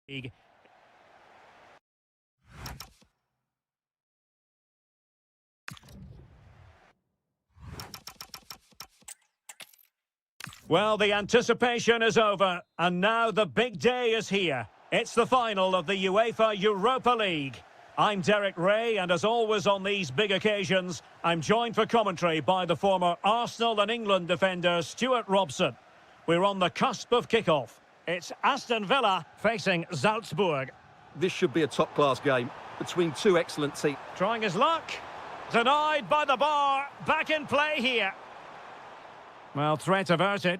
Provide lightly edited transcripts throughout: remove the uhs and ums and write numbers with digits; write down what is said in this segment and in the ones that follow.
League. Well, the anticipation is over, and now the big day is here. It's the final of the UEFA Europa League. I'm Derek Ray, and as always on these big occasions, I'm joined for commentary by the former Arsenal and England defender Stuart Robson. We're on the cusp of kickoff. It's Aston Villa facing Salzburg. This should be a top-class game between two excellent teams. Trying his luck. Denied by the bar. Back in play here. Well, threat averted.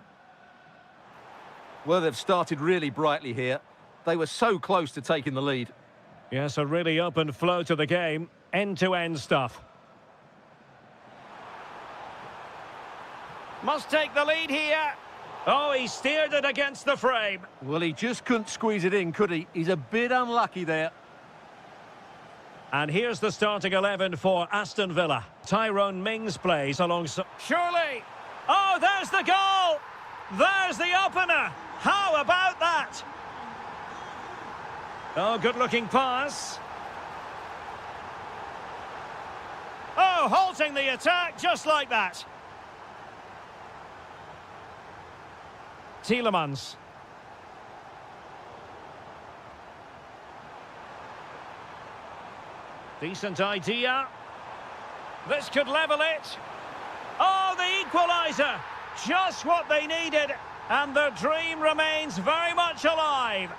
Well, they've started really brightly here. They were so close to taking the lead. Yes, a really open flow to the game. End-to-end stuff. Must take the lead here. Oh, he steered it against the frame. Well, he just couldn't squeeze it in, could he? He's a bit unlucky there. And here's the starting 11 for Aston Villa. Tyrone Mings plays alongside... Surely! Oh, there's the goal! There's the opener! How about that? Oh, good-looking pass. Oh, halting the attack just like that. Tielemans. Decent idea. This could level it. Oh, the equaliser. Just what they needed. And their dream remains very much alive.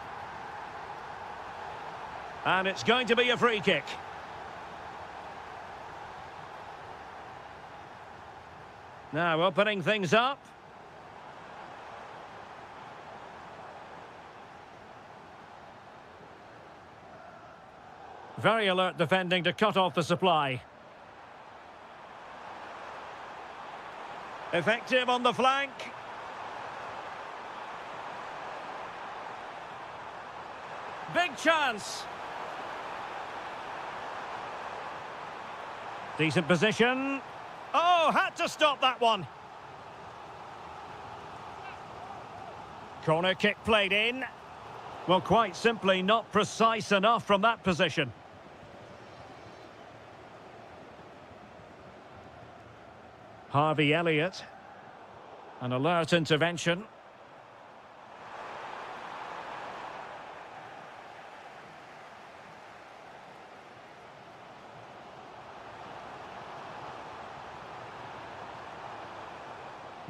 And it's going to be a free kick. Now opening things up. Very alert defending to cut off the supply. Effective on the flank. Big chance. Decent position. Oh, had to stop that one. Corner kick played in. Well, quite simply not precise enough from that position. Harvey Elliott. An alert intervention.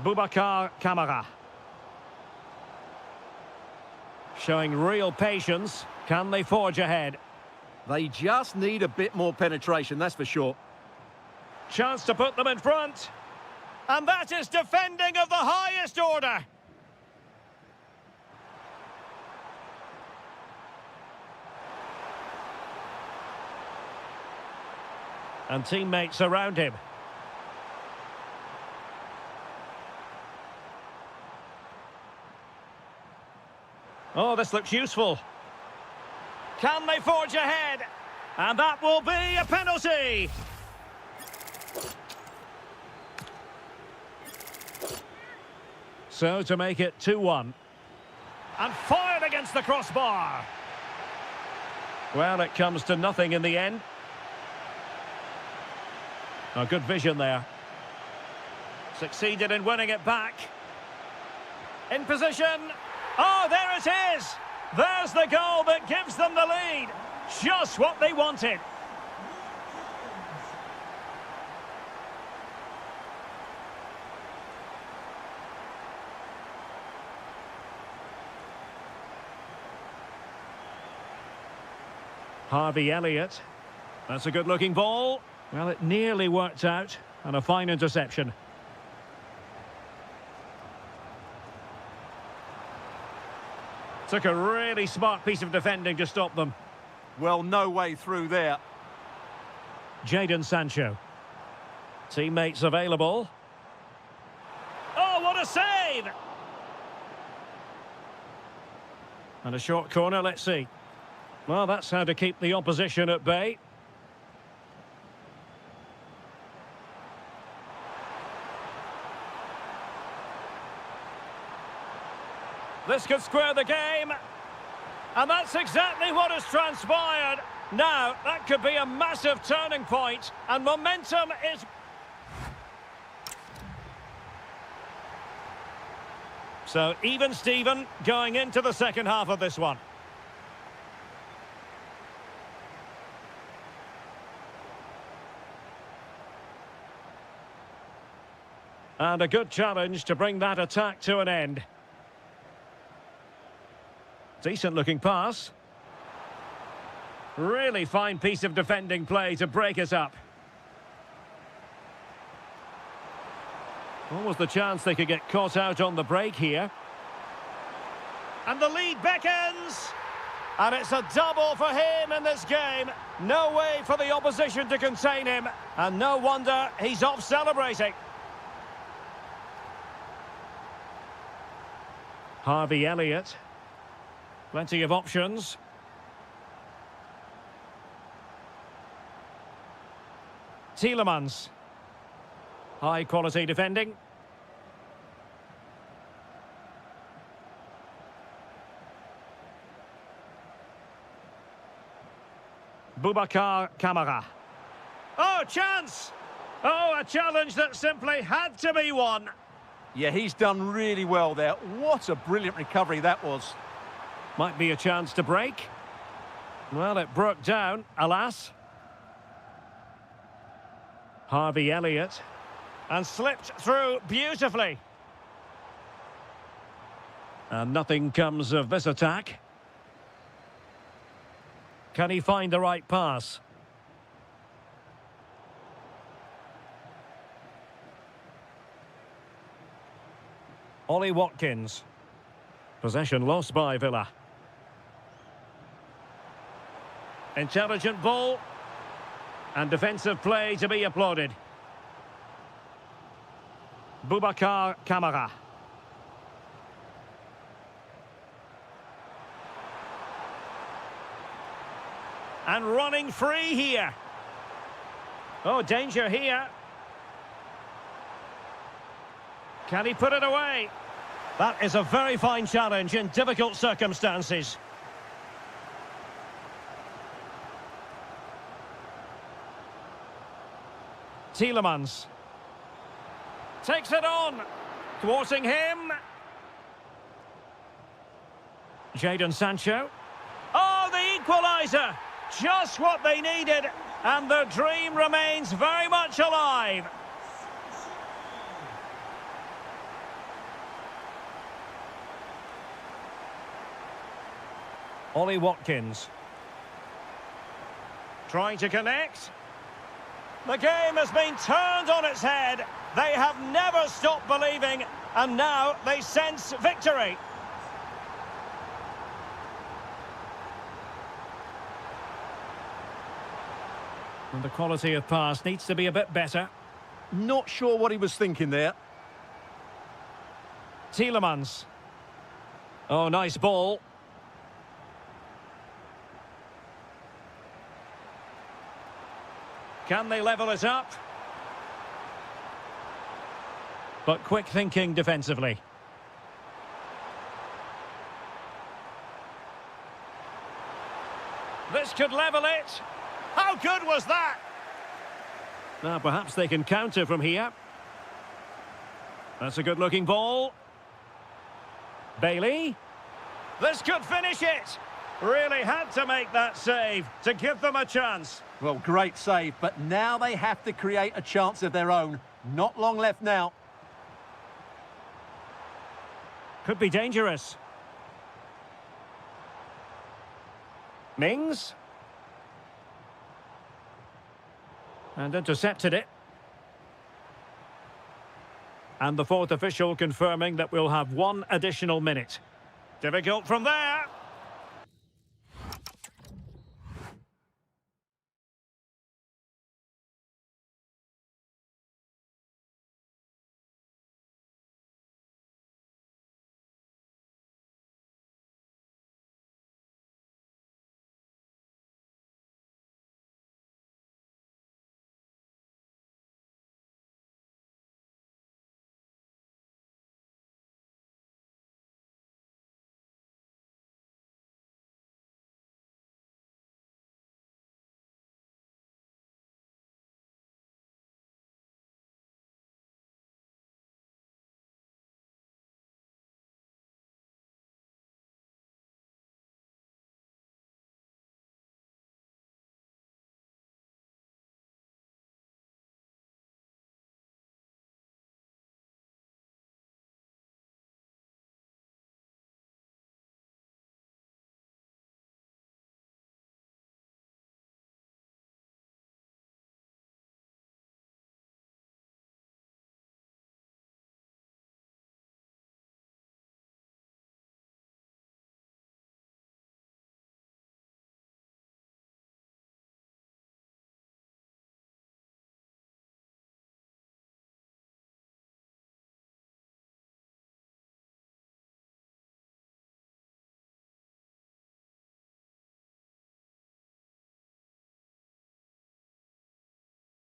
Boubacar Kamara. Showing real patience. Can they forge ahead? They just need a bit more penetration, that's for sure. Chance to put them in front. And that is defending of the highest order. And teammates around him. Oh, this looks useful. Can they forge ahead? And that will be a penalty. So to make it 2-1. And fired against the crossbar. Well, it comes to nothing in the end. Oh, good vision there. Succeeded in winning it back. In position. Oh, there it is! There's the goal that gives them the lead. Just what they wanted. Harvey Elliott. That's a good-looking ball. Well, it nearly worked out. And a fine interception. Took a really smart piece of defending to stop them. Well, no way through there. Jadon Sancho. Teammates available. Oh, what a save! And a short corner, let's see. Well, that's how to keep the opposition at bay. This could square the game. And that's exactly what has transpired. Now, that could be a massive turning point, and momentum is... So, even Steven going into the second half of this one. And a good challenge to bring that attack to an end. Decent looking pass. Really fine piece of defending play to break us up. What was the chance they could get caught out on the break here? And the lead beckons! And it's a double for him in this game. No way for the opposition to contain him. And no wonder he's off celebrating. Harvey Elliott. Plenty of options. Tielemans. High quality defending. Boubacar Kamara. Oh, chance! Oh, a challenge that simply had to be won. Yeah, he's done really well there. What a brilliant recovery that was. Might be a chance to break. Well, it broke down, alas. Harvey Elliott. And slipped through beautifully. And nothing comes of this attack. Can he find the right pass? Ollie Watkins. Possession lost by Villa. Intelligent ball. And defensive play to be applauded. Boubacar Kamara. And running free here. Oh, danger here. Can he put it away? That is a very fine challenge in difficult circumstances. Tielemans. Takes it on. Thwarting him. Jadon Sancho. Oh, the equaliser. Just what they needed. And their dream remains very much alive. Ollie Watkins. Trying to connect. The game has been turned on its head. They have never stopped believing, and now they sense victory. And the quality of pass needs to be a bit better. Not sure what he was thinking there. Tielemans. Oh, nice ball. Can they level it up? But quick thinking defensively. This could level it. How good was that? Now perhaps they can counter from here. That's a good-looking ball. Bailey. This could finish it. Really had to make that save to give them a chance. Well, great save, but now they have to create a chance of their own. Not long left now. Could be dangerous. Mings. And intercepted it. And the fourth official confirming that we'll have one additional minute. Difficult from there.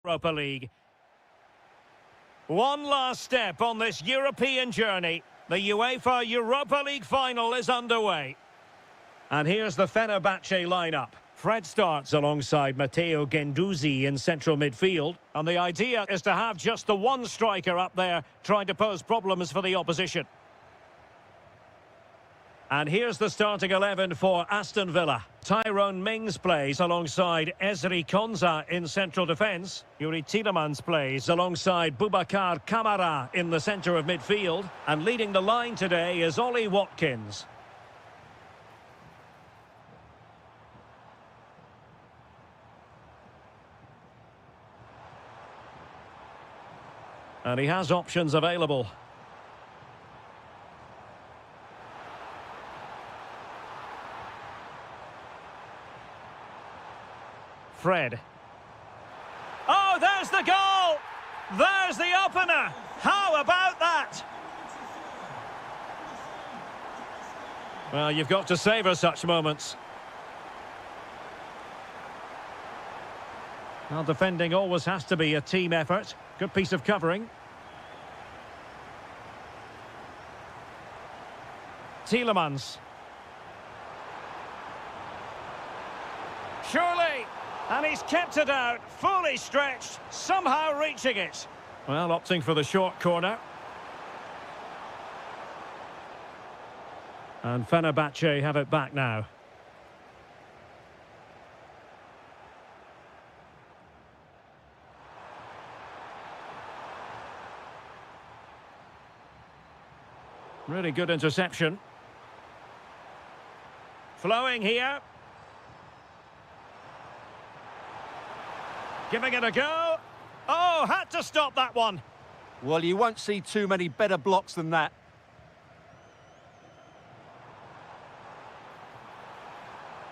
Europa League. One last step on this European journey. The UEFA Europa League final is underway. And here's the Fenerbahce lineup. Fred starts alongside Matteo Guendouzi in central midfield. And the idea is to have just the one striker up there trying to pose problems for the opposition. And here's the starting 11 for Aston Villa. Tyrone Mings plays alongside Ezri Konsa in central defence. Yuri Tielemans plays alongside Boubacar Kamara in the centre of midfield. And leading the line today is Ollie Watkins. And he has options available. Fred. Oh, there's the goal! There's the opener! How about that? Well, you've got to savour such moments. Well, defending always has to be a team effort. Good piece of covering. Tielemans. Surely! And he's kept it out, fully stretched, somehow reaching it. Well, opting for the short corner. And Fenerbahce have it back now. Really good interception. Flowing here. Giving it a go. Oh, had to stop that one. Well, you won't see too many better blocks than that.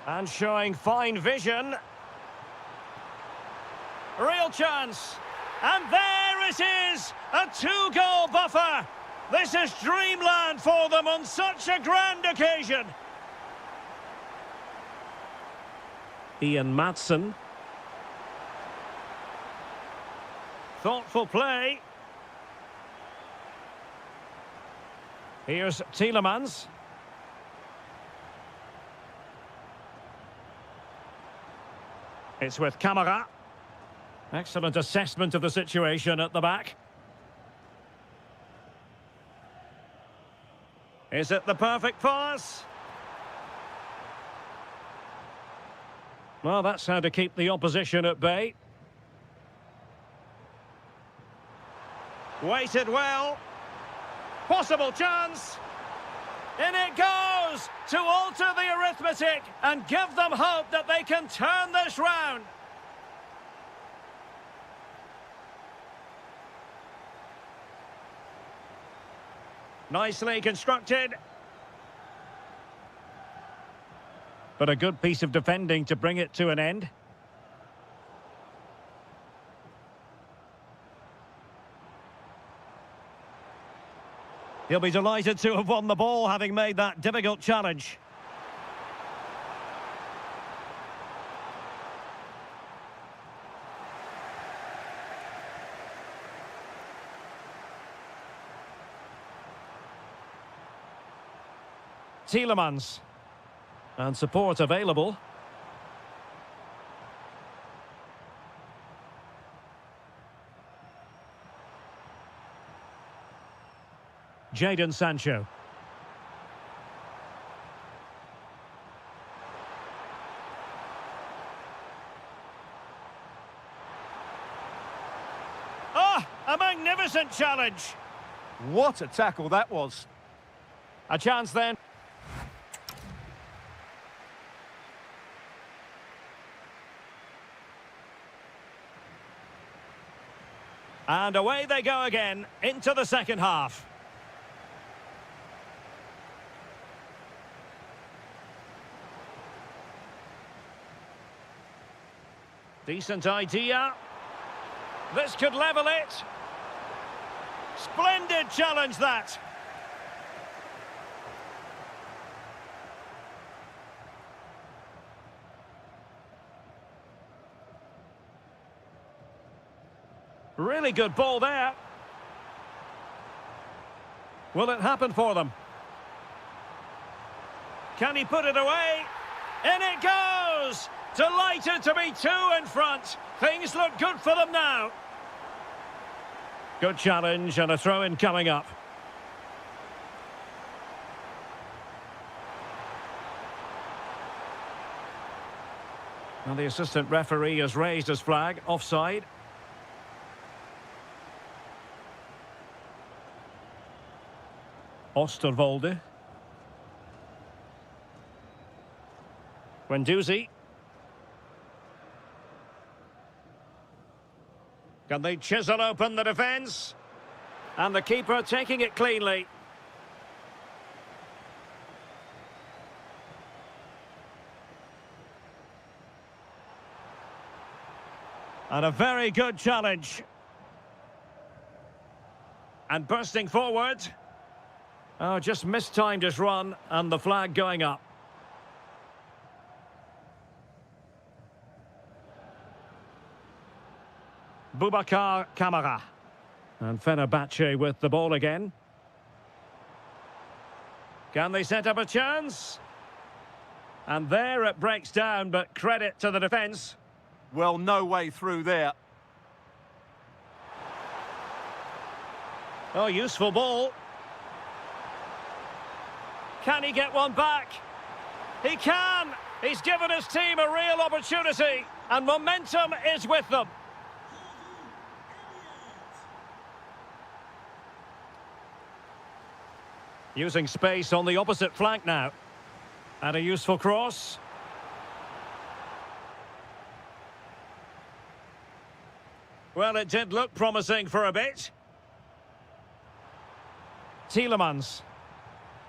And showing fine vision. Real chance. And there it is. A 2-goal buffer. This is dreamland for them on such a grand occasion. Ian Maatsen. Thoughtful play. Here's Tielemans. It's with Kamara. Excellent assessment of the situation at the back. Is it the perfect pass? Well, that's how to keep the opposition at bay. Waited well. Possible chance. In it goes to alter the arithmetic and give them hope that they can turn this round. Nicely constructed. But a good piece of defending to bring it to an end. He'll be delighted to have won the ball, having made that difficult challenge. Tielemans. And support available. Jadon Sancho. Oh, a magnificent challenge. What a tackle that was. A chance then. And away they go again into the second half. Decent idea. This could level it. Splendid challenge, that. Really good ball there. Will it happen for them? Can he put it away? In it goes! Delighted to be two in front. Things look good for them now. Good challenge and a throw-in coming up. And the assistant referee has raised his flag, offside. Osterwolde. Guendouzi. Can they chisel open the defence? And the keeper taking it cleanly. And a very good challenge. And bursting forward. Oh, just mistimed his run and the flag going up. Boubacar Kamara. And Fenerbahce with the ball again. Can they set up a chance? And there it breaks down, but credit to the defence. Well, no way through there. Oh, useful ball. Can he get one back? He can! He's given his team a real opportunity, and momentum is with them. Using space on the opposite flank now. And a useful cross. Well, it did look promising for a bit. Tielemans.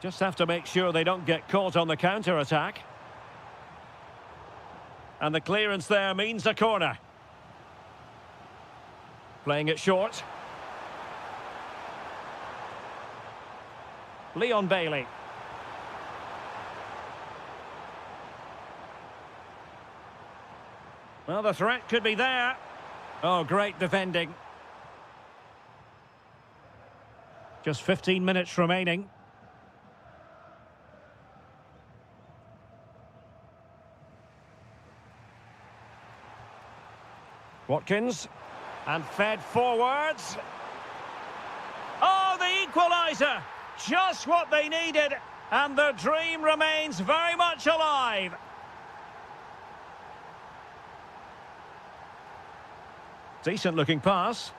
Just have to make sure they don't get caught on the counter-attack. And the clearance there means a corner. Playing it short. Leon Bailey. Well, the threat could be there. Oh, great defending. Just 15 minutes remaining. Watkins. And fed forwards. Oh, the equaliser! Just what they needed, and the dream remains very much alive. Decent looking pass.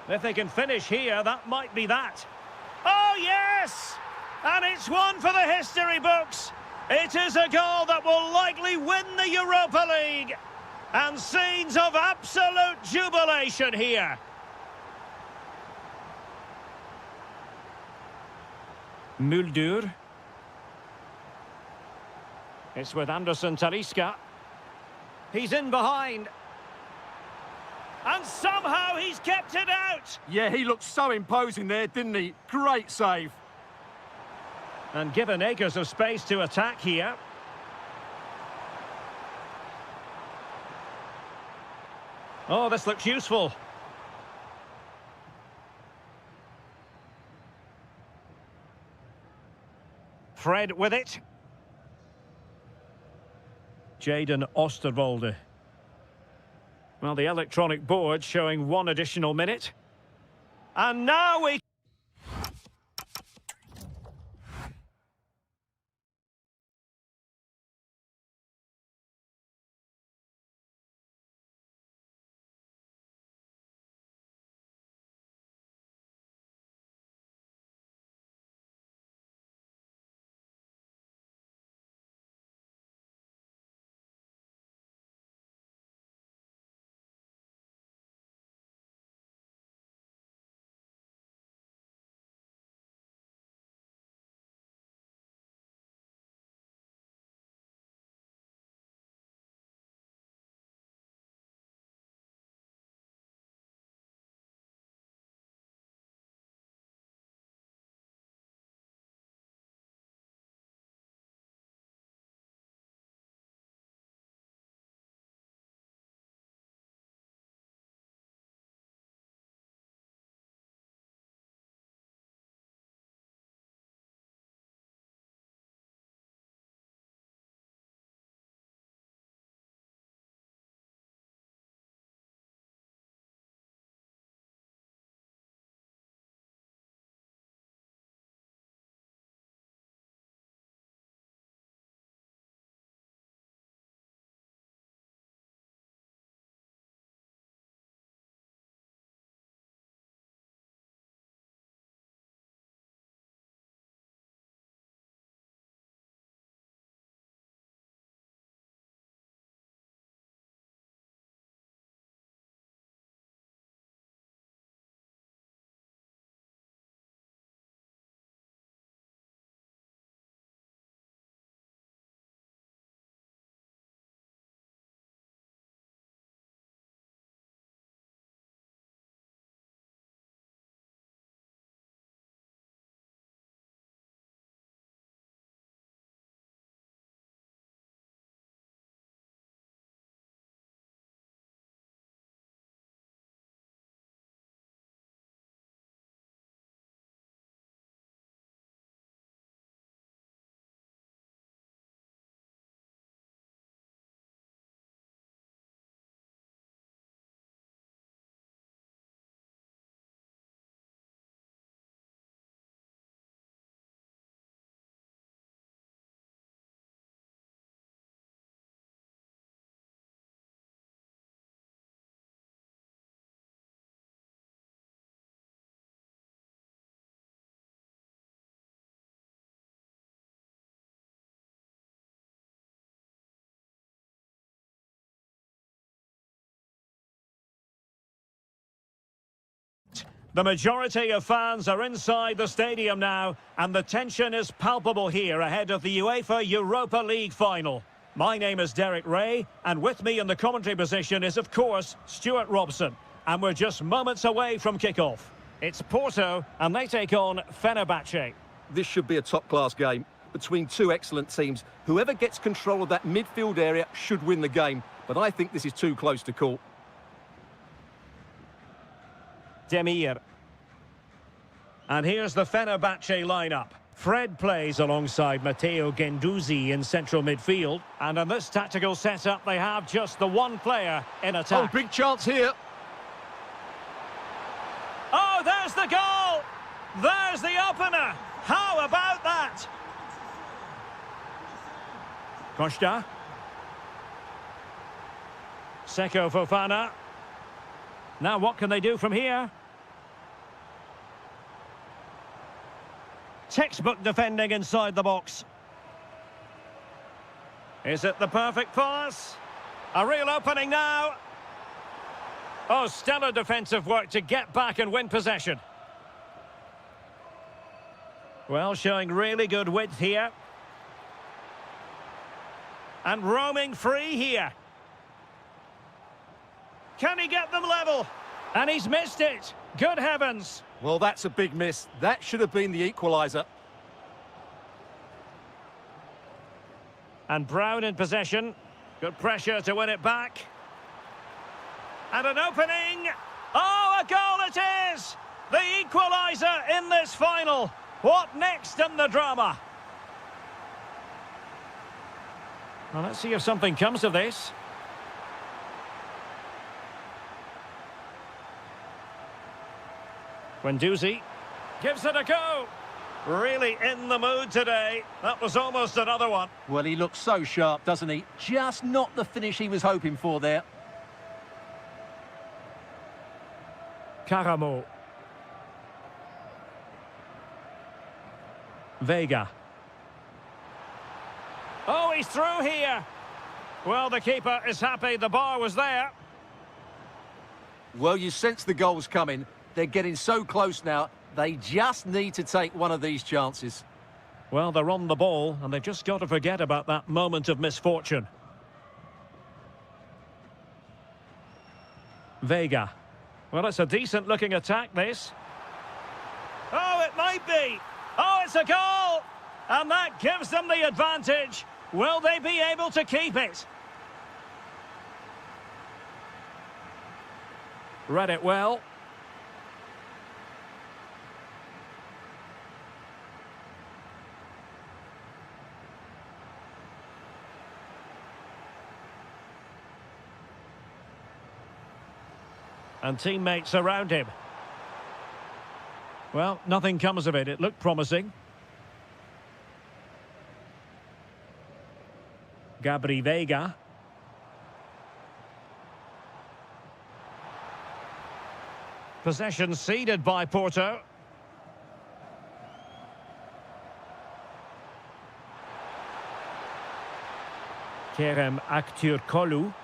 If they can finish here, that might be that. Oh, yes! And it's one for the history books. It is a goal that will likely win the Europa League. And scenes of absolute jubilation here. Muldur. It's with Anderson Talisca. He's in behind. And somehow he's kept it out. Yeah, he looked so imposing there, didn't he? Great save. And given acres of space to attack here. Oh, this looks useful. Fred with it. Jaden Osterwolde. Well, the electronic board showing one additional minute. And now we... The majority of fans are inside the stadium now, and the tension is palpable here ahead of the UEFA Europa League final. My name is Derek Ray, and with me in the commentary position is, of course, Stuart Robson. And we're just moments away from kick-off. It's Porto, and they take on Fenerbahce. This should be a top-class game between two excellent teams. Whoever gets control of that midfield area should win the game, but I think this is too close to call. Demir. And here's the Fenerbahce lineup. Fred plays alongside Matteo Guendouzi in central midfield. And in this tactical setup, they have just the one player in attack. Oh, big chance here. Oh, there's the goal! There's the opener! How about that? Costa. Seko Fofana. Now what can they do from here? Textbook defending inside the box. Is it the perfect pass? A real opening now. Oh, stellar defensive work to get back and win possession. Well, showing really good width here. And roaming free here. Can he get them level? And he's missed it. Good heavens. Well, that's a big miss. That should have been the equaliser. And Brown in possession. Good pressure to win it back. And an opening. Oh, a goal it is! The equaliser in this final. What next in the drama? Well, let's see if something comes of this. Guendouzi gives it a go. Really in the mood today. That was almost another one. Well, he looks so sharp, doesn't he? Just not the finish he was hoping for there. Karamo. Vega. Oh, he's through here. Well, the keeper is happy the bar was there. Well, you sense the goal's coming. They're getting so close now. They just need to take one of these chances. Well, they're on the ball, and they've just got to forget about that moment of misfortune. Vega. Well, it's a decent-looking attack, this. Oh, it might be. Oh, it's a goal! And that gives them the advantage. Will they be able to keep it? Read it well. And teammates around him. Well, nothing comes of it. It looked promising. Gabri Vega. Possession ceded by Porto. Kerem Aktürkoğlu.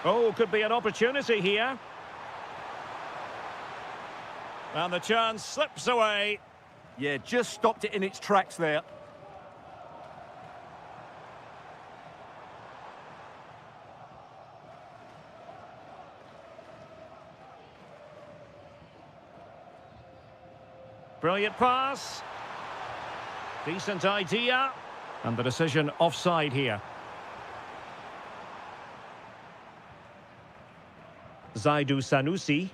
Oh, could be an opportunity here. And the chance slips away. Yeah, just stopped it in its tracks there. Brilliant pass. Decent idea. And the decision offside here. Zaidu Sanusi.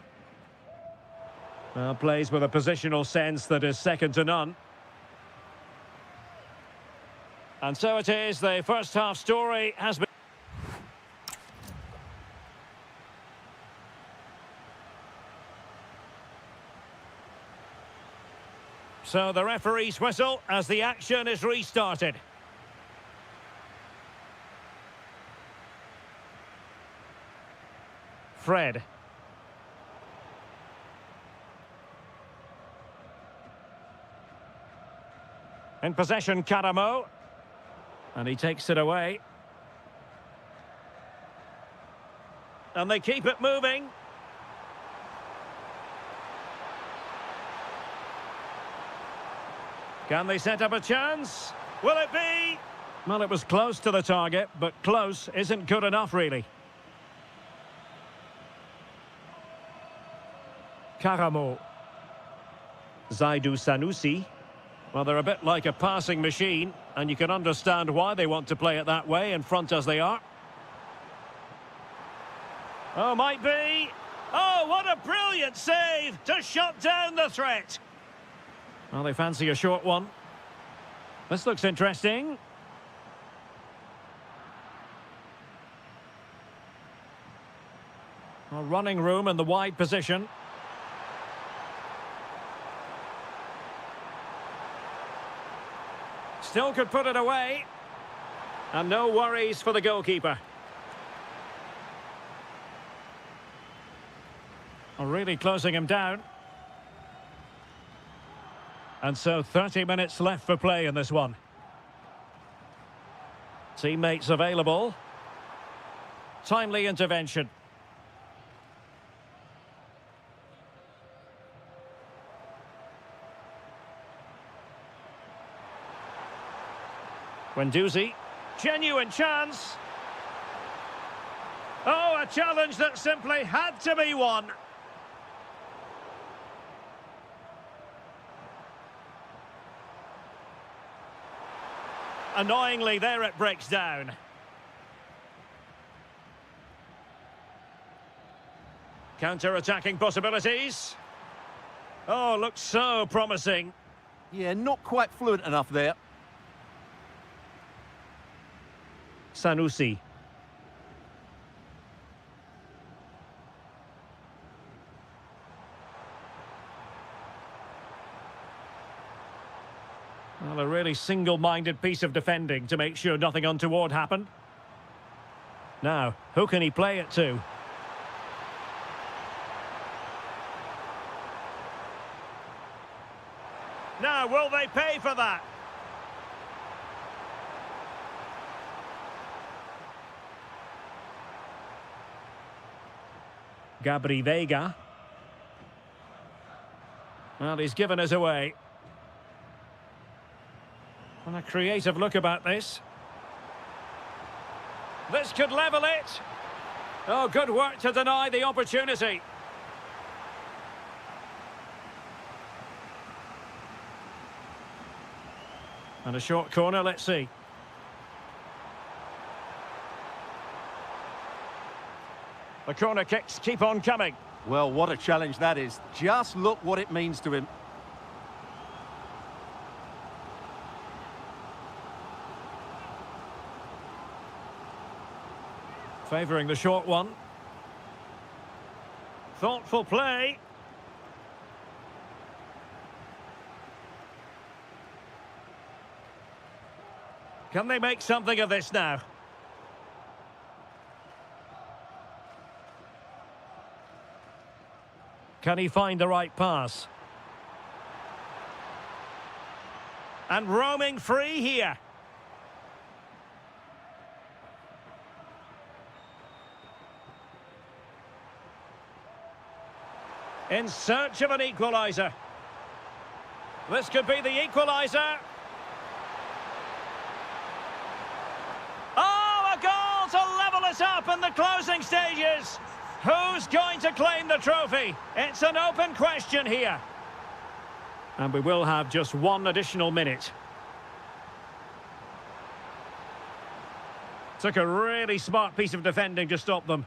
Plays with a positional sense that is second to none. And so it is, the first half story has been... So the referee's whistle as the action is restarted. Fred. In possession, Karamo. And he takes it away. And they keep it moving. Can they set up a chance? Will it be? Well, it was close to the target, but close isn't good enough, really. Karamo. Zaidu Sanusi. Well, they're a bit like a passing machine, and you can understand why they want to play it that way, in front as they are. Oh, might be. Oh, what a brilliant save to shut down the threat. Well, they fancy a short one. This looks interesting. Well, running room in the wide position. Still could put it away. And no worries for the goalkeeper. Well, really closing him down. And so 30 minutes left for play in this one. Teammates available. Timely intervention. Guendouzi, genuine chance. Oh, a challenge that simply had to be won. Annoyingly, there it breaks down. Counter-attacking possibilities. Oh, looks so promising. Yeah, not quite fluent enough there. Sanusi. Well, a really single-minded piece of defending to make sure nothing untoward happened. Now, who can he play it to? Now, will they pay for that? Gabri Veiga. Well, he's given us away. And a creative look about this. This could level it. Oh, good work to deny the opportunity. And a short corner, let's see. The corner kicks keep on coming. Well, what a challenge that is. Just look what it means to him. Favouring the short one. Thoughtful play. Can they make something of this now? Can he find the right pass? And roaming free here. In search of an equaliser. This could be the equaliser. Oh, a goal to level us up in the closing stages. Who's going to claim the trophy? It's an open question here. And we will have just one additional minute. Took a really smart piece of defending to stop them.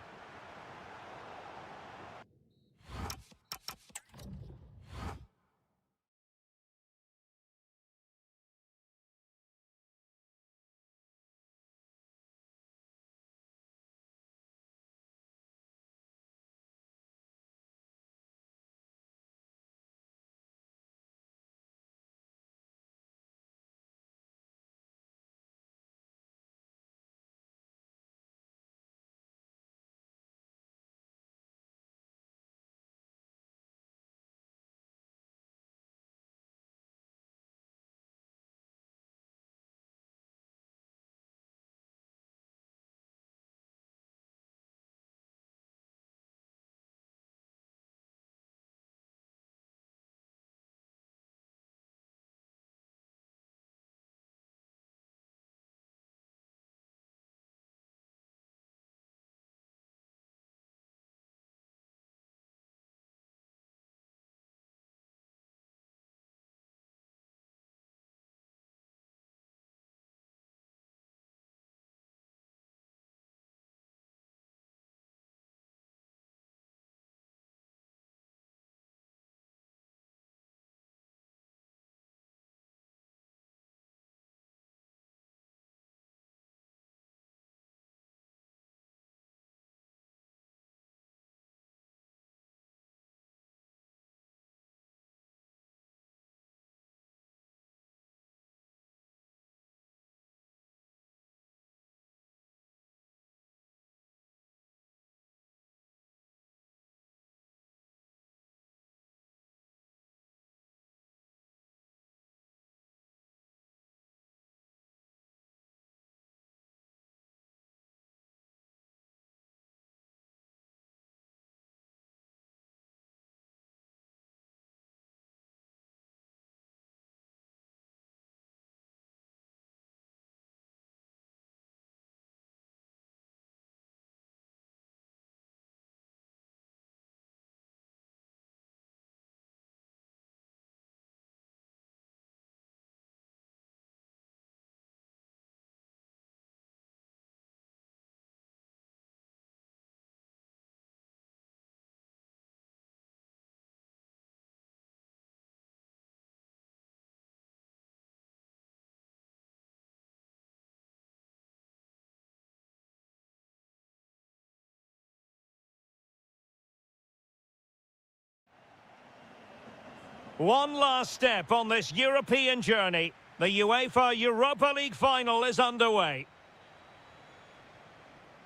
One last step on this European journey. The UEFA Europa League final is underway.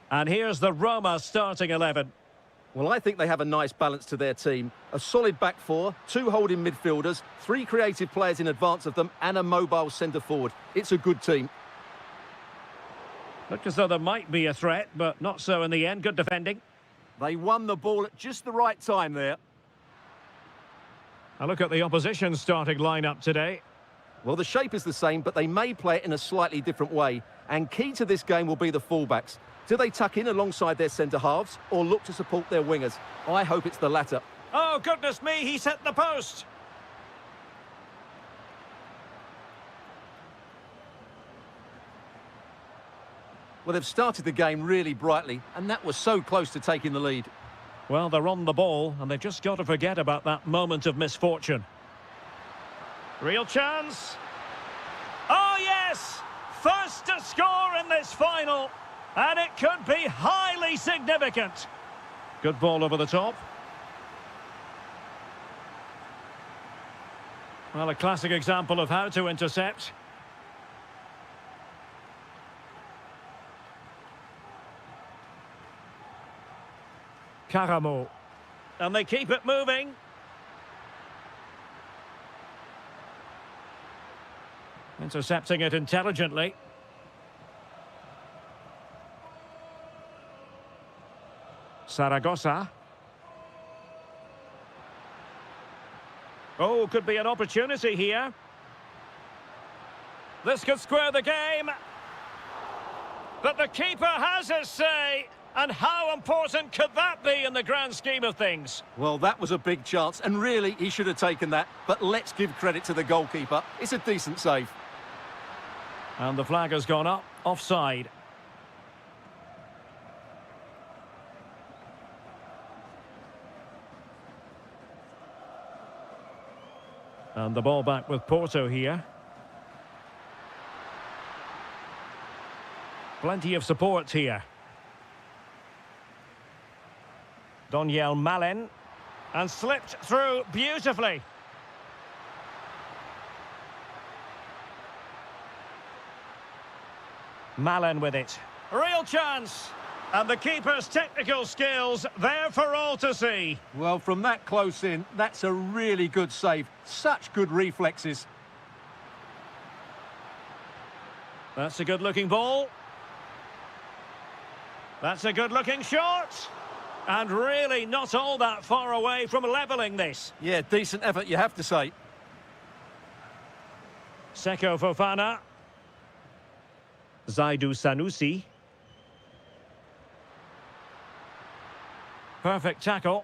And here's the Roma starting 11. Well, I think they have a nice balance to their team. A solid back four, two holding midfielders, three creative players in advance of them, and a mobile centre-forward. It's a good team. Looked as though there might be a threat, but not so in the end. Good defending. They won the ball at just the right time there. A look at the opposition starting lineup today. Well, the shape is the same, but they may play it in a slightly different way. And key to this game will be the fullbacks. Do they tuck in alongside their centre-halves or look to support their wingers? I hope it's the latter. Oh, goodness me, he's hit the post. Well, they've started the game really brightly, and that was so close to taking the lead. Well, they're on the ball, and they've just got to forget about that moment of misfortune. Real chance. Oh, yes! First to score in this final. And it could be highly significant. Good ball over the top. Well, a classic example of how to intercept. Karamo. And they keep it moving. Intercepting it intelligently. Saragossa. Oh, could be an opportunity here. This could square the game. But the keeper has his say. And how important could that be in the grand scheme of things? Well, that was a big chance, and really, he should have taken that. But let's give credit to the goalkeeper. It's a decent save. And the flag has gone up. Offside. And the ball back with Porto here. Plenty of support here. Doniel Malen. And slipped through beautifully. Malen with it. Real chance. And the keeper's technical skills there for all to see. Well, from that close in, that's a really good save. Such good reflexes. That's a good-looking ball. That's a good-looking shot. And really not all that far away from levelling this. Yeah, decent effort, you have to say. Seko Fofana. Zaidu Sanusi. Perfect tackle.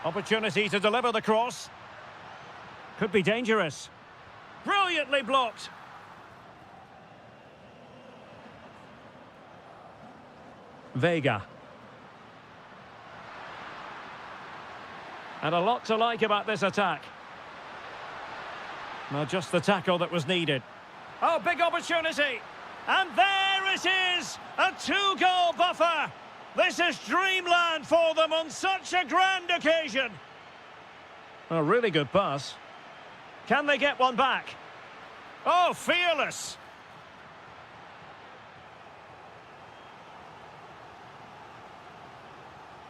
Opportunity to deliver the cross. Could be dangerous. Brilliantly blocked. Vega. And a lot to like about this attack. Well, just the tackle that was needed. Oh, big opportunity. And there it is. A two-goal buffer. This is dreamland for them on such a grand occasion. A really good pass. Can they get one back? Oh, fearless.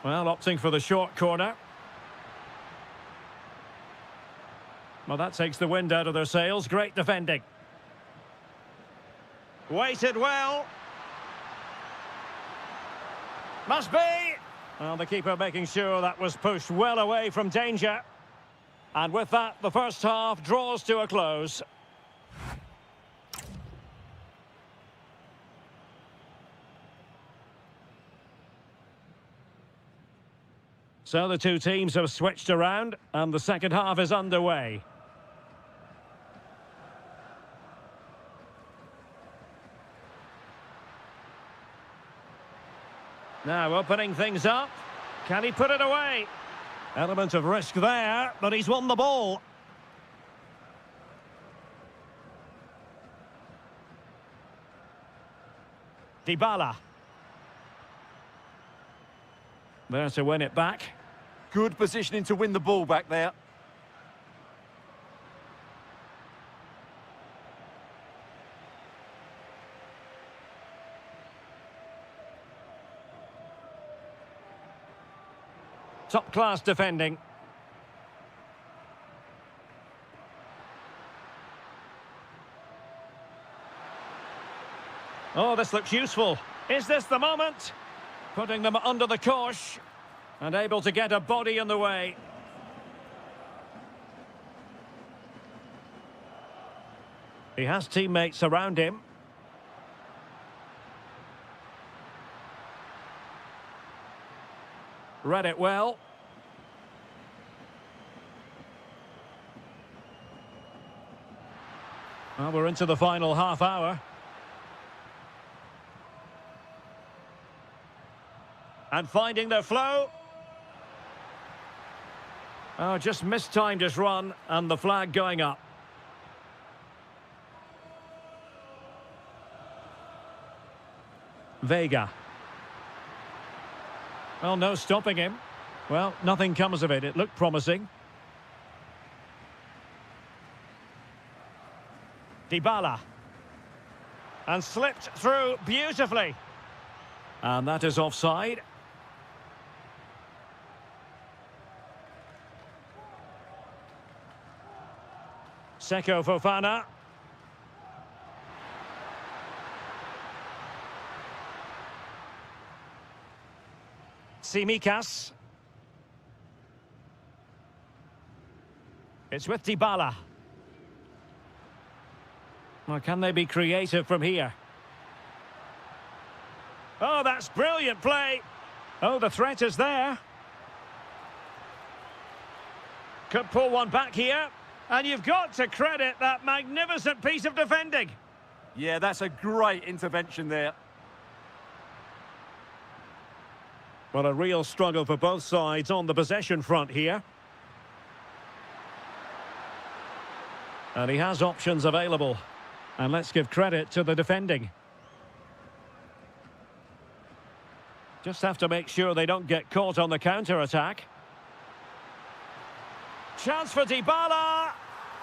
Well, opting for the short corner. Well, that takes the wind out of their sails. Great defending. Weighted well. Must be. Well, the keeper making sure that was pushed well away from danger. And with that, the first half draws to a close. So the two teams have switched around, and the second half is underway. Now opening things up. Can he put it away? Element of risk there, but he's won the ball. Dybala. There to win it back. Good positioning to win the ball back there. Top-class defending. Oh, this looks useful. Is this the moment? Putting them under the cosh and able to get a body in the way. He has teammates around him. Read it well. Well, we're into the final half hour. And finding their flow. Oh, just mistimed his run and the flag going up. Vega. Well, no stopping him. Well, nothing comes of it. It looked promising. Dybala. And slipped through beautifully. And that is offside. Seko Fofana. Tsimikas. It's with Dybala. Well, can they be creative from here? Oh, that's brilliant play. Oh, the threat is there. Could pull one back here. And you've got to credit that magnificent piece of defending. Yeah, that's a great intervention there. Well, a real struggle for both sides on the possession front here. And he has options available. And let's give credit to the defending. Just have to make sure they don't get caught on the counter-attack. Chance for Dybala.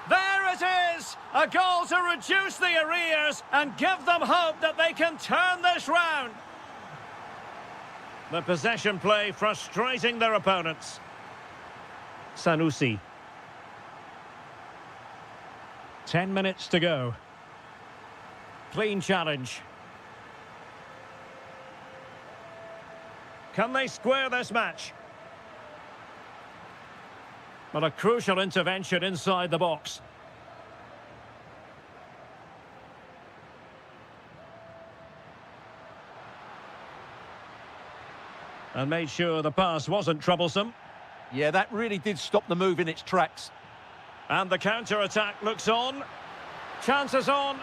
There it is! A goal to reduce the arrears and give them hope that they can turn this round. The possession play frustrating their opponents. Sanusi. 10 minutes to go. Clean challenge. Can they square this match? But a crucial intervention inside the box. And made sure the pass wasn't troublesome. Yeah, that really did stop the move in its tracks. And the counter-attack looks on. Chances on.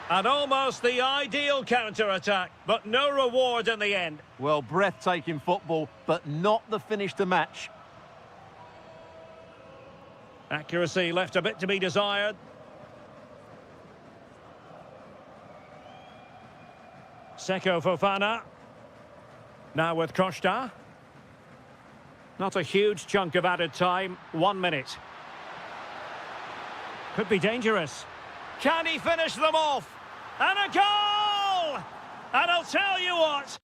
And almost the ideal counter-attack, but no reward in the end. Well, breathtaking football, but not the finish to match. Accuracy left a bit to be desired. Seko Fofana. Now with Costa. Not a huge chunk of added time. 1 minute. Could be dangerous. Can he finish them off? And a goal! And I'll tell you what,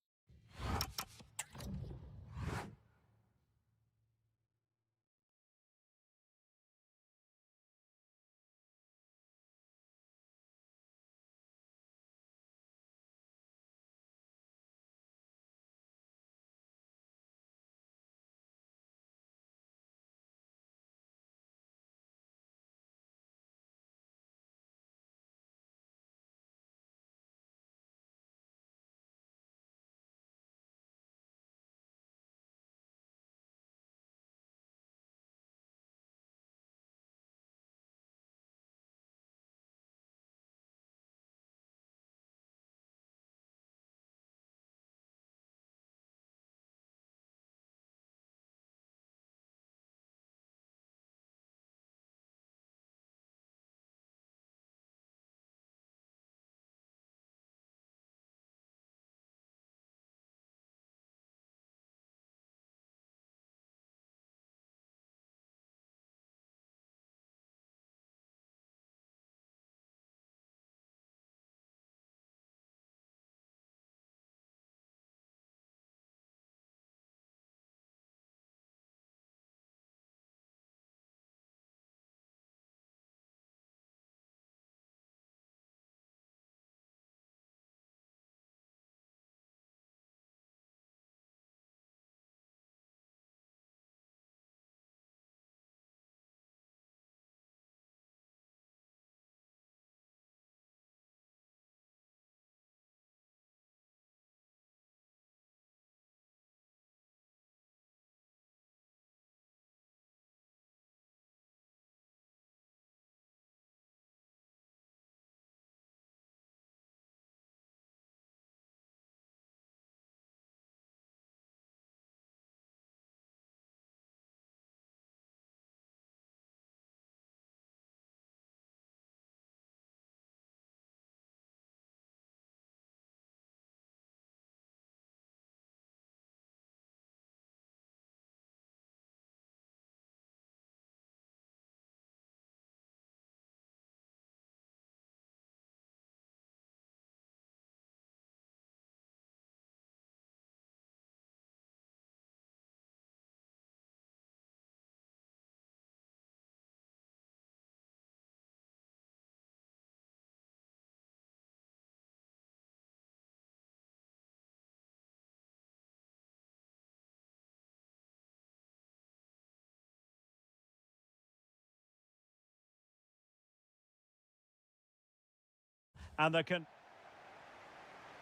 And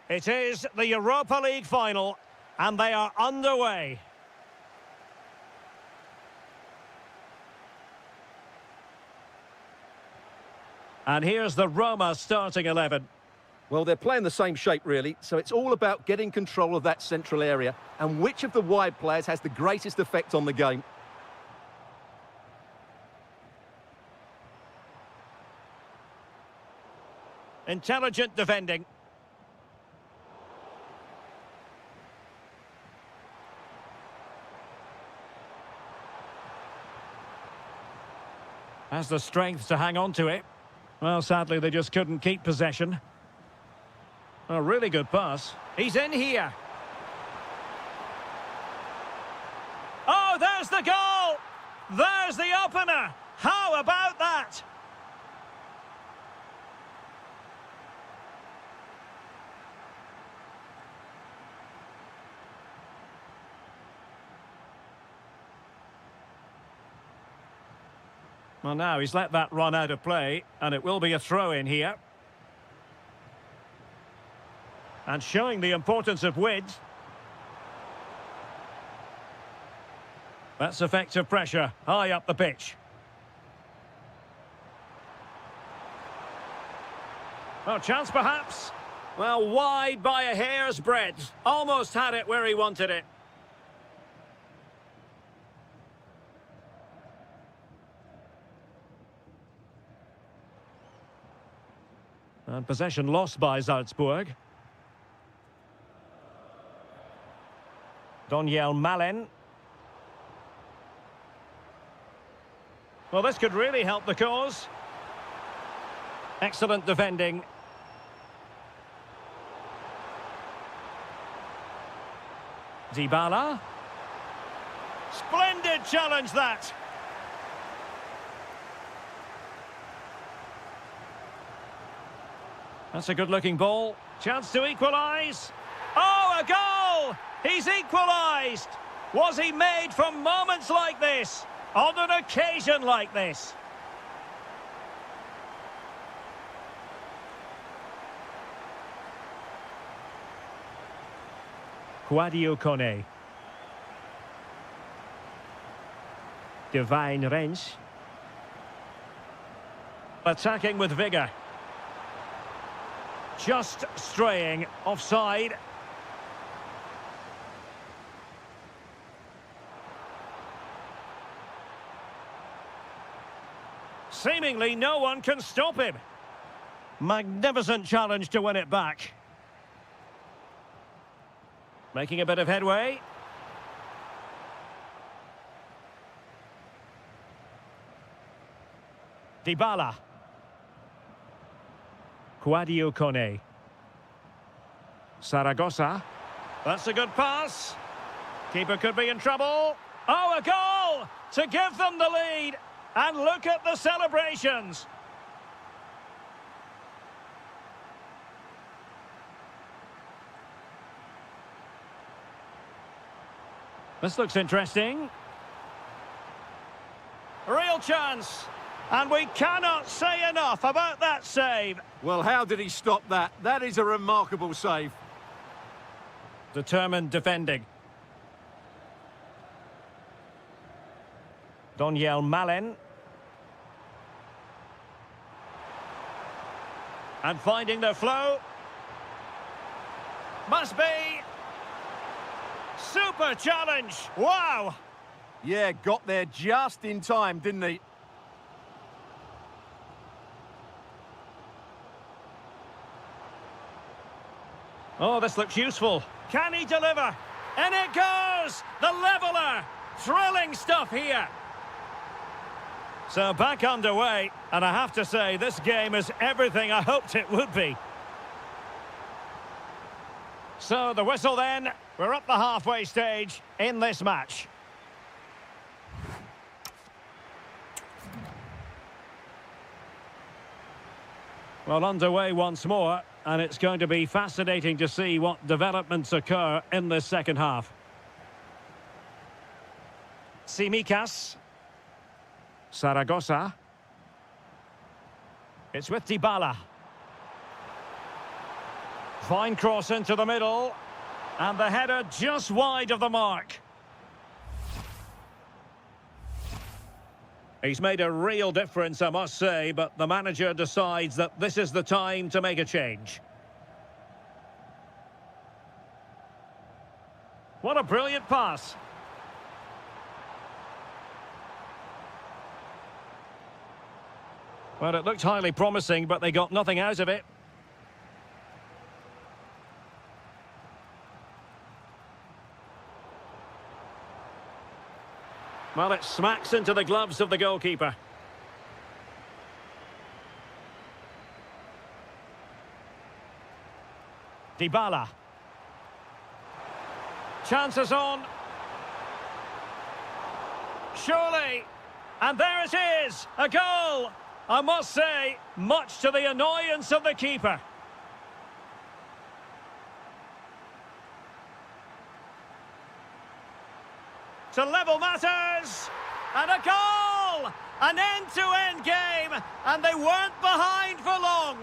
it is the Europa League final, and they are underway. And here's the Roma starting 11. Well, they're playing the same shape, really, so it's all about getting control of that central area and which of the wide players has the greatest effect on the game. Intelligent defending. Has the strength to hang on to it. Well, sadly, they just couldn't keep possession. A really good pass. He's in here. Oh, there's the goal! There's the opener! How about that? Well, now he's let that run out of play, and it will be a throw-in here. And showing the importance of width. That's effective pressure, high up the pitch. Well, chance perhaps. Well, wide by a hair's breadth. Almost had it where he wanted it. And possession lost by Salzburg. Daniel Malen. Well, this could really help the cause. Excellent defending. Dybala. Splendid challenge, that. That's a good-looking ball. Chance to equalise. Oh, a goal! He's equalised! Was he made for moments like this? On an occasion like this? Quadio Kone. Divine Rens. Attacking with vigour. Just straying offside. Seemingly no one can stop him. Magnificent challenge to win it back. Making a bit of headway. Dybala. Quadio Kone. Saragossa. That's a good pass. Keeper could be in trouble. Oh, a goal to give them the lead. And look at the celebrations. This looks interesting. Real chance. And we cannot say enough about that save. Well, how did he stop that? That is a remarkable save. Determined defending. Daniel Malen. And finding the flow. Must be. Super challenge. Wow. Yeah, got there just in time, didn't he? Oh, this looks useful. Can he deliver? And it goes! The leveller! Thrilling stuff here. So back underway, and I have to say, this game is everything I hoped it would be. So the whistle then, we're up the halfway stage in this match. Well, underway once more, and it's going to be fascinating to see what developments occur in this second half. Tsimikas. Saragossa. It's with Dybala. Fine cross into the middle. And the header just wide of the mark. He's made a real difference, I must say, but the manager decides that this is the time to make a change. What a brilliant pass. Well, it looked highly promising, but they got nothing out of it. Well, it smacks into the gloves of the goalkeeper. Dybala. Chances on. Surely. And there it is, a goal. I must say, much to the annoyance of the keeper. To level matters, and a goal! An end-to-end game, and they weren't behind for long.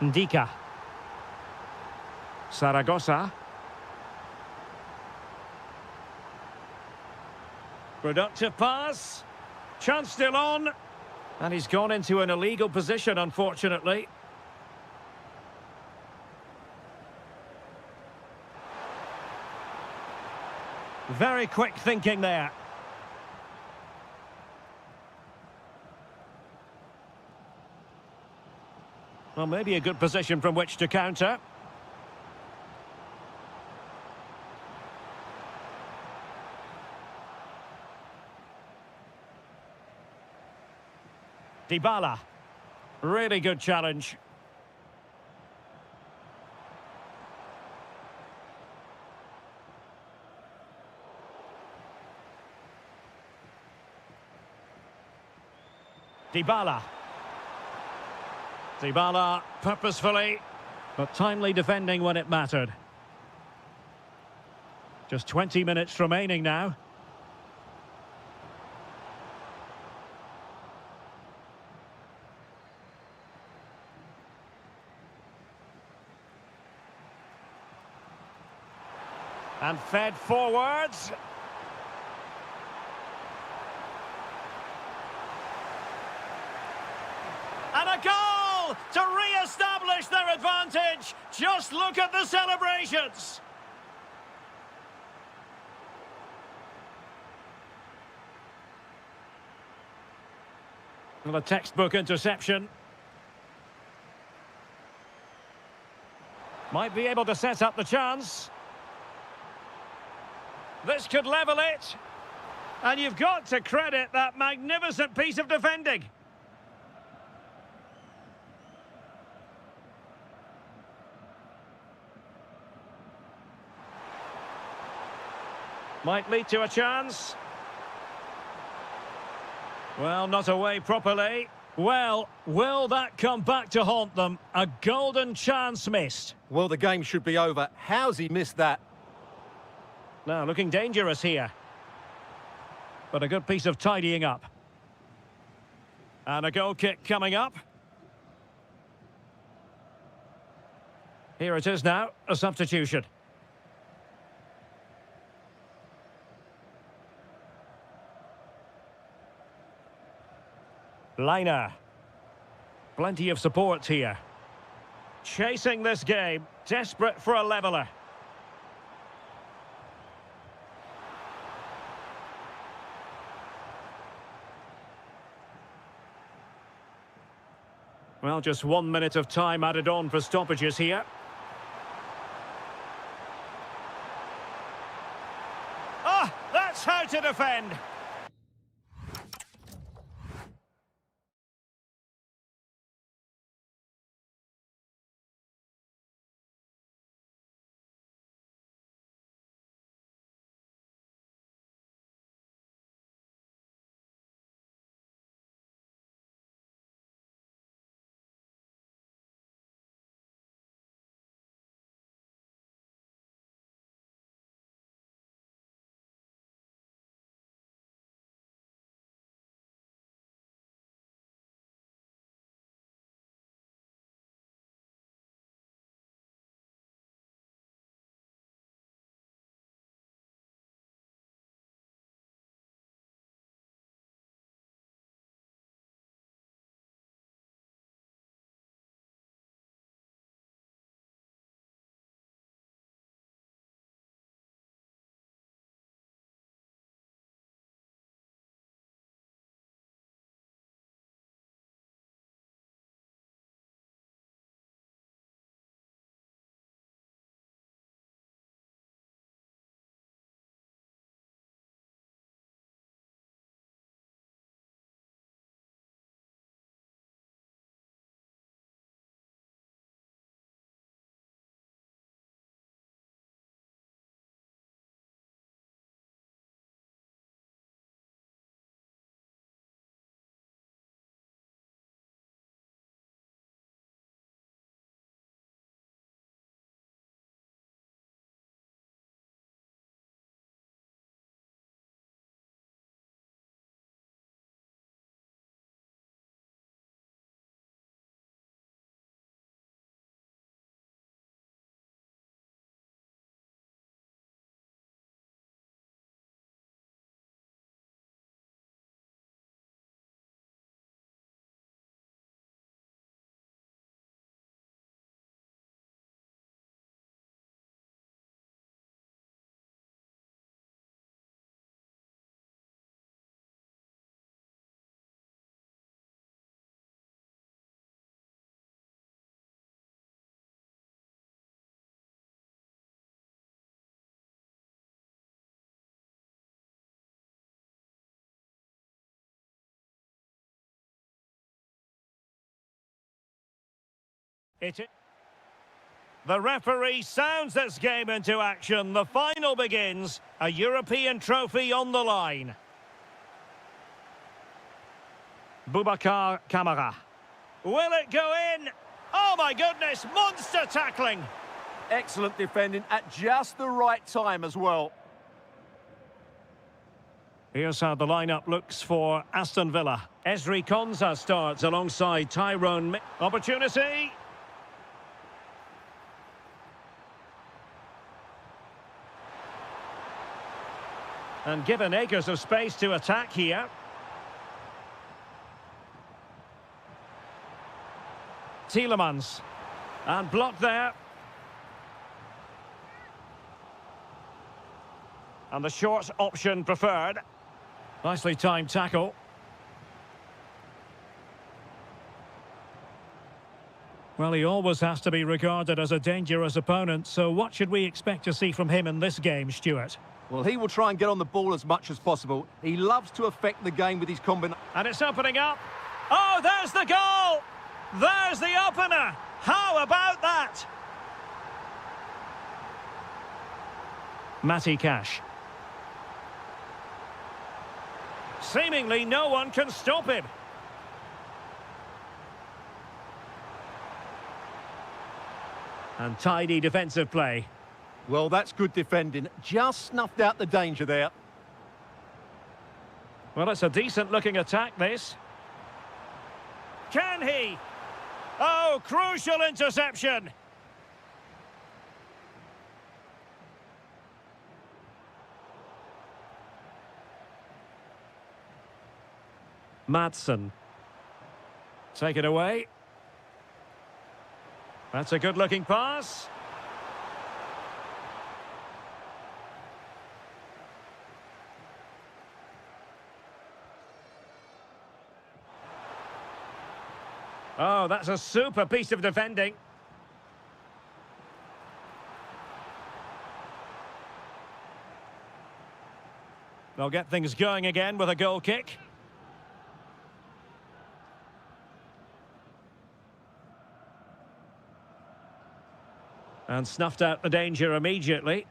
Ndika. Zaragoza. Productive pass. Chance still on. And he's gone into an illegal position, unfortunately. Very quick thinking there. Well, maybe a good position from which to counter. Dybala. Really good challenge. Dybala. Dybala purposefully, but timely defending when it mattered. Just 20 minutes remaining now. And fed forwards. And a goal to re-establish their advantage. Just look at the celebrations. Well, a textbook interception. Might be able to set up the chance. This could level it. And you've got to credit that magnificent piece of defending. Might lead to a chance. Well, not away properly. Well, will that come back to haunt them? A golden chance missed. Well, the game should be over. How's he missed that? Now, looking dangerous here. But a good piece of tidying up. And a goal kick coming up. Here it is now, a substitution. Liner. Plenty of support here. Chasing this game, desperate for a leveller. Well, just 1 minute of time added on for stoppages here. Ah, that's how to defend. The referee sounds this game into action. The final begins. A European trophy on the line. Boubacar Kamara. Will it go in? Oh my goodness, monster tackling. Excellent defending at just the right time as well. Here's how the lineup looks for Aston Villa. Ezri Konsa starts alongside Tyrone. Opportunity. And given acres of space to attack here. Tielemans. And blocked there. And the short option preferred. Nicely timed tackle. Well, he always has to be regarded as a dangerous opponent, so what should we expect to see from him in this game, Stuart? Well, he will try and get on the ball as much as possible. He loves to affect the game with his combination. And it's opening up. Oh, there's the goal! There's the opener! How about that? Matty Cash. Seemingly no one can stop him. And tidy defensive play. Well, that's good defending. Just snuffed out the danger there. Well, it's a decent-looking attack, this. Can he? Oh, crucial interception. Madsen. Take it away. That's a good-looking pass. Oh, that's a super piece of defending. They'll get things going again with a goal kick. And snuffed out the danger immediately.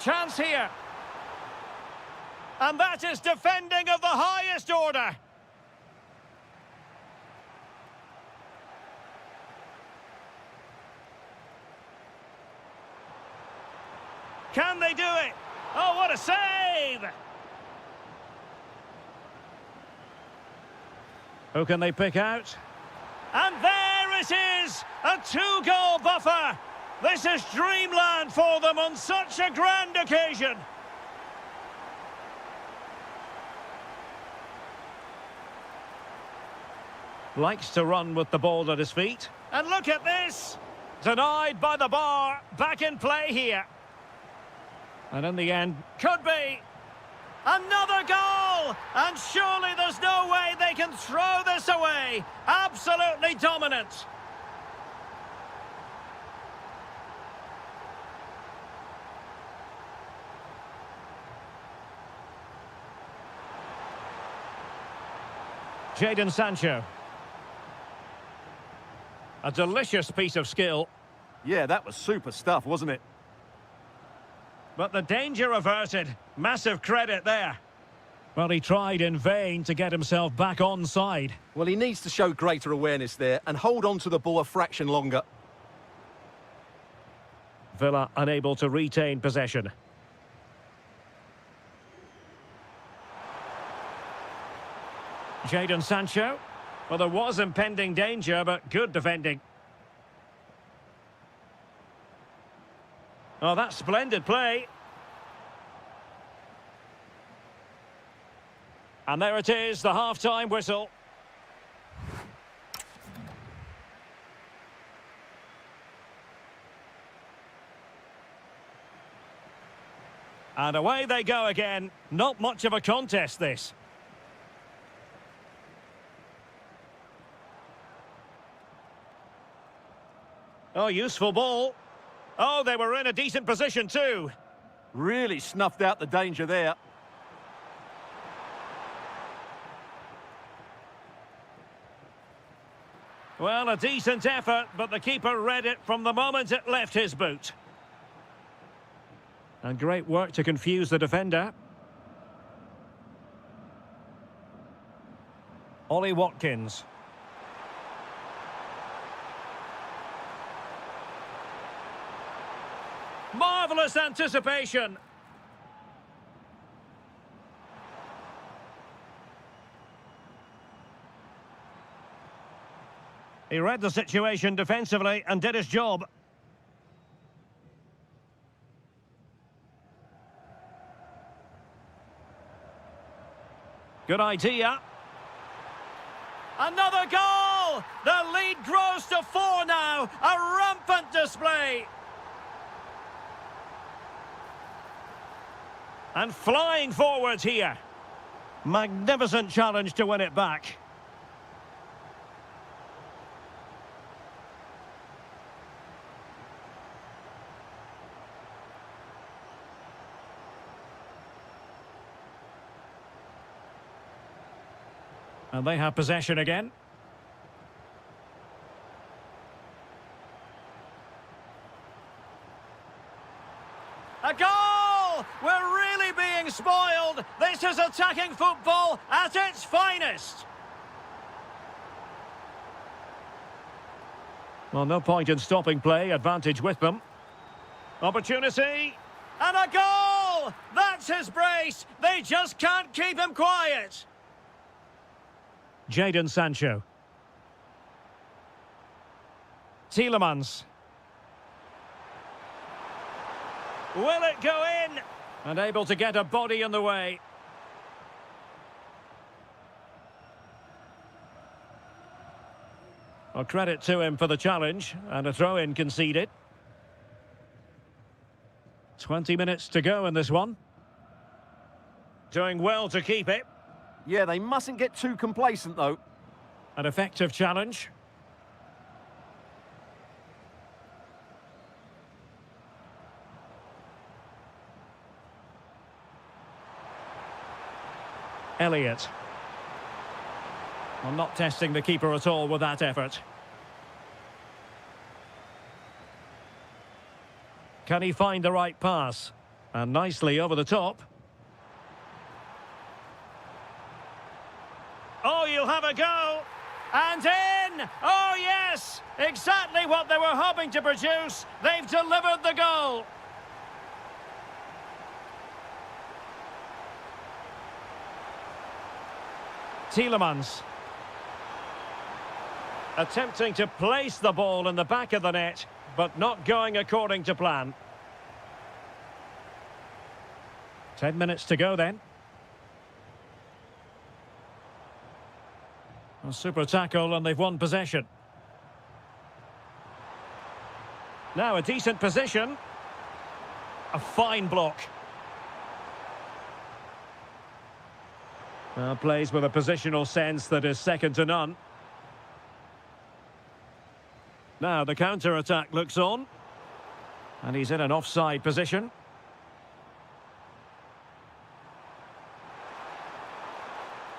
Chance here. And that is defending of the highest order. Can they do it? Oh, what a save! Who can they pick out? And there it is! A two-goal buffer! This is dreamland for them on such a grand occasion! Likes to run with the ball at his feet. And look at this! Denied by the bar. Back in play here. And in the end, could be another goal! And surely there's no way they can throw this away. Absolutely dominant. Jadon Sancho. A delicious piece of skill. Yeah, that was super stuff, wasn't it? But the danger averted. Massive credit there. Well, he tried in vain to get himself back onside. Well, he needs to show greater awareness there and hold on to the ball a fraction longer. Villa unable to retain possession. Jadon Sancho. Well, there was impending danger, but good defending. Oh, that's splendid play. And there it is, the half-time whistle. And away they go again. Not much of a contest, this. Oh, useful ball. Oh, they were in a decent position too. Really snuffed out the danger there. Well, a decent effort, but the keeper read it from the moment it left his boot. And great work to confuse the defender. Ollie Watkins. Marvellous anticipation. He read the situation defensively and did his job. Good idea. Another goal! The lead grows to 4 now. A rampant display. And flying forwards here. Magnificent challenge to win it back. And they have possession again. A goal! We're really being spoiled. This is attacking football at its finest. Well, no point in stopping play. Advantage with them. Opportunity. And a goal! That's his brace. They just can't keep him quiet. Jadon Sancho. Tielemans. Will it go in? And able to get a body in the way. Well, credit to him for the challenge, and a throw-in conceded. 20 minutes to go in this one. Doing well to keep it. Yeah, they mustn't get too complacent, though. An effective challenge. Elliott. Well, not testing the keeper at all with that effort. Can he find the right pass? And nicely over the top. Oh, you'll have a go. And in! Oh, yes! Exactly what they were hoping to produce. They've delivered the goal. Tielemans. Attempting to place the ball in the back of the net, but not going according to plan. 10 minutes to go then. A super tackle and they've won possession. Now a decent position. A fine block. Plays with a positional sense that is second to none. Now the counter-attack looks on. And he's in an offside position.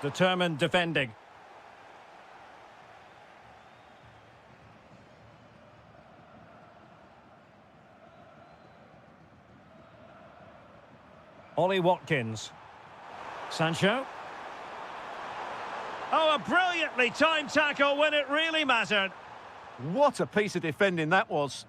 Determined defending. Ollie Watkins. Sancho. Oh, a brilliantly timed tackle when it really mattered. What a piece of defending that was.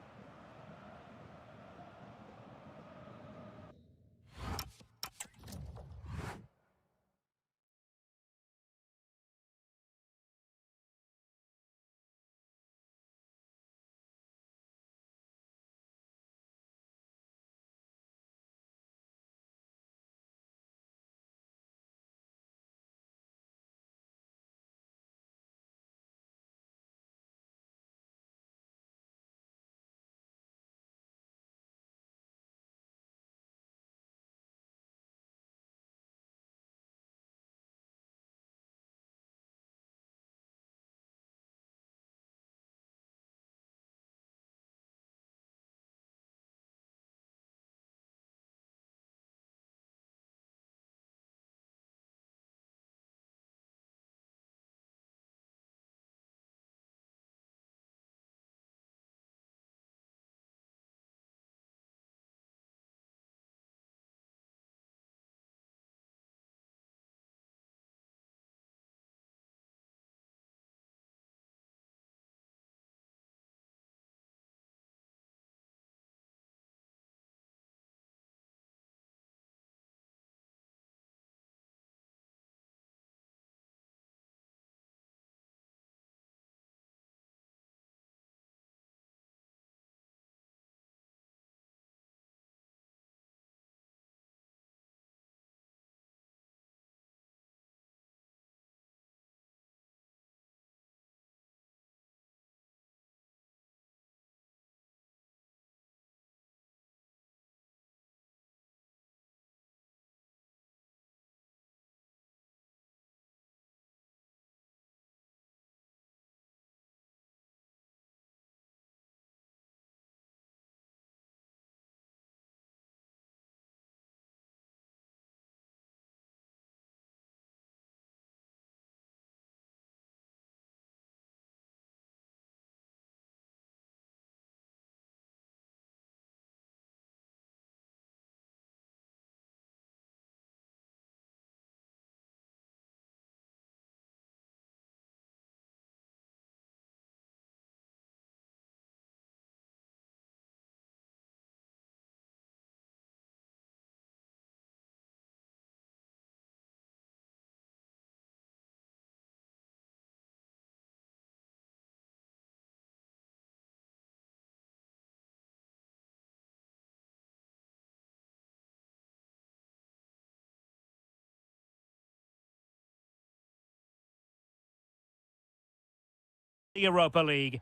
Europa League.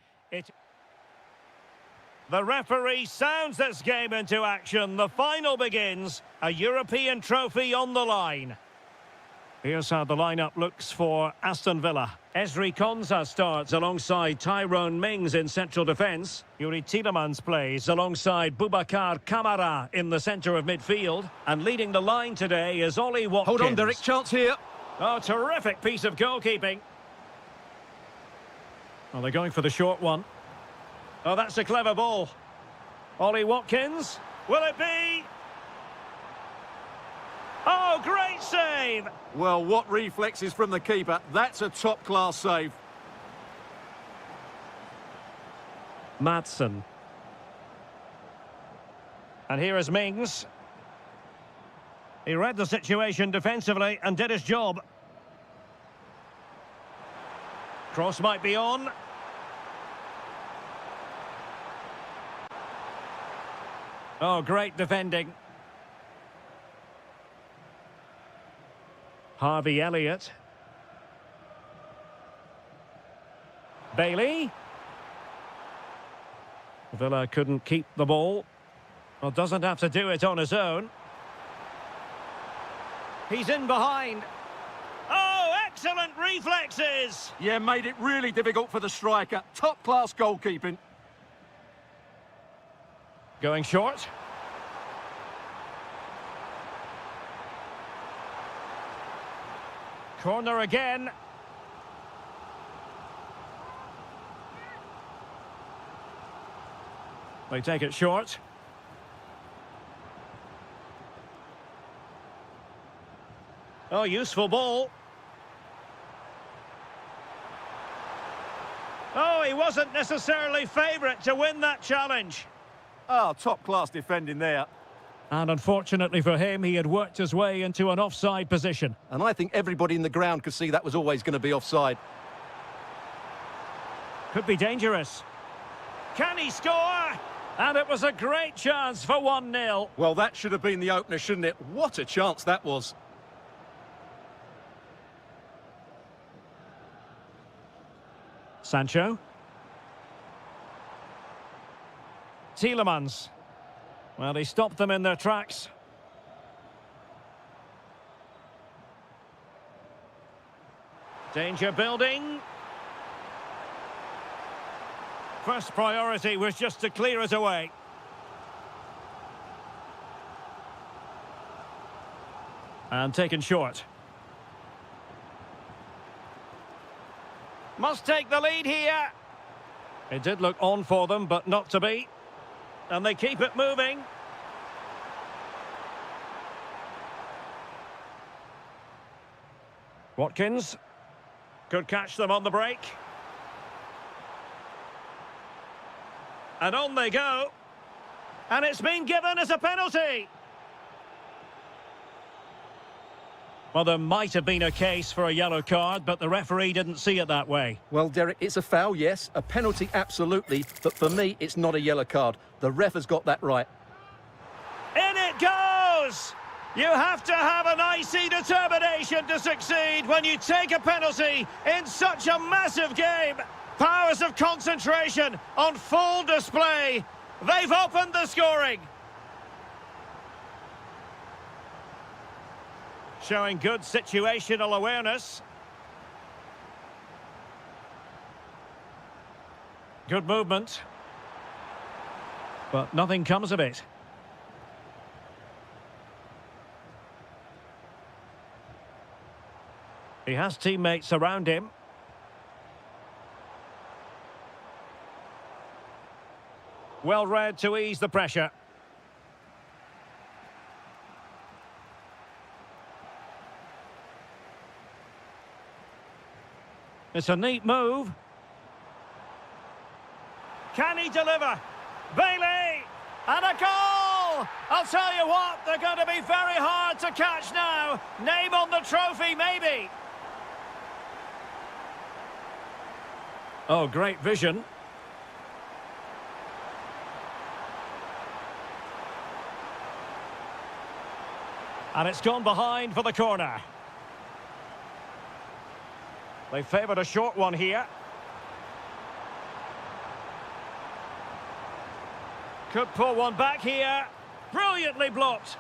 The referee sounds this game into action. The final begins. A European trophy on the line. Here's how the lineup looks for Aston Villa. Ezri Konsa starts alongside Tyrone Mings in central defence. Yuri Tielemans plays alongside Boubacar Kamara in the centre of midfield. And leading the line today is Ollie Watkins. Hold on, Derek, chance here. Oh, terrific piece of goalkeeping. Well, they're going for the short one. Oh, that's a clever ball. Ollie Watkins. Will it be? Oh, great save! Well, what reflexes from the keeper. That's a top-class save. Madsen. And here is Mings. He read the situation defensively and did his job. Cross might be on. Oh, great defending. Harvey Elliott. Bailey. Villa couldn't keep the ball. Well, doesn't have to do it on his own. He's in behind. Oh, excellent reflexes! Yeah, made it really difficult for the striker. Top-class goalkeeping. Going short. Corner again. They take it short. Oh, useful ball. Oh, he wasn't necessarily favourite to win that challenge. Oh, top-class defending there. And unfortunately for him, he had worked his way into an offside position. And I think everybody in the ground could see that was always going to be offside. Could be dangerous. Can he score? And it was a great chance for 1-0. Well, that should have been the opener, shouldn't it? What a chance that was. Sancho. Tielemans. Well, he stopped them in their tracks. Danger building. First priority was just to clear it away. And taken short. Must take the lead here. It did look on for them, but not to be. And they keep it moving. Watkins could catch them on the break. And on they go. And it's been given as a penalty. Well, there might have been a case for a yellow card, but the referee didn't see it that way. Well, Derek, it's a foul, yes. A penalty, absolutely. But for me, it's not a yellow card. The ref has got that right. In it goes! You have to have an icy determination to succeed when you take a penalty in such a massive game. Powers of concentration on full display. They've opened the scoring. Showing good situational awareness. Good movement. But nothing comes of it. He has teammates around him. Well read to ease the pressure. It's a neat move. Can he deliver? Bailey! And a goal! I'll tell you what, they're going to be very hard to catch now. Name on the trophy, maybe. Oh, great vision. And it's gone behind for the corner. They favoured a short one here. Could pull one back here. Brilliantly blocked.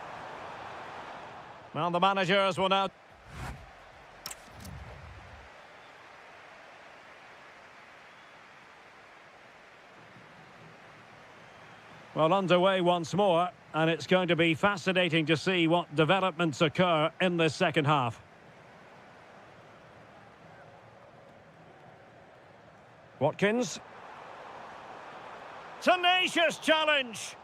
Well, the managers will now... Well, underway once more, and it's going to be fascinating to see what developments occur in this second half. Watkins. Tenacious challenge.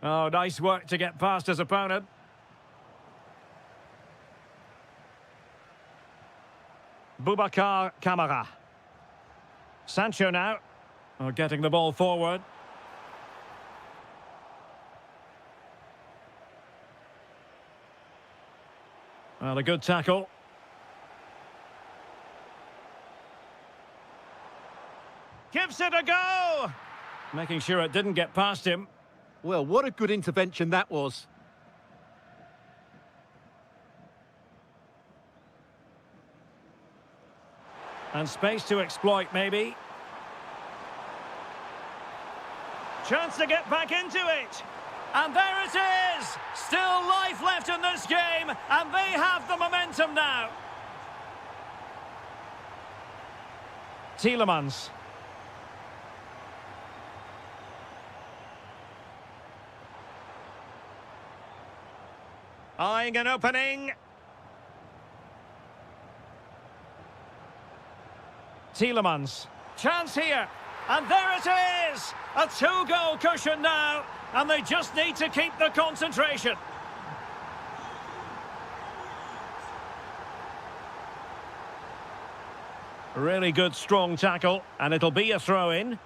Oh, nice work to get past his opponent. Boubacar Kamara. Sancho now. Oh, getting the ball forward. Well, a good tackle. Gives it a go! Making sure it didn't get past him. Well, what a good intervention that was. And space to exploit, maybe. Chance to get back into it. And there it is! Still life left in this game, and they have the momentum now. Tielemans. Eyeing an opening. Tielemans. Chance here. And there it is! A two-goal cushion now. And they just need to keep the concentration. Really good, strong tackle. And it'll be a throw-in.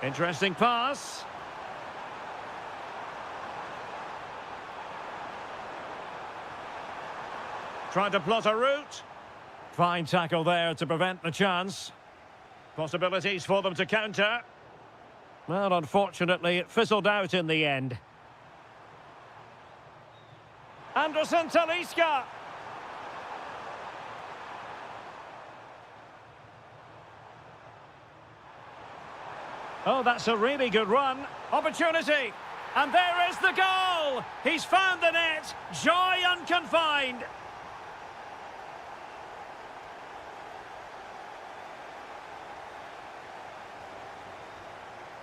Interesting pass. Trying to plot a route. Fine tackle there to prevent the chance. Possibilities for them to counter. Well, unfortunately, it fizzled out in the end. Anderson Talisca. Oh, that's a really good run. Opportunity. And there is the goal. He's found the net. Joy unconfined.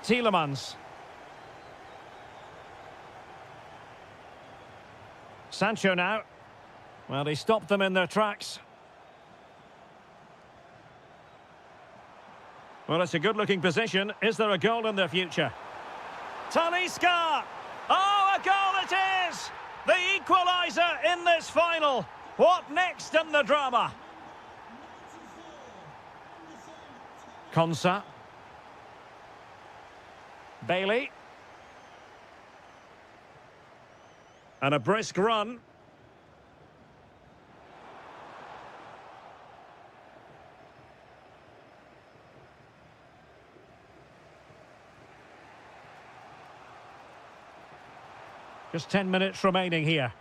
Tielemans. Sancho now. Well, he stopped them in their tracks. Well, it's a good-looking position. Is there a goal in their future? Talisca! Oh, a goal it is! The equaliser in this final. What next in the drama? Konsa. Bailey. And a brisk run. Just 10 minutes remaining here.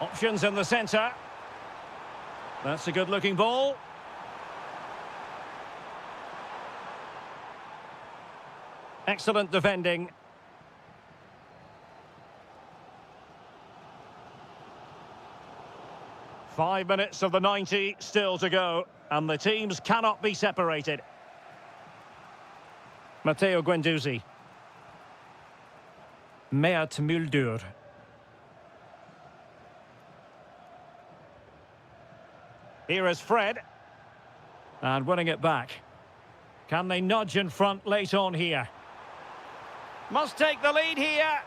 Options in the centre. That's a good-looking ball. Excellent defending. Five minutes of the 90 still to go, and the teams cannot be separated. Matteo Guendouzi. Mert Muldur. Here is Fred. And winning it back. Can they nudge in front late on here? Must take the lead here.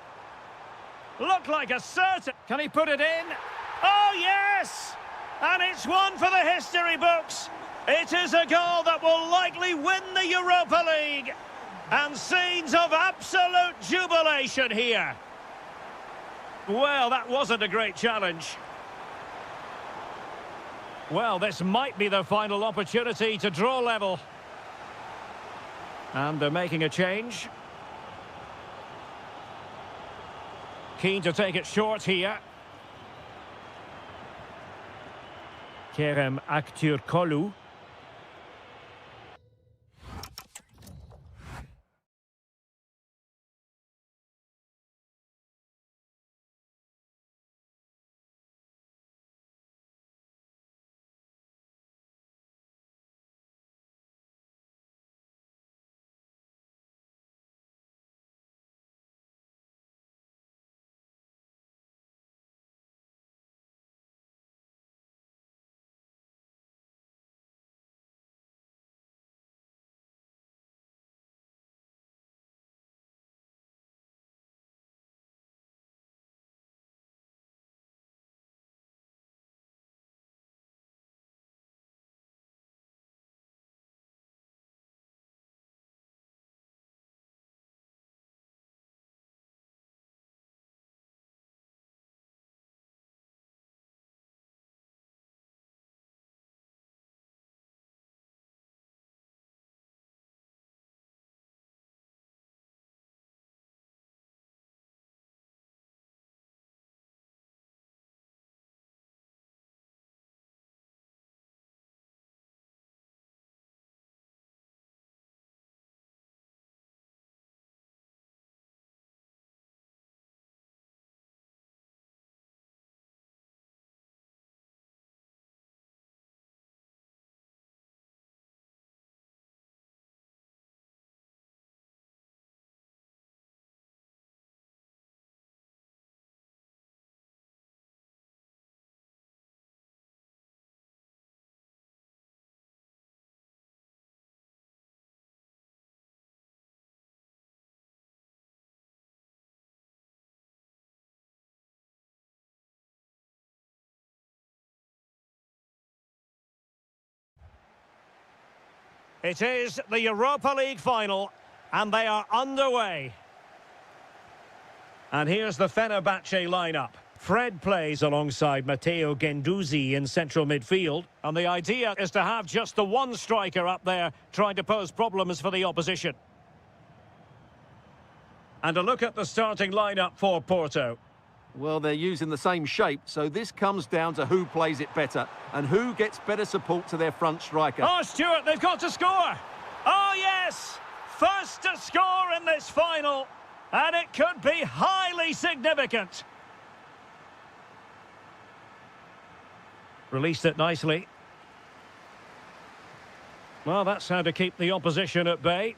Look like a certain... Can he put it in? Oh, yes! And it's one for the history books. It is a goal that will likely win the Europa League. And scenes of absolute jubilation here. Well, that wasn't a great challenge. Well, this might be the final opportunity to draw level. And they're making a change. Keen to take it short here. Kerem Aktürkoğlu. It is the Europa League final, and they are underway. And here's the Fenerbahce lineup. Fred plays alongside Matteo Guendouzi in central midfield, and the idea is to have just the one striker up there trying to pose problems for the opposition. And a look at the starting lineup for Porto. Well, they're using the same shape, so this comes down to who plays it better and who gets better support to their front striker. Oh, Stuart, they've got to score! Oh, yes! First to score in this final, and it could be highly significant. Released it nicely. Well, that's how to keep the opposition at bay.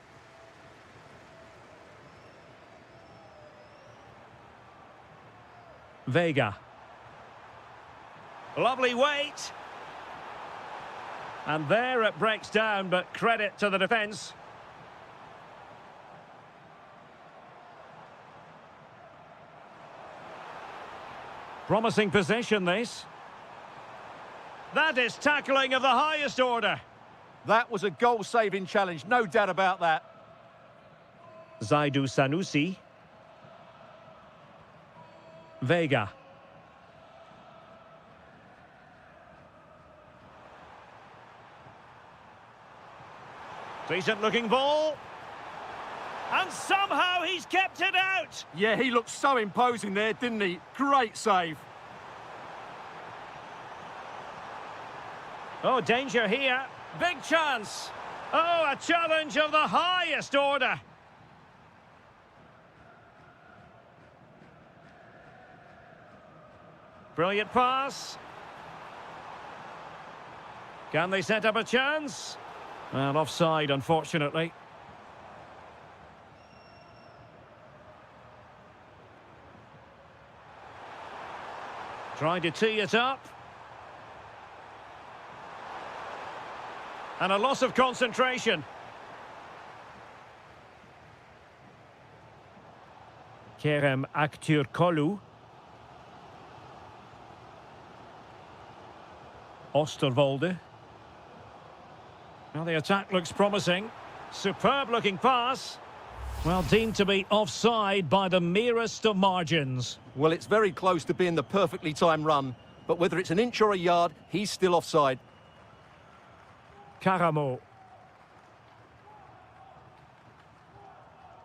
Vega. Lovely weight. And there it breaks down, but credit to the defence. Promising possession, this. That is tackling of the highest order. That was a goal-saving challenge, no doubt about that. Zaidu Sanusi. Vega. Decent looking ball. And somehow he's kept it out. Yeah, he looked so imposing there, didn't he? Great save. Oh, danger here. Big chance. Oh, a challenge of the highest order. Brilliant pass. Can they set up a chance? Well, offside, unfortunately. Trying to tee it up. And a loss of concentration. Kerem Aktürkoğlu. Osterwolde. Well, the attack looks promising. Superb looking pass. Well, deemed to be offside by the merest of margins. Well, it's very close to being the perfectly timed run, but whether it's an inch or a yard, he's still offside. Karamo.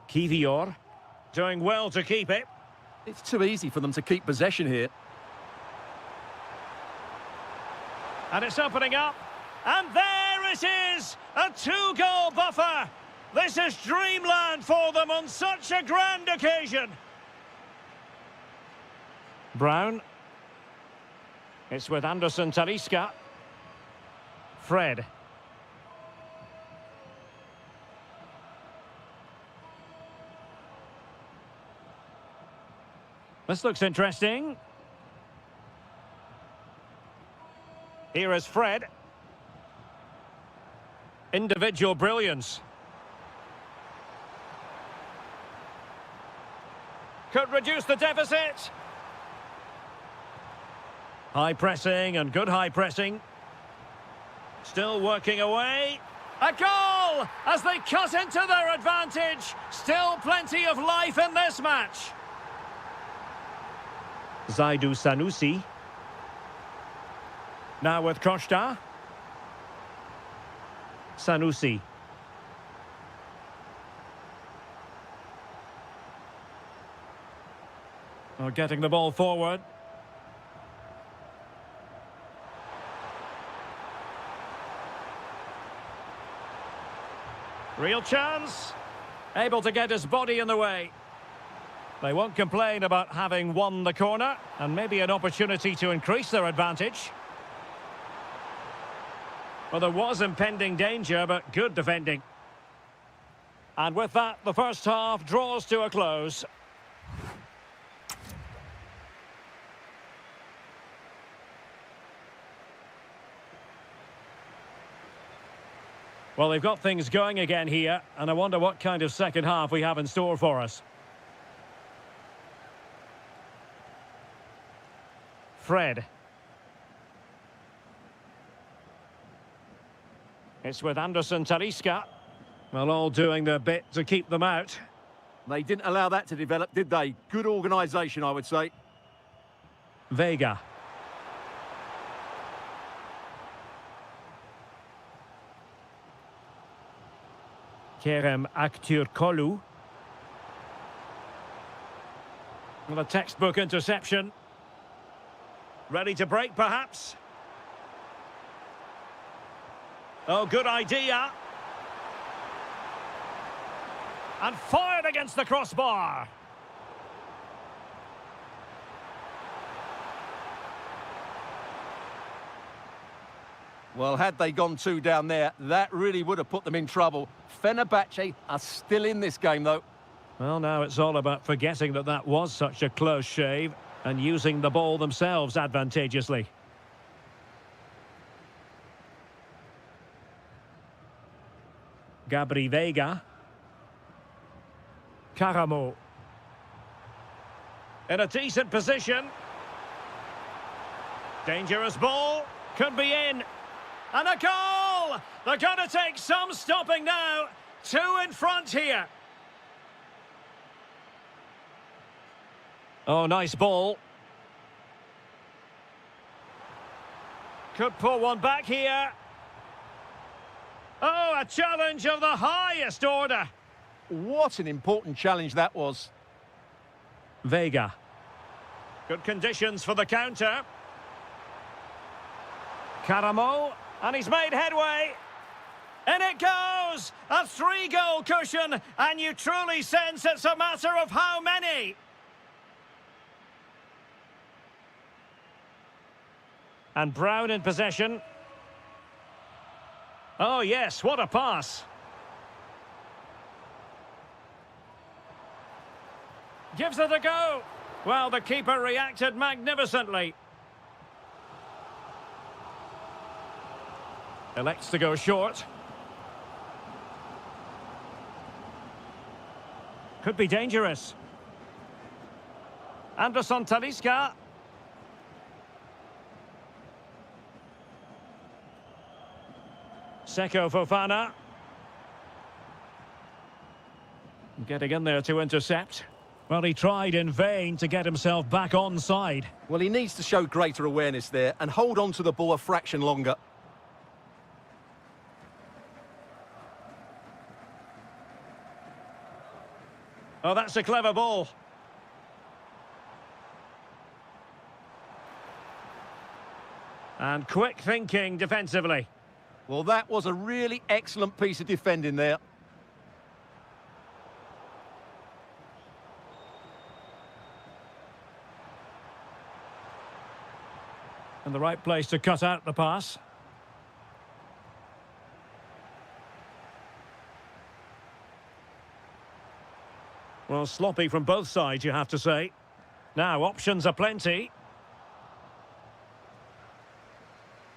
Kivior. Doing well to keep it. It's too easy for them to keep possession here. And it's opening up. And there it is! A two-goal buffer! This is dreamland for them on such a grand occasion. Brown. It's with Anderson Talisca. Fred. This looks interesting. Here is Fred. Individual brilliance. Could reduce the deficit. High pressing and good high pressing. Still working away. A goal as they cut into their advantage. Still plenty of life in this match. Zaidu Sanusi. Now with Costa. Sanusi. Oh, getting the ball forward. Real chance. Able to get his body in the way. They won't complain about having won the corner, and maybe an opportunity to increase their advantage. Well, there was impending danger, but good defending. And with that, the first half draws to a close. Well, they've got things going again here, and I wonder what kind of second half we have in store for us. Fred. It's with Anderson Talisca. Well, all doing their bit to keep them out. They didn't allow that to develop, did they? Good organisation, I would say. Vega. Kerem Aktürkoğlu. Well, a textbook interception. Ready to break, perhaps? Oh, good idea. And fired against the crossbar. Well, had they gone two down there, that really would have put them in trouble. Fenerbahce are still in this game, though. Well, now it's all about forgetting that that was such a close shave and using the ball themselves advantageously. Gabri Vega. Karamo. In a decent position. Dangerous ball. Could be in. And a goal! They're going to take some stopping now. Two in front here. Oh, nice ball. Could pull one back here. Oh, a challenge of the highest order. What an important challenge that was. Vega. Good conditions for the counter. Karamo. And he's made headway. In it goes! A three-goal cushion, and you truly sense it's a matter of how many. And Brown in possession. Oh, yes, what a pass. Gives it a go. Well, the keeper reacted magnificently. Elects to go short. Could be dangerous. Anderson Talisca. Seko Fofana. Getting in there to intercept. Well, he tried in vain to get himself back onside. Well, he needs to show greater awareness there and hold on to the ball a fraction longer. Oh, that's a clever ball. And quick thinking defensively. Well, that was a really excellent piece of defending there. In the right place to cut out the pass. Well, sloppy from both sides, you have to say. Now, options are plenty.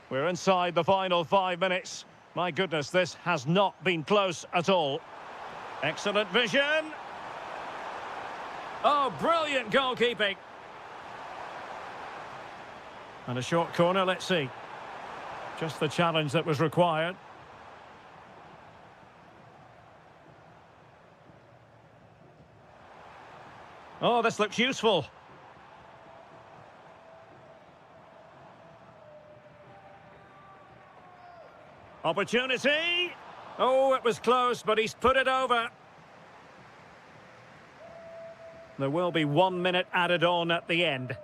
We're inside the final 5 minutes. My goodness, this has not been close at all. Excellent vision. Oh, brilliant goalkeeping. And a short corner, let's see. Just the challenge that was required. Oh, this looks useful. Opportunity. Oh, it was close, but he's put it over. There will be 1 minute added on at the end.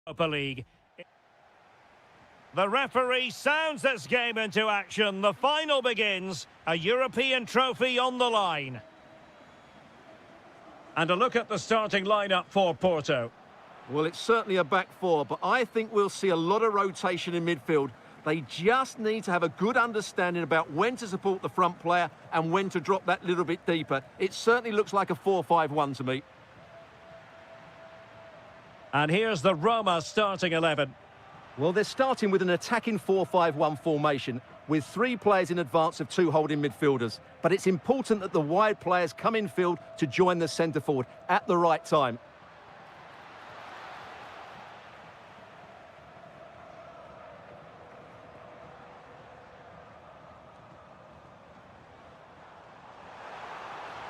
Europa League. The referee sounds this game into action. The final begins. A European trophy on the line. And a look at the starting lineup for Porto. Well, it's certainly a back four, but I think we'll see a lot of rotation in midfield. They just need to have a good understanding about when to support the front player and when to drop that little bit deeper. It certainly looks like a 4-5-1 to me. And here's the Roma starting 11. Well, they're starting with an attacking 4-5-1 formation with 3 players in advance of 2 holding midfielders. But it's important that the wide players come in field to join the centre forward at the right time.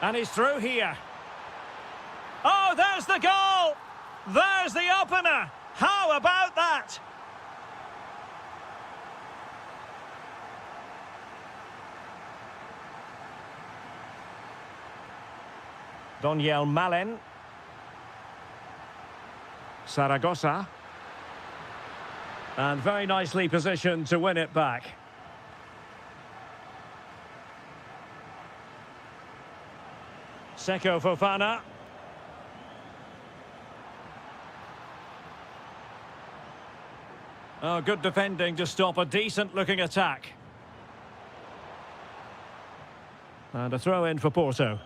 And he's through here. Oh, there's the goal! There's the opener! How about that? Doniel Malen. Saragossa. And very nicely positioned to win it back. Seko Fofana. Oh, good defending to stop a decent-looking attack. And a throw-in for Porto.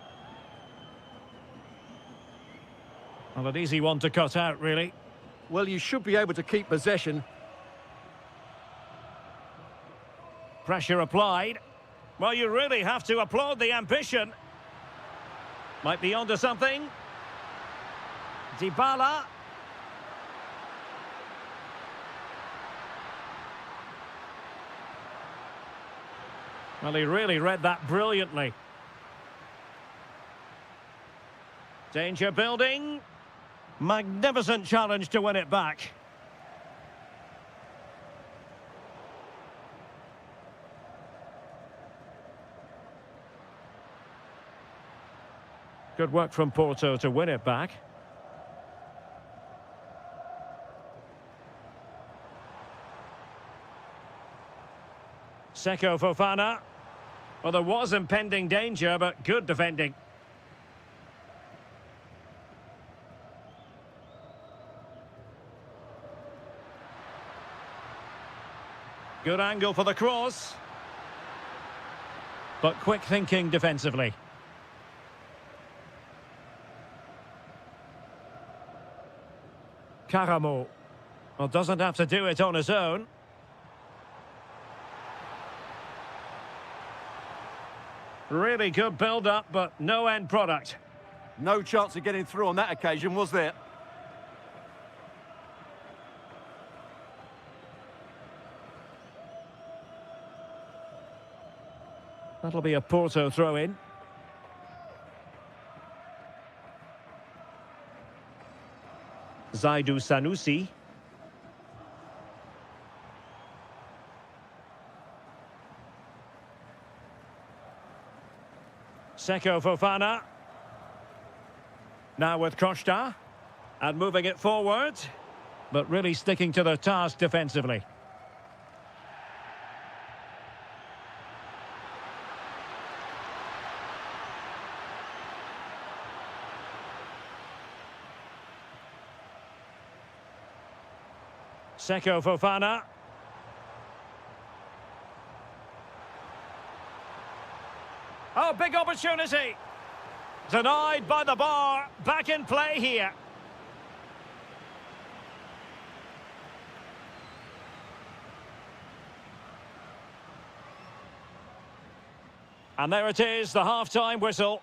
Well, an easy one to cut out, really. Well, you should be able to keep possession. Pressure applied. Well, you really have to applaud the ambition. Might be onto something. Dybala. Well, he really read that brilliantly. Danger building. Magnificent challenge to win it back. Good work from Porto to win it back. Seko Fofana. Well, there was impending danger, but good defending. Good angle for the cross. But quick thinking defensively. Karamo. Well, doesn't have to do it on his own. Really good build-up, but no end product. No chance of getting through on that occasion, was there? That'll be a Porto throw-in. Zaidu Sanusi. Seko Fofana. Now with Costa. And moving it forward. But really sticking to their task defensively. Seko Fofana. Oh, big opportunity. Denied by the bar. Back in play here. And there it is, the half-time whistle.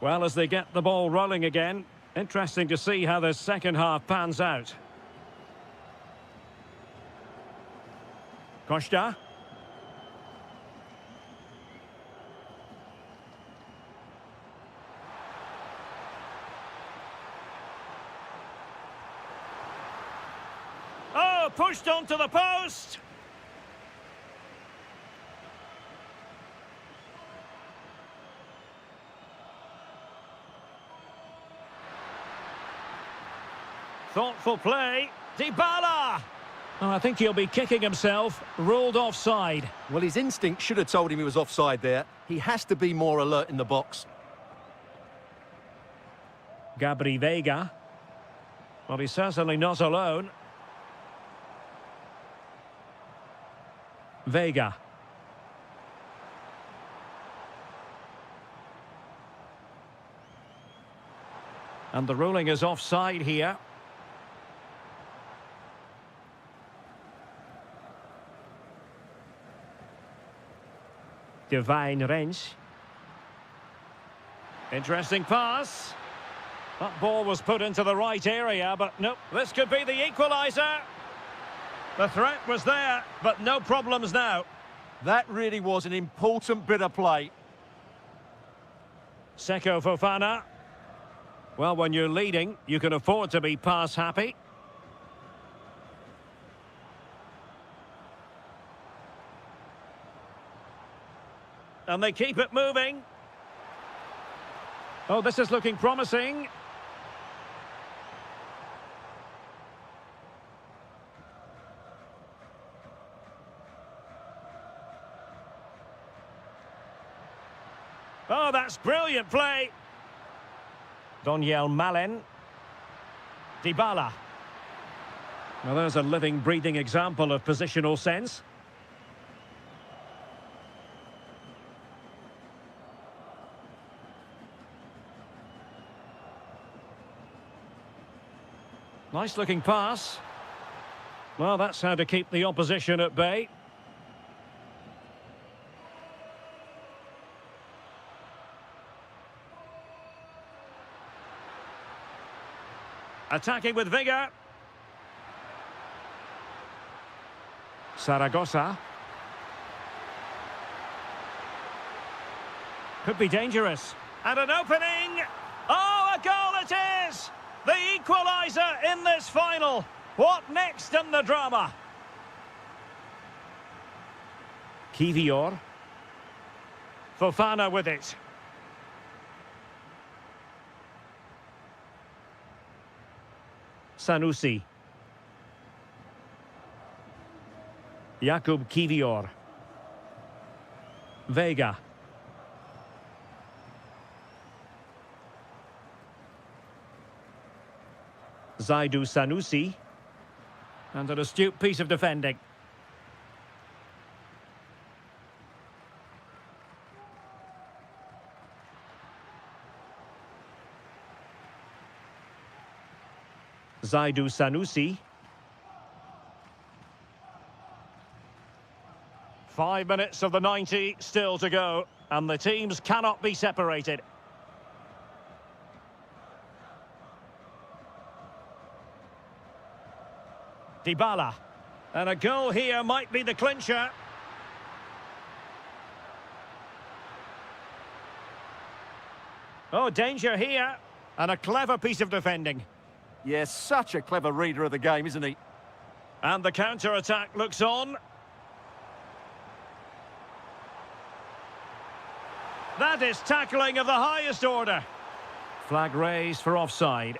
Well, as they get the ball rolling again, interesting to see how the second half pans out. Costa. Oh, pushed onto the post. Thoughtful play. Dybala! Oh, I think he'll be kicking himself. Ruled offside. Well, his instinct should have told him he was offside there. He has to be more alert in the box. Gabri Veiga. Well, he's certainly not alone. Veiga. And the ruling is offside here. Divine Range. Interesting pass. That ball was put into the right area, but nope, this could be the equaliser. The threat was there, but no problems now. That really was an important bit of play. Seko Fofana. Well, when you're leading, you can afford to be pass happy. And they keep it moving. Oh, this is looking promising. Oh, that's brilliant play. Doniel Malen. Dybala. Well, there's a living, breathing example of positional sense. Nice looking pass. Well, that's how to keep the opposition at bay. Attacking with vigour. Saragossa. Could be dangerous. And an opening! Oh, a goal it is! The equaliser in this final. What next in the drama? Kivior. Fofana with it. Sanusi. Jakub Kivior. Vega. Zaidu Sanusi. And an astute piece of defending. Zaidu Sanusi. 5 minutes of the 90 still to go, and the teams cannot be separated. Dybala. And a goal here might be the clincher. Oh, danger here. And a clever piece of defending. Yes, such a clever reader of the game, isn't he? And the counter-attack looks on. That is tackling of the highest order. Flag raised for offside.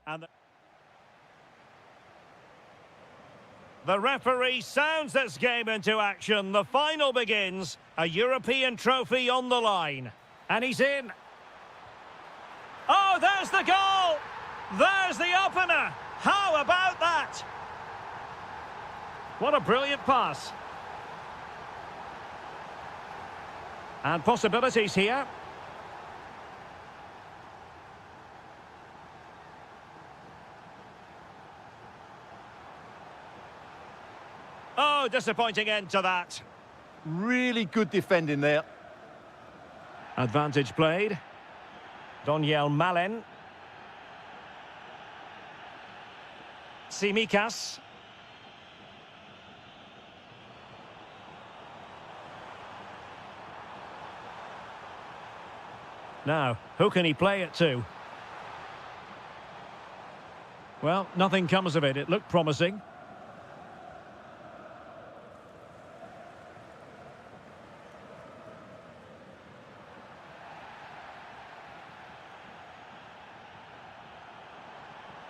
And the referee sounds this game into action. The final begins. A European trophy on the line. And he's in. Oh, there's the goal! There's the opener! How about that? What a brilliant pass. And possibilities here. Oh, disappointing end to that. Really good defending there. Advantage played. Doniel Malen. Simikas. Now, who can he play it to? Well, nothing comes of it. It looked promising.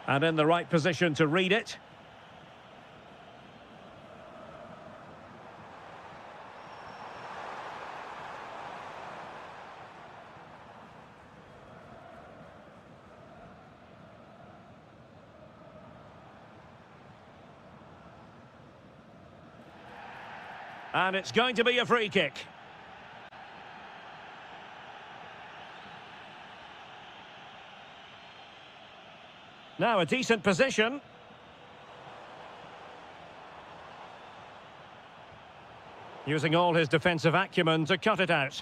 And in the right position to read it. And it's going to be a free kick. Now a decent position. Using all his defensive acumen to cut it out.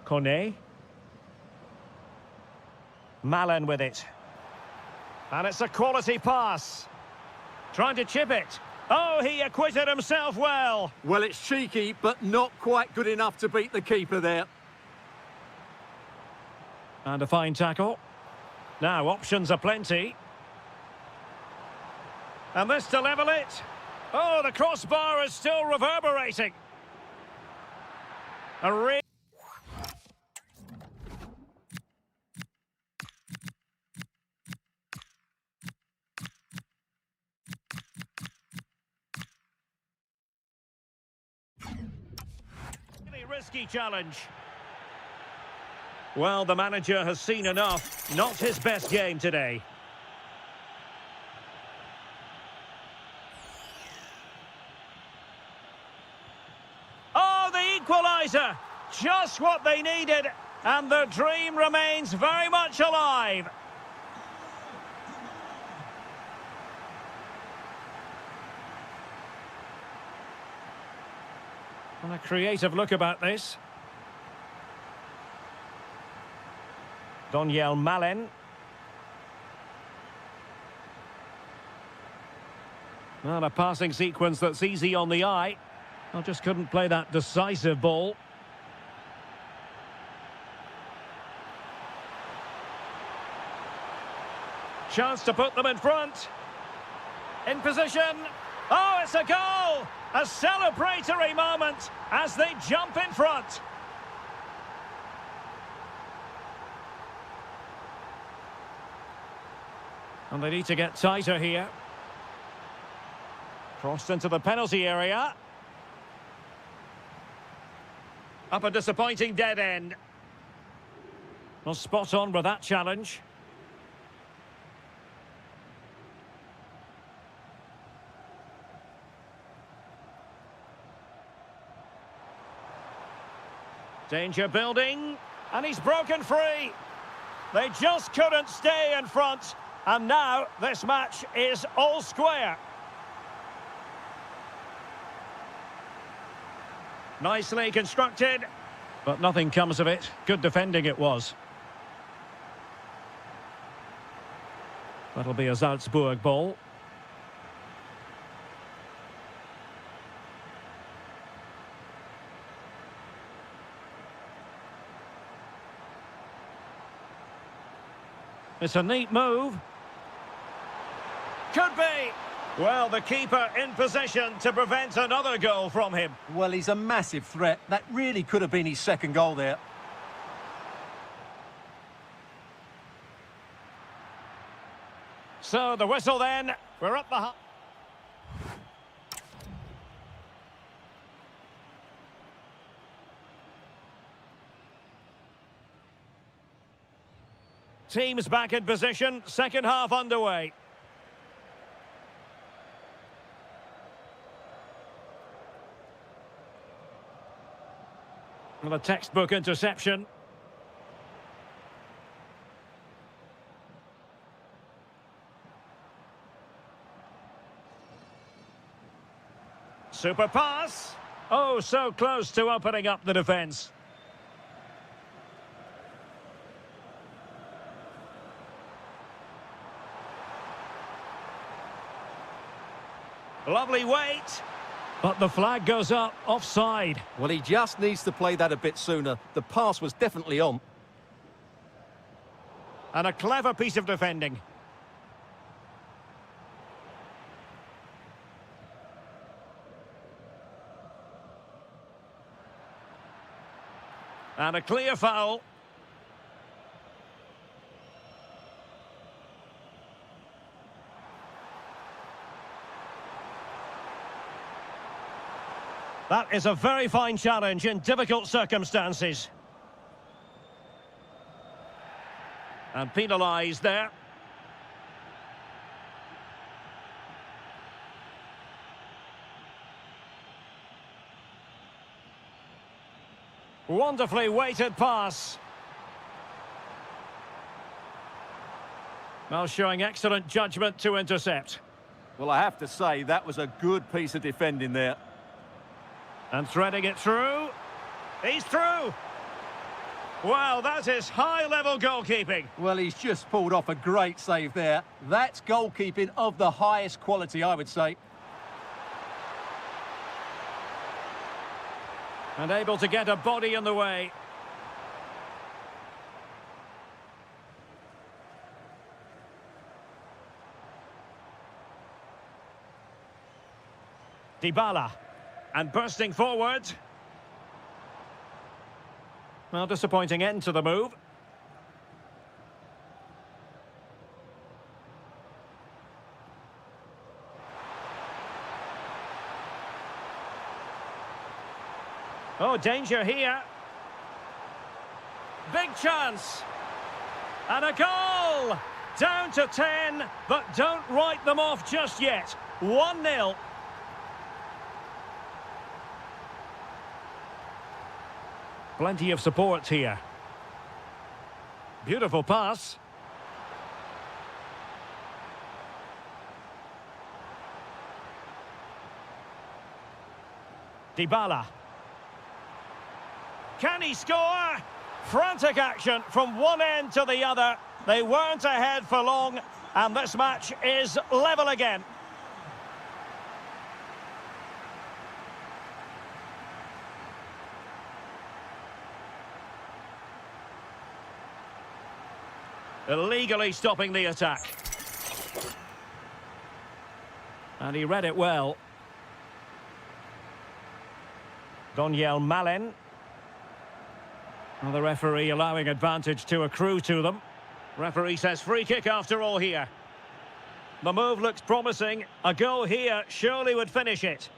Cornet. Malen with it. And it's a quality pass. Trying to chip it. Oh, he acquitted himself well. Well, it's cheeky, but not quite good enough to beat the keeper there. And a fine tackle. Now, options are plenty. And this to level it. Oh, the crossbar is still reverberating. A really risky challenge. Well, the manager has seen enough. Not his best game today. Oh, the equaliser! Just what they needed, and the dream remains very much alive. And a creative look about this. Doniel Malen. Not a passing sequence that's easy on the eye. I just couldn't play that decisive ball. Chance to put them in front. In position. Oh, it's a goal! A celebratory moment as they jump in front. And they need to get tighter here. Crossed into the penalty area. Up a disappointing dead end. Well, spot on with that challenge. Danger building, and he's broken free. They just couldn't stay in front, and now this match is all square. Nicely constructed, but nothing comes of it. Good defending it was. That'll be a Salzburg ball. It's a neat move. Could be. Well, the keeper in position to prevent another goal from him. Well, he's a massive threat. That really could have been his second goal there. So the whistle then. We're up the... Teams back in position. Second half underway. Well, a textbook interception. Super pass. Oh, so close to opening up the defence. Lovely weight. But the flag goes up, offside. Well, he just needs to play that a bit sooner. The pass was definitely on. And a clever piece of defending. And a clear foul. That is a very fine challenge in difficult circumstances. And penalised there. Wonderfully weighted pass. Well, showing excellent judgment to intercept. Well, I have to say, that was a good piece of defending there. And threading it through. He's through. Well, that is high-level goalkeeping. Well, he's just pulled off a great save there. That's goalkeeping of the highest quality, I would say. And able to get a body in the way. Dybala. And bursting forward. Well, disappointing end to the move. Oh, danger here. Big chance. And a goal! Down to 10, but don't write them off just yet. 1-0. Plenty of support here. Beautiful pass. Dybala. Can he score? Frantic action from one end to the other. They weren't ahead for long, and this match is level again. Illegally stopping the attack. And he read it well. Doniel Malen. And the referee allowing advantage to accrue to them. Referee says free kick after all here. The move looks promising. A goal here surely would finish it.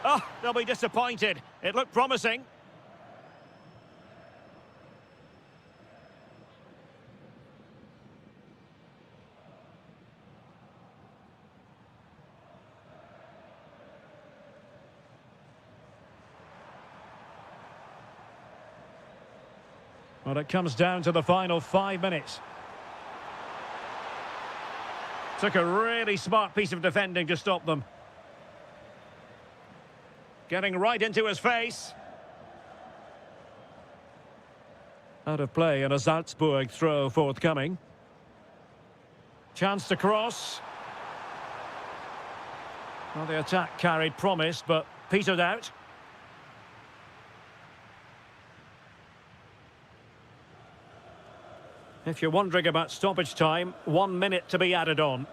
Oh, they'll be disappointed. It looked promising. Well, it comes down to the final 5 minutes. Took a really smart piece of defending to stop them. Getting right into his face. Out of play and a Salzburg throw forthcoming. Chance to cross. Well, the attack carried promise, but petered out. If you're wondering about stoppage time, 1 minute to be added on.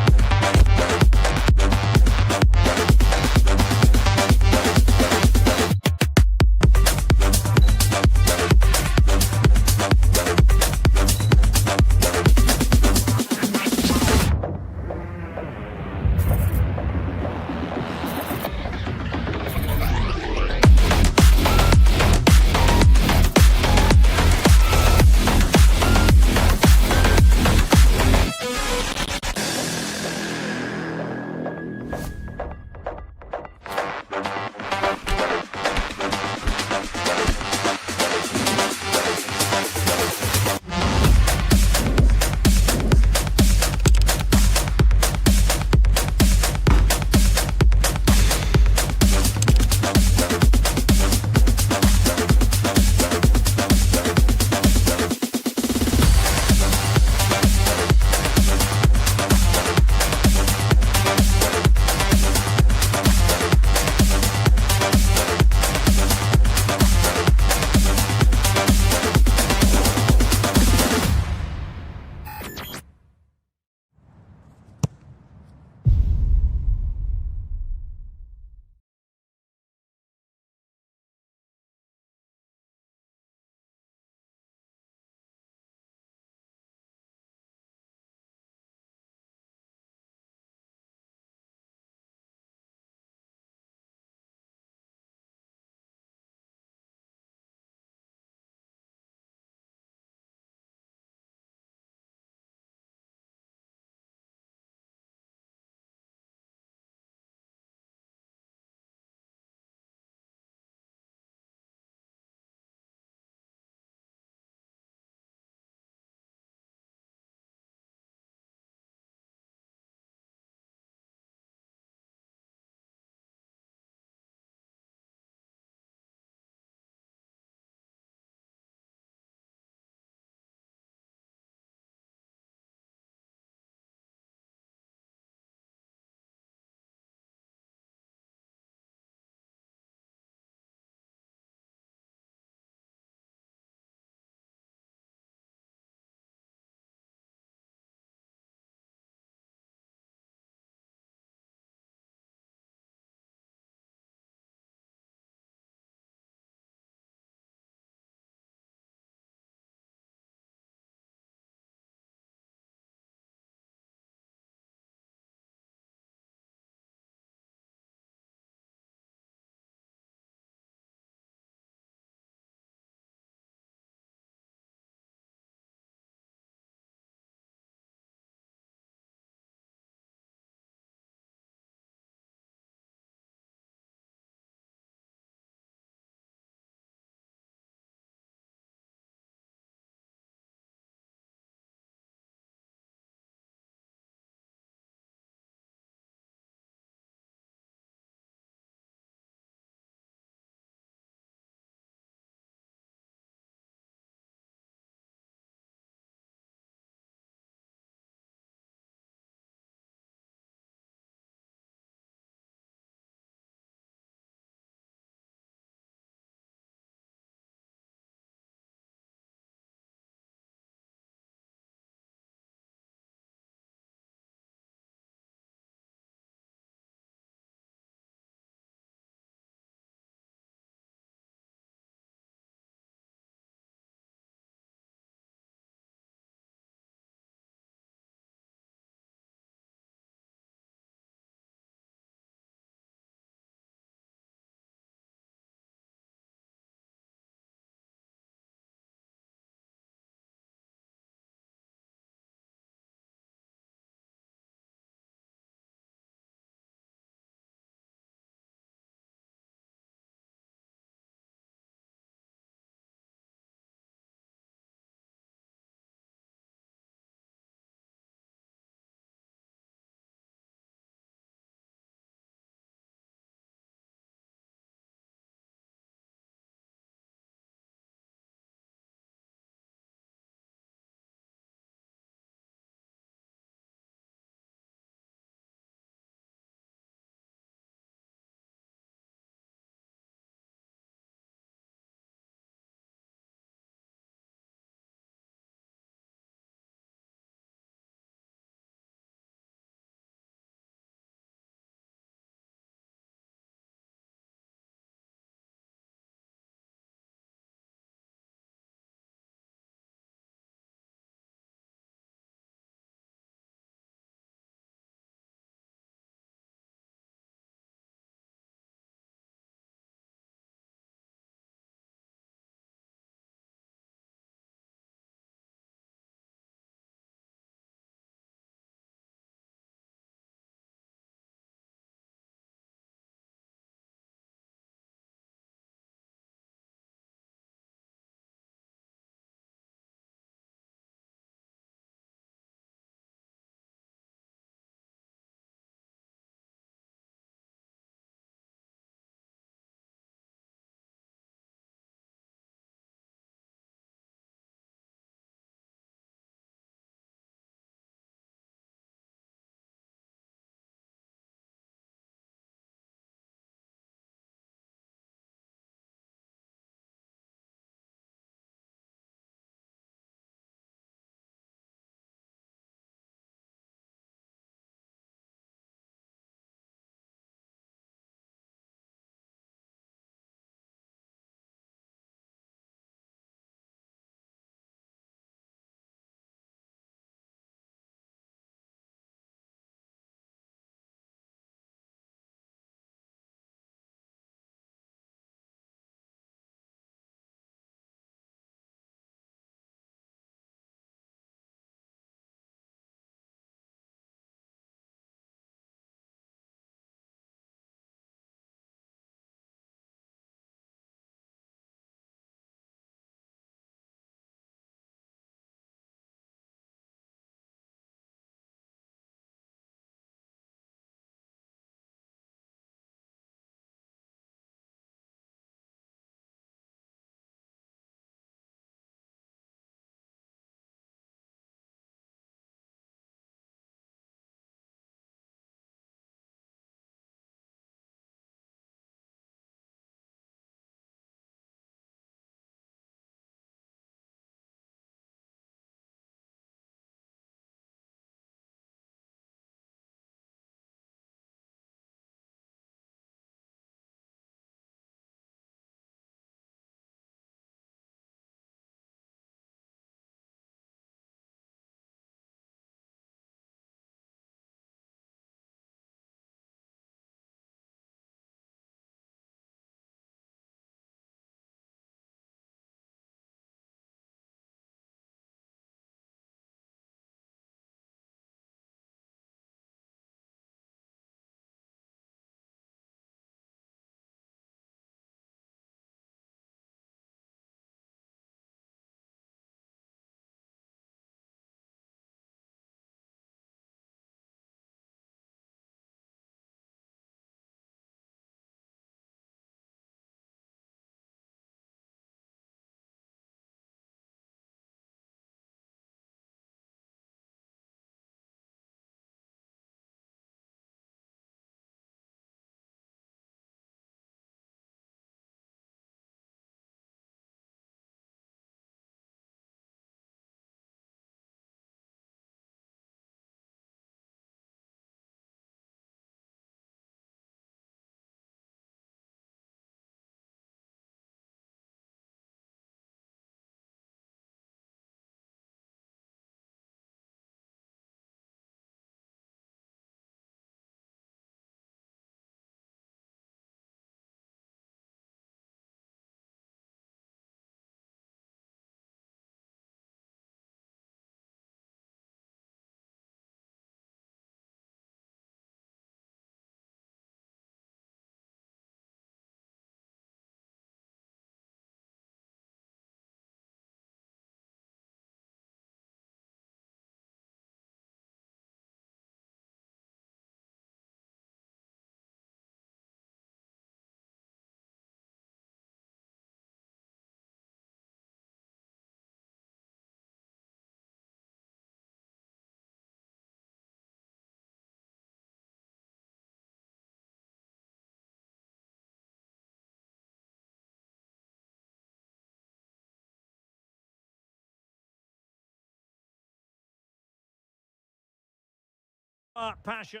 Passion.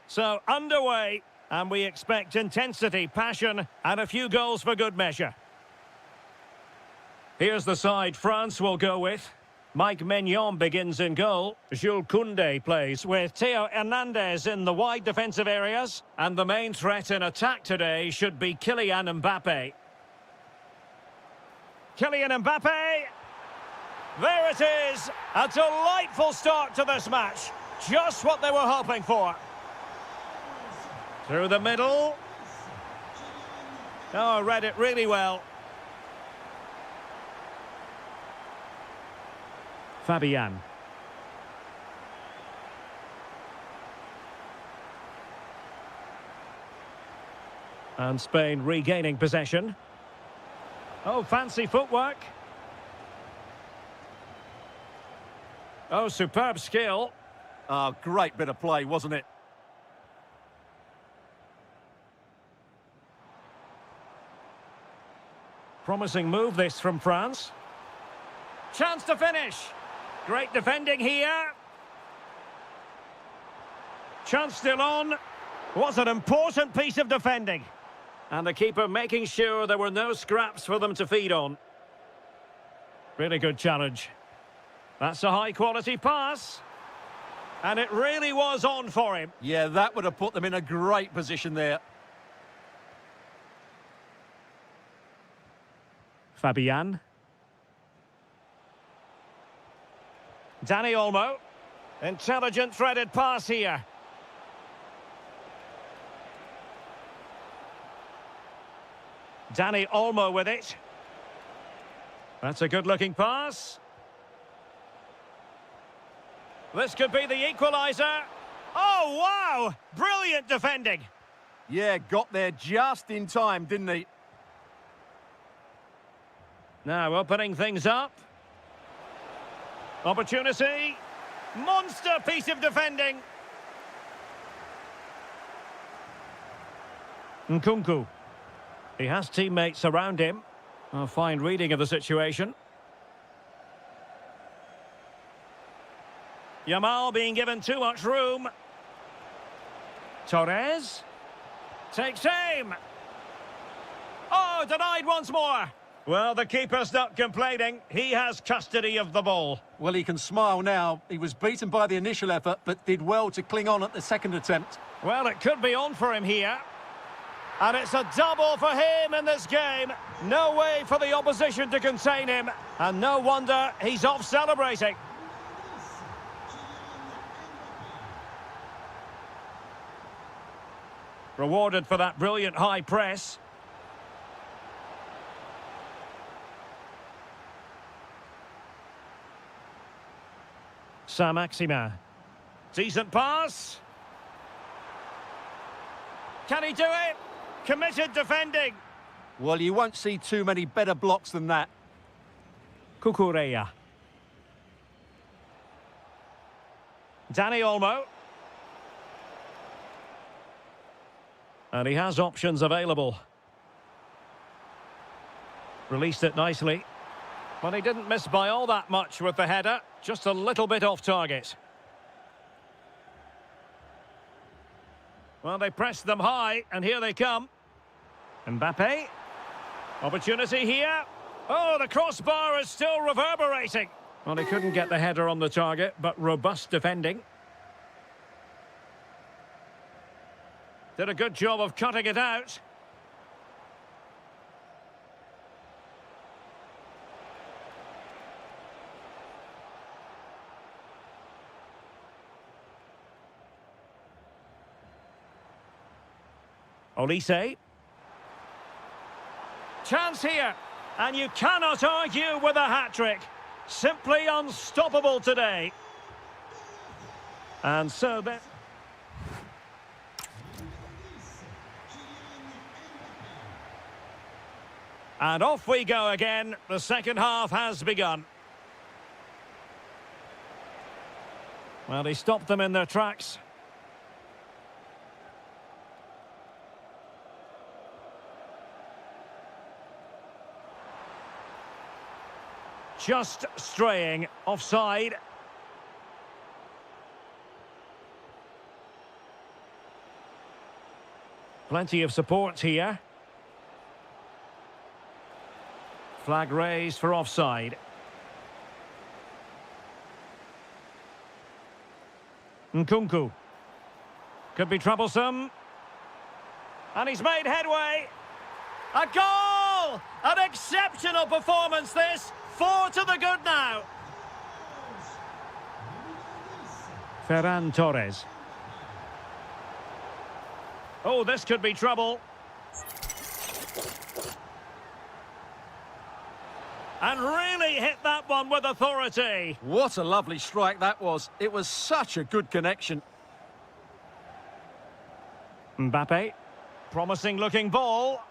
So, underway, and we expect intensity, passion, and a few goals for good measure. Here's the side France will go with. Mike Maignan begins in goal. Jules Koundé plays with Theo Hernandez in the wide defensive areas. And the main threat in attack today should be Kylian Mbappe. Kylian Mbappe! There it is! A delightful start to this match. Just what they were hoping for. Through the middle. Oh, read it really well. Fabian. And Spain regaining possession. Oh, fancy footwork. Oh, superb skill. Oh, great bit of play, wasn't it? Promising move this from France. Chance to finish. Great defending here. Chance still on. Was an important piece of defending. And the keeper making sure there were no scraps for them to feed on. Really good challenge. That's a high-quality pass. And it really was on for him. Yeah, that would have put them in a great position there. Fabian. Dani Olmo. Intelligent threaded pass here. Dani Olmo with it. That's a good-looking pass. This could be the equaliser. Oh, wow! Brilliant defending. Yeah, got there just in time, didn't he? Now opening things up. Opportunity. Monster piece of defending. Nkunku. He has teammates around him. A fine reading of the situation. Yamal being given too much room. Torres. Takes aim. Oh, denied once more. Well, the keeper's not complaining. He has custody of the ball. Well, he can smile now. He was beaten by the initial effort, but did well to cling on at the second attempt. Well, it could be on for him here. And it's a double for him in this game. No way for the opposition to contain him. And no wonder he's off celebrating. Rewarded for that brilliant high press. Saint-Maximin. Decent pass. Can he do it? Committed defending. Well, you won't see too many better blocks than that. Cucurella. Dani Olmo. And he has options available. Released it nicely. But he didn't miss by all that much with the header. Just a little bit off target. Well, they pressed them high, and here they come. Mbappe. Opportunity here. Oh, the crossbar is still reverberating. Well, he couldn't get the header on the target, but robust defending. Did a good job of cutting it out. Olise. Chance here. And you cannot argue with a hat-trick. Simply unstoppable today. And so then... And off we go again. The second half has begun. Well, he stopped them in their tracks. Just straying offside. Plenty of support here. Flag raised for offside. Nkunku. Could be troublesome. And he's made headway. A goal! An exceptional performance this. 4 to the good now. Ferran Torres. Oh, this could be trouble. And really hit that one with authority. What a lovely strike that was. It was such a good connection. Mbappe. Promising looking ball.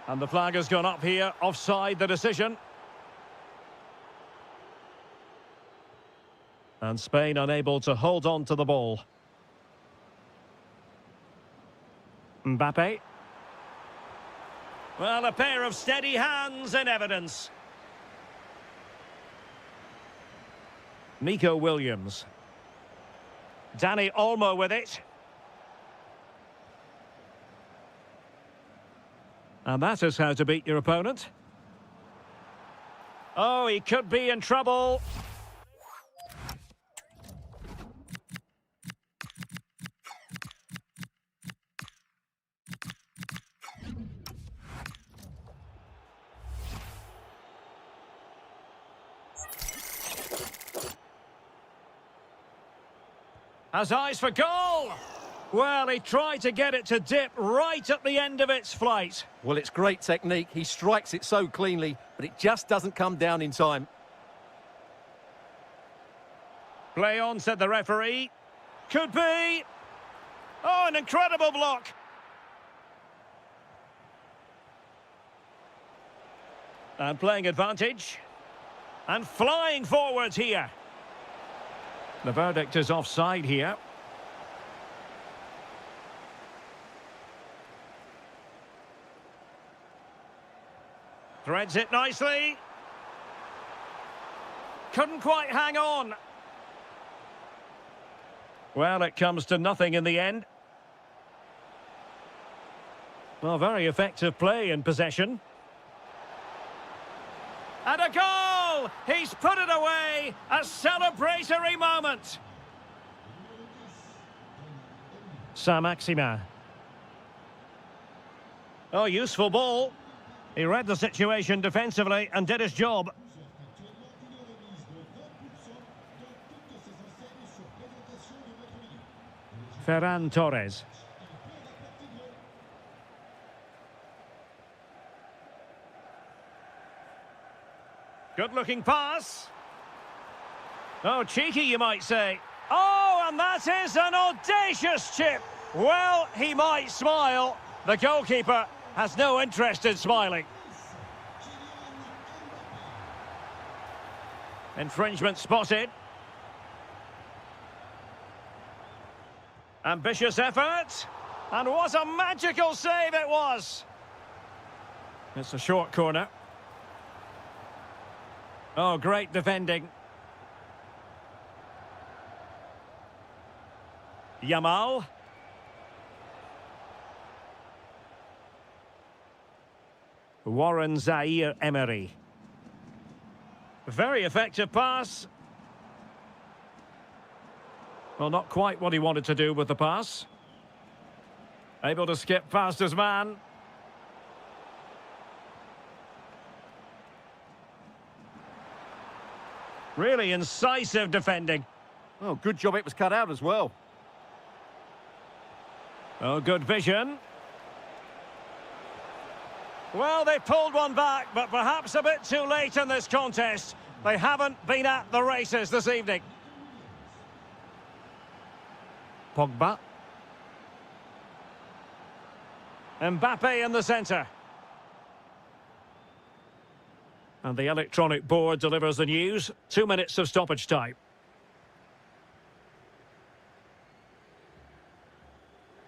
And the flag has gone up here. Offside the decision. And Spain unable to hold on to the ball. Mbappe. Well, a pair of steady hands in evidence. Nico Williams. Danny Olmo with it. And that is how to beat your opponent. Oh, he could be in trouble. Has eyes for goal. Well, he tried to get it to dip right at the end of its flight. Well, it's great technique. He strikes it so cleanly, but it just doesn't come down in time. Play on, said the referee. Could be. Oh, an incredible block. And playing advantage. And flying forwards here. The verdict is offside here. Threads it nicely. Couldn't quite hang on. Well, it comes to nothing in the end. Well, very effective play in possession. And a goal! He's put it away! A celebratory moment! Saint-Maximin. Oh, useful ball. He read the situation defensively and did his job. Ferran Torres. Good-looking pass. Oh, cheeky, you might say. Oh, and that is an audacious chip. Well, he might smile. The goalkeeper has no interest in smiling. Infringement spotted. Ambitious effort. And what a magical save it was. It's a short corner. Oh, great defending. Yamal. Warren Zaire-Emery. Very effective pass. Well, not quite what he wanted to do with the pass. Able to skip past his man. Really incisive defending. Oh, good job it was cut out as well. Oh, good vision. Well, they pulled one back, but perhaps a bit too late in this contest. They haven't been at the races this evening. Pogba. Mbappe in the centre. And the electronic board delivers the news. 2 minutes of stoppage time.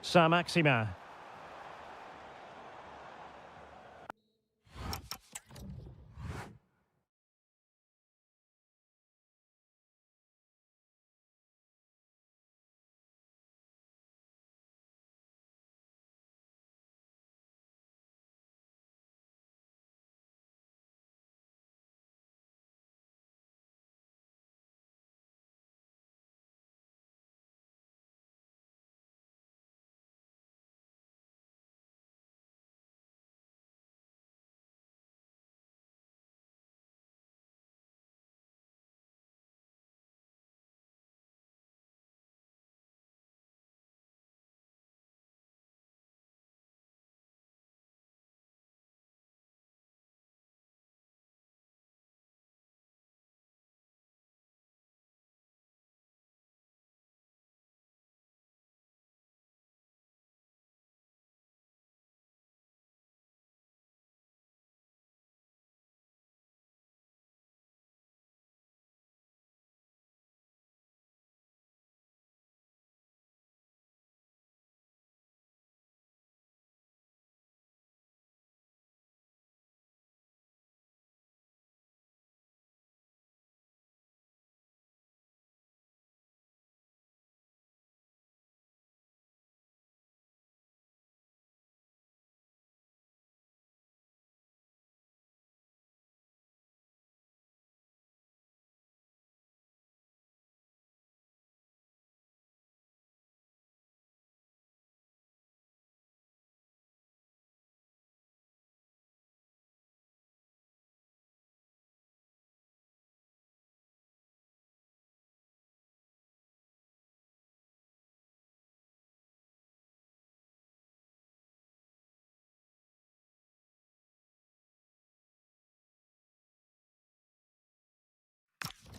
Saint-Maximin.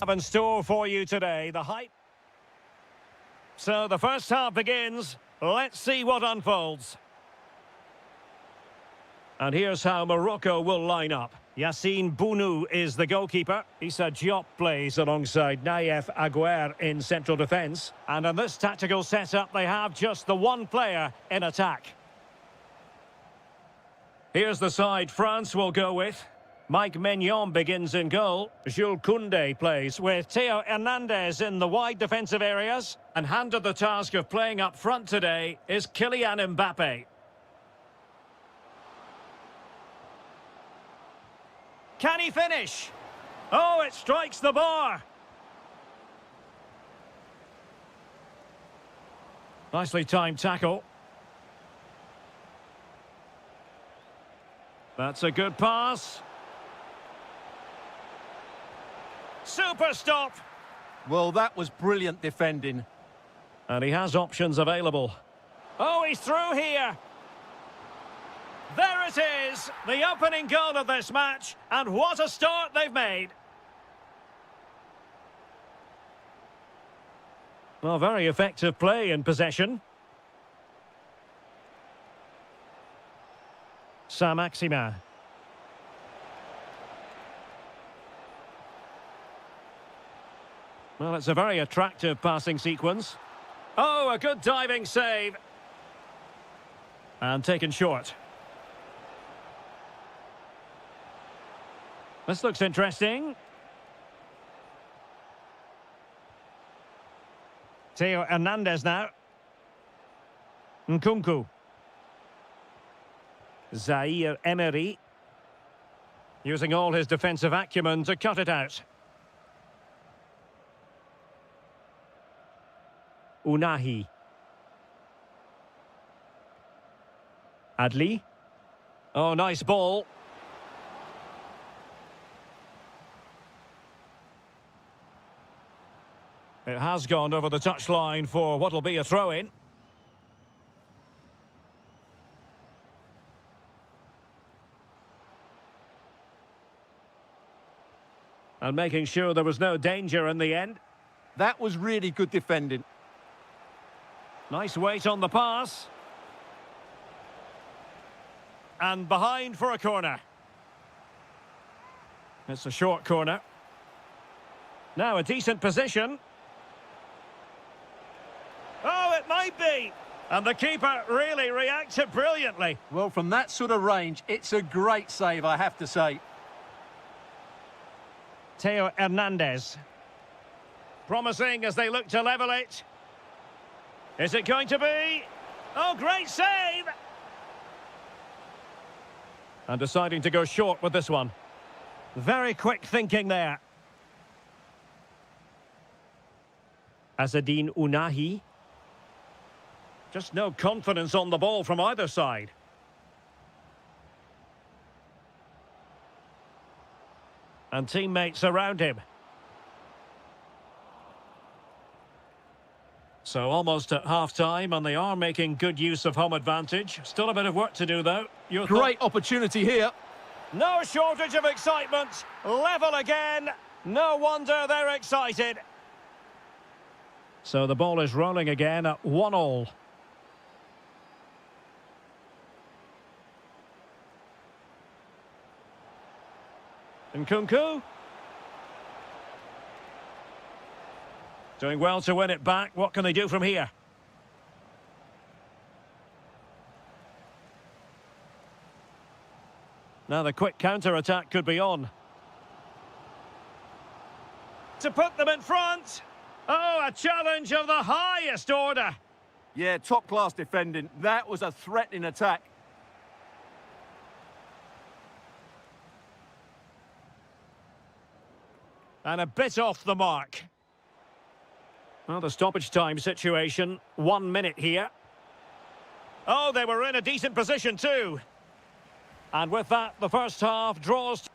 Have in store for you today, the hype. So the first half begins. Let's see what unfolds. And here's how Morocco will line up. Yassine Bounou is the goalkeeper. Issa Diop plays alongside Naïef Aguer in central defence. And in this tactical setup, they have just the one player in attack. Here's the side France will go with. Mike Maignan begins in goal. Jules Koundé plays with Theo Hernandez in the wide defensive areas. And handed the task of playing up front today is Kylian Mbappe. Can he finish? Oh, it strikes the bar. Nicely timed tackle. That's a good pass. Super stop. Well, that was brilliant defending. And he has options available. Oh, he's through here. There it is, the opening goal of this match, and what a start they've made. Well, very effective play in possession. Saint-Maximin. Well, it's a very attractive passing sequence. Oh, a good diving save. And taken short. This looks interesting. Theo Hernandez now. Nkunku. Zaire Emery. Using all his defensive acumen to cut it out. Unahi. Adli. Oh, nice ball. It has gone over the touchline for what will be a throw-in. And making sure there was no danger in the end. That was really good defending. Nice weight on the pass. And behind for a corner. It's a short corner. Now a decent position. Oh, it might be. And the keeper really reacted brilliantly. Well, from that sort of range, it's a great save, I have to say. Theo Hernandez. Promising as they look to level it. Is it going to be? Oh, great save! And deciding to go short with this one. Very quick thinking there. Azzedine Ounahi. Just no confidence on the ball from either side. And teammates around him. So almost at half-time, and they are making good use of home advantage. Still a bit of work to do, though. Great opportunity here. No shortage of excitement. Level again. No wonder they're excited. So the ball is rolling again at 1-1. Nkunku. Doing well to win it back. What can they do from here? Now the quick counter-attack could be on. To put them in front. Oh, a challenge of the highest order. Yeah, top-class defending. That was a threatening attack. And a bit off the mark. Well, the stoppage time situation, 1 minute here. Oh, they were in a decent position too. And with that, the first half draws.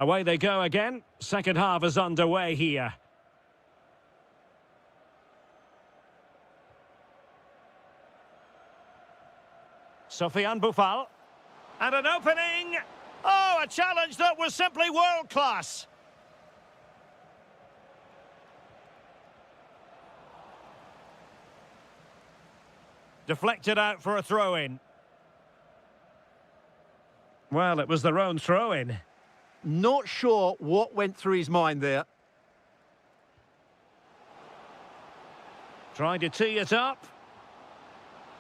Away they go again. Second half is underway here. Sofiane Boufal. And an opening. Oh, a challenge that was simply world-class. Deflected out for a throw-in. Well, it was their own throw-in. Not sure what went through his mind there. Trying to tee it up.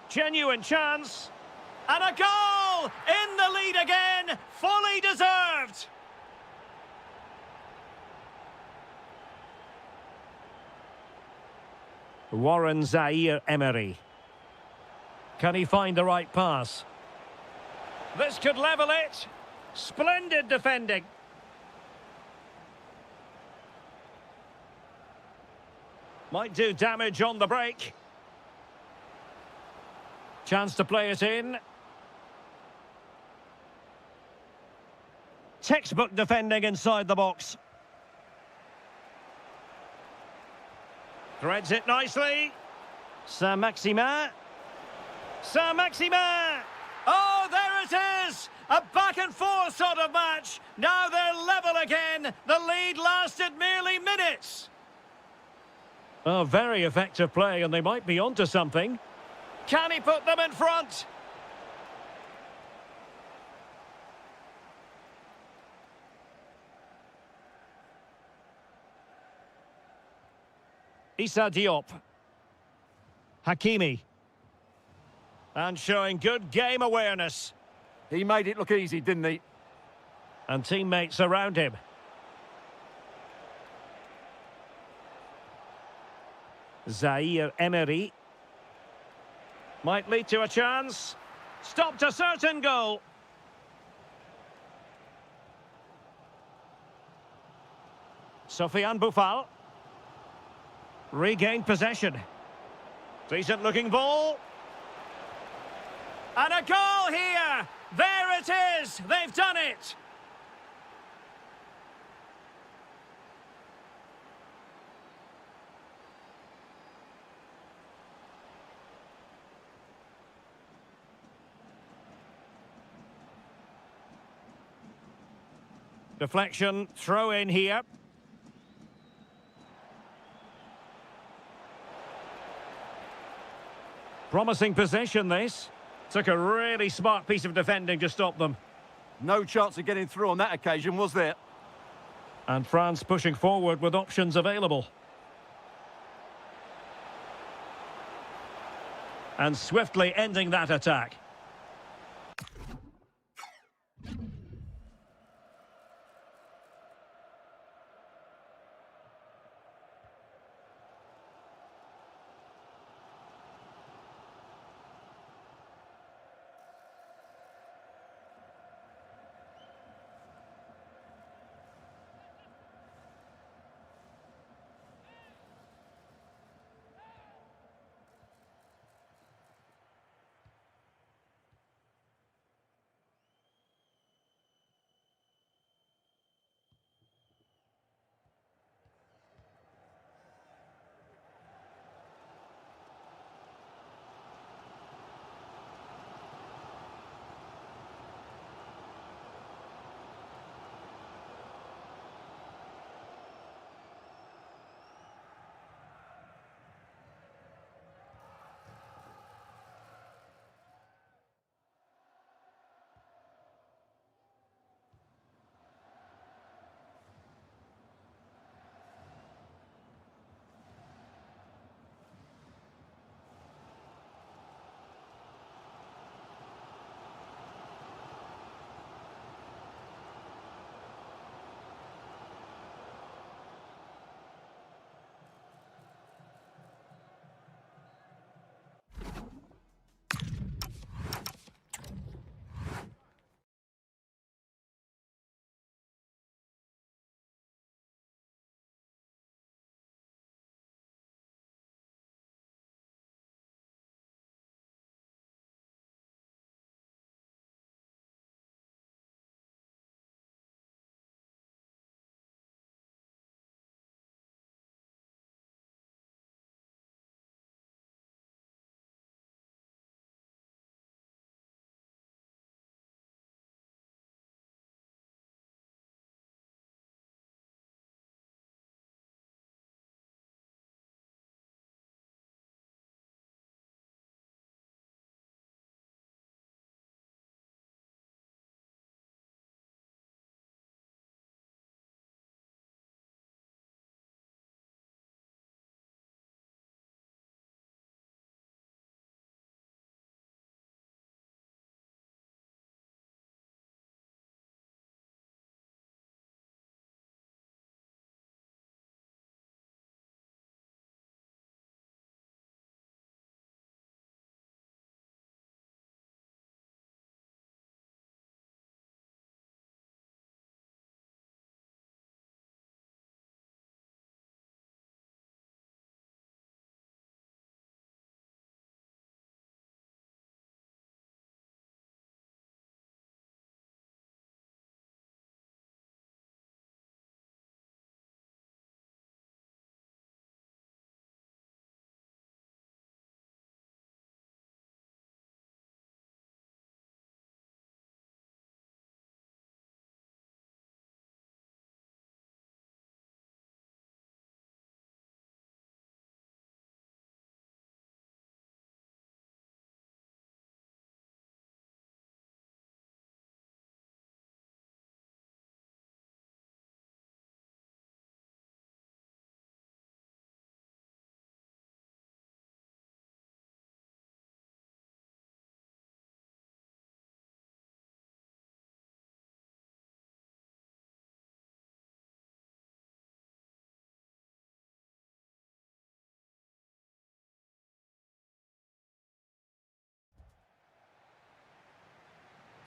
Genuine chance. And a goal! In the lead again! Fully deserved! Warren Zaire-Emery. Can he find the right pass? This could level it. Splendid defending. Might do damage on the break. Chance to play it in. Textbook defending inside the box. Threads it nicely. Saint-Maximin. Saint-Maximin! Oh, there it is! A back-and-forth sort of match. Now they're level again. The lead lasted merely minutes. Oh, very effective play, and they might be onto something. Can he put them in front? Issa Diop. Hakimi. And showing good game awareness. He made it look easy, didn't he? And teammates around him. Zaire-Emery. Might lead to a chance. Stopped a certain goal. Sofiane Boufal. Regained possession. Decent looking ball. And a goal here! There it is! They've done it! Deflection, throw in here. Promising possession, this. Took a really smart piece of defending to stop them. No chance of getting through on that occasion, was there? And France pushing forward with options available. And swiftly ending that attack.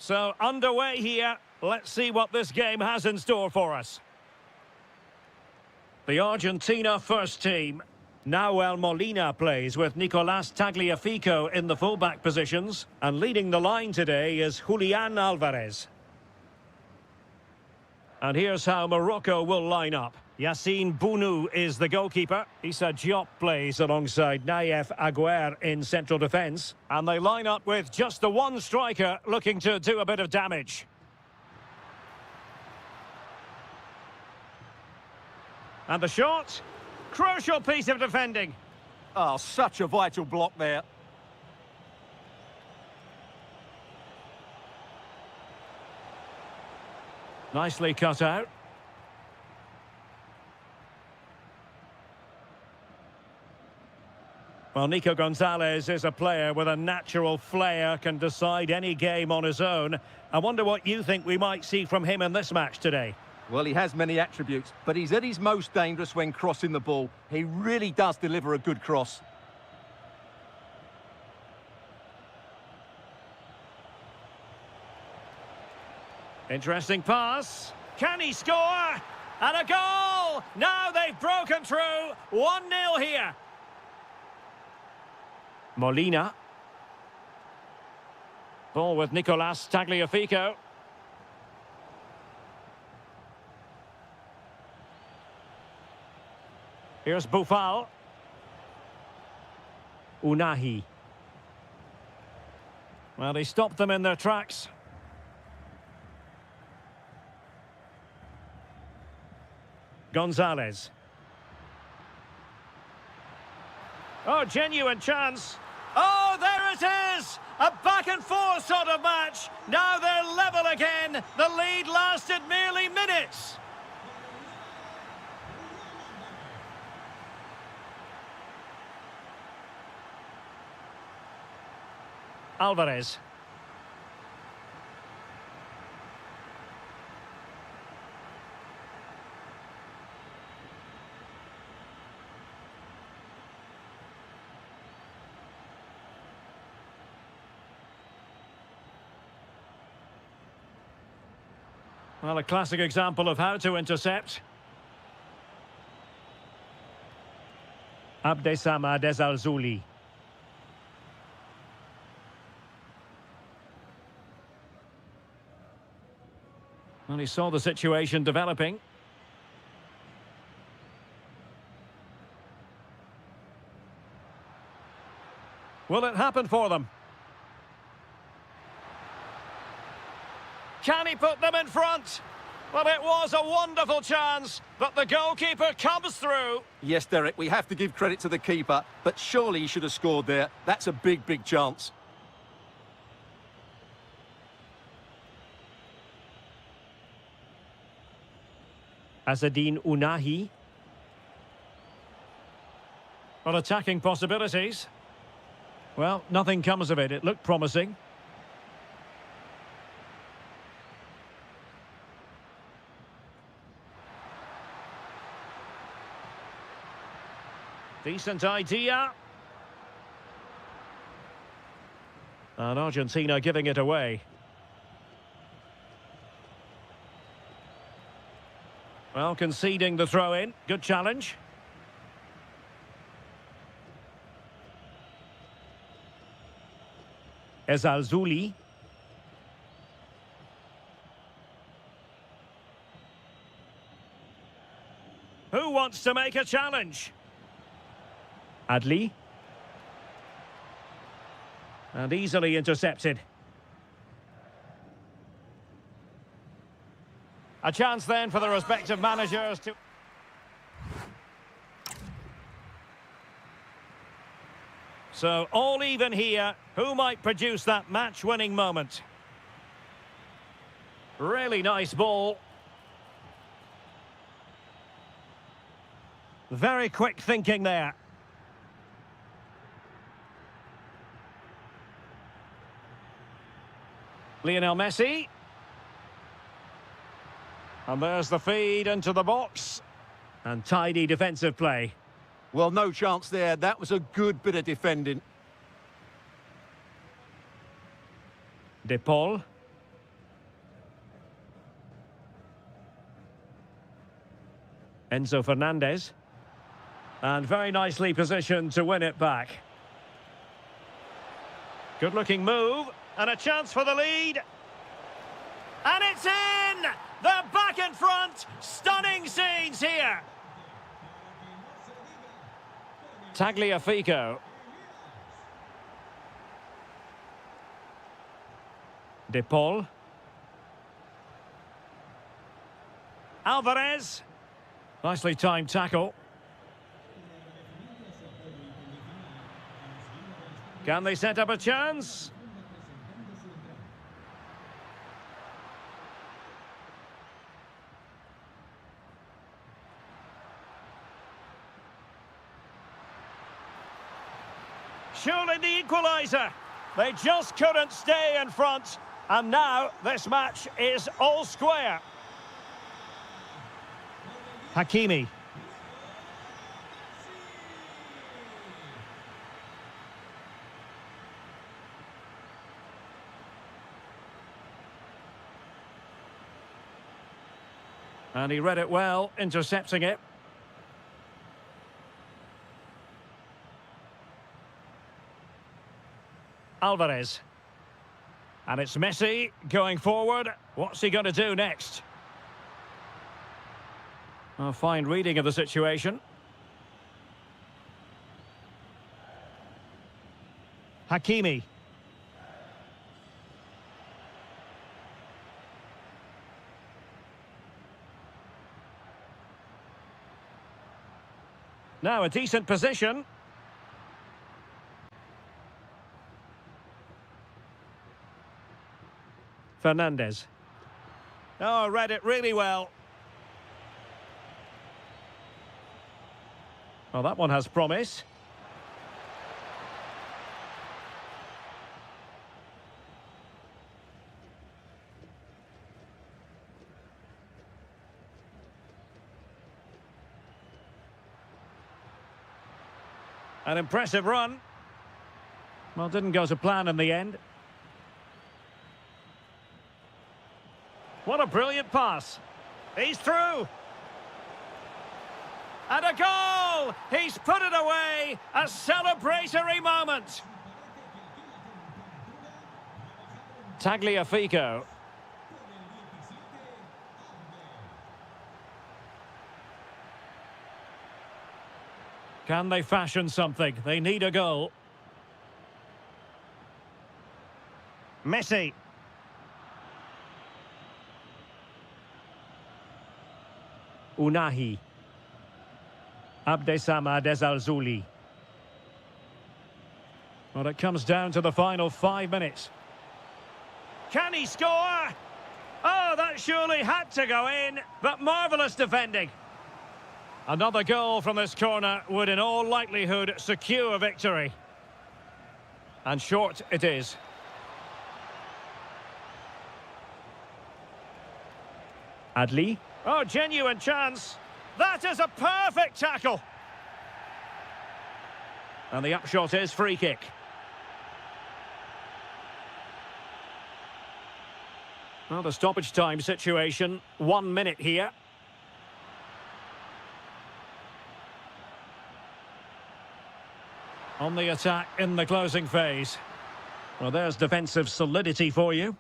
So, underway here. Let's see what this game has in store for us. The Argentina first team. Nahuel Molina plays with Nicolas Tagliafico in the fullback positions. And leading the line today is Julian Alvarez. And here's how Morocco will line up. Yassine Bounou is the goalkeeper. Issa Diop plays alongside Naïef Aguer in central defence. And they line up with just the one striker looking to do a bit of damage. And the shot. Crucial piece of defending. Oh, such a vital block there. Nicely cut out. Well, Nico Gonzalez is a player with a natural flair, can decide any game on his own. I wonder what you think we might see from him in this match today. Well, he has many attributes, but he's at his most dangerous when crossing the ball. He really does deliver a good cross. Interesting pass. Can he score? And a goal! Now they've broken through. 1-0 here. Molina. Ball with Nicolas Tagliafico. Here's Boufal. Unahi. Well, he stopped them in their tracks. Gonzalez. Oh, genuine chance. Oh, there it is! A back-and-forth sort of match. Now they're level again. The lead lasted merely minutes. Alvarez. Well, a classic example of how to intercept. Abdessamad Ezalzouli. Well, he saw the situation developing. Will it happen for them? Can he put them in front? Well, it was a wonderful chance, but the goalkeeper comes through. Yes, Derek, we have to give credit to the keeper, but surely he should have scored there. That's a big, big chance. Azzedine Unahi. Well, attacking possibilities. Well, nothing comes of it. It looked promising. Decent idea. And Argentina giving it away. Well, conceding the throw-in. Good challenge. Ezalzouli. Who wants to make a challenge? Adli. And easily intercepted. A chance then for the respective managers to... So, all even here. Who might produce that match-winning moment? Really nice ball. Very quick thinking there. Lionel Messi. And there's the feed into the box. And tidy defensive play. Well, no chance there. That was a good bit of defending. De Paul. Enzo Fernandez. And very nicely positioned to win it back. Good-looking move, and a chance for the lead. And it's in! They're back in front! Stunning scenes here! Tagliafico. De Paul. Alvarez. Nicely timed tackle. Can they set up a chance? Surely the equaliser. They just couldn't stay in front. And now this match is all square. Hakimi. And he read it well, intercepting it. Alvarez. And it's Messi going forward. What's he going to do next? A fine reading of the situation. Hakimi. Now a decent position. Fernandez. Oh, read it really well. Well, that one has promise. An impressive run. Well, didn't go to plan in the end. What a brilliant pass. He's through. And a goal! He's put it away. A celebratory moment. Tagliafico. Can they fashion something? They need a goal. Messi. Unahi. Abdessamad Ezalzouli. Well, it comes down to the final 5 minutes. Can he score? Oh, that surely had to go in, but marvellous defending. Another goal from this corner would in all likelihood secure victory. And short it is. Adli. Oh, genuine chance. That is a perfect tackle. And the upshot is free kick. Well, the stoppage time situation, 1 minute here. On the attack in the closing phase. Well, there's defensive solidity for you.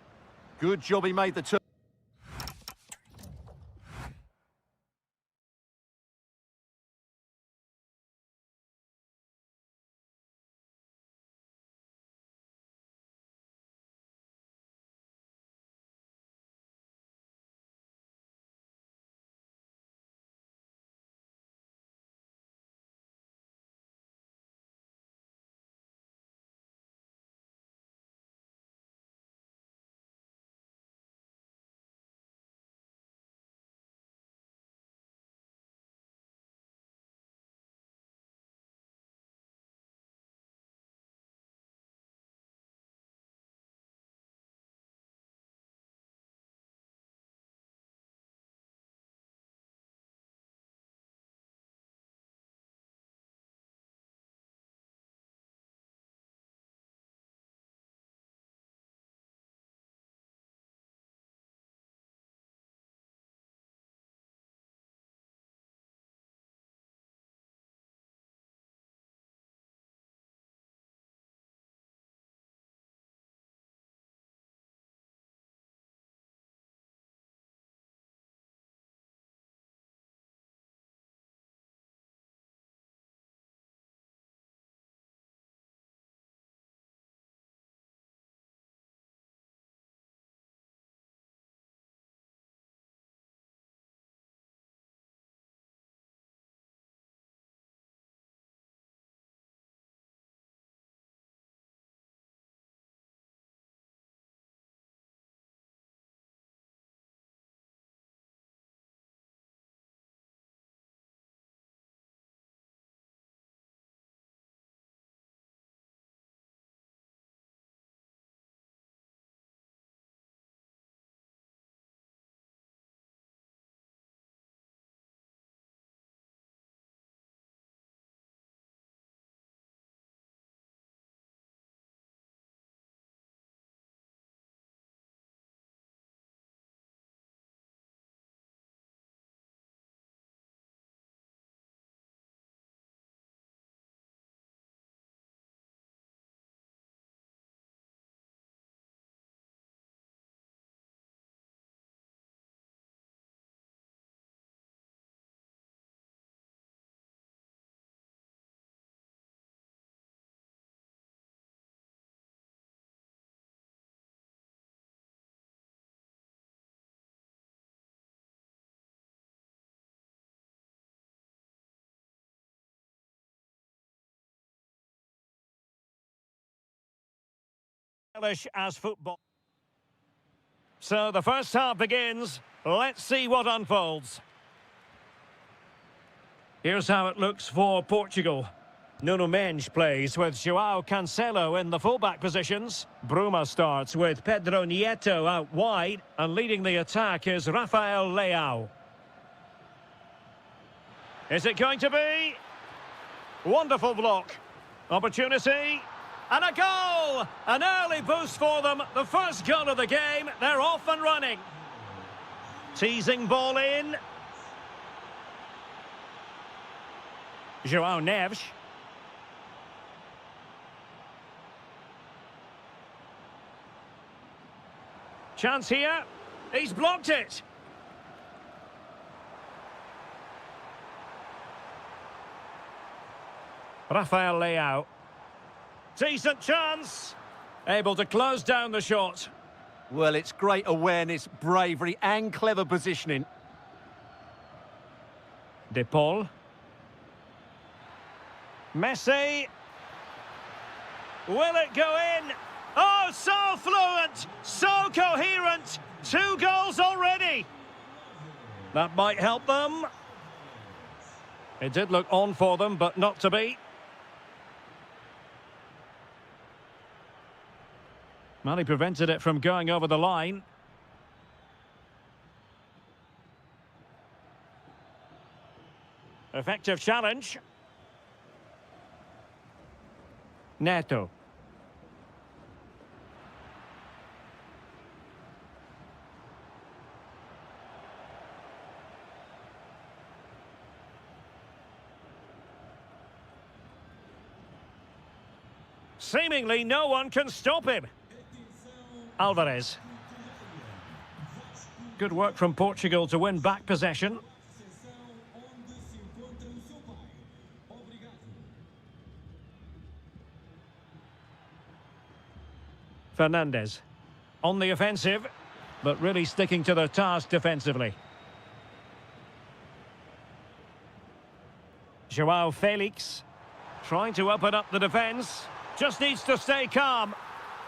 Good job he made the turn. Stylish as football. So the first half begins. Let's see what unfolds. Here's how it looks for Portugal. Nuno Mendes plays with João Cancelo in the fullback positions. Bruma starts with Pedro Nieto out wide, and leading the attack is Rafael Leao. Is it going to be? Wonderful block. Opportunity. And a goal! An early boost for them. The first goal of the game. They're off and running. Teasing ball in. João Neves. Chance here. He's blocked it. Rafael Leao. Decent chance. Able to close down the shot. Well, it's great awareness, bravery and clever positioning. De Paul. Messi. Will it go in? Oh, so fluent, so coherent. 2 goals already. That might help them. It did look on for them, but not to be. Well, he prevented it from going over the line. Effective challenge. Neto. Seemingly no one can stop him. Alvarez. Good work from Portugal to win back possession. Fernandez. On the offensive, but really sticking to their task defensively. João Felix. Trying to open up the defence. Just needs to stay calm.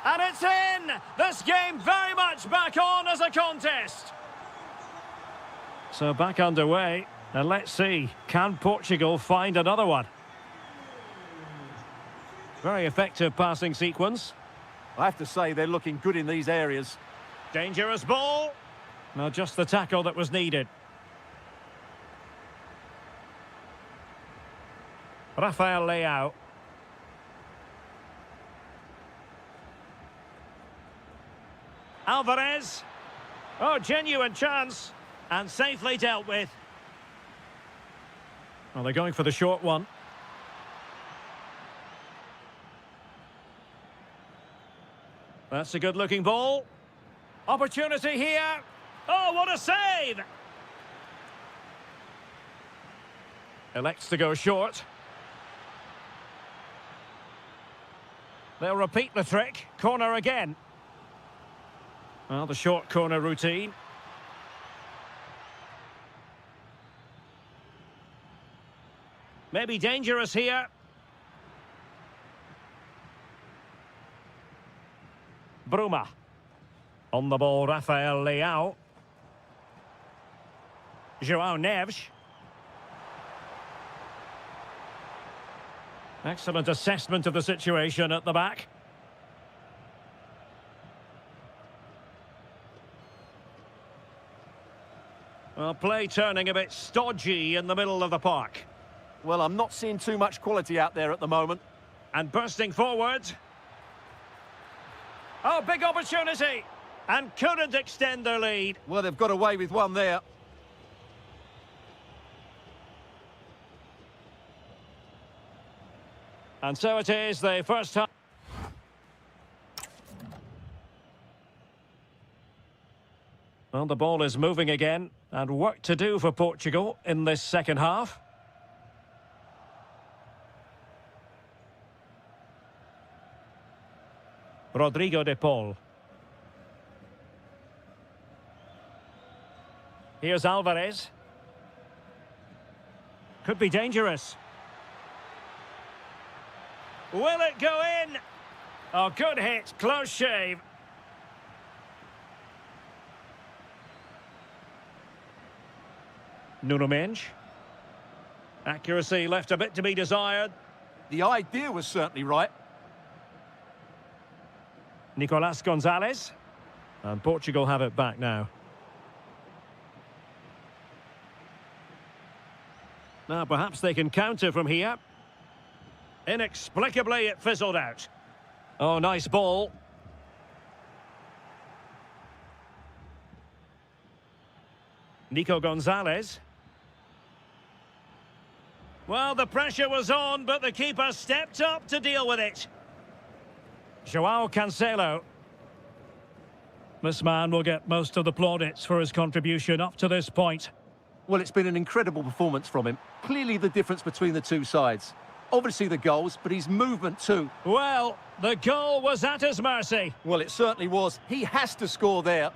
And it's in! This game very much back on as a contest. So back underway. And let's see, can Portugal find another one? Very effective passing sequence. I have to say they're looking good in these areas. Dangerous ball. No, just the tackle that was needed. Rafael Leao. Alvarez. Oh, genuine chance. And safely dealt with. Well, they're going for the short one. That's a good-looking ball. Opportunity here. Oh, what a save! Elects to go short. They'll repeat the trick. Corner again. Well, the short corner routine. Maybe dangerous here. Bruma. On the ball, Rafael Leao. João Neves. Excellent assessment of the situation at the back. Well, play turning a bit stodgy in the middle of the park. Well, I'm not seeing too much quality out there at the moment. And bursting forward. Oh, big opportunity. And couldn't extend their lead. Well, they've got away with one there. And so it is, the first half. Well, the ball is moving again, and work to do for Portugal in this second half. Rodrigo de Paul. Here's Alvarez. Could be dangerous. Will it go in? Oh, good hit. Close shave. Nuno Mendes. Accuracy left a bit to be desired. The idea was certainly right. Nicolas Gonzalez. And Portugal have it back now. Now perhaps they can counter from here. Inexplicably it fizzled out. Oh, nice ball. Nico Gonzalez. Well, the pressure was on, but the keeper stepped up to deal with it. Joao Cancelo. This man will get most of the plaudits for his contribution up to this point. Well, it's been an incredible performance from him. Clearly the difference between the two sides. Obviously the goals, but his movement too. Well, the goal was at his mercy. Well, it certainly was. He has to score there.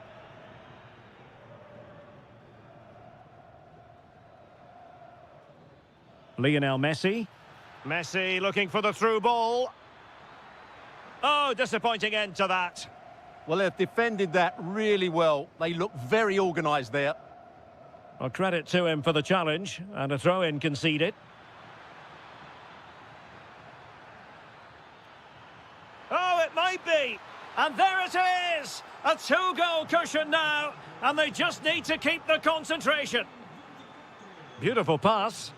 Lionel Messi. Messi looking for the through ball. Oh, disappointing end to that. Well, they've defended that really well. They look very organised there. Well, credit to him for the challenge, and a throw-in conceded. Oh, it might be. And there it is! A two-goal cushion now, and they just need to keep the concentration. Beautiful pass.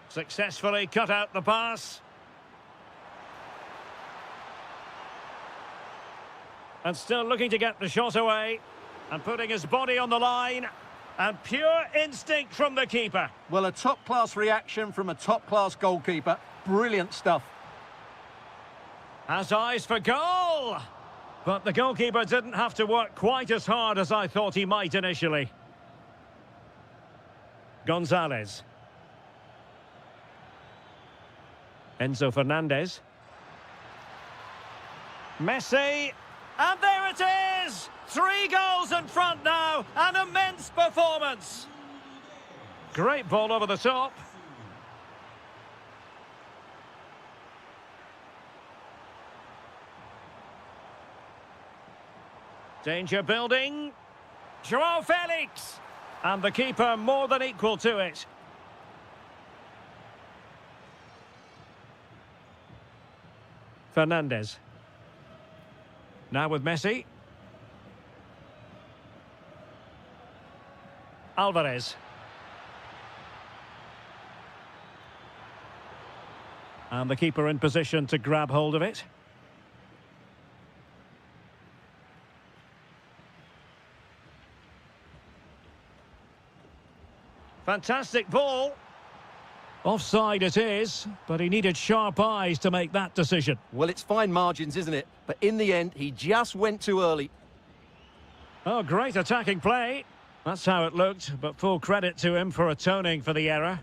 Successfully cut out the pass. And still looking to get the shot away. And putting his body on the line. And pure instinct from the keeper. Well, a top-class reaction from a top-class goalkeeper. Brilliant stuff. Has eyes for goal! But the goalkeeper didn't have to work quite as hard as I thought he might initially. Gonzalez. Enzo Fernandez. Messi. And there it is! 3 goals in front now. An immense performance. Great ball over the top. Danger building. Joao Felix. And the keeper more than equal to it. Fernandez. Now with Messi. Alvarez. And the keeper in position to grab hold of it. Fantastic ball. Offside it is, but he needed sharp eyes to make that decision. Well, it's fine margins, isn't it? But in the end, he just went too early. Oh, great attacking play. That's how it looked, but full credit to him for atoning for the error.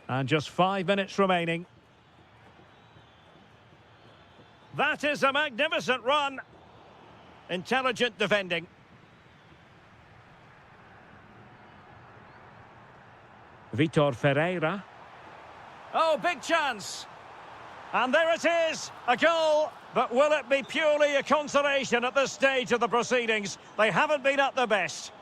And just 5 minutes remaining. That is a magnificent run. Intelligent defending. Vitor Ferreira. Oh, big chance. And there it is, a goal. But will it be purely a consolation at this stage of the proceedings? They haven't been at their best.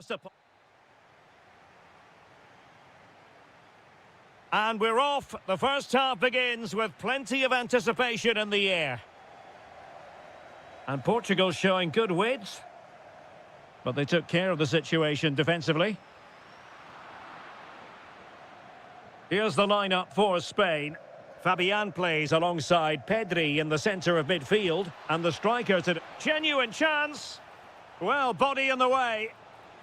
just a... And we're off. The first half begins with plenty of anticipation in the air. And Portugal showing good width. But they took care of the situation defensively. Here's the lineup for Spain. Fabian plays alongside Pedri in the centre of midfield. And the striker to... Genuine chance. Well, body in the way.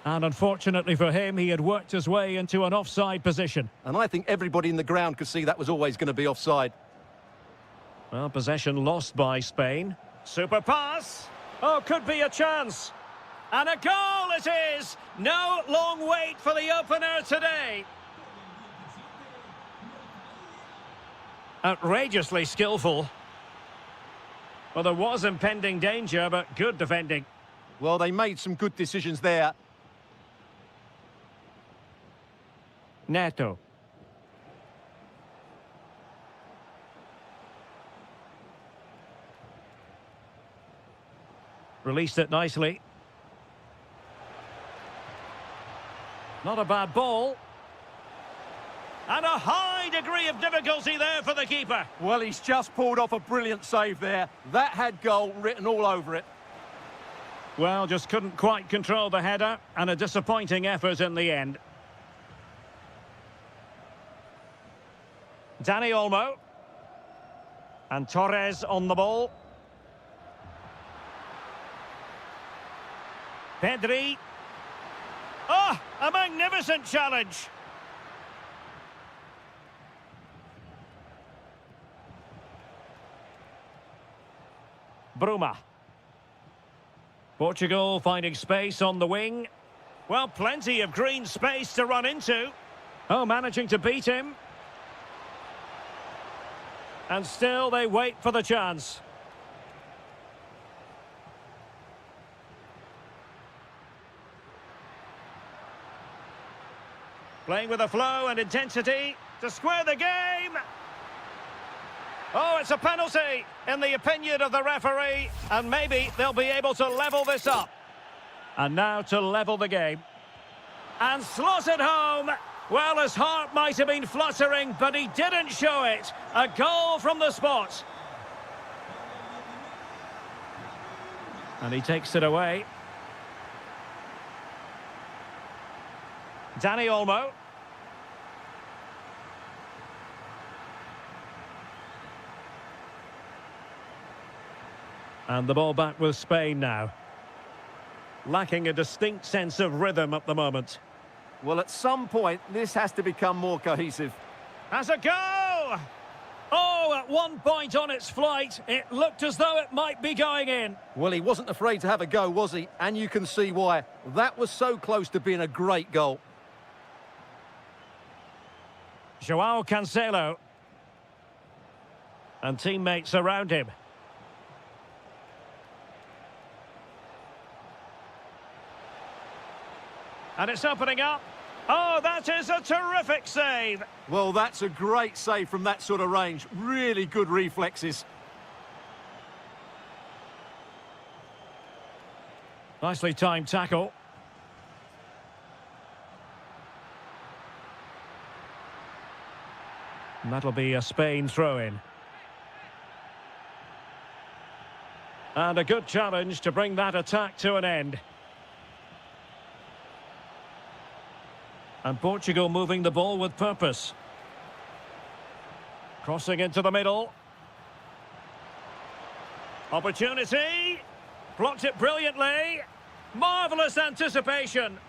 And unfortunately for him, he had worked his way into an offside position. And I think everybody in the ground could see that was always going to be offside. Well, possession lost by Spain. Super pass. Oh, could be a chance. And a goal it is. No long wait for the opener today. Outrageously skillful. Well, there was impending danger, but good defending. Well, they made some good decisions there. Neto. Released it nicely. Not a bad ball. And a high degree of difficulty there for the keeper. Well, he's just pulled off a brilliant save there. That had goal written all over it. Well, just couldn't quite control the header, and a disappointing effort in the end. Dani Olmo. And Torres on the ball. Pedri. Oh, a magnificent challenge. Bruma. Portugal finding space on the wing. Well, plenty of green space to run into. Oh, managing to beat him. And still they wait for the chance. Playing with a flow and intensity to square the game. Oh, it's a penalty, in the opinion of the referee, and maybe they'll be able to level this up. And now to level the game. And slotted home. Well, his heart might have been fluttering, but he didn't show it. A goal from the spot. And he takes it away. Dani Olmo. And the ball back with Spain now. Lacking a distinct sense of rhythm at the moment. Well, at some point, this has to become more cohesive. Has a go! Oh, at one point on its flight, it looked as though it might be going in. Well, he wasn't afraid to have a go, was he? And you can see why. That was so close to being a great goal. Joao Cancelo. And teammates around him. And it's opening up. Oh, that is a terrific save. Well, that's a great save from that sort of range. Really good reflexes. Nicely timed tackle. And that'll be a Spain throw-in. And a good challenge to bring that attack to an end. And Portugal moving the ball with purpose. Crossing into the middle. Opportunity. Blocked it brilliantly. Marvellous anticipation.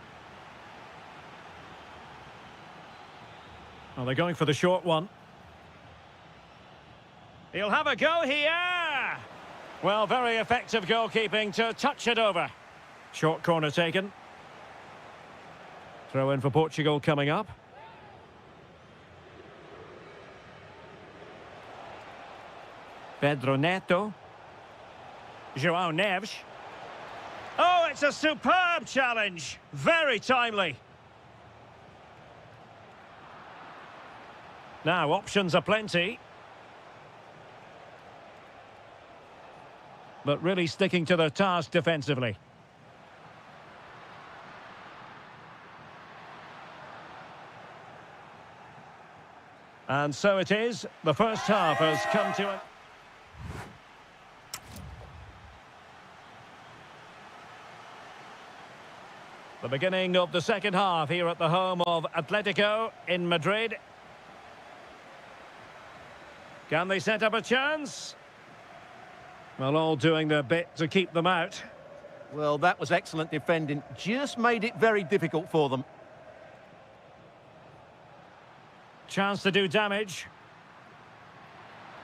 Well, they're going for the short one. He'll have a go here. Well, very effective goalkeeping to touch it over. Short corner taken. Throw in for Portugal coming up. Pedro Neto. João Neves. Oh, it's a superb challenge. Very timely. Now, options are plenty. But really sticking to their task defensively. And so it is. The first half has come to an... The beginning of the second half here at the home of Atletico in Madrid. Can they set up a chance? Well, all doing their bit to keep them out. Well, that was excellent defending. Just made it very difficult for them. Chance to do damage.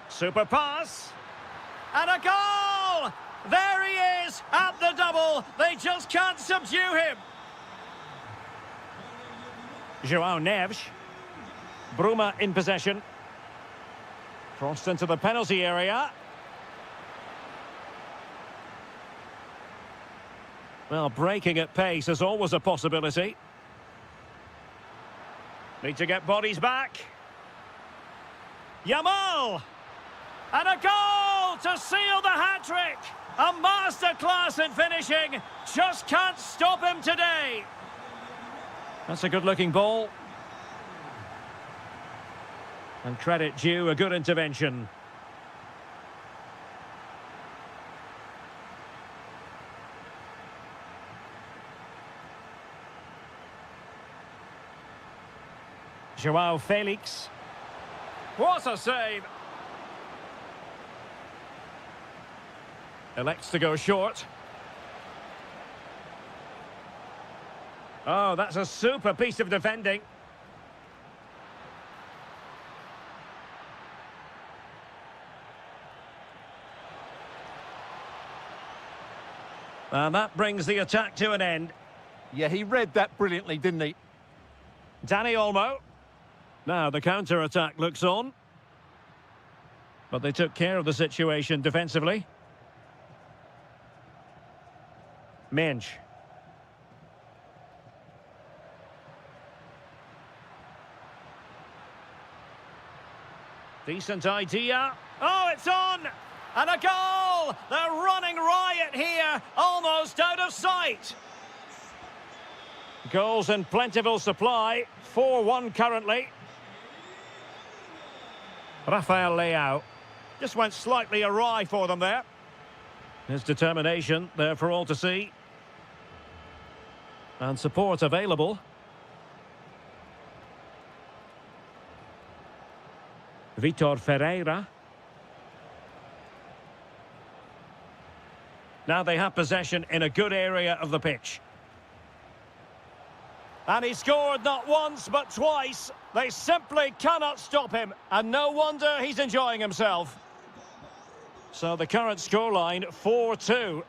Super pass. And a goal! There he is at the double. They just can't subdue him. João Neves. Bruma in possession. Crossed into the penalty area. Well, breaking at pace is always a possibility. Need to get bodies back. Yamal! And a goal to seal the hat-trick! A masterclass in finishing. Just can't stop him today. That's a good-looking ball. And credit due, a good intervention. João Felix. What a save! Elects to go short. Oh, that's a super piece of defending. And that brings the attack to an end. Yeah, he read that brilliantly, didn't he? Dani Olmo. Now the counter-attack looks on. But they took care of the situation defensively. Mensch. Decent idea. Oh, it's on! And a goal! They're running riot here, almost out of sight. Goals in plentiful supply. 4-1 currently. Rafael Leao. Just went slightly awry for them there. His determination there for all to see. And support available. Vitor Ferreira. Now they have possession in a good area of the pitch. And he scored not once but twice. They simply cannot stop him. And no wonder he's enjoying himself. So the current scoreline, 4-2.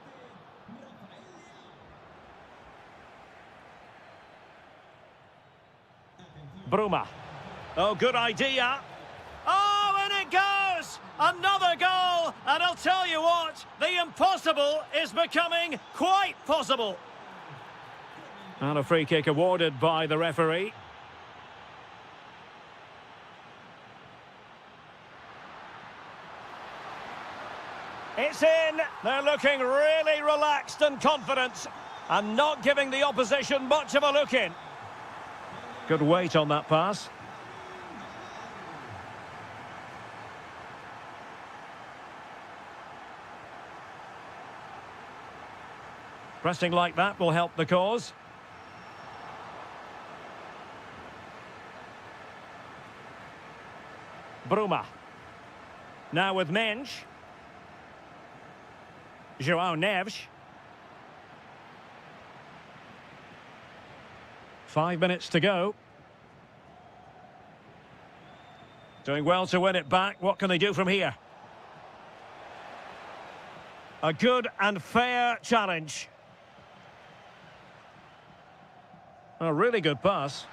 Bruma. Oh, good idea. Oh, and it goes! Another goal! And I'll tell you what, the impossible is becoming quite possible. And a free kick awarded by the referee. It's in. They're looking really relaxed and confident and not giving the opposition much of a look in. Good weight on that pass. Pressing like that will help the cause. Bruma. Now with Mensch. João Neves. 5 minutes to go. Doing well to win it back. What can they do from here? A good and fair challenge. A really good pass.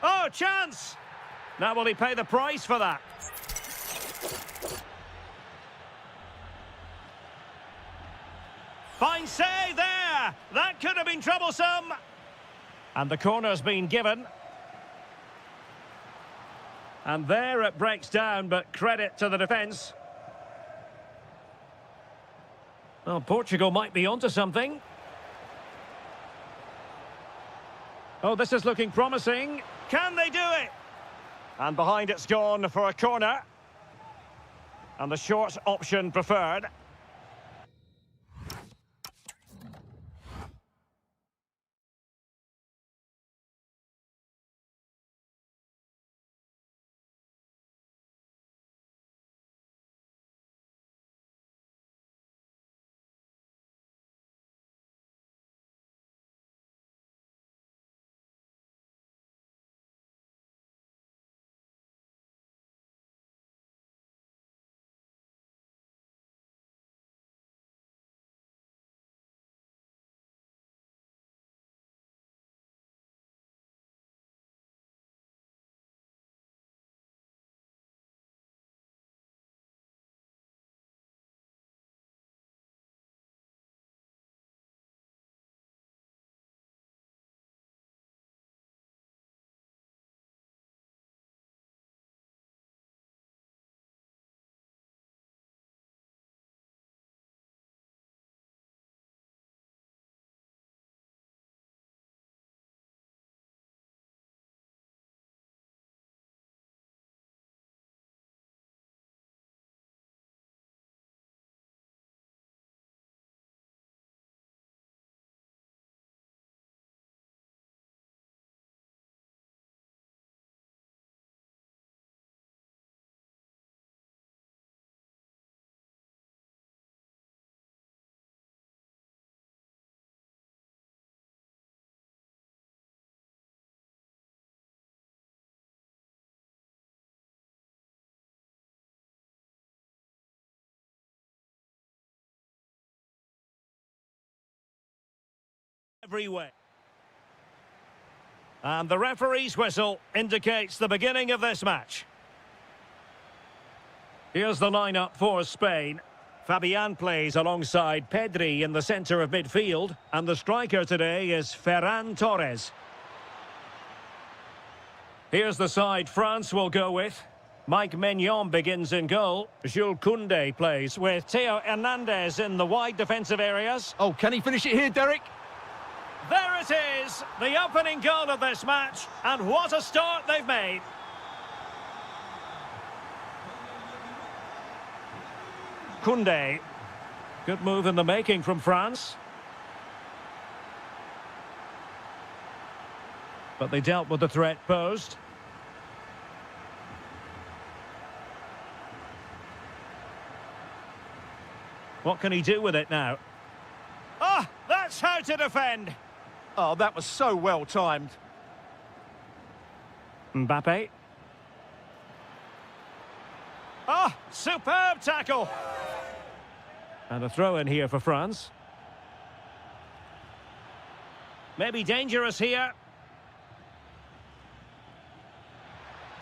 Oh, chance! Now will he pay the price for that? Fine save there! That could have been troublesome! And the corner's been given. And there it breaks down, but credit to the defence. Well, Portugal might be onto something. Oh, this is looking promising. Can they do it? And behind it's gone for a corner. And the short option preferred. Every way. And the referee's whistle indicates the beginning of this match. Here's the lineup for Spain. Fabian plays alongside Pedri in the centre of midfield, and the striker today is Ferran Torres. Here's the side France will go with. Mike Maignan begins in goal. Jules Koundé plays with Theo Hernandez in the wide defensive areas. Oh, can he finish it here, Derek? There it is, the opening goal of this match, and what a start they've made. Koundé, good move in the making from France. But they dealt with the threat posed. What can he do with it now? Ah, that's how to defend. Oh, that was so well timed. Mbappe. Oh, superb tackle. And a throw in here for France. Maybe dangerous here.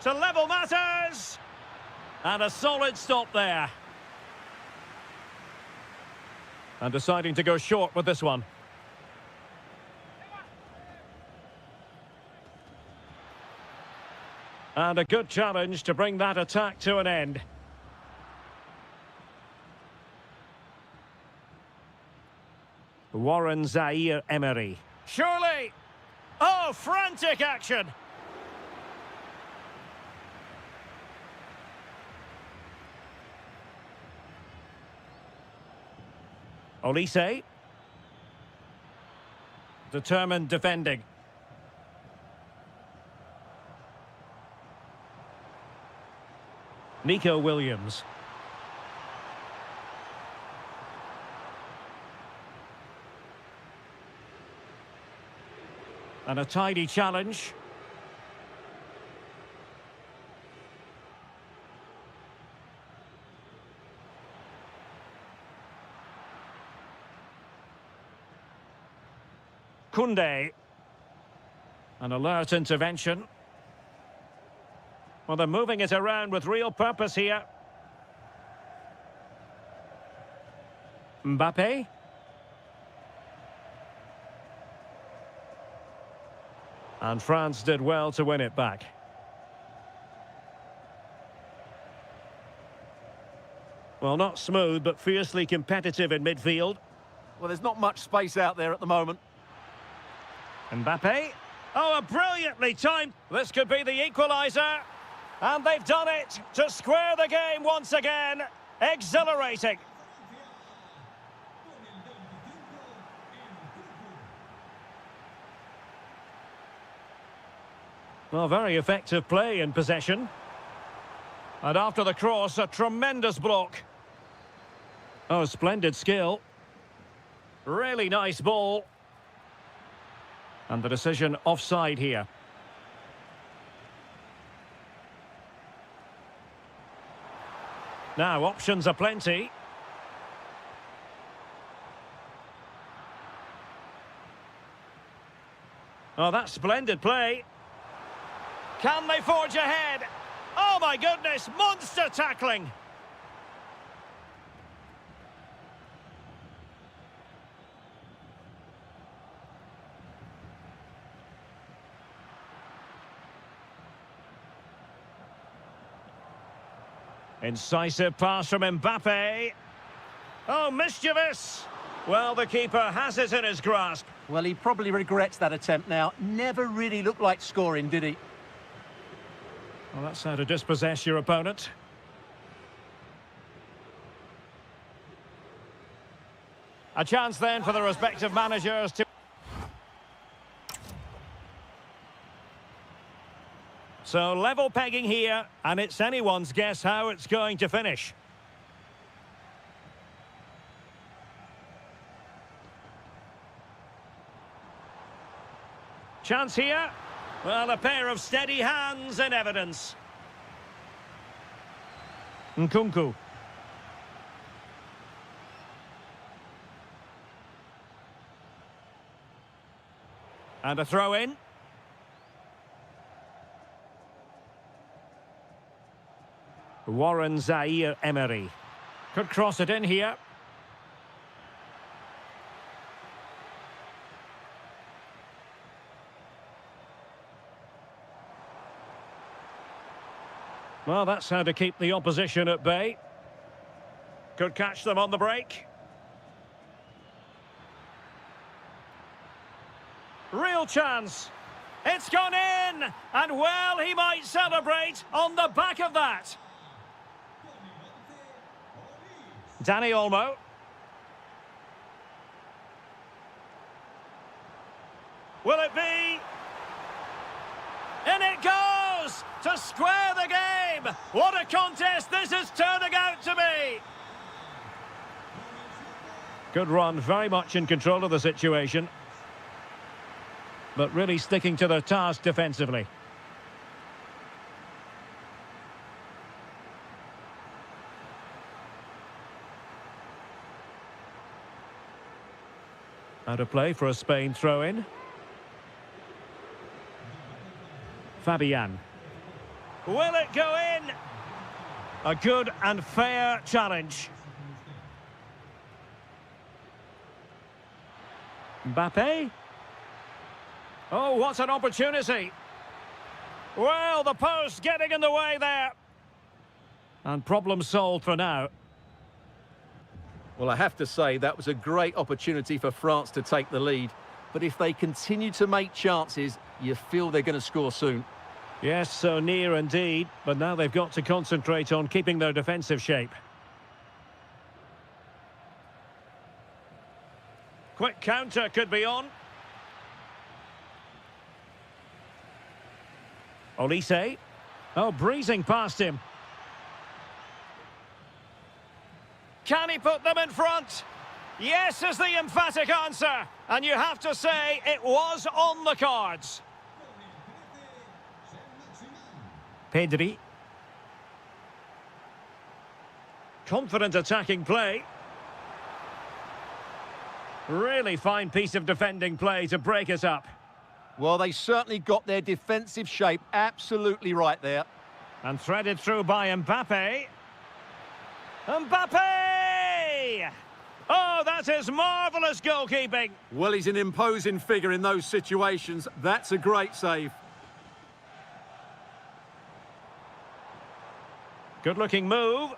To level matters. And a solid stop there. And deciding to go short with this one. And a good challenge to bring that attack to an end. Warren Zaire-Emery. Surely! Oh, frantic action! Olise. Determined defending. Nico Williams. And a tidy challenge. Koundé. An alert intervention. Well, they're moving it around with real purpose here. Mbappe. And France did well to win it back. Well, not smooth, but fiercely competitive in midfield. Well, there's not much space out there at the moment. Mbappe. Oh, a brilliantly timed. This could be the equaliser. And they've done it to square the game once again. Exhilarating. Well, very effective play in possession. And after the cross, a tremendous block. Oh, splendid skill. Really nice ball. And the decision offside here. Now, options are plenty. Oh, that's splendid play. Can they forge ahead? Oh, my goodness, monster tackling. Incisive pass from Mbappe. Oh, mischievous. Well, the keeper has it in his grasp. Well, he probably regrets that attempt now. Never really looked like scoring, did he? Well, that's how to dispossess your opponent. A chance then for the respective managers to... So level pegging here, and it's anyone's guess how it's going to finish. Chance here. Well, a pair of steady hands in evidence. Nkunku. And a throw in. Warren Zaire-Emery. Could cross it in here. Well, that's how to keep the opposition at bay. Could catch them on the break. Real chance. It's gone in! And well, he might celebrate on the back of that. Danny Olmo. Will it be? In it goes! To square the game! What a contest this is turning out to be! Good run, very much in control of the situation. But really sticking to their task defensively. Out of play for a Spain throw-in. Fabian. Will it go in? A good and fair challenge. Mbappe. Oh, what an opportunity. Well, the post getting in the way there. And problem solved for now. Well, I have to say, that was a great opportunity for France to take the lead. But if they continue to make chances, you feel they're going to score soon. Yes, so near indeed. But now they've got to concentrate on keeping their defensive shape. Quick counter could be on. Olise. Oh, breezing past him. Can he put them in front? Yes is the emphatic answer. And you have to say it was on the cards. Pedri. Confident attacking play. Really fine piece of defending play to break us up. Well, they certainly got their defensive shape absolutely right there. And threaded through by Mbappe. Mbappe! Oh, that is marvellous goalkeeping. Well, he's an imposing figure in those situations. That's a great save. Good-looking move.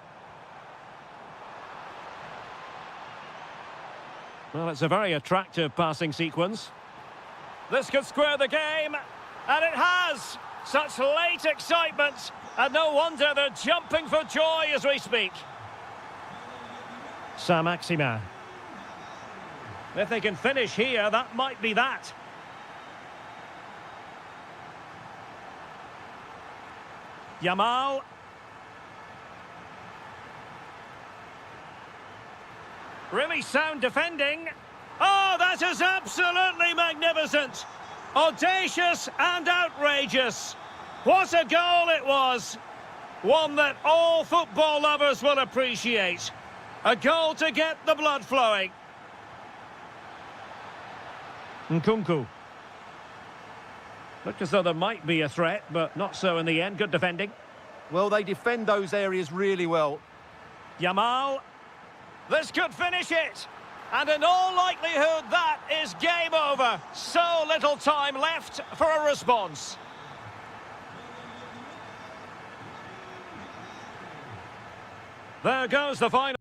Well, it's a very attractive passing sequence. This could square the game, and it has. Such late excitement, And no wonder they're jumping for joy as we speak. Saint-Maximin. If they can finish here, that might be that. Yamal. Really sound defending. Oh, that is absolutely magnificent. Audacious and outrageous. What a goal it was. One that all football lovers will appreciate. A goal to get the blood flowing. Nkunku. Looked as though there might be a threat, but not so in the end. Good defending. Well, they defend those areas really well. Yamal. This could finish it. And in all likelihood, that is game over. So little time left for a response. There goes the final.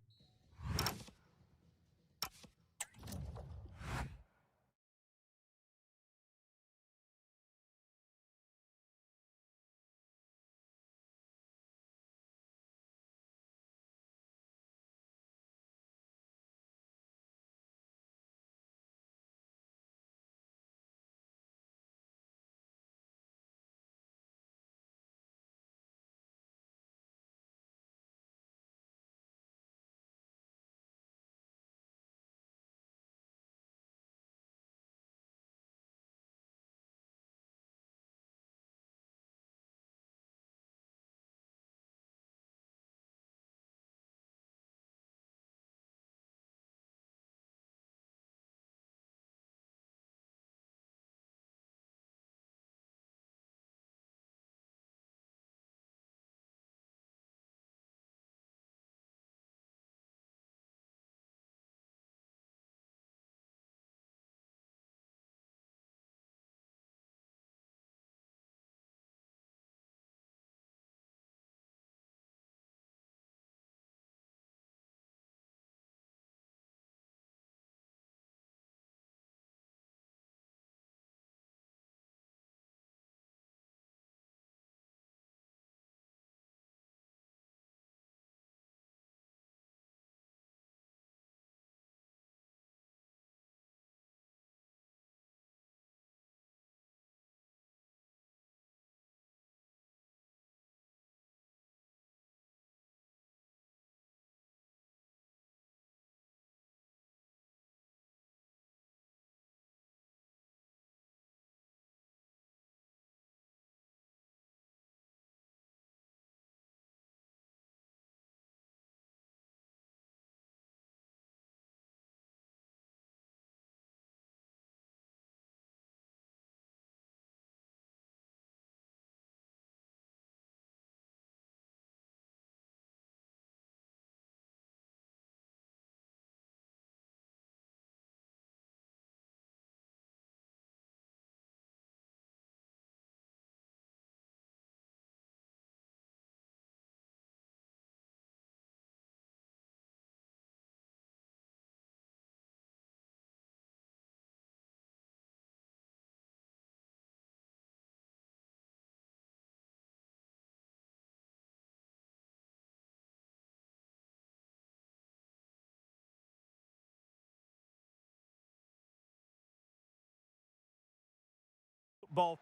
Ball.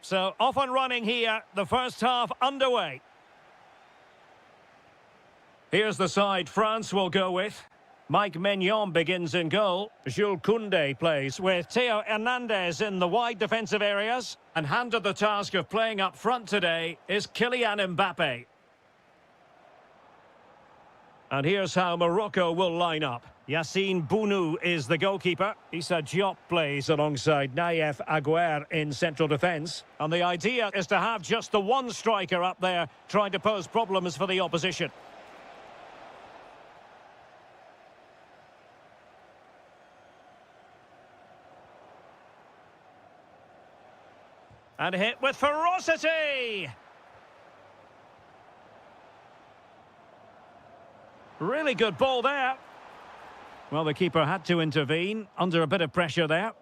So off and running here, the first half underway. Here's the side France will go with. Mike Maignan begins in goal. Jules Koundé plays with Theo Hernandez in the wide defensive areas. And handed the task of playing up front today is Kylian Mbappe. And here's how Morocco will line up. Yassine Bounou is the goalkeeper. Issa Diop plays alongside Naïef Aguer in central defence. And the idea is to have just the one striker up there trying to pose problems for the opposition. And hit with ferocity! Really good ball there. Well, the keeper had to intervene under a bit of pressure there.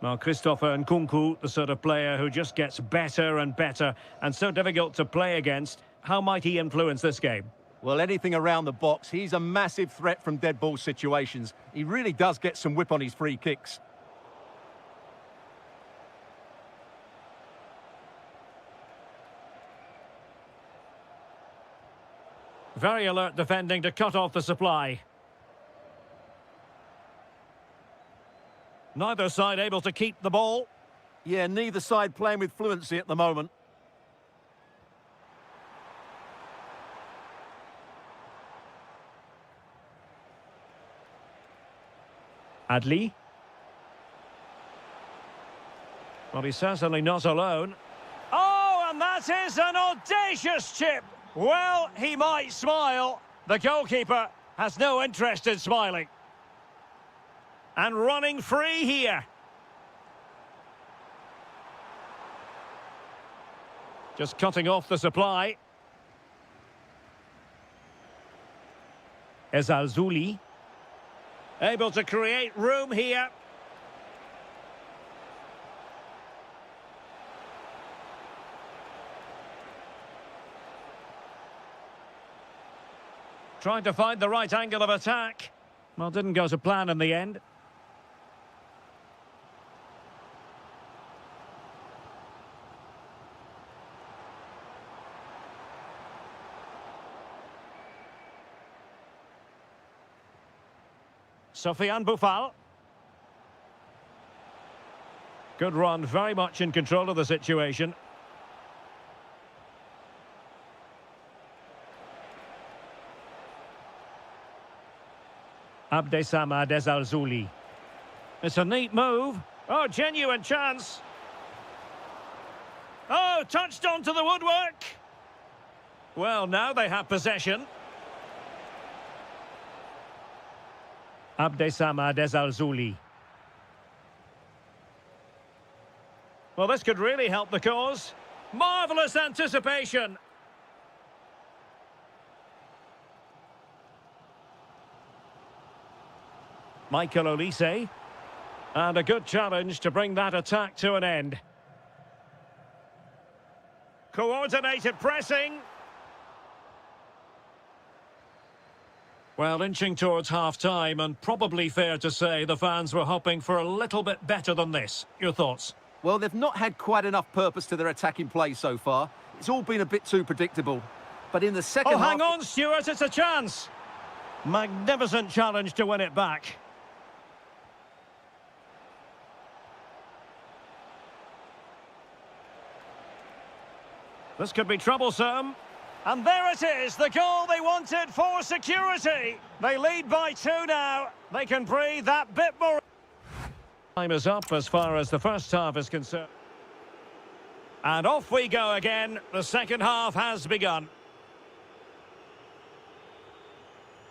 Well, Christopher Nkunku, the sort of player who just gets better and better and so difficult to play against. How might he influence this game? Well, anything around the box. He's a massive threat from dead ball situations. He really does get some whip on his free kicks. Very alert defending to cut off the supply. Neither side able to keep the ball. Yeah, neither side playing with fluency at the moment. Adli. Well, he's certainly not alone. Oh, and that is an audacious chip. Well, he might smile. The goalkeeper has no interest in smiling. And running free here. Just cutting off the supply. Ezalzouli. Able to create room here. Trying to find the right angle of attack. Well, didn't go to plan in the end. Sofiane Boufal. Good run, very much in control of the situation. Abdesamad Ezalzouli. It's a neat move. Oh, genuine chance. Oh, touched onto the woodwork. Well, now they have possession. Abdesamad Ezalzouli. Well, this could really help the cause. Marvellous anticipation. Michael Olise. And a good challenge to bring that attack to an end. Coordinated pressing. Well, inching towards half-time, and probably fair to say the fans were hoping for a little bit better than this. Your thoughts? Well, they've not had quite enough purpose to their attacking play so far. It's all been a bit too predictable. But in the second half... Oh, hang on, Stuart, it's a chance! Magnificent challenge to win it back. This could be troublesome. And there it is, the goal they wanted for security. They lead by 2 now. They can breathe that bit more. Time is up as far as the first half is concerned. And off we go again. The second half has begun.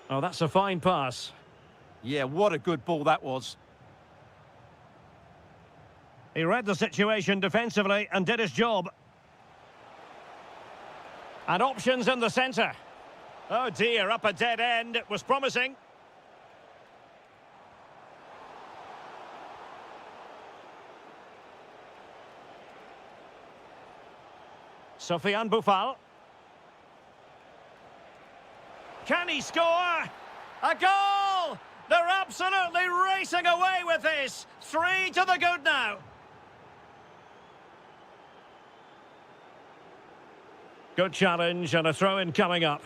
Oh, that's a fine pass. Yeah, what a good ball that was. He read the situation defensively and did his job. And options in the centre. Oh dear, up a dead end. It was promising. Sofiane Boufal. Can he score? A goal! They're absolutely racing away with this. 3 to the good now. Good challenge and a throw-in coming up.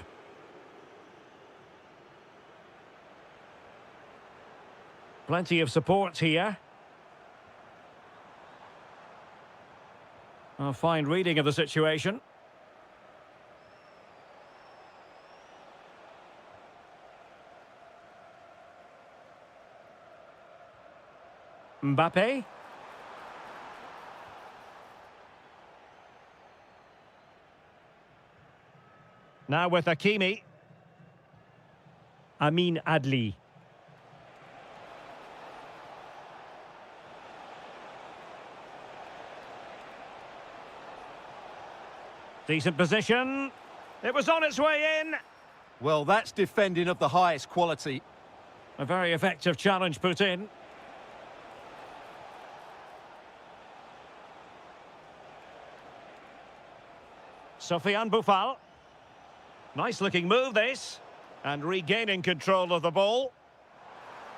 Plenty of support here. A fine reading of the situation. Mbappe. Now with Hakimi. Amin Adli. Decent position. It was on its way in. Well, that's defending of the highest quality. A very effective challenge put in. Sofiane Boufal. Nice looking move this. And regaining control of the ball.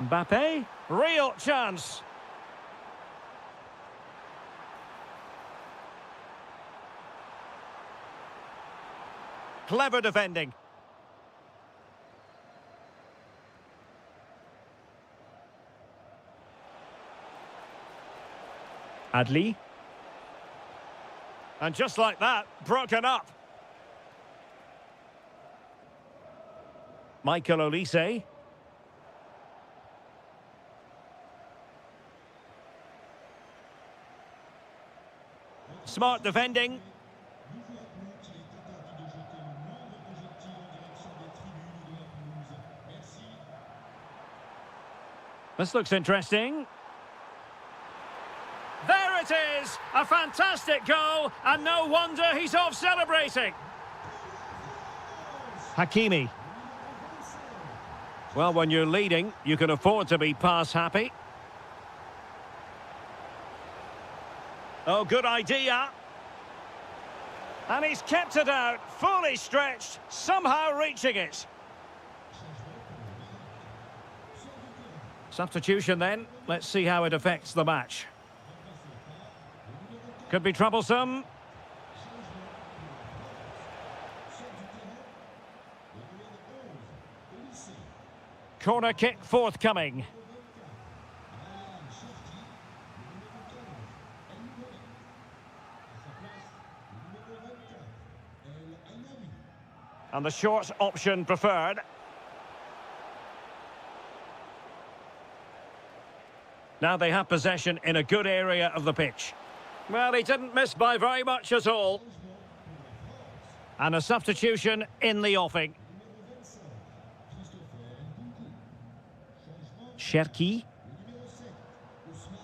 Mbappe. Real chance. Clever defending. Adli. And just like that, broken up. Michael Olise. Smart defending. This looks interesting. There it is! A fantastic goal, and no wonder he's off celebrating. Hakimi. Well, when you're leading, you can afford to be pass happy. Oh, good idea. And he's kept it out, fully stretched, somehow reaching it. Substitution then. Let's see how it affects the match. Could be troublesome. Corner kick forthcoming. And the short option preferred. Now they have possession in a good area of the pitch. Well, he didn't miss by very much at all. And a substitution in the offing. Cherki.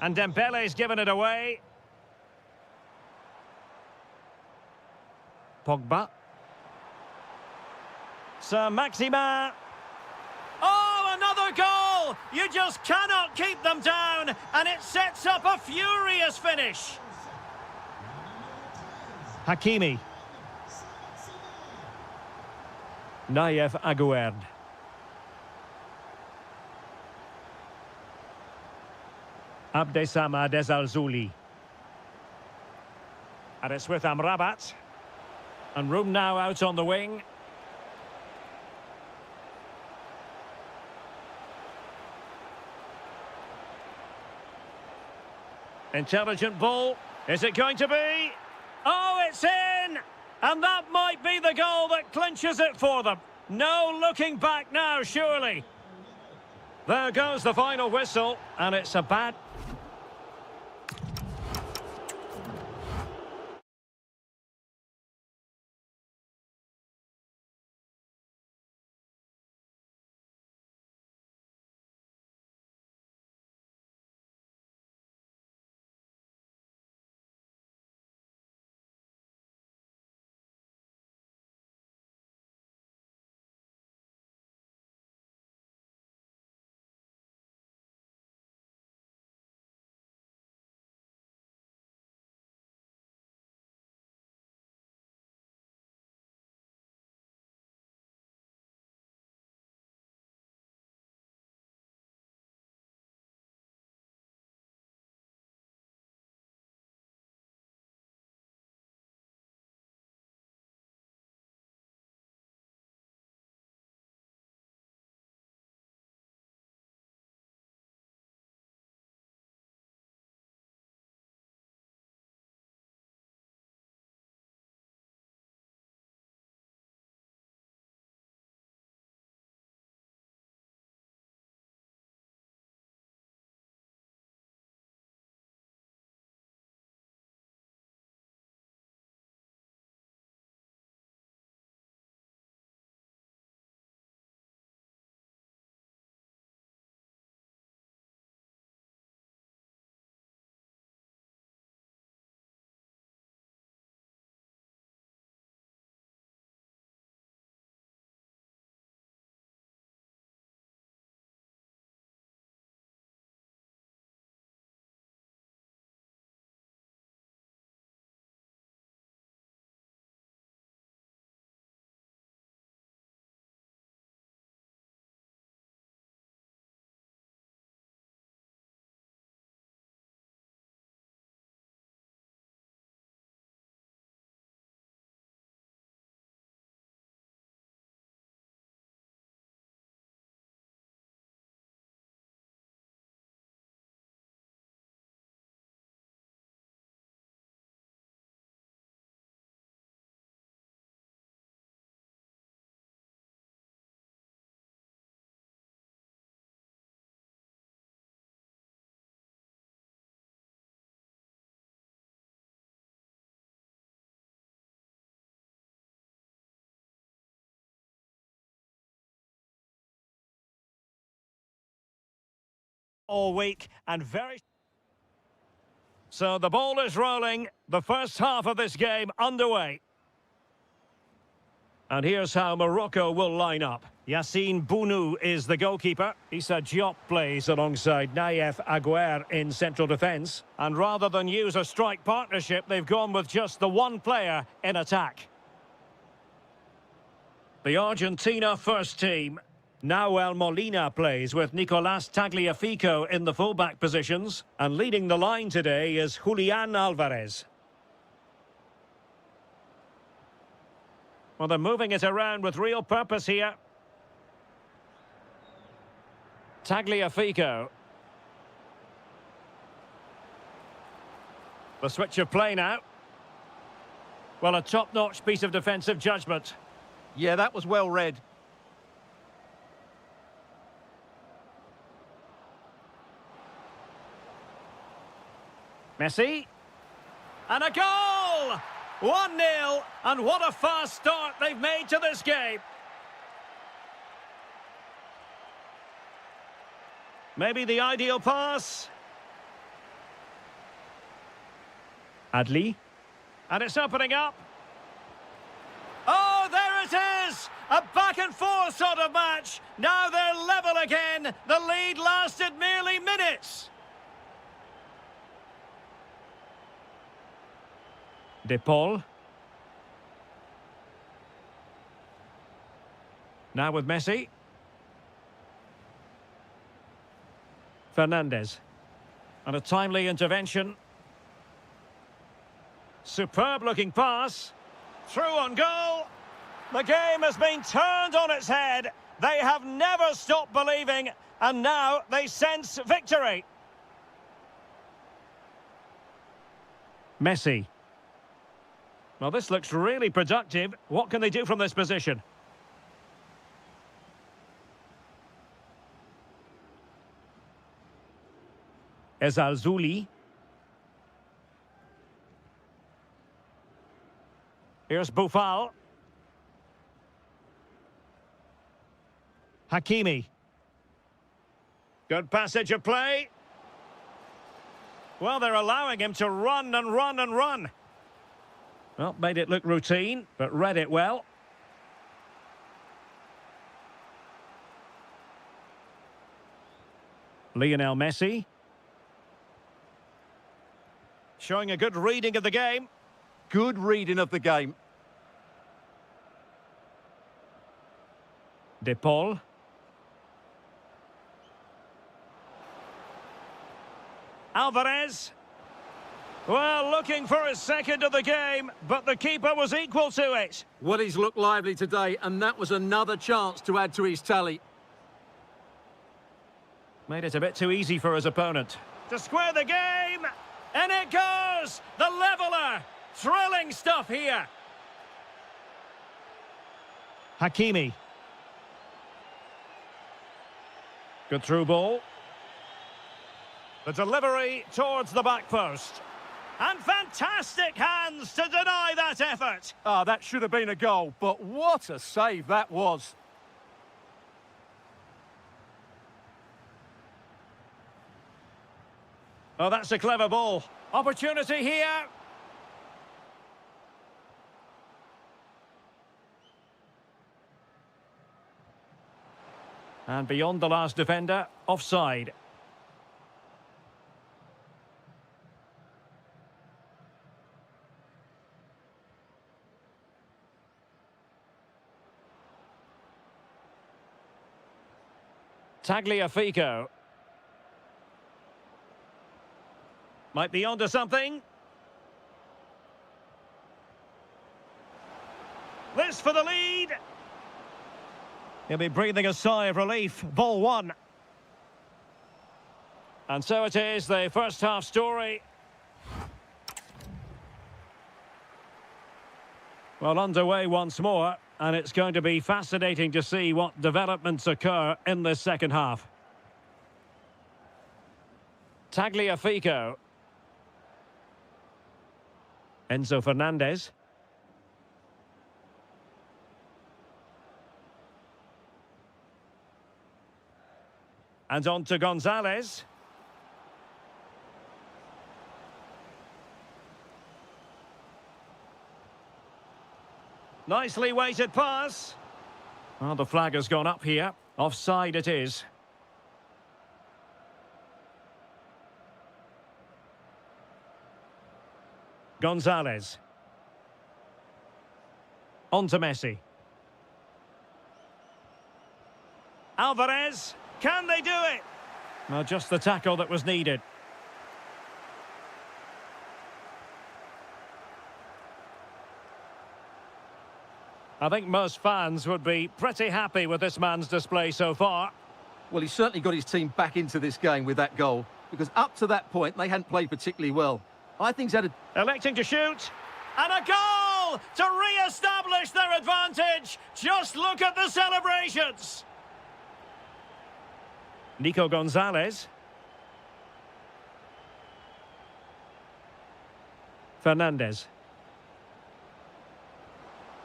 And Dembele's given it away. Pogba. Sir Maximin. Oh, another goal! You just cannot keep them down, and it sets up a furious finish. Hakimi. Nayef Aguerd. Abdessamad Ezalzouli. And it's with Amrabat. And room now out on the wing. Intelligent ball. Is it going to be? Oh, it's in! And that might be the goal that clinches it for them. No looking back now, surely. There goes the final whistle, and it's a bad... all week and very... So the ball is rolling. The first half of this game underway. And here's how Morocco will line up. Yassine Bounou is the goalkeeper. Issa Diop plays alongside Naïef Aguer in central defence. And rather than use a strike partnership, they've gone with just the one player in attack. The Argentina first team. Nahuel Molina plays with Nicolas Tagliafico in the fullback positions. And leading the line today is Julian Alvarez. Well, they're moving it around with real purpose here. Tagliafico. The switch of play now. Well, a top-notch piece of defensive judgment. Yeah, that was well read. Messi. And a goal! 1-0, and what a fast start they've made to this game. Maybe the ideal pass. Adli. And it's opening up. Oh, there it is! A back-and-forth sort of match. Now they're level again. The lead lasted merely minutes. De Paul. Now with Messi. Fernandez. And a timely intervention. Superb looking pass. Through on goal. The game has been turned on its head. They have never stopped believing, and now they sense victory. Messi. Well, this looks really productive. What can they do from this position? Ezalzouli. Here's Boufal. Hakimi. Good passage of play. Well, they're allowing him to run and run and run. Well, made it look routine, but read it well. Lionel Messi. Showing a good reading of the game. Good reading of the game. De Paul. Alvarez. Well, looking for his second of the game, but the keeper was equal to it. Well, he's looked lively today, and that was another chance to add to his tally. Made it a bit too easy for his opponent. To square the game, and it goes! The leveller! Thrilling stuff here. Hakimi. Good through ball. The delivery towards the back post. And fantastic hands to deny that effort. Ah, that should have been a goal, but what a save that was. Oh, that's a clever ball. Opportunity here. And beyond the last defender, offside. Tagliafico. Might be onto something. This for the lead. He'll be breathing a sigh of relief. Ball one. And so it is, the first half story. Well, underway once more, and it's going to be fascinating to see what developments occur in this second half. Tagliafico. Enzo Fernandez. And on to Gonzalez. Nicely weighted pass. Well, the flag has gone up here. Offside it is. Gonzalez. On to Messi. Alvarez. Can they do it? Well, just the tackle that was needed. I think most fans would be pretty happy with this man's display so far. Well, he's certainly got his team back into this game with that goal, because up to that point, they hadn't played particularly well. I think he's had a... Electing to shoot. And a goal to re-establish their advantage. Just look at the celebrations. Nico Gonzalez. Fernandez.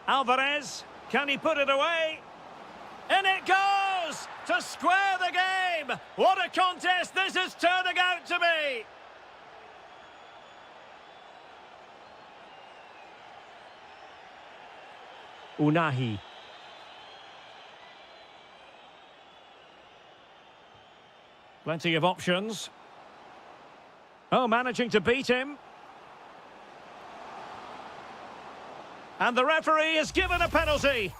Alvarez, can he put it away? In it goes to square the game. What a contest this is turning out to be. Unahi. Plenty of options. Oh, managing to beat him. And the referee is given a penalty.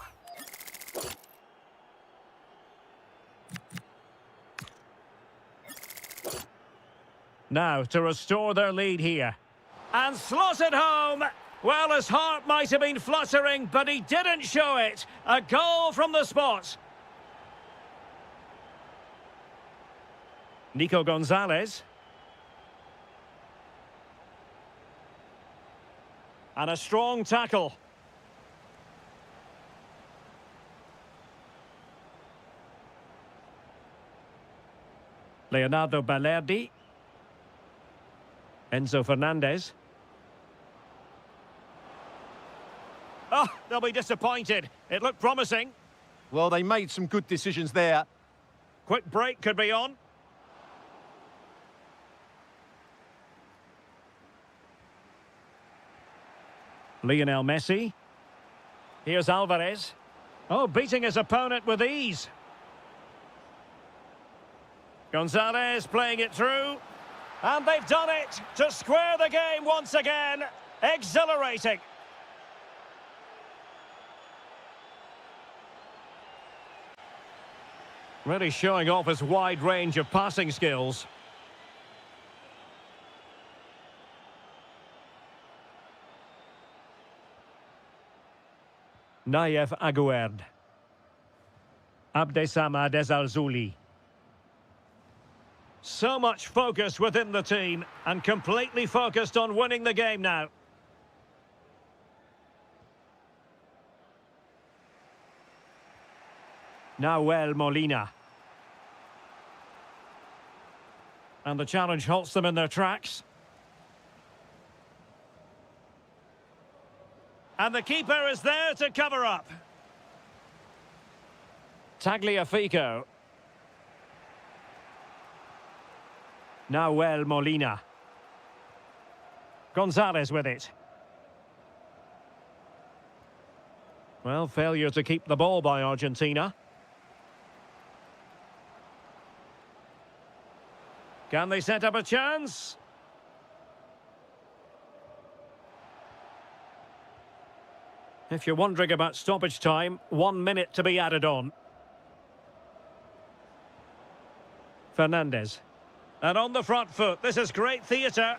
Now to restore their lead here. And slotted home. Well, his heart might have been fluttering, but he didn't show it. A goal from the spot. Nico Gonzalez. And a strong tackle. Leonardo Balerdi. Enzo Fernandez. Oh, they'll be disappointed. It looked promising. Well, they made some good decisions there. Quick break could be on. Lionel Messi. Here's Alvarez. Oh, beating his opponent with ease. Gonzalez playing it through. And they've done it to square the game once again. Exhilarating. Really showing off his wide range of passing skills. Naif Aguerd. Abdessamad Ezalzouli. So much focus within the team and completely focused on winning the game now. Nahuel Molina. And the challenge halts them in their tracks. And the keeper is there to cover up. Tagliafico. Nahuel Molina. Gonzalez with it. Well, failure to keep the ball by Argentina. Can they set up a chance? If you're wondering about stoppage time, 1 minute to be added on. Fernandez. And on the front foot, this is great theatre.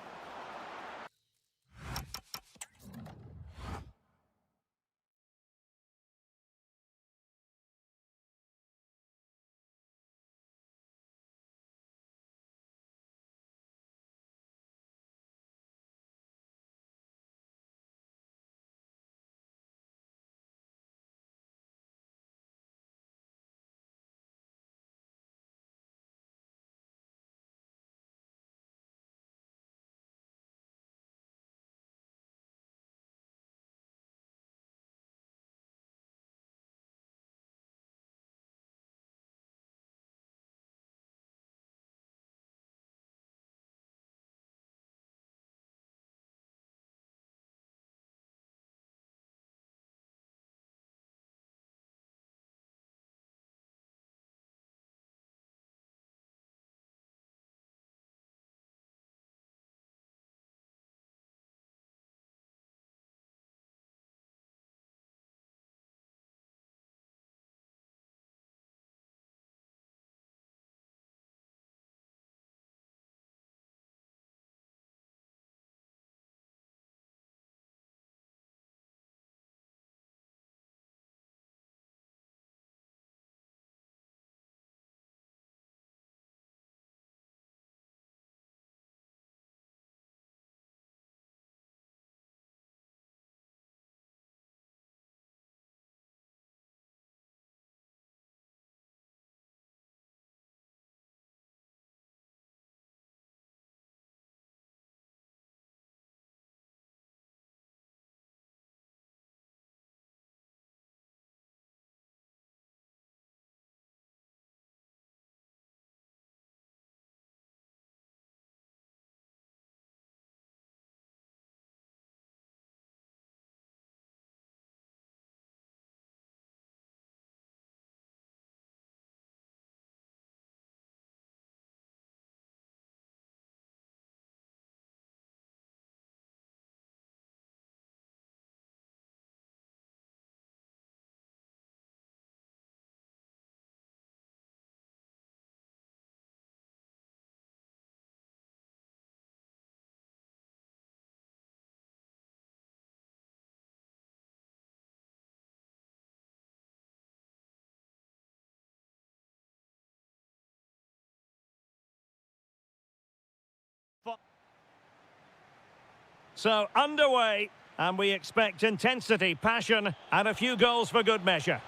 So, underway, and we expect intensity, passion, and a few goals for good measure.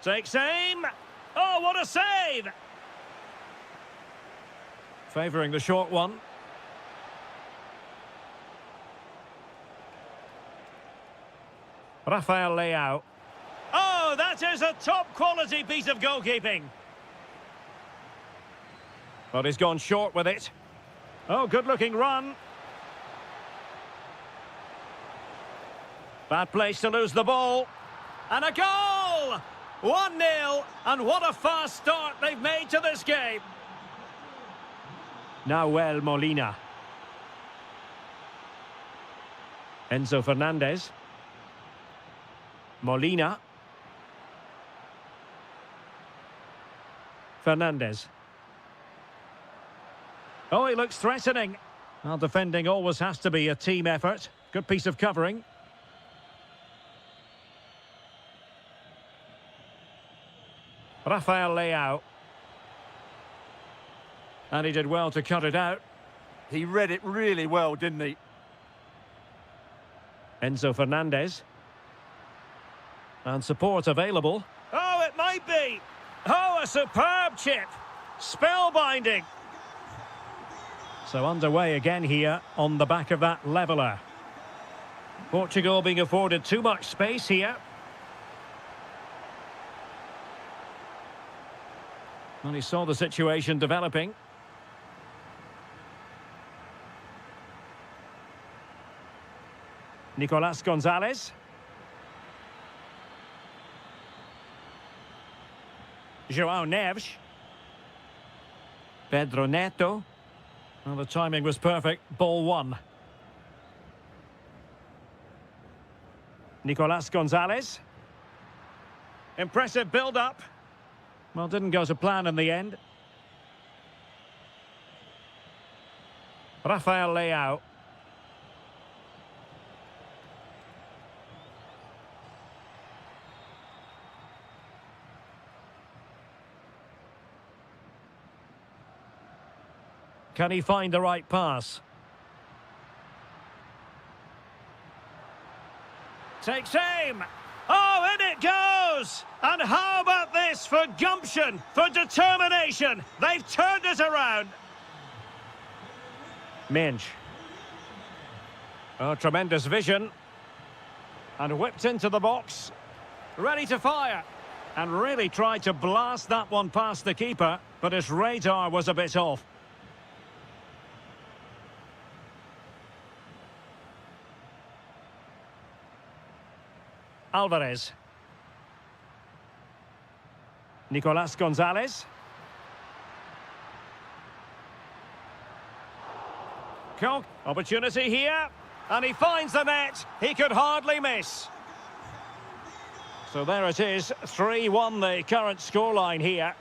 Takes aim. Oh, what a save! Favouring the short one. Rafael Leao. Oh, that is a top-quality piece of goalkeeping. But he's gone short with it. Oh, good-looking run. Bad place to lose the ball. And a goal! 1-0, and what a fast start they've made to this game. Nahuel Molina. Enzo Fernandez. Molina. Fernandez. Oh, he looks threatening. Well, defending always has to be a team effort. Good piece of covering. Rafael Leao. And he did well to cut it out. He read it really well, didn't he? Enzo Fernandez. And support available. Oh, it might be. Oh, a superb chip. Spellbinding. So underway again here on the back of that leveller. Portugal being afforded too much space here. And he saw the situation developing. Nicolas Gonzalez. João Neves. Pedro Neto. Well, the timing was perfect. Ball one. Nicolas Gonzalez. Impressive build-up. Well, didn't go to plan in the end. Rafael Leao. Can he find the right pass? Takes aim. Oh, in it goes! And how about this for gumption, for determination? They've turned it around. Minch. Oh, tremendous vision. And whipped into the box. Ready to fire. And really tried to blast that one past the keeper, but his radar was a bit off. Alvarez. Nicolas Gonzalez. Opportunity here. And he finds the net. He could hardly miss. So there it is. 3-1 the current scoreline here.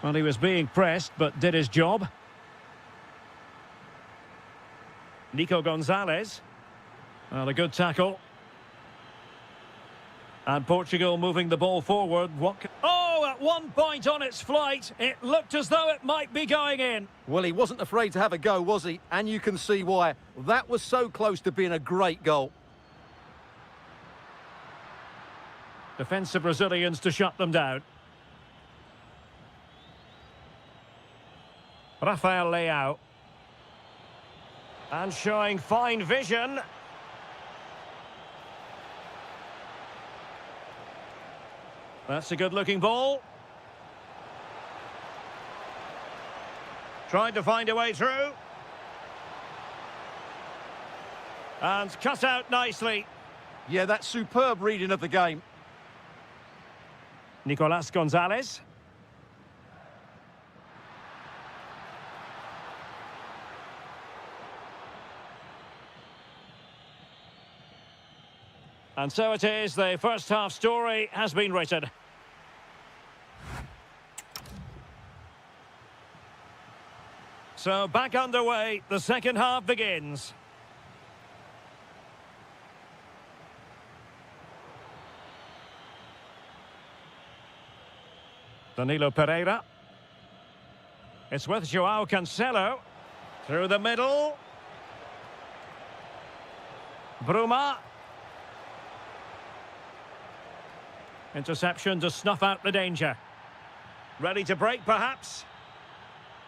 Well, he was being pressed, but did his job. Nico Gonzalez. Well, a good tackle. And Portugal moving the ball forward. Oh, at one point on its flight, it looked as though it might be going in. Well, he wasn't afraid to have a go, was he? And you can see why. That was so close to being a great goal. Defensive Brazilians to shut them down. Rafael Leao. And showing fine vision. That's a good-looking ball. Tried to find a way through. And cut out nicely. Yeah, that's superb reading of the game. Nicolas Gonzalez. And so it is, the first half story has been written. So back underway, the second half begins. Danilo Pereira. It's with João Cancelo. Through the middle. Bruma. Interception to snuff out the danger. Ready to break, perhaps.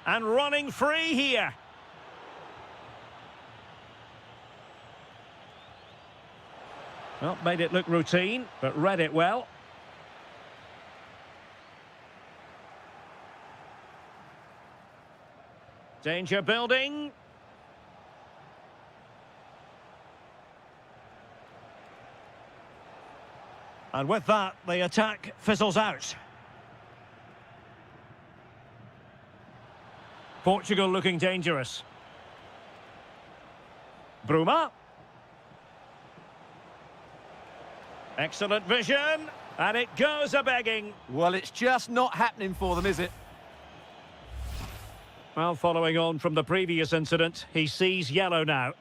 And running free here. Well, made it look routine, but read it well. Danger building. And with that, the attack fizzles out. Portugal looking dangerous. Bruma. Excellent vision. And it goes a-begging. Well, it's just not happening for them, is it? Well, following on from the previous incident, he sees yellow now.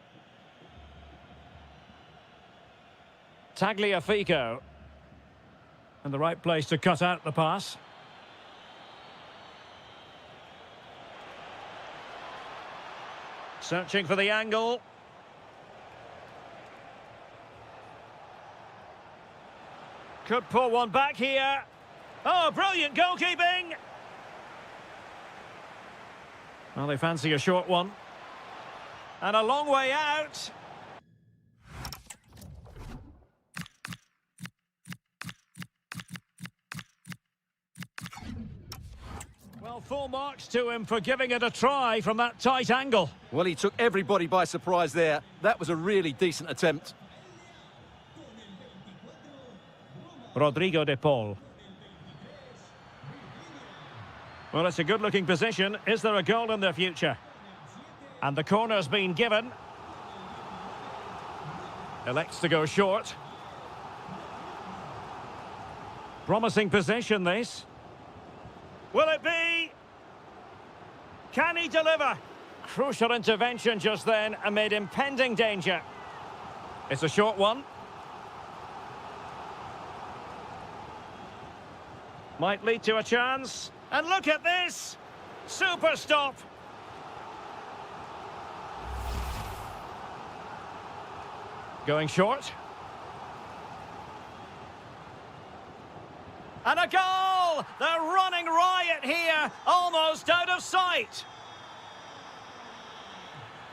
Tagliafico. And the right place to cut out the pass. Searching for the angle. Could pull one back here. Oh, brilliant goalkeeping! Well, they fancy a short one. And a long way out. Well, full marks to him for giving it a try from that tight angle. Well, he took everybody by surprise there. That was a really decent attempt. Rodrigo de Paul. Well, it's a good-looking position. Is there a goal in their future? And the corner's been given. Elects to go short. Promising position, this. Will it be? Can he deliver? Crucial intervention just then amid impending danger. It's a short one. Might lead to a chance. And look at this! Super stop! Going short. And a goal! They're running riot here, almost out of sight.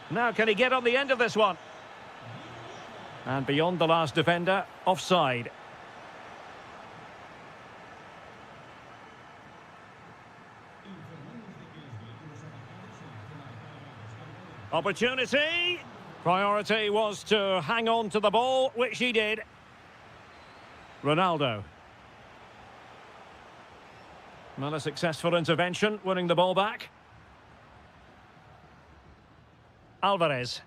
Now can he get on the end of this one? And beyond the last defender, offside. Opportunity. Priority was to hang on to the ball, which he did. Ronaldo. Well, a successful intervention, winning the ball back. Alvarez.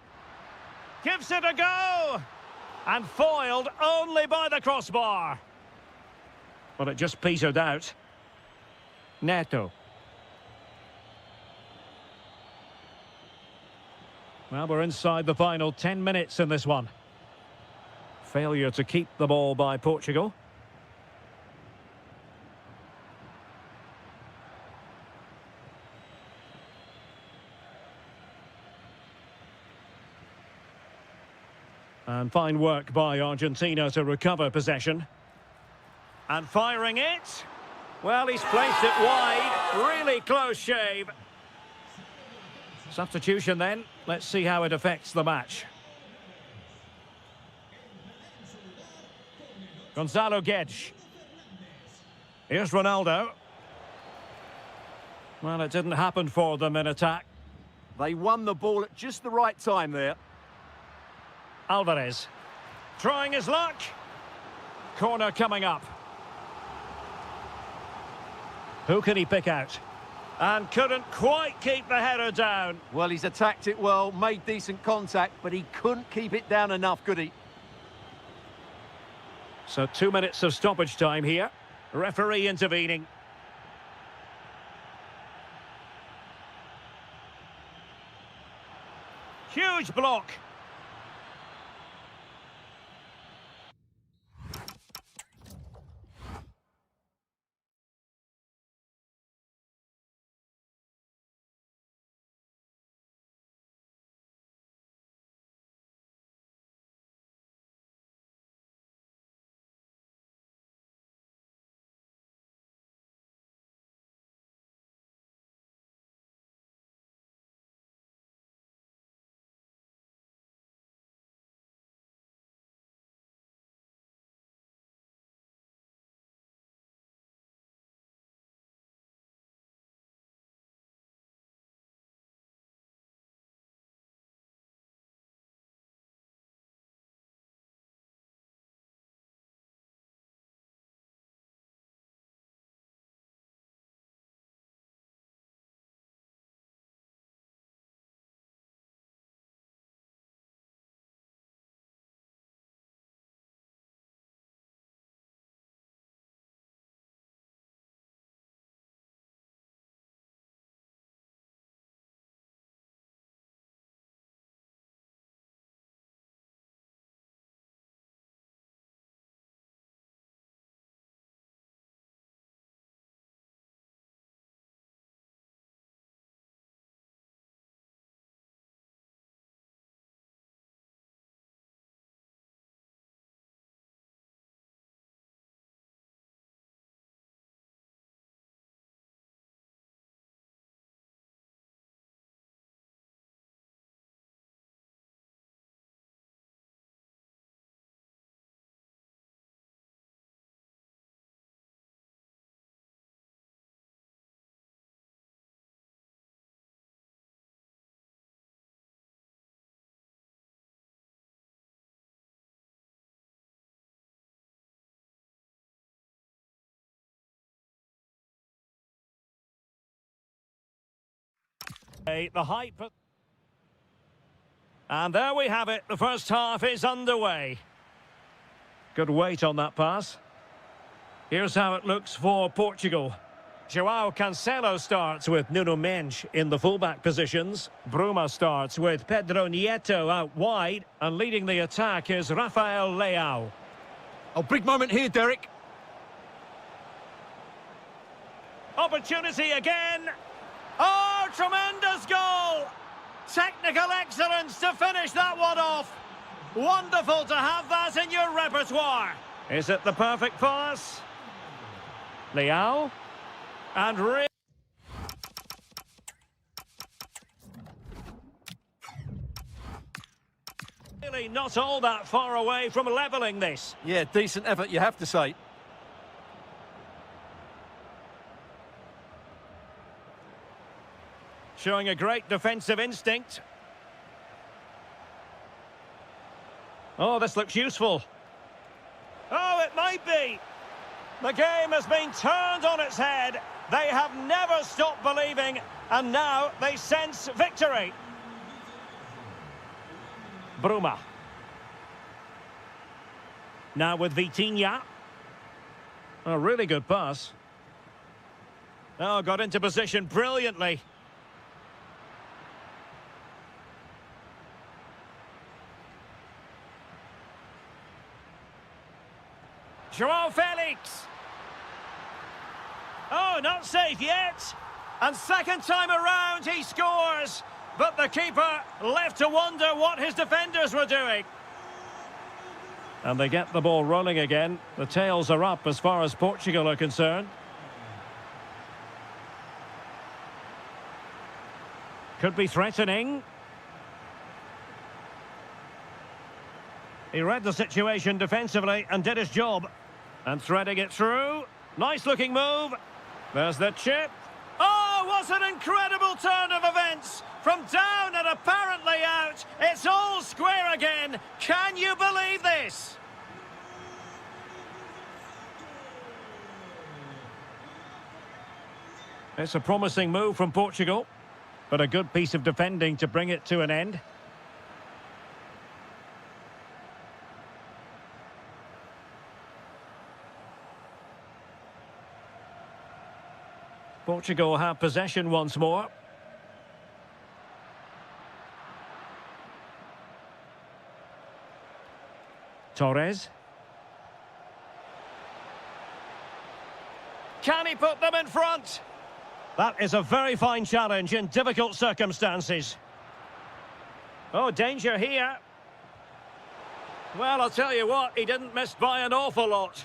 Gives it a go! And foiled only by the crossbar. Well, it just petered out. Neto. Well, we're inside the final 10 minutes in this one. Failure to keep the ball by Portugal. And fine work by Argentina to recover possession. And firing it. Well, he's placed it wide. Really close shave. Substitution then. Let's see how it affects the match. Gonzalo Guedes. Here's Ronaldo. Well, it didn't happen for them in attack. They won the ball at just the right time there. Alvarez. Trying his luck. Corner coming up. Who can he pick out? And couldn't quite keep the header down. Well, he's attacked it well, made decent contact, but he couldn't keep it down enough, could he? So 2 minutes of stoppage time here. Referee intervening. Huge block. The hype. And there we have it. The first half is underway. Good weight on that pass. Here's how it looks for Portugal. João Cancelo starts with Nuno Mendes in the fullback positions. Bruma starts with Pedro Nieto out wide. And leading the attack is Rafael Leao. Oh, big moment here, Derek. Opportunity again. Oh, tremendous goal! Technical excellence to finish that one off. Wonderful to have that in your repertoire. Is it the perfect pass? Leao. And really not all that far away from levelling this. Yeah, decent effort, you have to say. Showing a great defensive instinct. Oh, this looks useful. Oh, it might be. The game has been turned on its head. They have never stopped believing, and now they sense victory. Bruma. Now with Vitinha. A really good pass. Oh, got into position brilliantly. João Felix. Oh, not safe yet. And second time around, he scores. But the keeper left to wonder what his defenders were doing. And they get the ball rolling again. The tails are up as far as Portugal are concerned. Could be threatening. He read the situation defensively and did his job. And threading it through. Nice looking move. There's the chip. Oh, what an incredible turn of events. From down and apparently out, it's all square again. Can you believe this? It's a promising move from Portugal, but a good piece of defending to bring it to an end. Portugal have possession once more. Torres. Can he put them in front? That is a very fine challenge in difficult circumstances. Oh, danger here. Well, I'll tell you what, he didn't miss by an awful lot.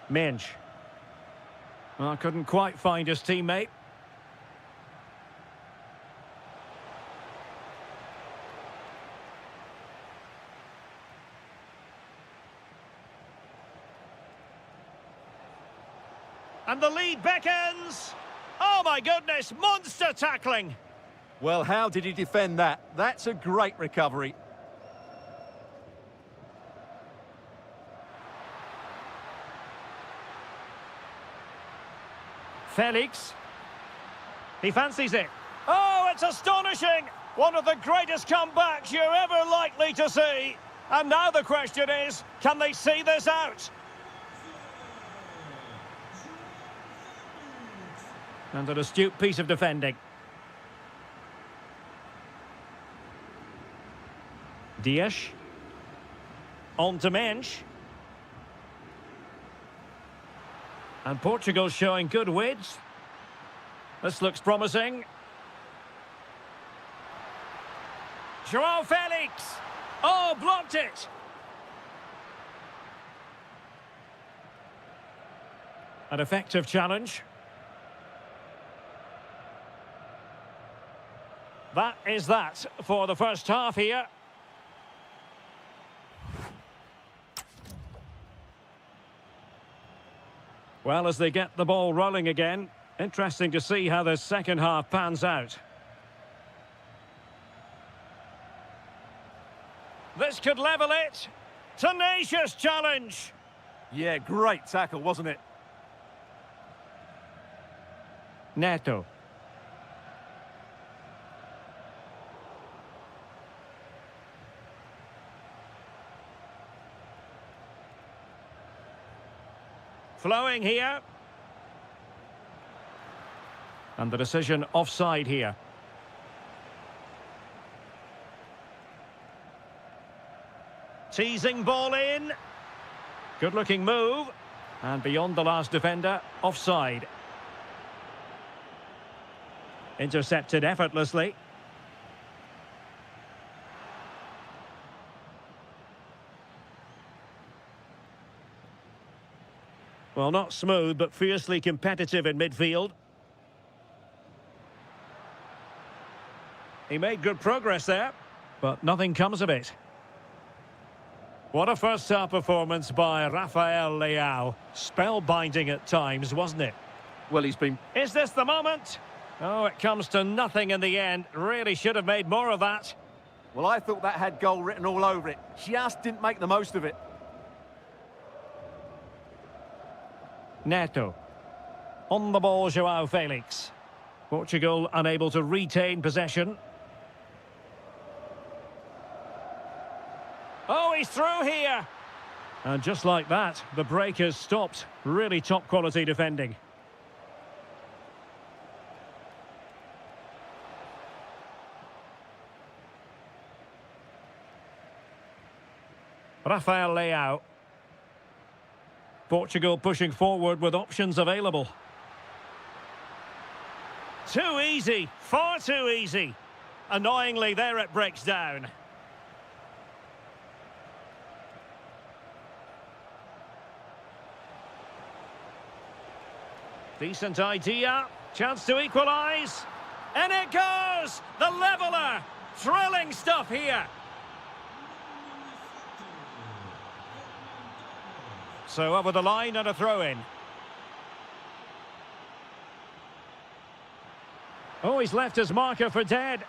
Mendes. Well, couldn't quite find his teammate. And the lead beckons. Oh my goodness, monster tackling. Well, how did he defend that? That's a great recovery. Felix. He fancies it. Oh, it's astonishing! One of the greatest comebacks you're ever likely to see. And now the question is, can they see this out? And an astute piece of defending. Dias. On to Mendes. And Portugal showing good width. This looks promising. João Felix. Oh, blocked it. An effective challenge. That is that for the first half here. Well, as they get the ball rolling again, interesting to see how the second half pans out. This could level it. Tenacious challenge. Yeah, great tackle, wasn't it? Neto. Flowing here. And the decision offside here. Teasing ball in. Good looking move. And beyond the last defender, offside. Intercepted effortlessly. Well, not smooth, but fiercely competitive in midfield. He made good progress there, but nothing comes of it. What a first-half performance by Rafael Leao. Spellbinding at times, wasn't it? Well, he's been... Is this the moment? Oh, it comes to nothing in the end. Really should have made more of that. Well, I thought that had goal written all over it. Just didn't make the most of it. Neto. On the ball, João Felix. Portugal unable to retain possession. Oh, he's through here. And just like that, the break has stopped. Really top quality defending. Rafael Leao. Portugal pushing forward with options available. Too easy, far too easy. Annoyingly, there it breaks down. Decent idea, chance to equalise. And it goes! The leveller! Thrilling stuff here. So over the line and a throw-in. Oh, he's left his marker for dead.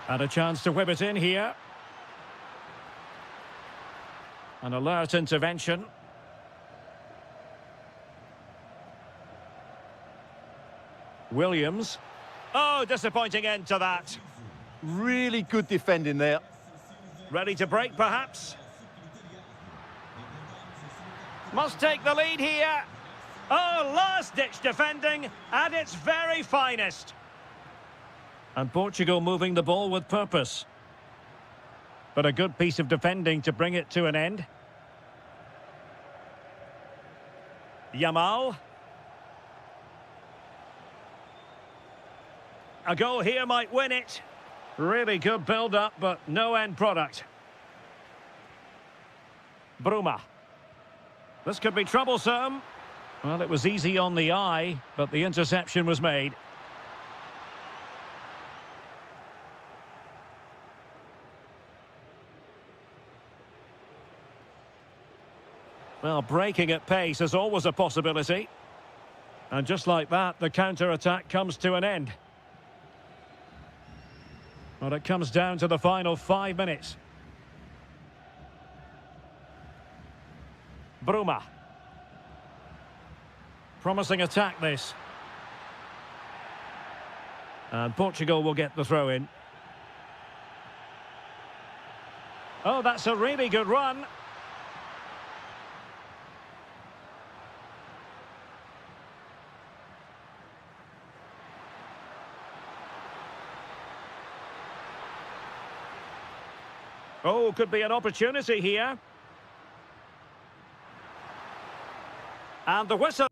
And a chance to whip it in here. An alert intervention. Williams. Oh, disappointing end to that. Really good defending there. Ready to break, perhaps? Must take the lead here. Oh, last-ditch defending at its very finest. And Portugal moving the ball with purpose. But a good piece of defending to bring it to an end. Yamal. A goal here might win it. Really good build-up, but no end product. Bruma. This could be troublesome. Well, it was easy on the eye, but the interception was made. Well, breaking at pace is always a possibility. And just like that, the counter-attack comes to an end. Well, it comes down to the final 5 minutes. Bruma. Promising attack, this. And Portugal will get the throw in. Oh, that's a really good run. Oh, could be an opportunity here. And the whistle.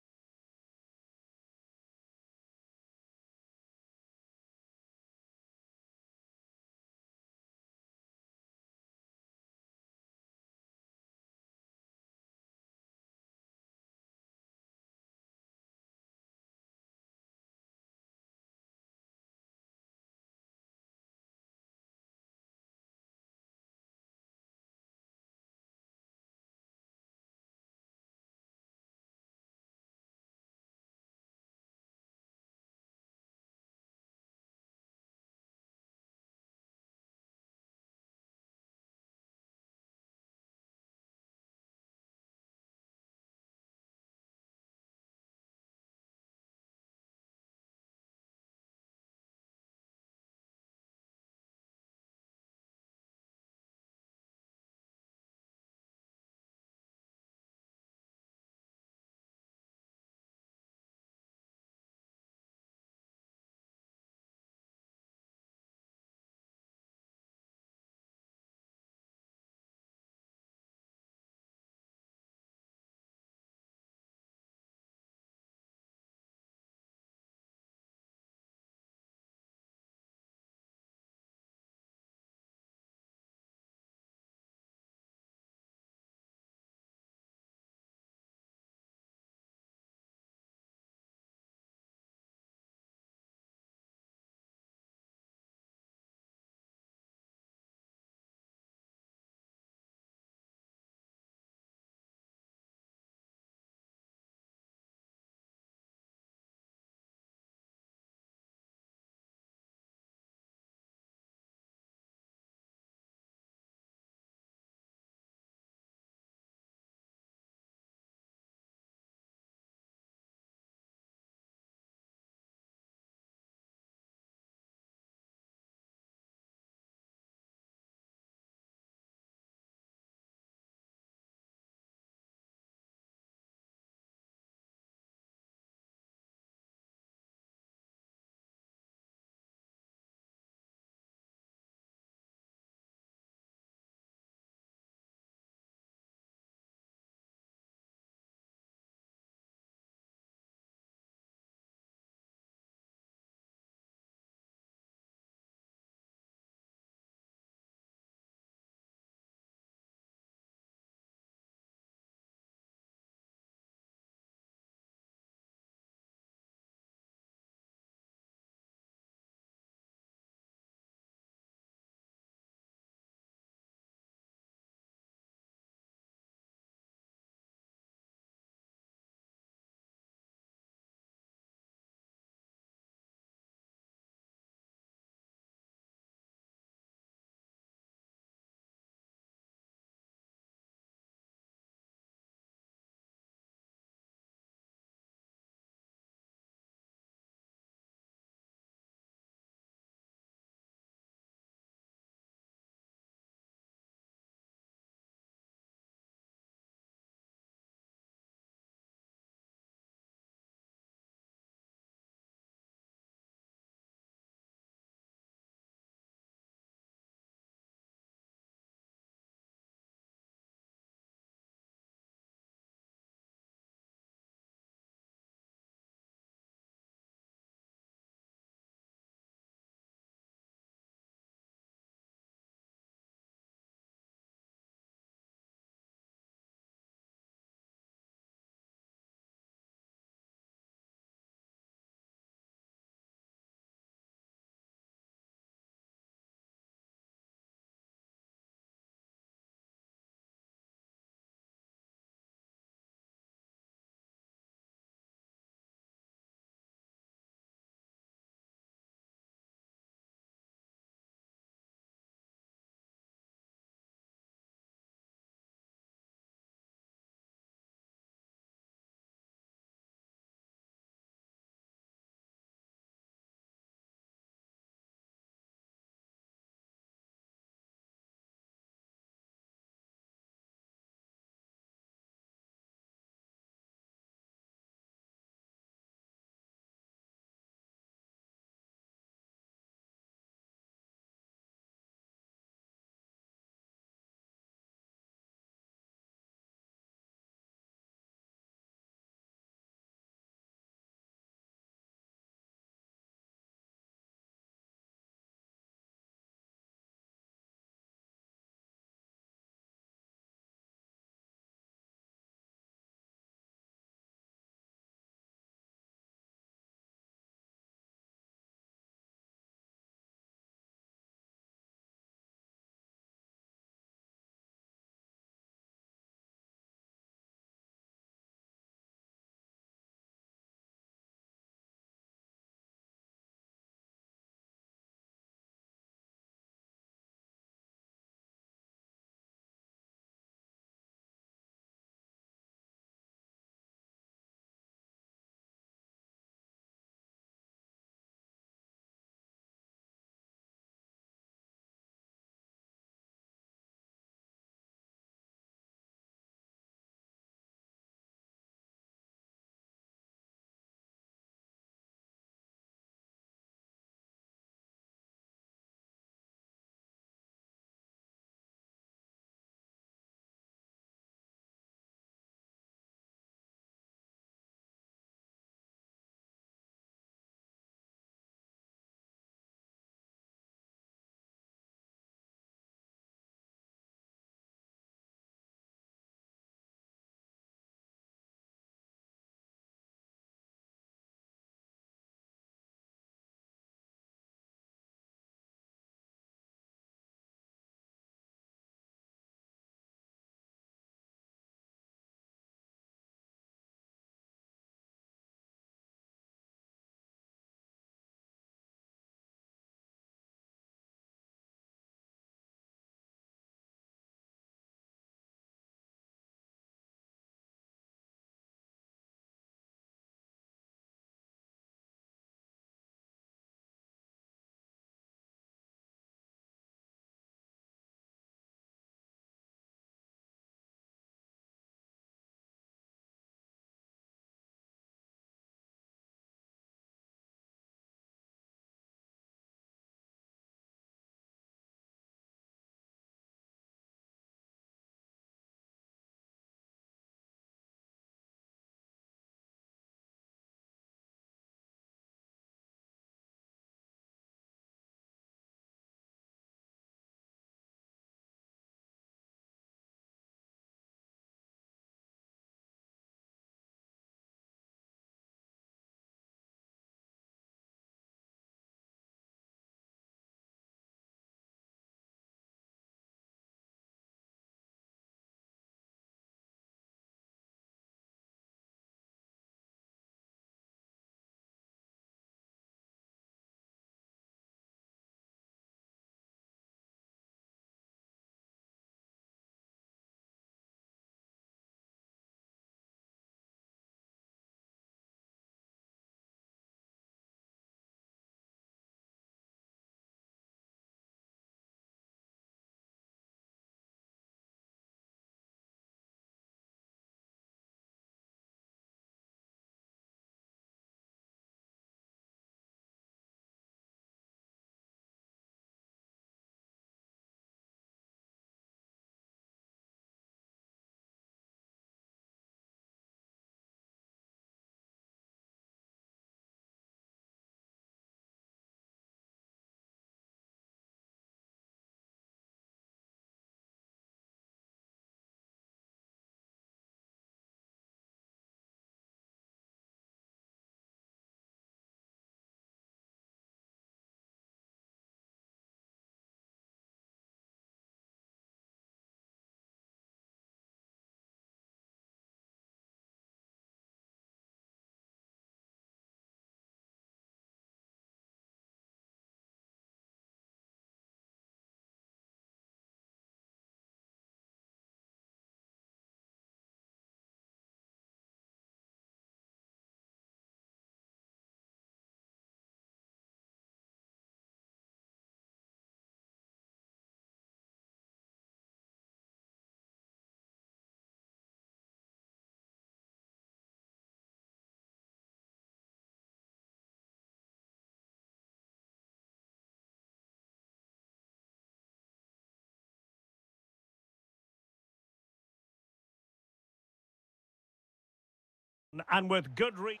And with good reason.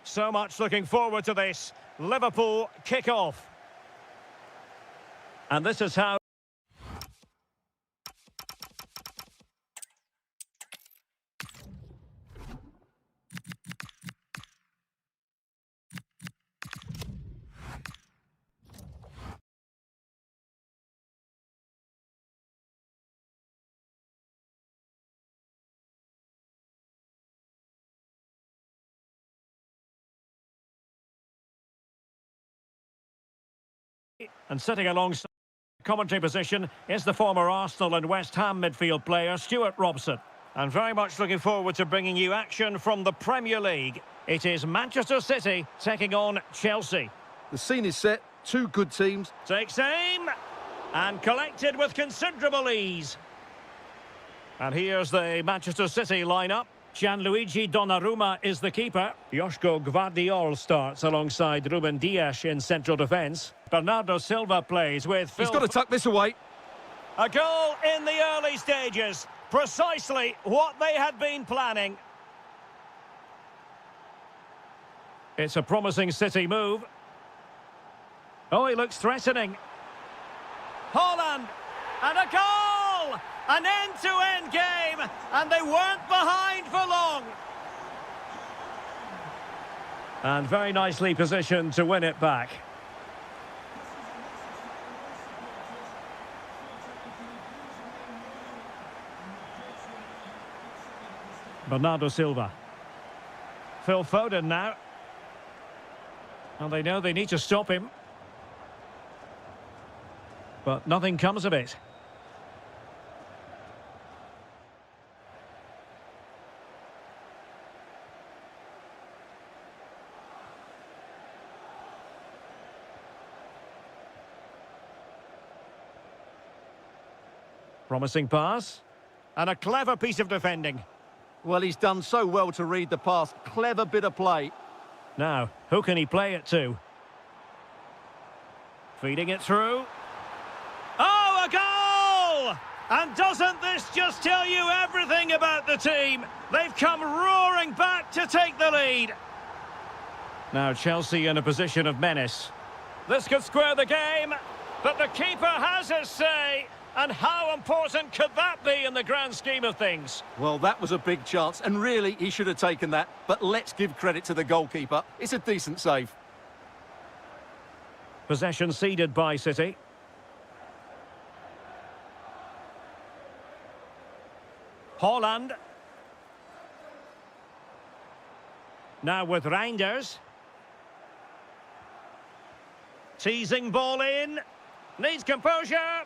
So much looking forward to this. Liverpool kick off. And this is how... And sitting alongside commentary position is the former Arsenal and West Ham midfield player Stuart Robson. And very much looking forward to bringing you action from the Premier League. It is Manchester City taking on Chelsea. The scene is set, two good teams. Takes aim and collected with considerable ease. And here's the Manchester City lineup. Gianluigi Donnarumma is the keeper. Joško Gvardiol starts alongside Ruben Dias in central defence. Bernardo Silva plays with Phil... He's got to tuck this away. A goal in the early stages. Precisely what they had been planning. It's a promising City move. Oh, he looks threatening. Haaland! And a goal! An end-to-end game, and they weren't behind for long. And very nicely positioned to win it back. Bernardo Silva. Phil Foden now. And they know they need to stop him. But nothing comes of it. Promising pass. And a clever piece of defending. Well, he's done so well to read the pass. Clever bit of play. Now, who can he play it to? Feeding it through. Oh, a goal! And doesn't this just tell you everything about the team? They've come roaring back to take the lead. Now Chelsea in a position of menace. This could square the game, but the keeper has his say. And how important could that be in the grand scheme of things? Well, that was a big chance, and really, he should have taken that. But let's give credit to the goalkeeper. It's a decent save. Possession ceded by City. Haaland. Now with Reinders. Teasing ball in. Needs composure.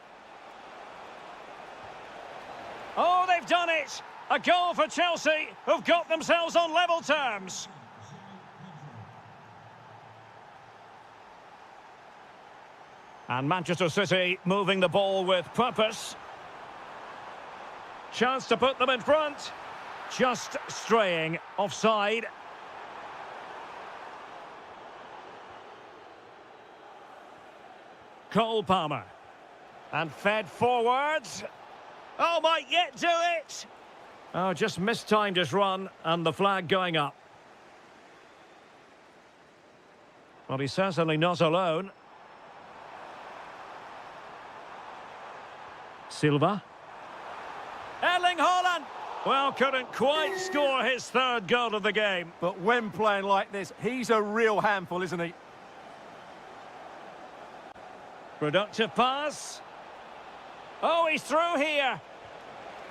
Oh, they've done it! A goal for Chelsea, who've got themselves on level terms. And Manchester City moving the ball with purpose. Chance to put them in front. Just straying offside. Cole Palmer. And fed forwards. Oh, might yet do it! Oh, just mistimed his run, and the flag going up. Well, he's certainly not alone. Silva. Erling Haaland! Well, couldn't quite score his third goal of the game. But when playing like this, he's a real handful, isn't he? Productive pass. Oh, he's through here.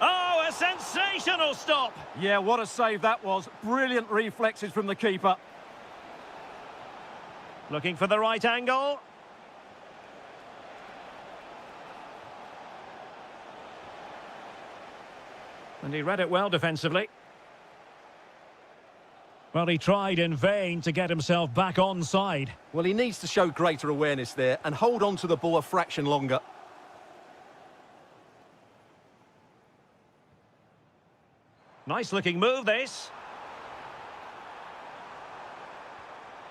Oh, a sensational stop. Yeah, what a save that was. Brilliant reflexes from the keeper. Looking for the right angle. And he read it well defensively. Well, he tried in vain to get himself back onside. Well, he needs to show greater awareness there and hold on to the ball a fraction longer. Nice looking move, this.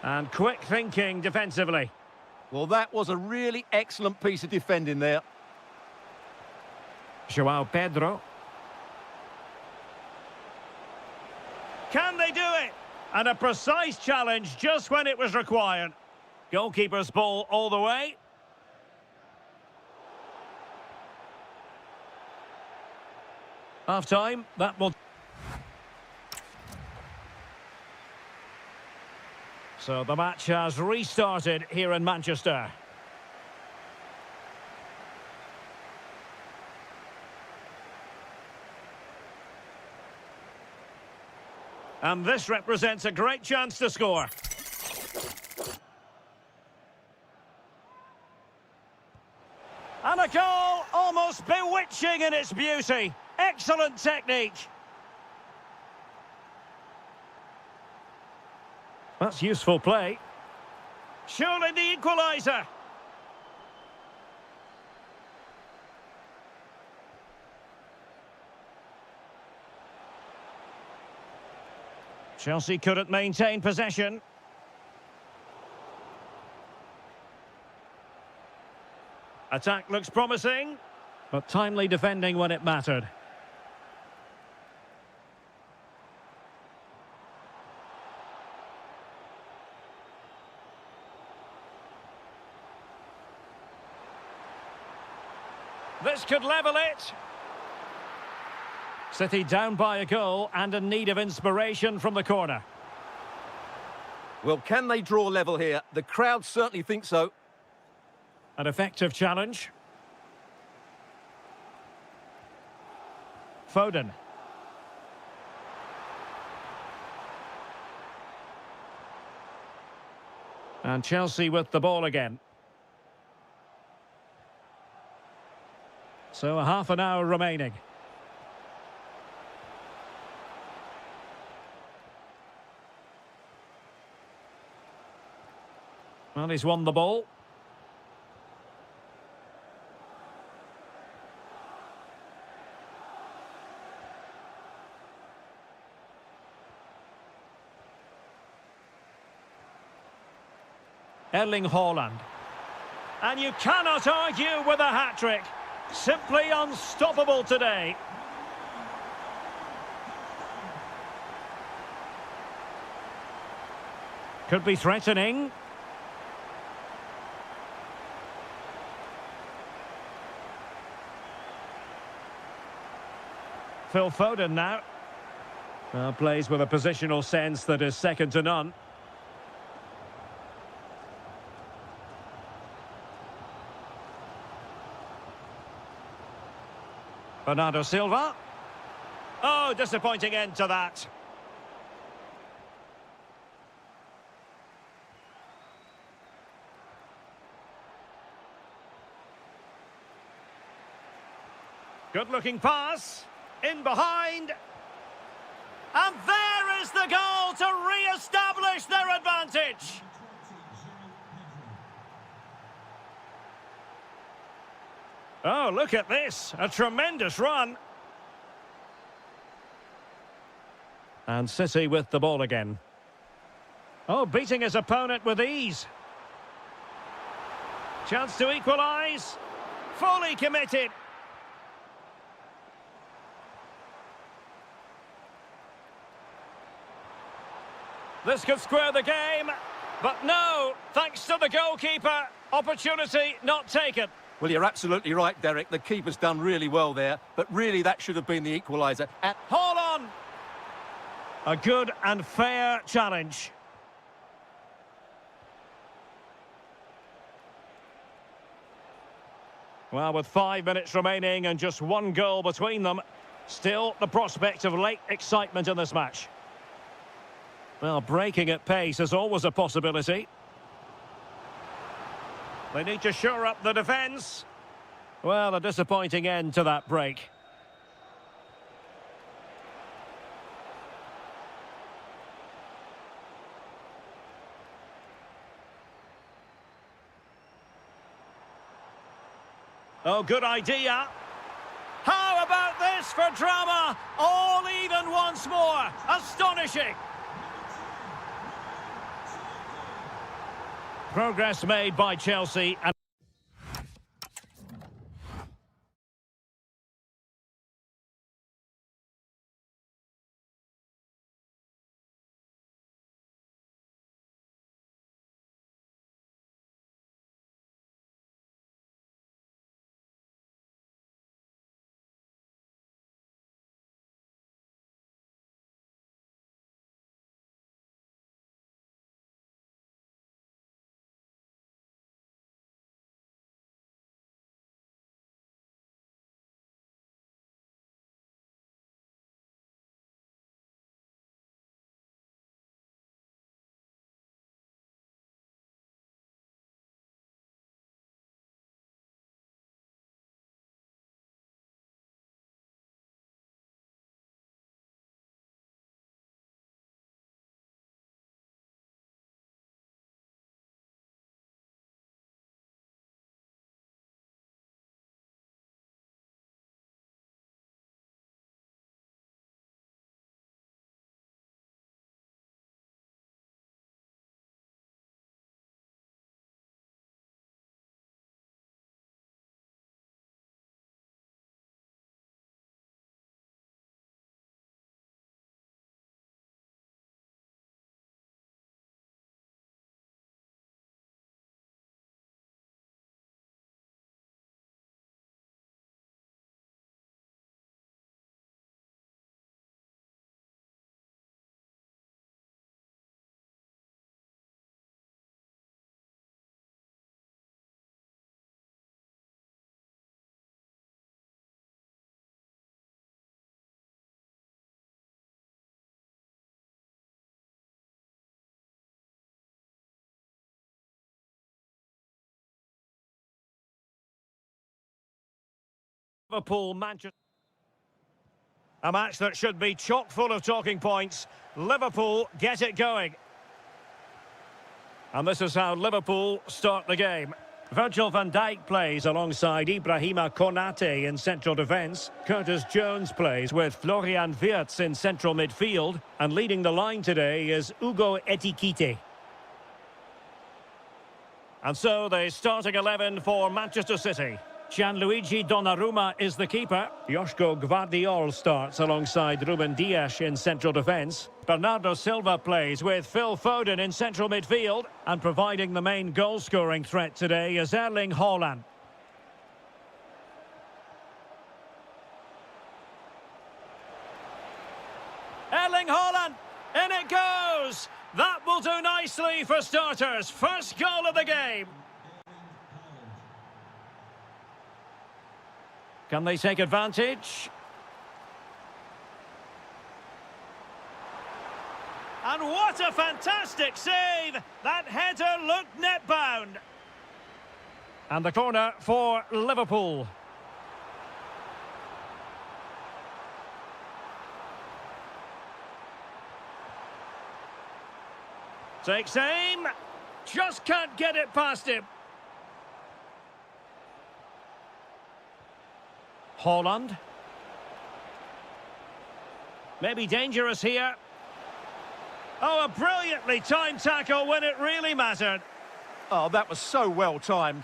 And quick thinking defensively. Well, that was a really excellent piece of defending there. João Pedro. And a precise challenge just when it was required. Goalkeeper's ball all the way. Half-time, that will... So the match has restarted here in Manchester. And this represents a great chance to score. And a goal almost bewitching in its beauty. Excellent technique. That's useful play. Surely the equaliser. Chelsea couldn't maintain possession. Attack looks promising, but timely defending when it mattered. This could level it. City down by a goal and in need of inspiration from the corner. Well, can they draw level here? The crowd certainly think so. An effective challenge. Foden. And Chelsea with the ball again. So a half an hour remaining. Well, he's won the ball. Erling Haaland. And you cannot argue with a hat-trick. Simply unstoppable today. Could be threatening. Phil Foden now. Well, plays with a positional sense that is second to none. Bernardo Silva. Oh, disappointing end to that. Good-looking pass. In behind. And there is the goal to re-establish their advantage. Oh, look at this. A tremendous run. And City with the ball again. Oh, beating his opponent with ease. Chance to equalise. Fully committed. This could square the game. But no, thanks to the goalkeeper. Opportunity not taken. Well, you're absolutely right, Derek. The keeper's done really well there, but really that should have been the equaliser. Hold on! A good and fair challenge. Well, with 5 minutes remaining and just one goal between them, still the prospect of late excitement in this match. Well, breaking at pace is always a possibility. They need to shore up the defence. Well, a disappointing end to that break. Oh, good idea. How about this for drama? All even once more. Astonishing. Progress made by Chelsea. And Liverpool, Manchester. A match that should be chock full of talking points. Liverpool get it going. And this is how Liverpool start the game. Virgil van Dijk plays alongside Ibrahima Konate in central defence. Curtis Jones plays with Florian Wirtz in central midfield. And leading the line today is Ugo Etikite. And so the starting 11 for Manchester City. Gianluigi Donnarumma is the keeper. Joško Gvardiol starts alongside Ruben Dias in central defence. Bernardo Silva plays with Phil Foden in central midfield. And providing the main goal-scoring threat today is Erling Haaland. Erling Haaland! In it goes! That will do nicely for starters. First goal of the game. Can they take advantage? And what a fantastic save! That header looked net-bound. And the corner for Liverpool. Takes aim. Just can't get it past him. Haaland. Maybe dangerous here. Oh, a brilliantly timed tackle when it really mattered. Oh, that was so well timed.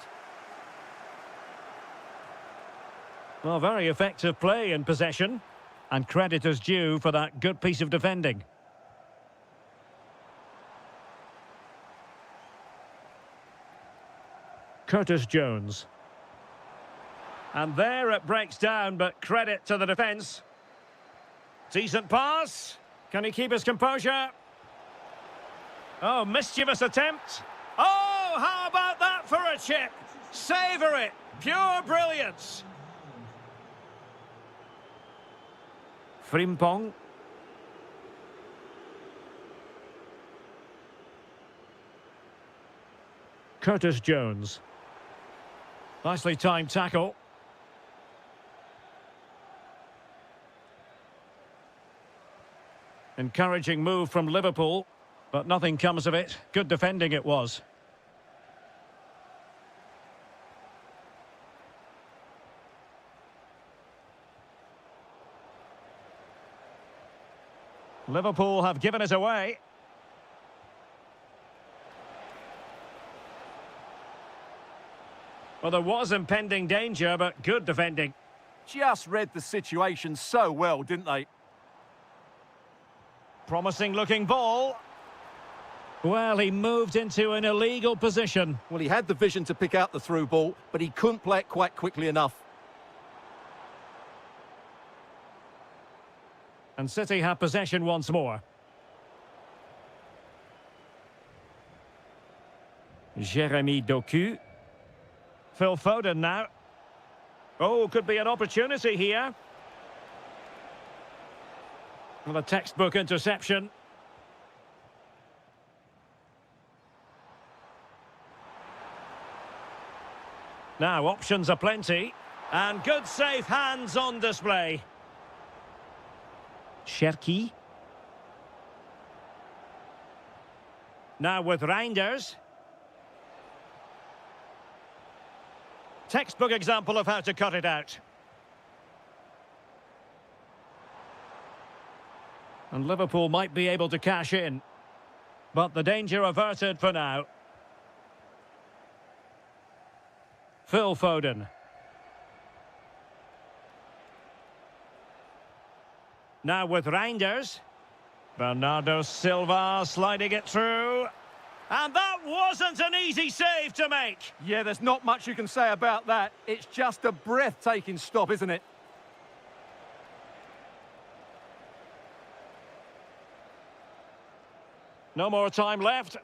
Well, very effective play in possession. And credit is due for that good piece of defending. Curtis Jones. And there it breaks down, but credit to the defence. Decent pass. Can he keep his composure? Oh, mischievous attempt. Oh, how about that for a chip? Savour it. Pure brilliance. Frimpong. Curtis Jones. Nicely timed tackle. Encouraging move from Liverpool, but nothing comes of it. Good defending it was. Liverpool have given it away. Well, there was impending danger, but good defending. Just read the situation so well, didn't they? Promising looking ball. Well, he moved into an illegal position. Well, he had the vision to pick out the through ball, but he couldn't play it quite quickly enough. And City have possession once more. Jeremy Doku. Phil Foden now. Oh, could be an opportunity here. Well, a textbook interception. Now, options are plenty. And good safe hands on display. Cherki. Now with Reinders. Textbook example of how to cut it out. And Liverpool might be able to cash in. But the danger averted for now. Phil Foden. Now with Reinders. Bernardo Silva sliding it through. And that wasn't an easy save to make. Yeah, there's not much you can say about that. It's just a breathtaking stop, isn't it? No more time left.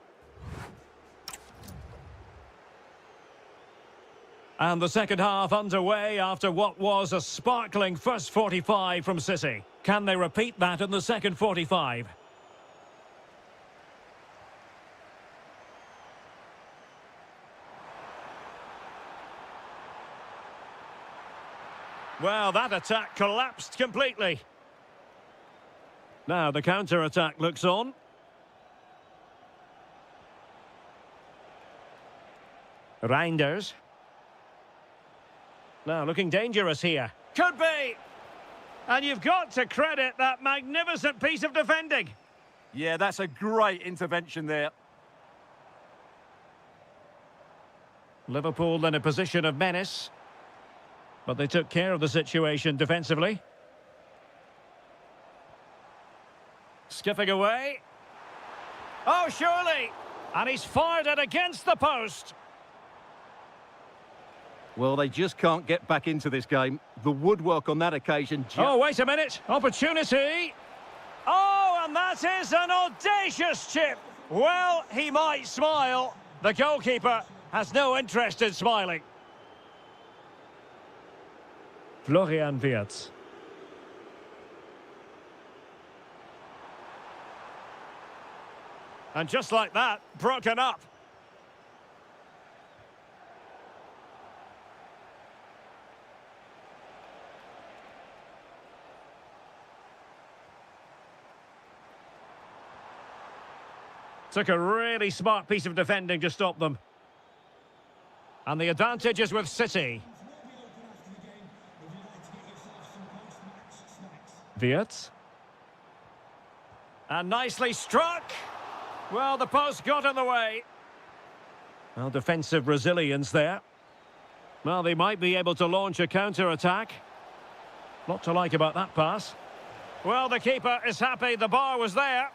And the second half underway after what was a sparkling first 45 from City. Can they repeat that in the second 45? Well, that attack collapsed completely. Now the counter-attack looks on. Reinders. Now looking dangerous here. Could be! And you've got to credit that magnificent piece of defending. Yeah, that's a great intervention there. Liverpool in a position of menace. But they took care of the situation defensively. Skipping away. Oh, surely! And he's fired it against the post. Well, they just can't get back into this game. The woodwork on that occasion... Oh, wait a minute. Opportunity. Oh, and that is an audacious chip. Well, he might smile. The goalkeeper has no interest in smiling. Florian Wirtz. And just like that, broken up. Took a really smart piece of defending to stop them. And the advantage is with City. Wirtz. And nicely struck. Well, the post got in the way. Well, defensive resilience there. Well, they might be able to launch a counter-attack. Lot to like about that pass. Well, the keeper is happy the bar was there.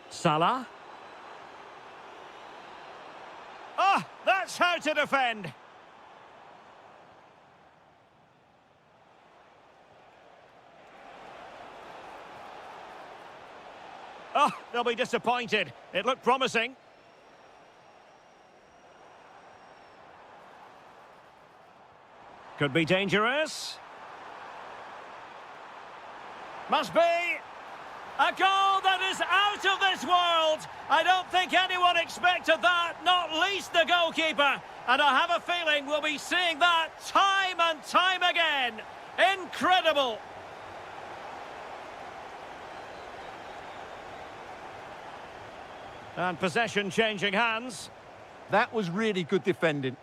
Salah. Oh, that's how to defend. Oh, they'll be disappointed. It looked promising. Could be dangerous. Must be. A goal that is out of this world. I don't think anyone expected that, not least the goalkeeper. And I have a feeling we'll be seeing that time and time again. Incredible. And possession changing hands. That was really good defending.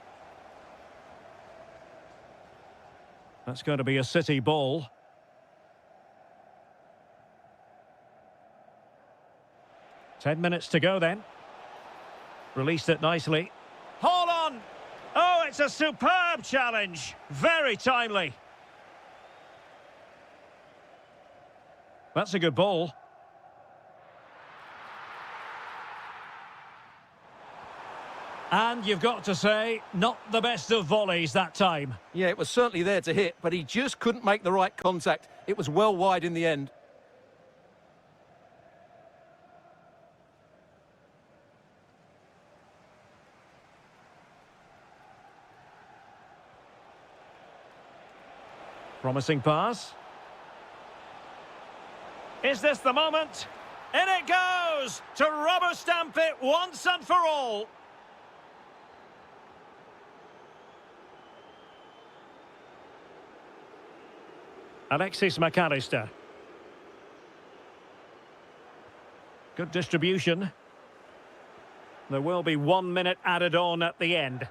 That's going to be a City ball. Ten minutes to go then. Released it nicely. Hold on! Oh, it's a superb challenge. Very timely. That's a good ball. And you've got to say, not the best of volleys that time. Yeah, it was certainly there to hit, but he just couldn't make the right contact. It was well wide in the end. Promising pass. Is this the moment? In it goes! To rubber stamp it once and for all. Alexis McAllister. Good distribution. There will be 1 minute added on at the end.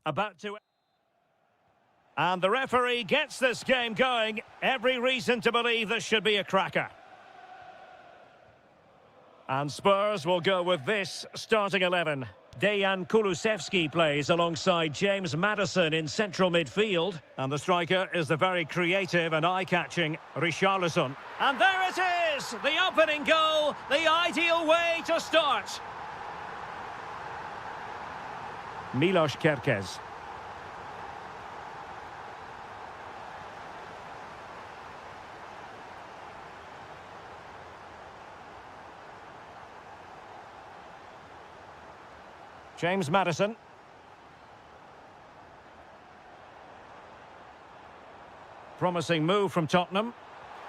About to... And the referee gets this game going. Every reason to believe this should be a cracker. And Spurs will go with this starting 11. Dejan Kulusevski plays alongside James Maddison in central midfield. And the striker is the very creative and eye-catching Richarlison. And there it is! The opening goal, the ideal way to start. Milos Kerkez. James Maddison. Promising move from Tottenham.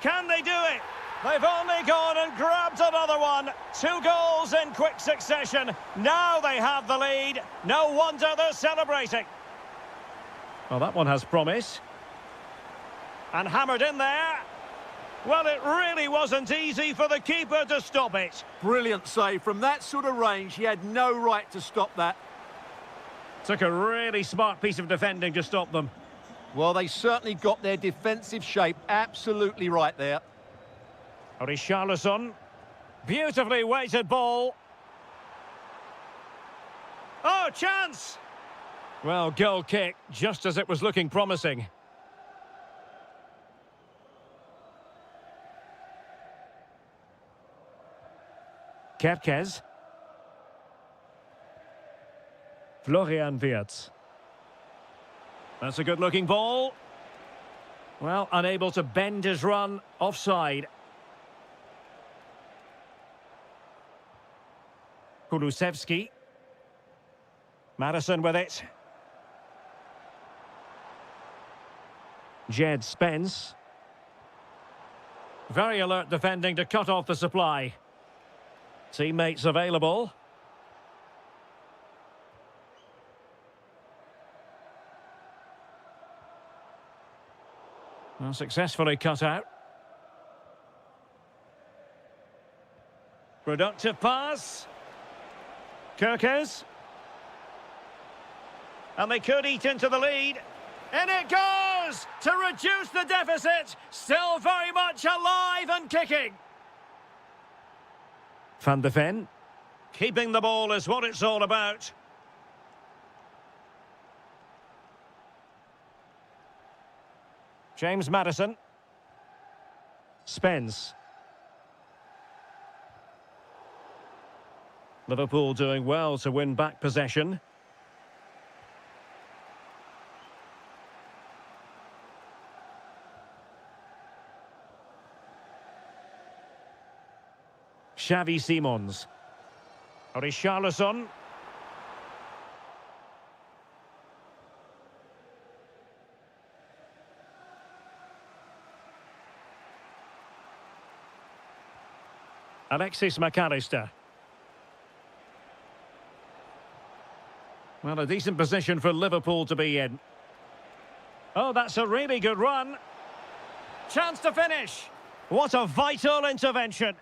Can they do it? They've only gone and grabbed another one. 2 goals in quick succession. Now they have the lead. No wonder they're celebrating. Well, that one has promise. And hammered in there. Well, it really wasn't easy for the keeper to stop it. Brilliant save. From that sort of range, he had no right to stop that. Took a really smart piece of defending to stop them. Well, they certainly got their defensive shape absolutely right there. Richarlison. Beautifully weighted ball. Oh, chance! Well, goal kick, just as it was looking promising. Kerkez. Florian Wirtz. That's a good-looking ball. Well, unable to bend his run, offside. Kulusevski. Maddison with it. Jed Spence. Very alert defending to cut off the supply. Teammates available. Well, successfully cut out. Productive pass. Kerkez. And they could eat into the lead. In it goes! To reduce the deficit. Still very much alive and kicking. Van de Ven. Keeping the ball is what it's all about. James Maddison. Spence. Liverpool doing well to win back possession. Xavi Simons. Richarlison. Alexis McAllister. Well, a decent position for Liverpool to be in. Oh, that's a really good run. Chance to finish. What a vital intervention.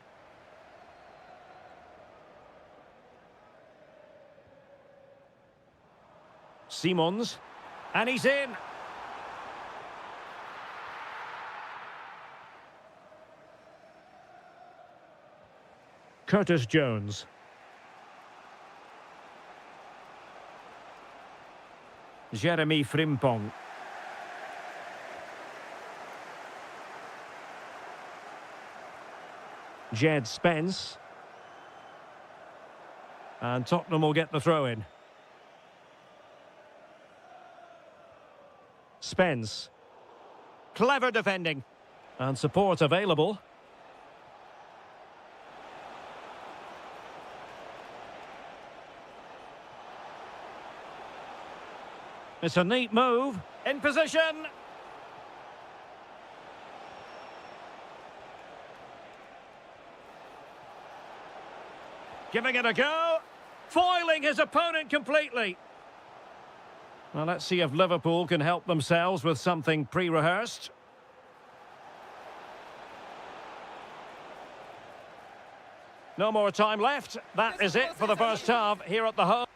Simons. And he's in. Curtis Jones. Jeremy Frimpong. Jed Spence. And Tottenham will get the throw in. Spence. Clever defending. And support available. It's a neat move. In position. Giving it a go. Foiling his opponent completely. Well, let's see if Liverpool can help themselves with something pre-rehearsed. No more time left. That is it for the first half here at the home.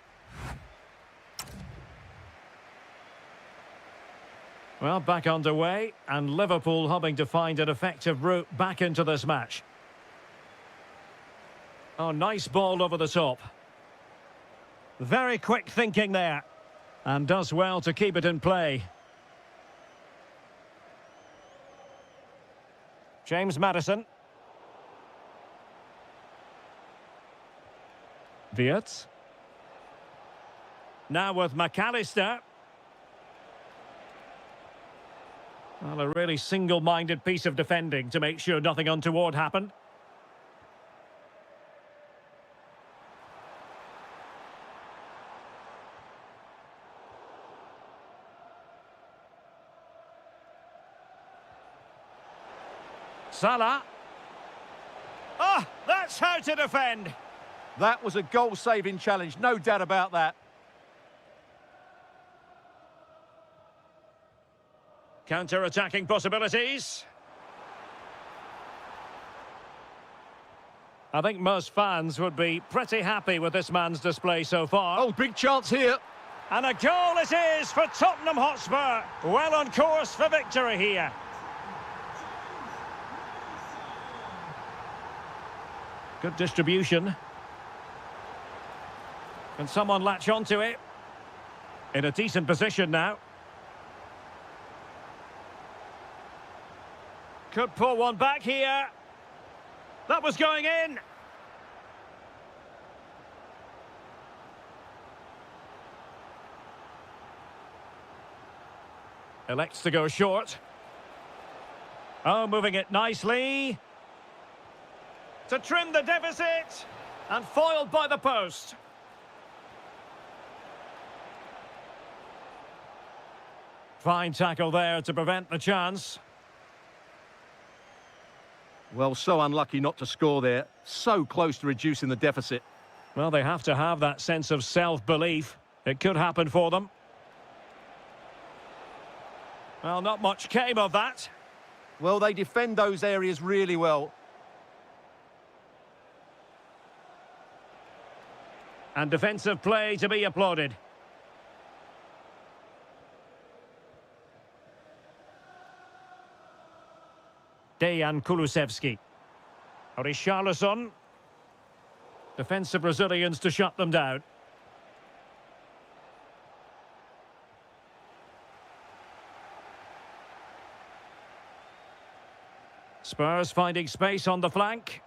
Well, back underway, and Liverpool hoping to find an effective route back into this match. Oh, nice ball over the top. Very quick thinking there. And does well to keep it in play. James Maddison. Wirtz. Now with McAllister. Well, a really single-minded piece of defending to make sure nothing untoward happened. Salah. Oh, that's how to defend. That was a goal-saving challenge, no doubt about that. Counter-attacking possibilities. I think most fans would be pretty happy with this man's display so far. Oh, big chance here. And a goal it is for Tottenham Hotspur. Well on course for victory here. Good distribution. Can someone latch onto it? In a decent position now. Could pull one back here. That was going in. Elects to go short. Oh, moving it nicely. To trim the deficit. And foiled by the post. Fine tackle there to prevent the chance. Well, so unlucky not to score there. So close to reducing the deficit. Well, they have to have that sense of self-belief. It could happen for them. Well, not much came of that. Well, they defend those areas really well. And defensive play to be applauded. Dejan Kulusevski. Richarlison. Defensive Brazilians to shut them down. Spurs finding space on the flank.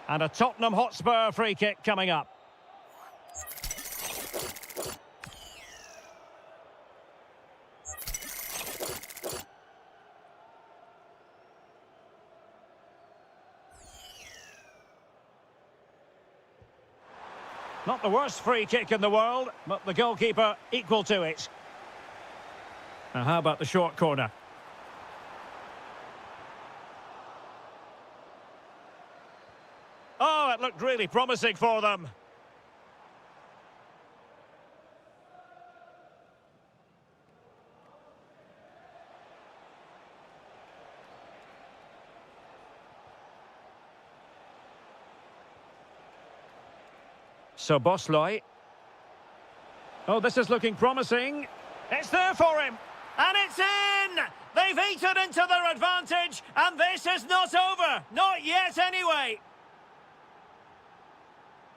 And a Tottenham Hotspur free kick coming up. Not the worst free kick in the world, but the goalkeeper equal to it. Now how about the short corner? Oh, it looked really promising for them. So Bosloy. Oh, this is looking promising. It's there for him. And it's in! They've eaten into their advantage, and this is not over. Not yet, anyway.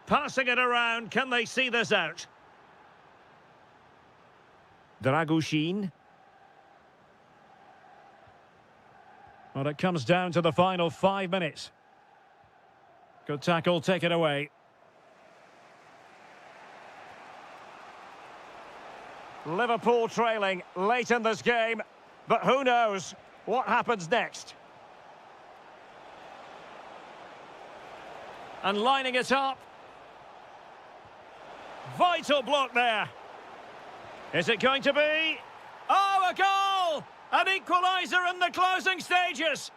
Passing it around, can they see this out? Dragushin. Well, it comes down to the final 5 minutes. Good tackle, take it away. Liverpool trailing late in this game, but who knows what happens next. And lining it up. Vital block there. Is it going to be? Oh, a goal! An equaliser in the closing stages.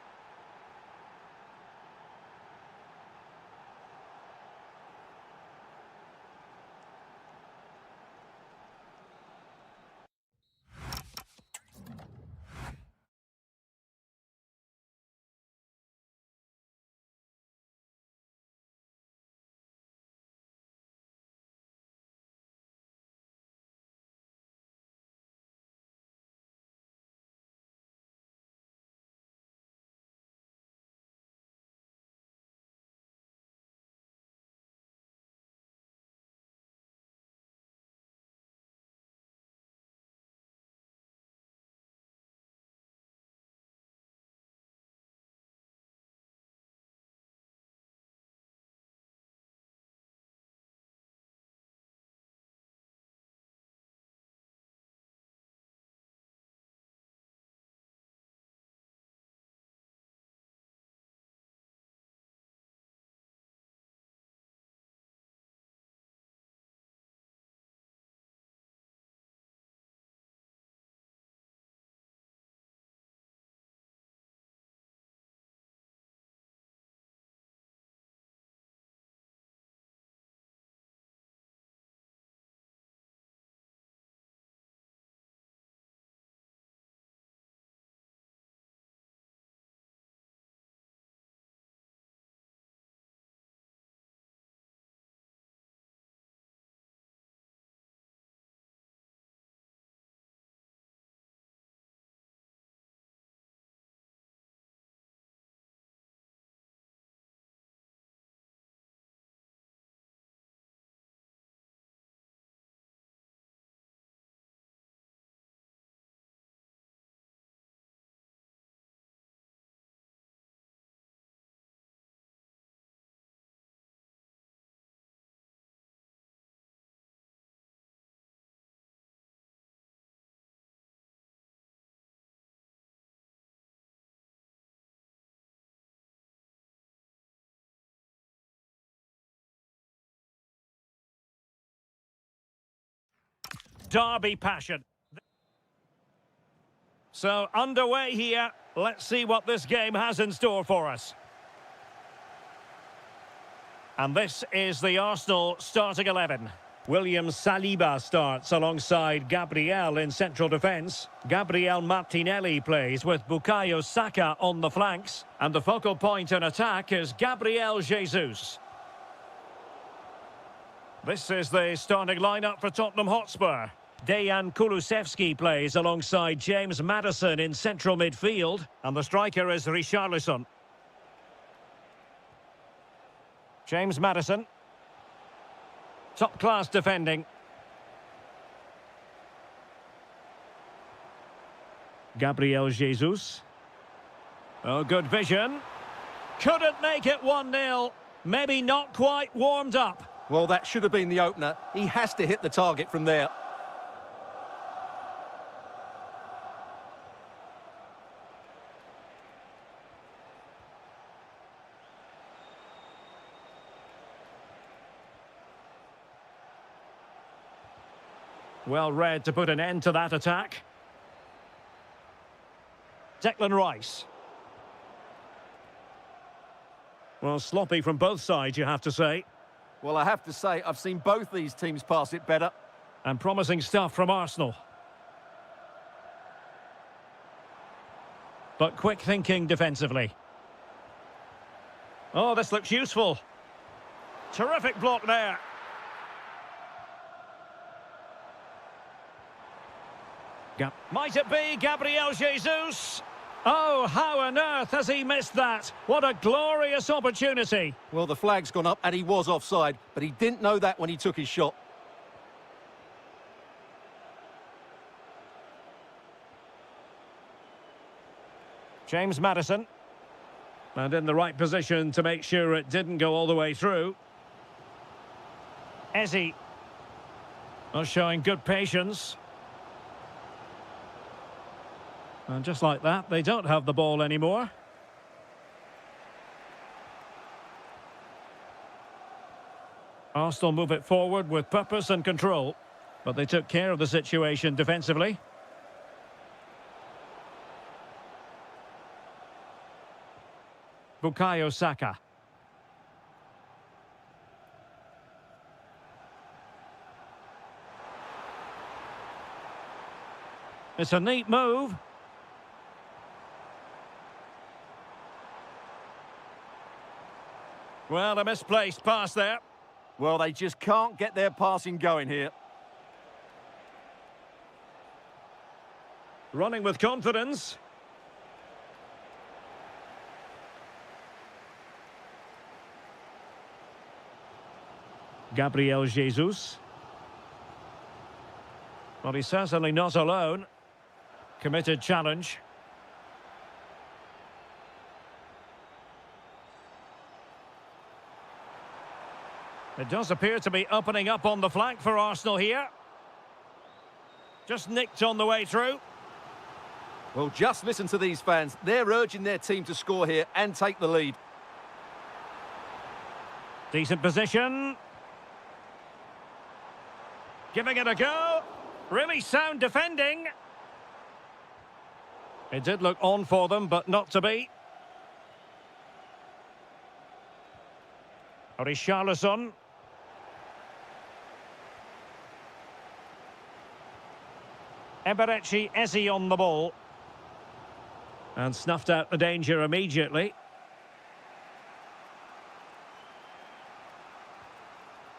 derby passion. So, underway here. Let's see what this game has in store for us. And this is the Arsenal starting 11. William Saliba starts alongside Gabriel in central defence. Gabriel Martinelli plays with Bukayo Saka on the flanks. And the focal point in attack is Gabriel Jesus. This is the starting lineup for Tottenham Hotspur. Dejan Kulusevski plays alongside James Maddison in central midfield. And the striker is Richarlison. James Maddison. Top-class defending. Gabriel Jesus. Oh, good vision. Couldn't make it 1-0. Maybe not quite warmed up. Well, that should have been the opener. He has to hit the target from there. Well read to put an end to that attack. Declan Rice. Well, sloppy from both sides, you have to say. Well, I have to say, I've seen both these teams pass it better. And promising stuff from Arsenal. But quick thinking defensively. Oh, this looks useful. Terrific block there. Might it be Gabriel Jesus? Oh, how on earth has he missed that? What a glorious opportunity. Well, the flag's gone up and he was offside, but he didn't know that when he took his shot. James Maddison. And in the right position to make sure it didn't go all the way through. Eze. Well, showing good patience. And just like that, they don't have the ball anymore. Arsenal move it forward with purpose and control. But they took care of the situation defensively. Bukayo Saka. It's a neat move. Well, a misplaced pass there. Well, they just can't get their passing going here. Running with confidence. Gabriel Jesus. Well, he's certainly not alone. Committed challenge. It does appear to be opening up on the flank for Arsenal here. Just nicked on the way through. Well, just listen to these fans. They're urging their team to score here and take the lead. Decent position. Giving it a go. Really sound defending. It did look on for them, but not to be. Richarlison. Eberechi Eze on the ball. And snuffed out the danger immediately.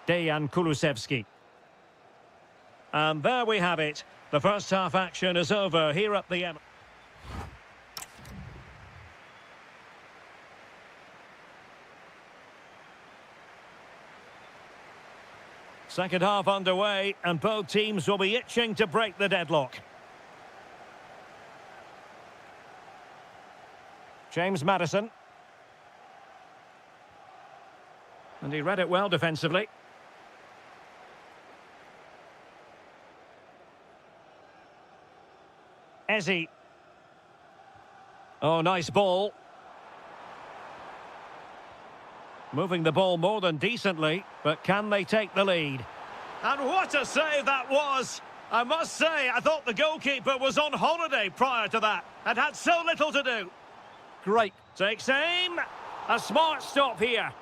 Dejan Kulusevski. And there we have it. The first half action is over here at the Second half underway, and both teams will be itching to break the deadlock. James Maddison. And he read it well defensively. Eze. Oh, nice ball. Moving the ball more than decently, but can they take the lead? And what a save that was! I must say, I thought the goalkeeper was on holiday prior to that and had so little to do. Great. Takes aim. A smart stop here.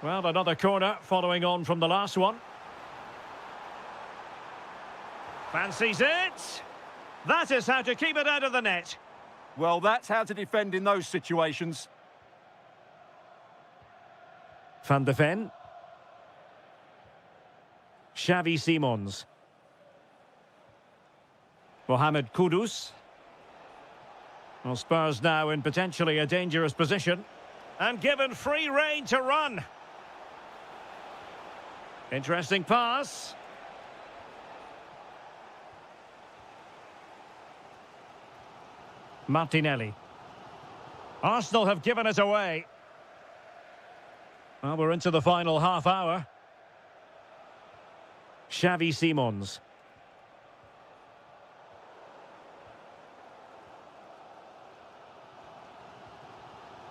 Well, another corner following on from the last one. Fancies it. That is how to keep it out of the net. Well, that's how to defend in those situations. Van de Ven. Xavi Simons. Mohamed Kudus. Well, Spurs now in potentially a dangerous position. And given free rein to run. Interesting pass. Martinelli. Arsenal have given it away. Well, we're into the final half hour. Xavi Simons.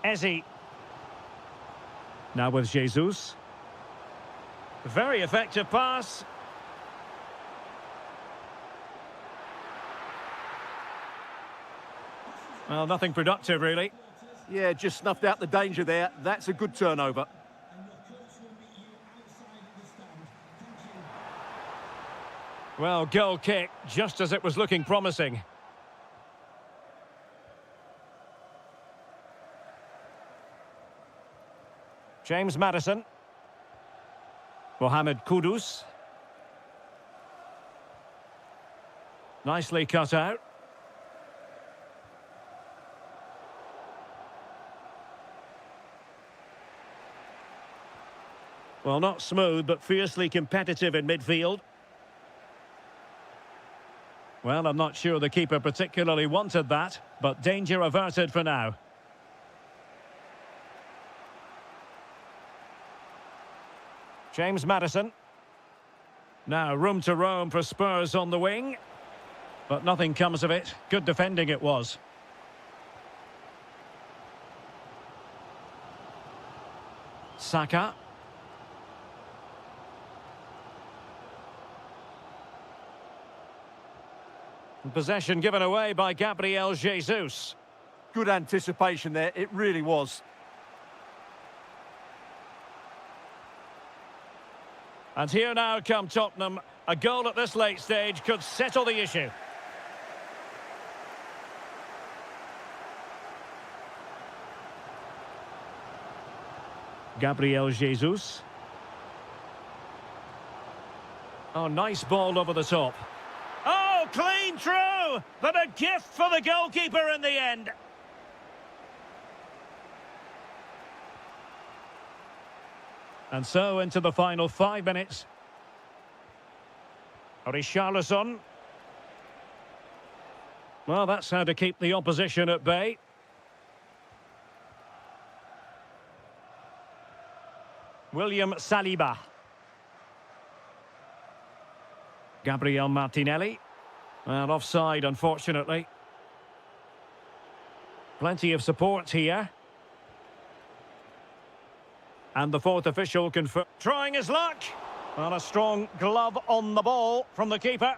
Eze. Now with Jesus. Very effective pass. Well, nothing productive, really. Yeah, just snuffed out the danger there. That's a good turnover. Well, goal kick, just as it was looking promising. James Maddison. Mohamed Kudus. Nicely cut out. Well, not smooth, but fiercely competitive in midfield. Well, I'm not sure the keeper particularly wanted that, but danger averted for now. James Maddison. Now, room to roam for Spurs on the wing. But nothing comes of it. Good defending it was. Saka. Possession given away by Gabriel Jesus. Good anticipation there, it really was. And here now come Tottenham. A goal at this late stage could settle the issue. Gabriel Jesus. Oh, nice ball over the top. Oh, clean through! But a gift for the goalkeeper in the end. And so into the final 5 minutes. Richarlison. Well, that's how to keep the opposition at bay. William Saliba. Gabriel Martinelli. And offside, unfortunately. Plenty of support here. And the fourth official confirmed. Trying his luck. And a strong glove on the ball from the keeper.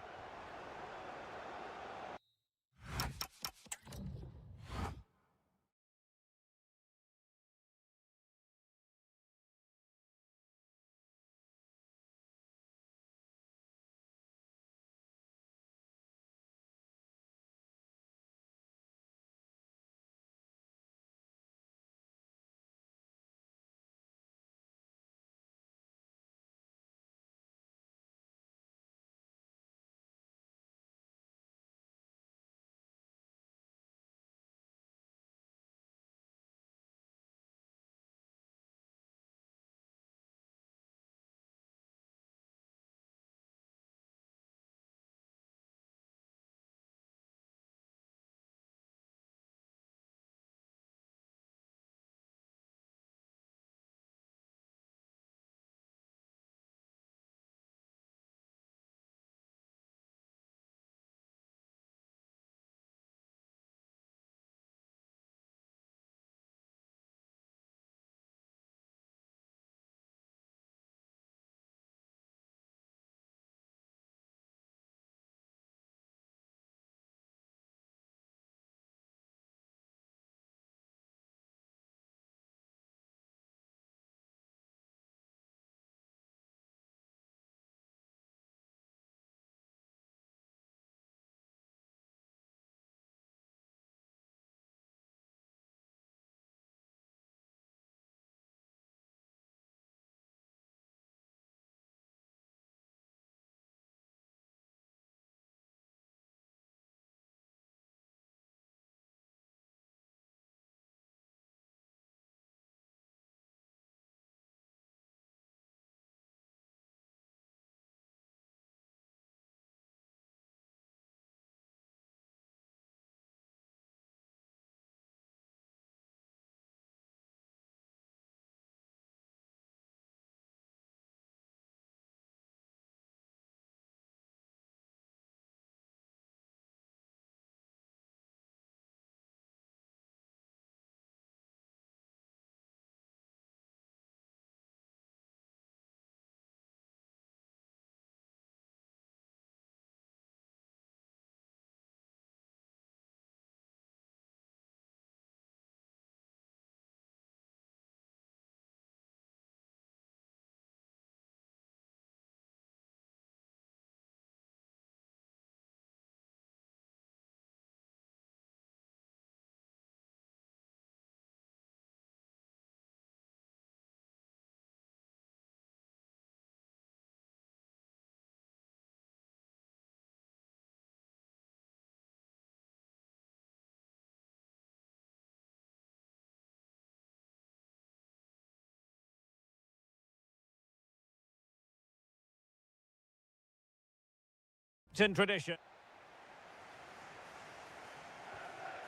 in tradition.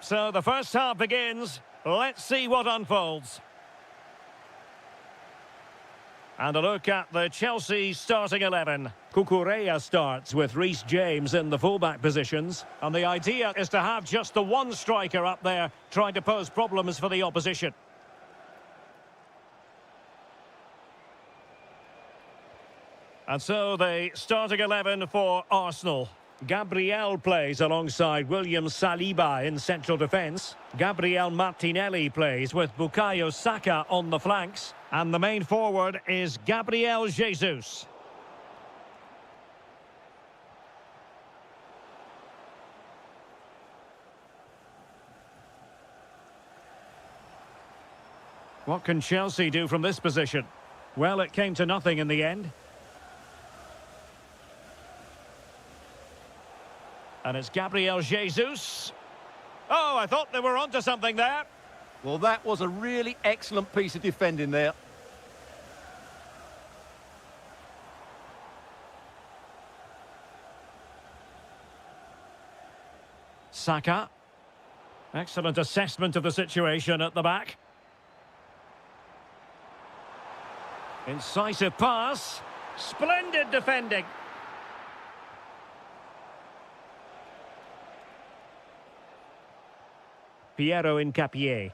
So the first half begins. Let's see what unfolds. And a look at the Chelsea starting 11. Cucurella starts with Reece James in the fullback positions. And the idea is to have just the one striker up there trying to pose problems for the opposition. And so the starting 11 for Arsenal. Gabriel plays alongside William Saliba in central defence. Gabriel Martinelli plays with Bukayo Saka on the flanks. And the main forward is Gabriel Jesus. What can Chelsea do from this position? Well, it came to nothing in the end. And it's Gabriel Jesus. Oh, I thought they were onto something there. Well, that was a really excellent piece of defending there. Saka. Excellent assessment of the situation at the back. Incisive pass. Splendid defending. Piero Incapié.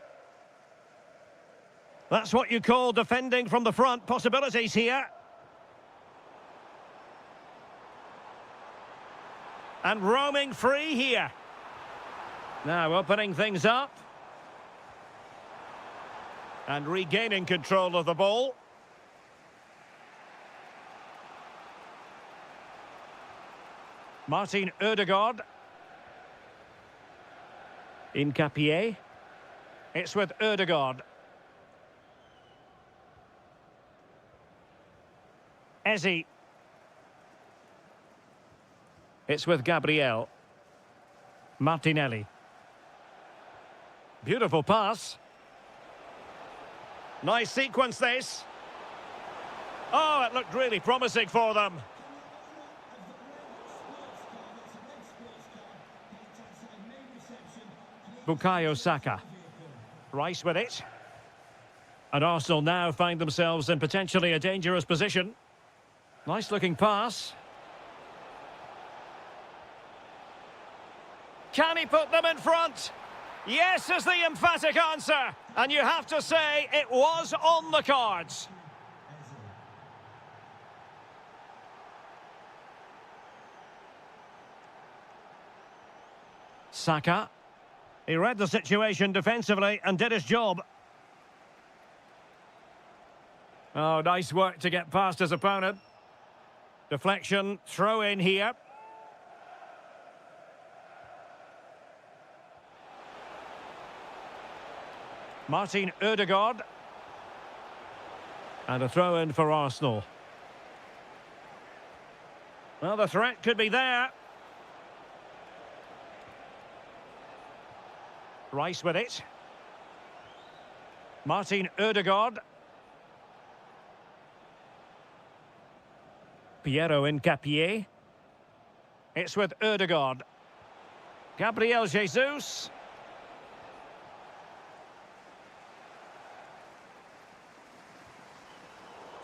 That's what you call defending from the front. Possibilities here. And roaming free here. Now opening things up. And regaining control of the ball. Martin Ødegaard. Incapié. It's with Ødegaard. Eze. It's with Gabriel. Martinelli. Beautiful pass. Nice sequence this. Oh, it looked really promising for them. Bukayo Saka. Rice with it. And Arsenal now find themselves in potentially a dangerous position. Nice looking pass. Can he put them in front? Yes is the emphatic answer. And you have to say it was on the cards. Saka. He read the situation defensively and did his job. Oh, nice work to get past his opponent. Deflection, throw in here. Martin Ødegaard. And a throw in for Arsenal. Well, the threat could be there. Rice with it. Martin Ødegaard. Piero Incapié. It's with Ødegaard. Gabriel Jesus.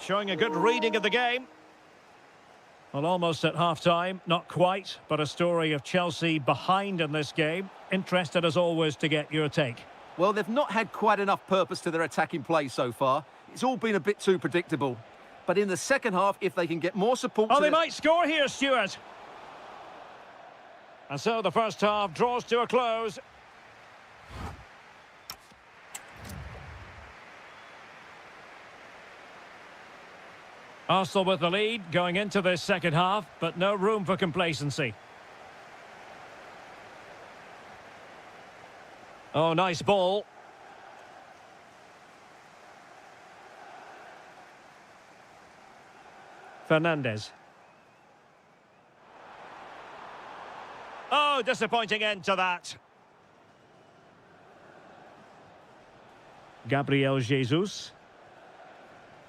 Showing a good reading of the game. Well, almost at half-time, not quite, but a story of Chelsea behind in this game. Interested, as always, to get your take. Well, they've not had quite enough purpose to their attacking play so far. It's all been a bit too predictable. But in the second half, if they can get more support... Oh, they might score here, Stuart. And so the first half draws to a close. Arsenal with the lead going into this second half, but no room for complacency. Oh, nice ball. Fernandez. Oh, disappointing end to that. Gabriel Jesus.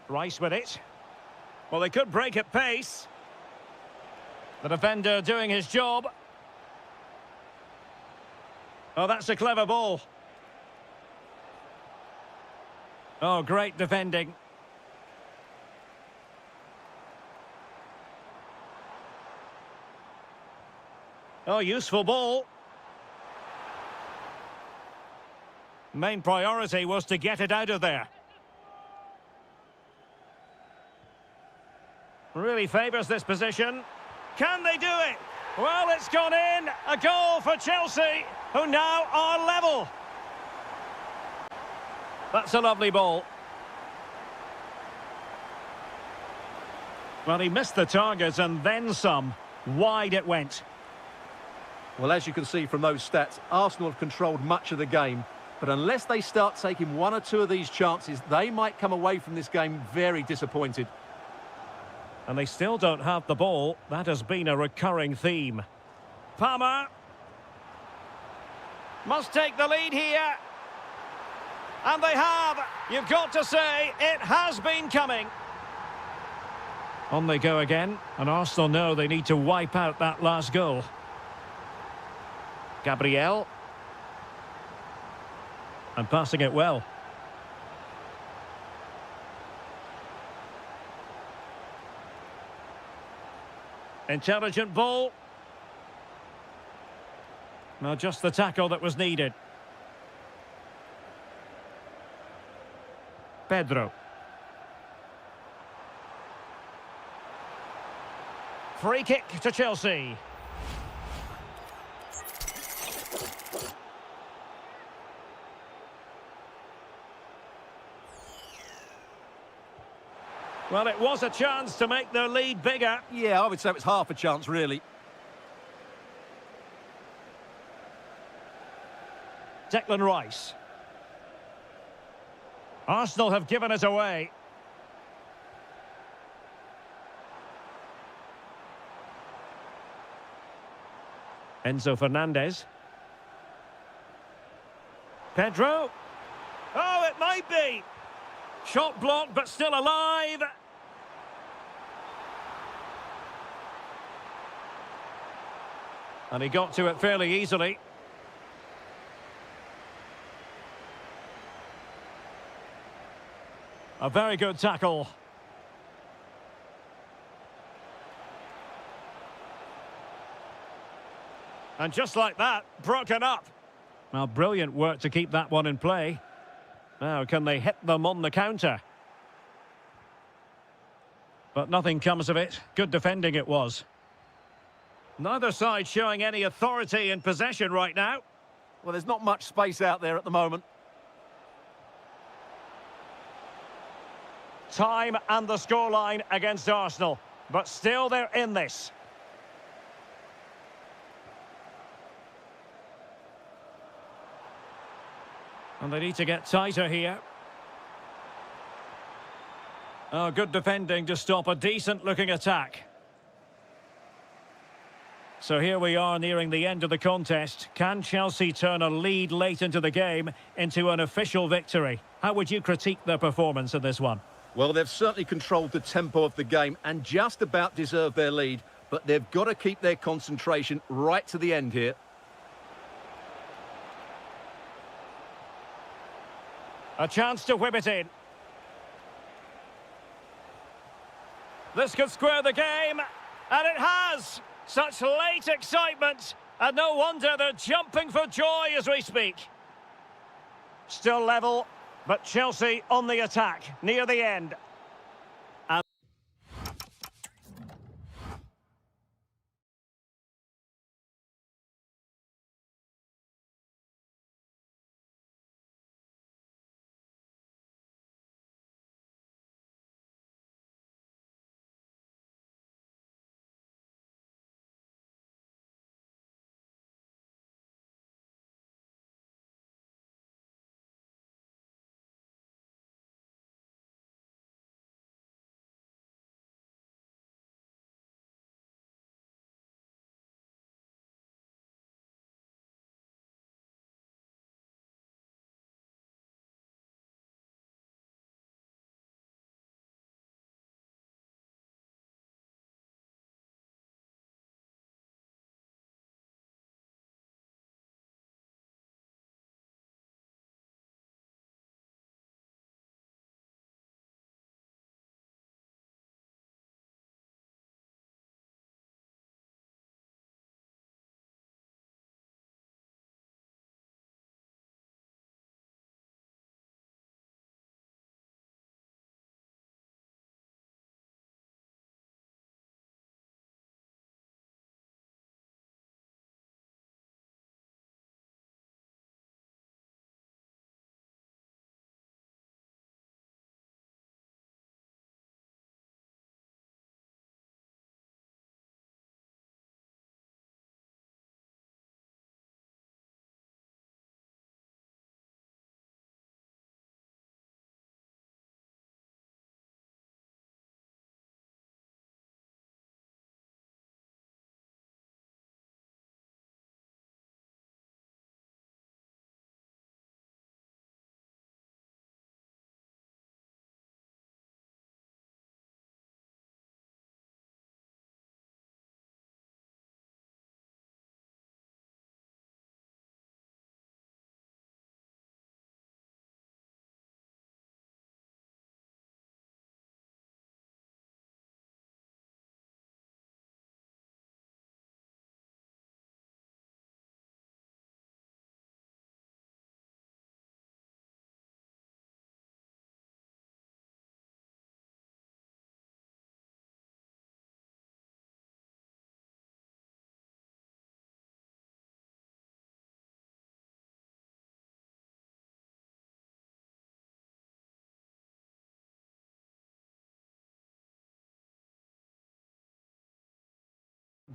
Rice with it. Well, they could break at pace. The defender doing his job. Oh, that's a clever ball. Oh, great defending. Oh, useful ball. Main priority was to get it out of there. Really favours this position. Can they do it? Well, it's gone in. A goal for Chelsea, who now are level. That's a lovely ball. Well, he missed the target and then some. Wide it went. Well, as you can see from those stats, Arsenal have controlled much of the game. But unless they start taking one or two of these chances, they might come away from this game very disappointed. And they still don't have the ball. That has been a recurring theme. Palmer. Must take the lead here. And they have. You've got to say, it has been coming. On they go again. And Arsenal know they need to wipe out that last goal. Gabriel. And passing it well. Intelligent ball. Now just the tackle that was needed. Pedro. Free kick to Chelsea. Well, it was a chance to make their lead bigger. Yeah, I would say it's half a chance, really. Declan Rice. Arsenal have given it away. Enzo Fernandez. Pedro. Oh, it might be. Shot blocked, but still alive. And he got to it fairly easily. A very good tackle. And just like that, broken up. Now, brilliant work to keep that one in play. Now, can they hit them on the counter? But nothing comes of it. Good defending it was. Neither side showing any authority in possession right now. Well, there's not much space out there at the moment. Time and the scoreline against Arsenal. But still they're in this. And they need to get tighter here. Oh, good defending to stop a decent-looking attack. So here we are nearing the end of the contest. Can Chelsea turn a lead late into the game into an official victory? How would you critique their performance in this one? Well, they've certainly controlled the tempo of the game and just about deserved their lead, but they've got to keep their concentration right to the end here. A chance to whip it in. This could square the game, and it has! Such late excitement, and no wonder they're jumping for joy as we speak. Still level, but Chelsea on the attack near the end.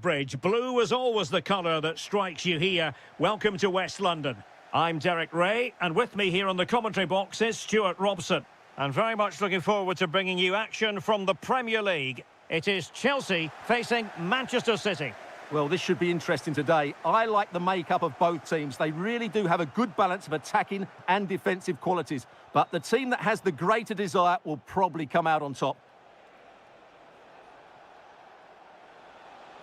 Bridge. Blue is always the colour that strikes you here. Welcome to West London. I'm Derek Ray, and with me here on the commentary box is Stuart Robson. And very much looking forward to bringing you action from the Premier League. It is Chelsea facing Manchester City. Well, this should be interesting today. I like the makeup of both teams. They really do have a good balance of attacking and defensive qualities. But the team that has the greater desire will probably come out on top.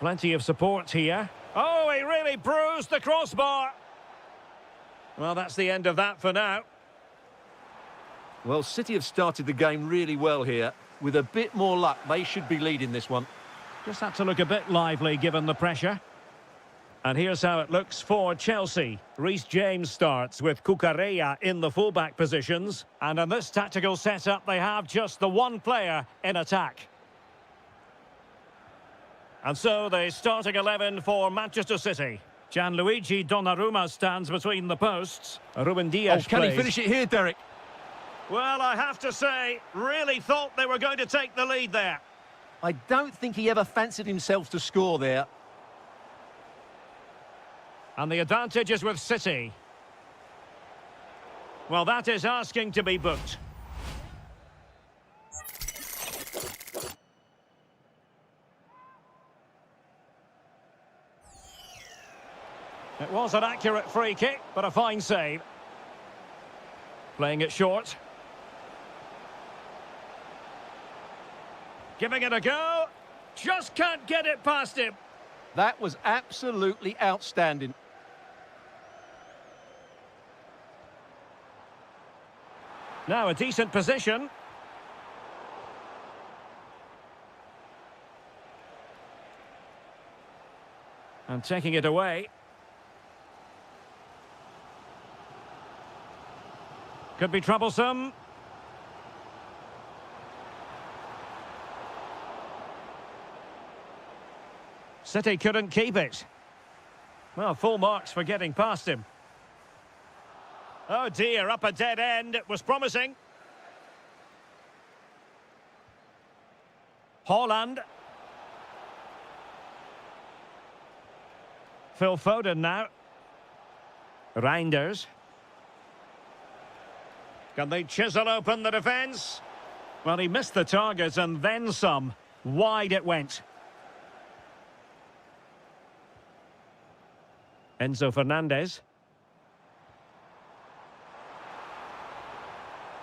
Plenty of support here. Oh, he really bruised the crossbar. Well, that's the end of that for now. Well, City have started the game really well here. With a bit more luck, they should be leading this one. Just had to look a bit lively given the pressure. And here's how it looks for Chelsea. Reece James starts with Cucurella in the fullback positions. And in this tactical setup, they have just the one player in attack. And so the starting 11 for Manchester City. Gianluigi Donnarumma stands between the posts. Ruben Dias can plays. he finish it here, Derek? Well, I have to say, really thought they were going to take the lead there. I don't think he ever fancied himself to score there. And the advantage is with City. Well, that is asking to be booked. It was an accurate free kick, but a fine save. Playing it short. Giving it a go. Just can't get it past him. That was absolutely outstanding. Now a decent position. And taking it away. Could be troublesome. City couldn't keep it. Well, full marks for getting past him. Oh dear, up a dead end. It was promising. Haaland. Phil Foden now. Reinders. Can they chisel open the defence? Well, he missed the target and then some. Wide it went. Enzo Fernandez.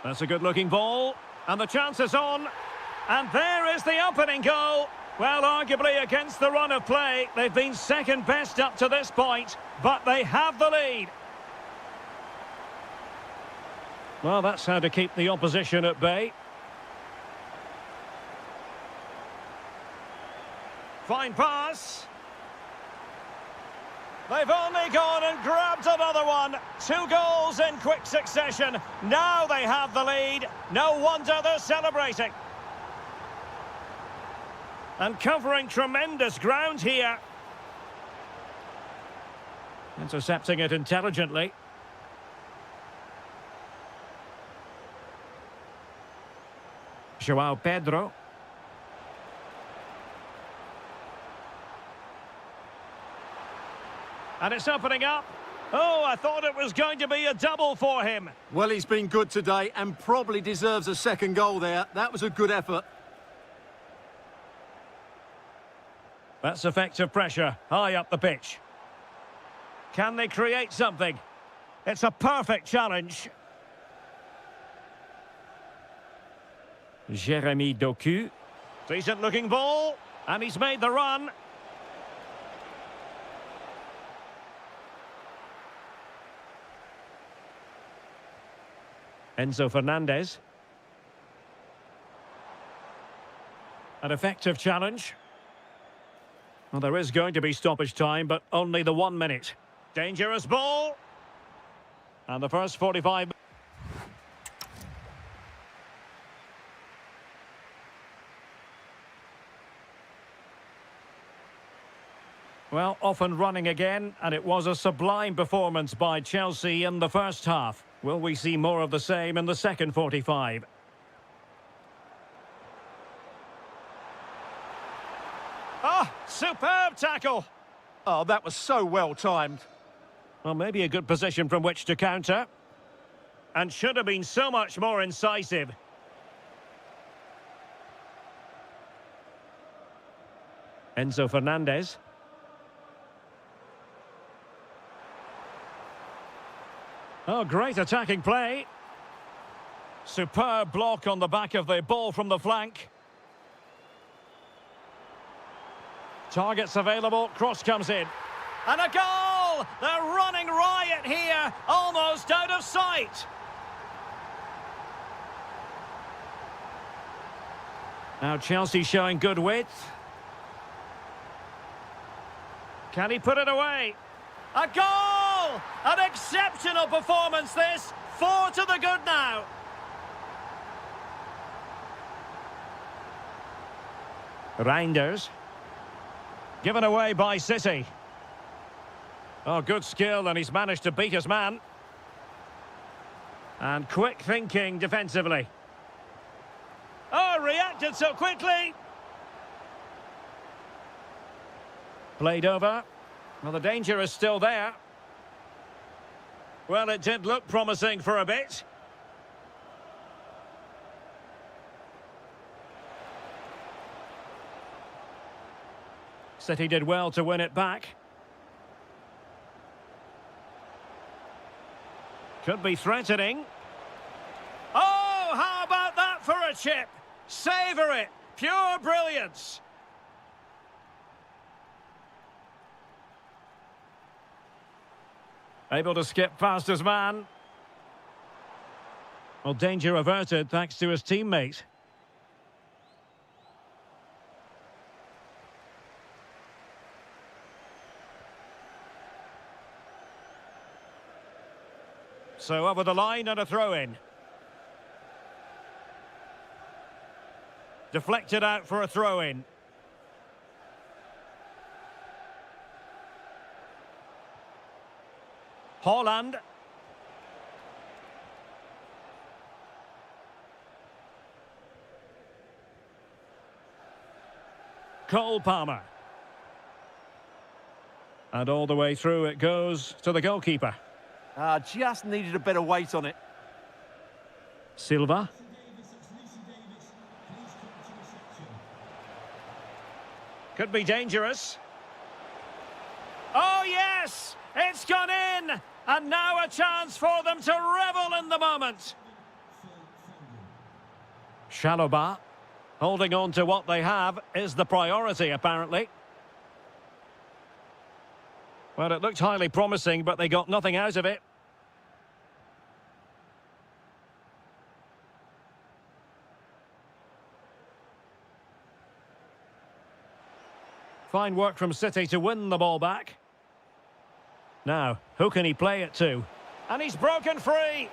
That's a good-looking ball. And the chance is on. And there is the opening goal. Well, arguably against the run of play, they've been second best up to this point, but they have the lead. Well, that's how to keep the opposition at bay. Fine pass. They've only gone and grabbed another one. 2 goals in quick succession. Now they have the lead. No wonder they're celebrating. And covering tremendous ground here. Intercepting it intelligently. João Pedro. And it's opening up. Oh, I thought it was going to be a double for him. Well, he's been good today and probably deserves a second goal there. That was a good effort. That's effective pressure, high up the pitch. Can they create something? It's a perfect challenge. Jeremy Doku. Decent looking ball. And he's made the run. Enzo Fernandez. An effective challenge. Well, there is going to be stoppage time, but only the 1 minute. Dangerous ball. And the first 45... Well, off and running again, and it was a sublime performance by Chelsea in the first half. Will we see more of the same in the second 45? Superb tackle. Oh, that was so well timed. Well, maybe a good position from which to counter. And should have been so much more incisive. Enzo Fernandez. Oh, great attacking play. Superb block on the back of the ball from the flank. Targets available, cross comes in. And a goal! They're running riot here, almost out of sight. Now Chelsea showing good width. Can he put it away? A goal! An exceptional performance this. 4 to the good now. Reinders. Given away by City. Oh, good skill, and he's managed to beat his man. And quick thinking defensively. Oh, reacted so quickly. Played over. Well, the danger is still there. Well, it did look promising for a bit. City did well to win it back. Could be threatening. Oh, how about that for a chip? Savour it. Pure brilliance. Able to skip past his man. Well, danger averted thanks to his teammate. So over the line and a throw-in. Deflected out for a throw-in. Haaland. Cole Palmer. And all the way through it goes to the goalkeeper. Just needed a better weight on it. Silva. Could be dangerous. Oh, yes! It's gone in! And now a chance for them to revel in the moment. Chalobah. Holding on to what they have is the priority, apparently. Well, it looked highly promising, but they got nothing out of it. Fine work from City to win the ball back. Now, who can he play it to? And he's broken free.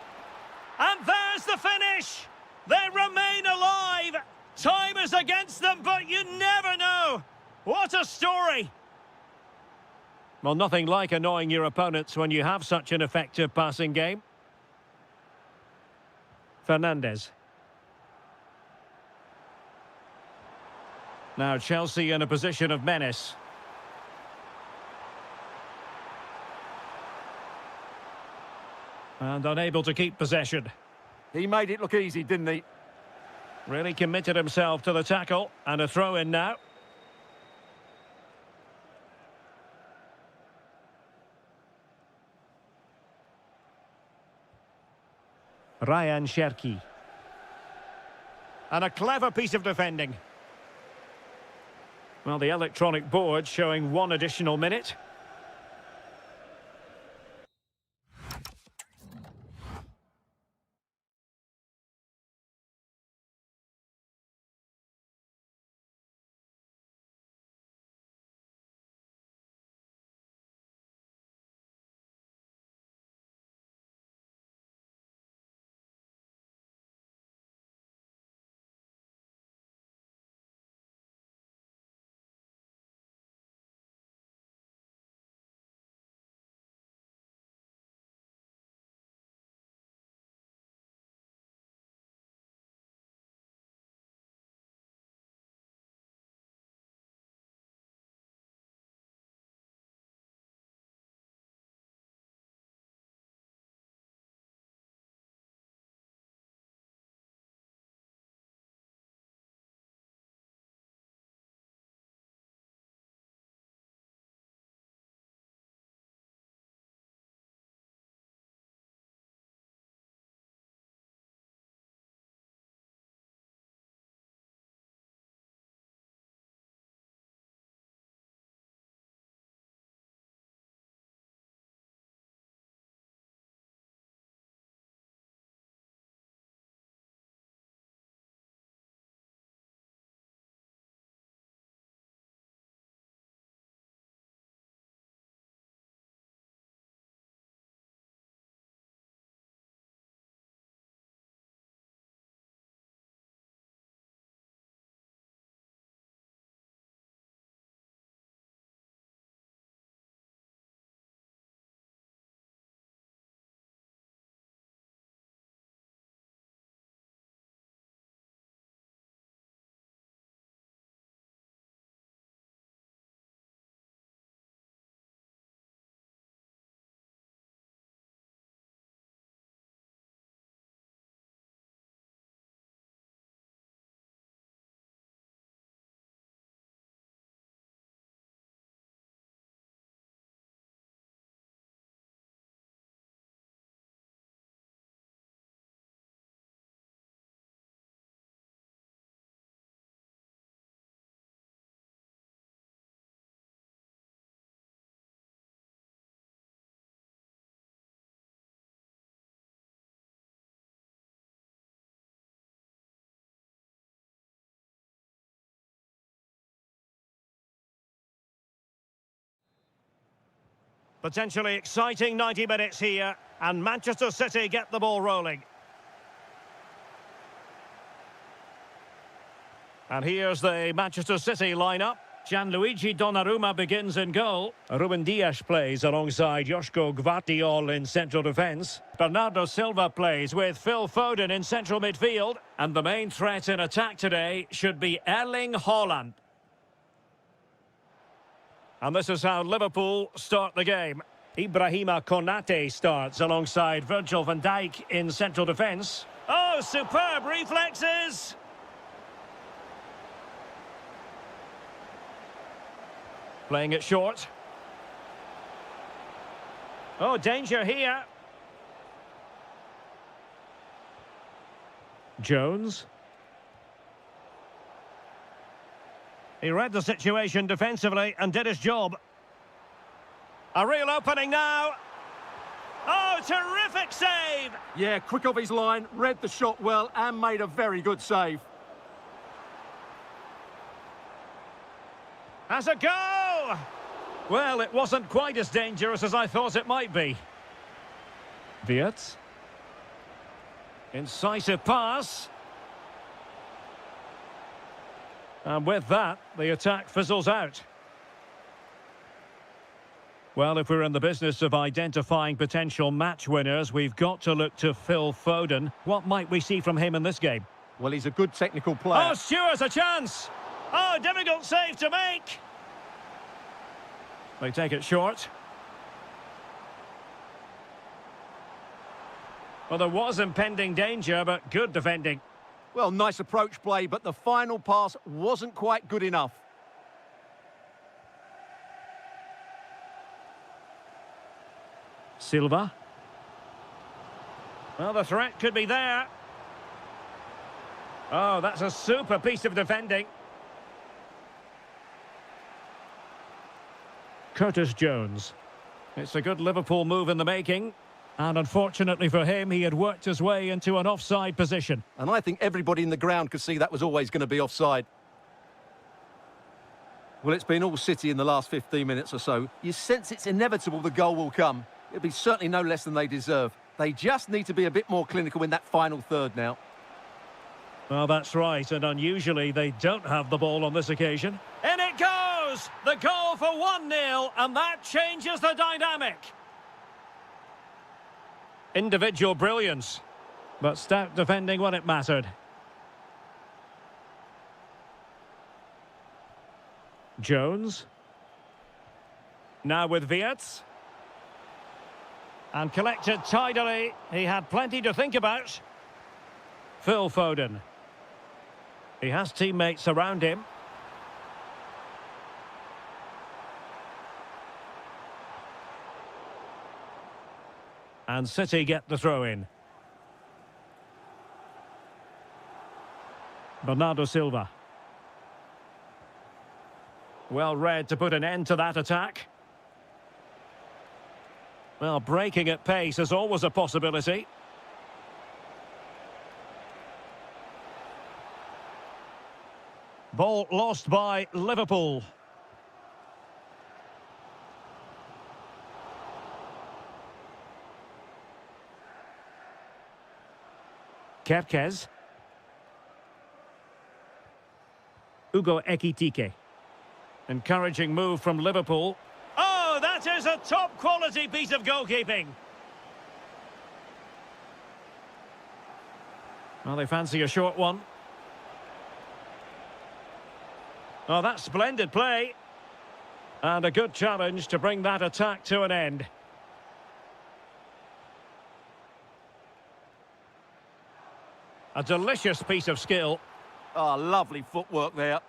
And there's the finish. They remain alive. Time is against them, but you never know. What a story. Well, nothing like annoying your opponents when you have such an effective passing game. Fernandez. Now Chelsea in a position of menace. And unable to keep possession. He made it look easy, didn't he? Really committed himself to the tackle. And a throw-in now. Ryan Cherki. And a clever piece of defending. Well, the electronic board showing 1 additional minute. Potentially exciting 90 minutes here, and Manchester City get the ball rolling. And here's the Manchester City lineup. Gianluigi Donnarumma begins in goal. Ruben Dias plays alongside Joško Gvardiol in central defence. Bernardo Silva plays with Phil Foden in central midfield. And the main threat in attack today should be Erling Haaland. And this is how Liverpool start the game. Ibrahima Konate starts alongside Virgil van Dijk in central defence. Oh, superb reflexes! Playing it short. Oh, danger here. Jones. He read the situation defensively and did his job. A real opening now. Oh, terrific save! Yeah, quick off his line, read the shot well and made a very good save. Has a go! Well, it wasn't quite as dangerous as I thought it might be. Wirtz. Incisive pass. And with that, the attack fizzles out. Well, if we're in the business of identifying potential match winners, we've got to look to Phil Foden. What might we see from him in this game? Well, he's a good technical player. Oh, Stewart's a chance! Oh, difficult save to make! They take it short. Well, there was impending danger, but good defending. Well, nice approach play, but the final pass wasn't quite good enough. Silva. Well, the threat could be there. Oh, that's a super piece of defending. Curtis Jones. It's a good Liverpool move in the making. And unfortunately for him, he had worked his way into an offside position. And I think everybody in the ground could see that was always going to be offside. Well, it's been all City in the last 15 minutes or so. You sense it's inevitable the goal will come. It'll be certainly no less than they deserve. They just need to be a bit more clinical in that final third now. Well, that's right, and unusually they don't have the ball on this occasion. In it goes! The goal for 1-0, and that changes the dynamic. Individual brilliance, but stout defending when it mattered. Jones. Now with Wirtz. And collected tidily. He had plenty to think about. Phil Foden. He has teammates around him. And City get the throw in. Bernardo Silva. Well read to put an end to that attack. Well, breaking at pace is always a possibility. Ball lost by Liverpool. Kerkez. Ugo Ekitike. Encouraging move from Liverpool. Oh, that is a top-quality piece of goalkeeping. Well, they fancy a short one. Oh, that's splendid play. And a good challenge to bring that attack to an end. A delicious piece of skill. Oh, lovely footwork there.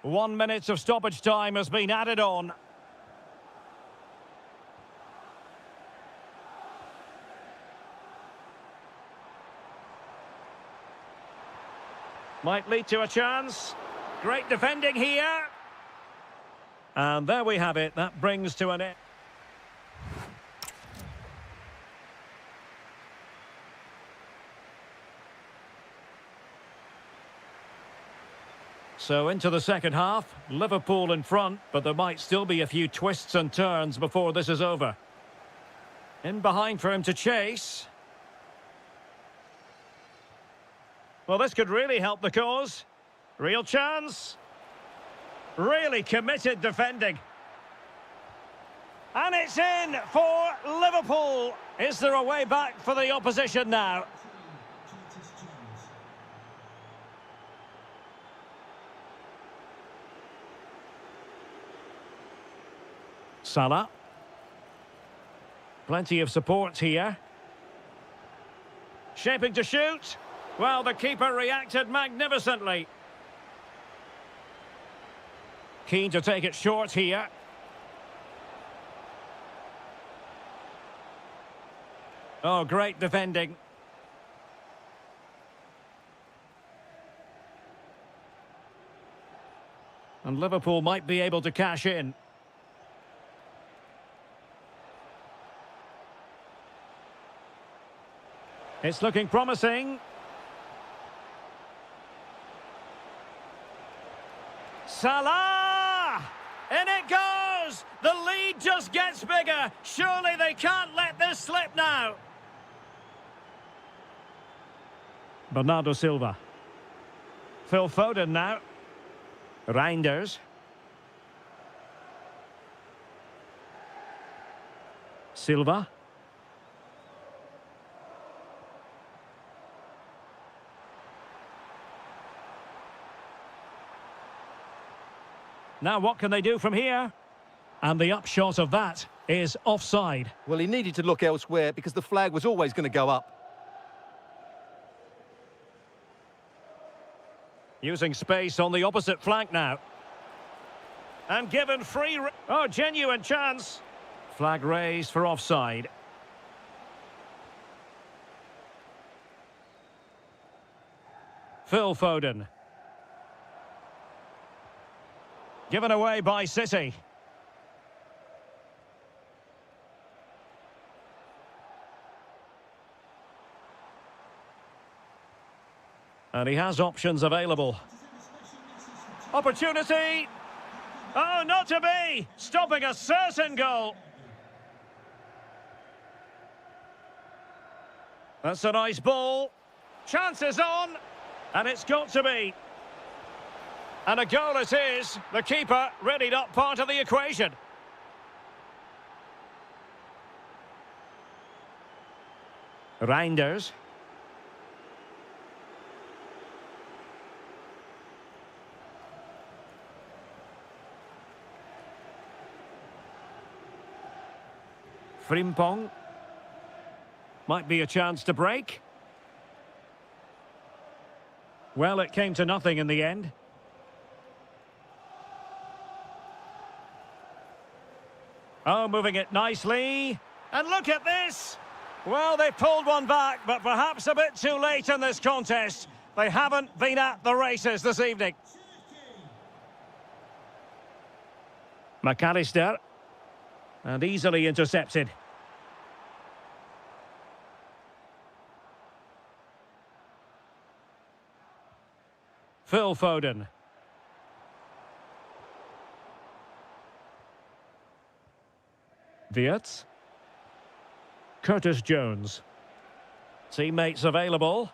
One minute of stoppage time has been added on. Might lead to a chance. Great defending here. And there we have it. That brings to an end. So into the second half, Liverpool in front, but there might still be a few twists and turns before this is over. In behind for him to chase. Well, this could really help the cause. Real chance. Really committed defending. And it's in for Liverpool. Is there a way back for the opposition now? Salah. Plenty of support here. Shaping to shoot. Well, the keeper reacted magnificently. Keen to take it short here. Oh, great defending. And Liverpool might be able to cash in. It's looking promising. Salah! In it goes! The lead just gets bigger. Surely they can't let this slip now. Bernardo Silva. Phil Foden now. Reinders. Silva. Now what can they do from here? And the upshot of that is offside. Well, he needed to look elsewhere because the flag was always going to go up. Using space on the opposite flank now. And given free... Oh, genuine chance. Flag raised for offside. Phil Foden. Given away by City. And he has options available. Opportunity! Oh, not to be! Stopping a certain goal. That's a nice ball. Chance is on. And it's got to be. And a goal it is. The keeper really not part of the equation. Reinders. Frimpong. Might be a chance to break. Well, it came to nothing in the end. Oh, moving it nicely. And look at this! Well, they pulled one back, but perhaps a bit too late in this contest. They haven't been at the races this evening. McAllister. And easily intercepted. Phil Foden. Wirtz. Curtis Jones. Teammates available.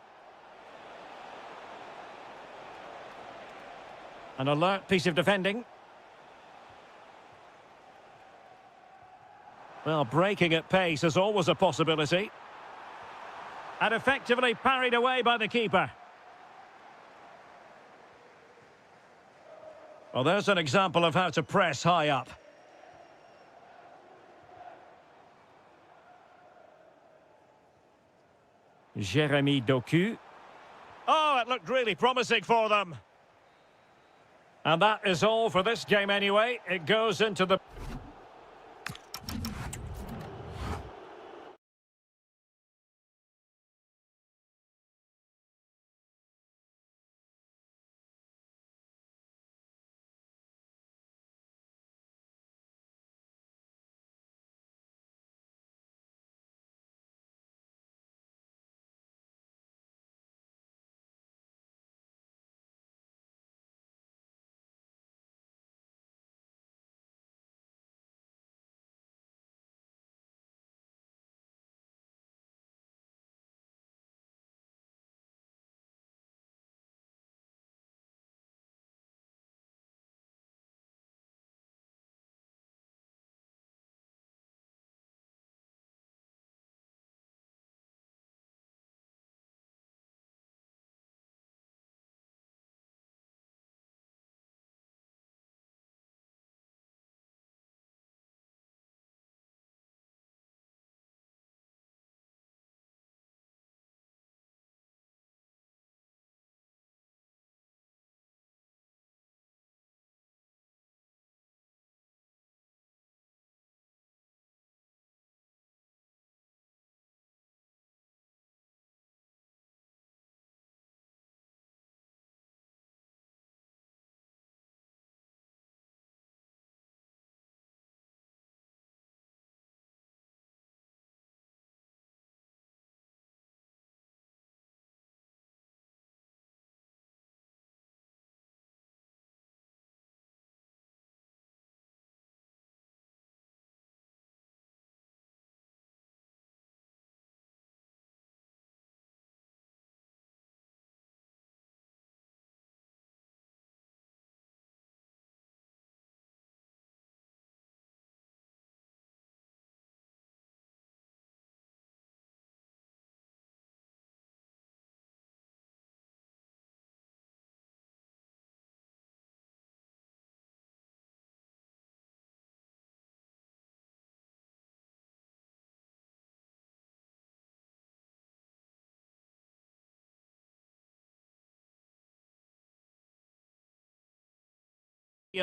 An alert piece of defending. Well, breaking at pace is always a possibility. And effectively parried away by the keeper. Well, there's an example of how to press high up. Jeremy Doku. Oh, it looked really promising for them. And that is all for this game anyway. It goes into the...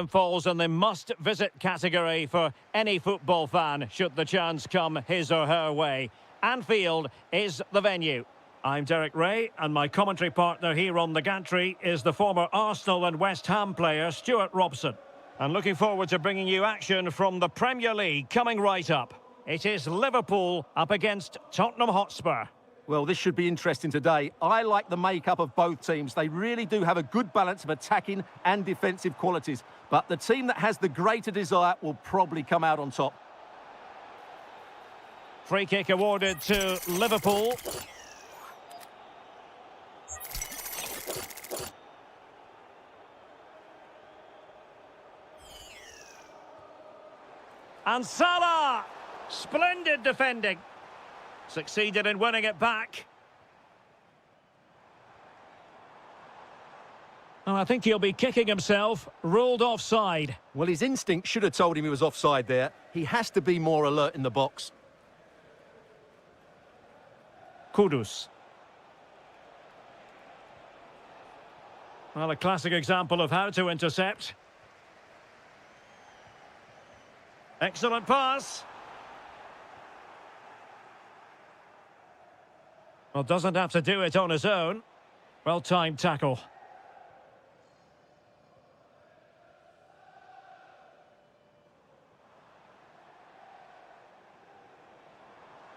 Falls in the must-visit category for any football fan should the chance come his or her way. Anfield is the venue. I'm Derek Ray, and my commentary partner here on the gantry is the former Arsenal and West Ham player Stuart Robson. And looking forward to bringing you action from the Premier League coming right up. It is Liverpool up against Tottenham Hotspur. Well, this should be interesting today. I like the makeup of both teams. They really do have a good balance of attacking and defensive qualities. But the team that has the greater desire will probably come out on top. Free kick awarded to Liverpool. And Salah! Splendid defending. Succeeded in winning it back. Oh, I think he'll be kicking himself. Ruled offside. Well, his instinct should have told him he was offside there. He has to be more alert in the box. Kudus. Well, a classic example of how to intercept. Excellent pass. Well, doesn't have to do it on his own. Well-timed tackle.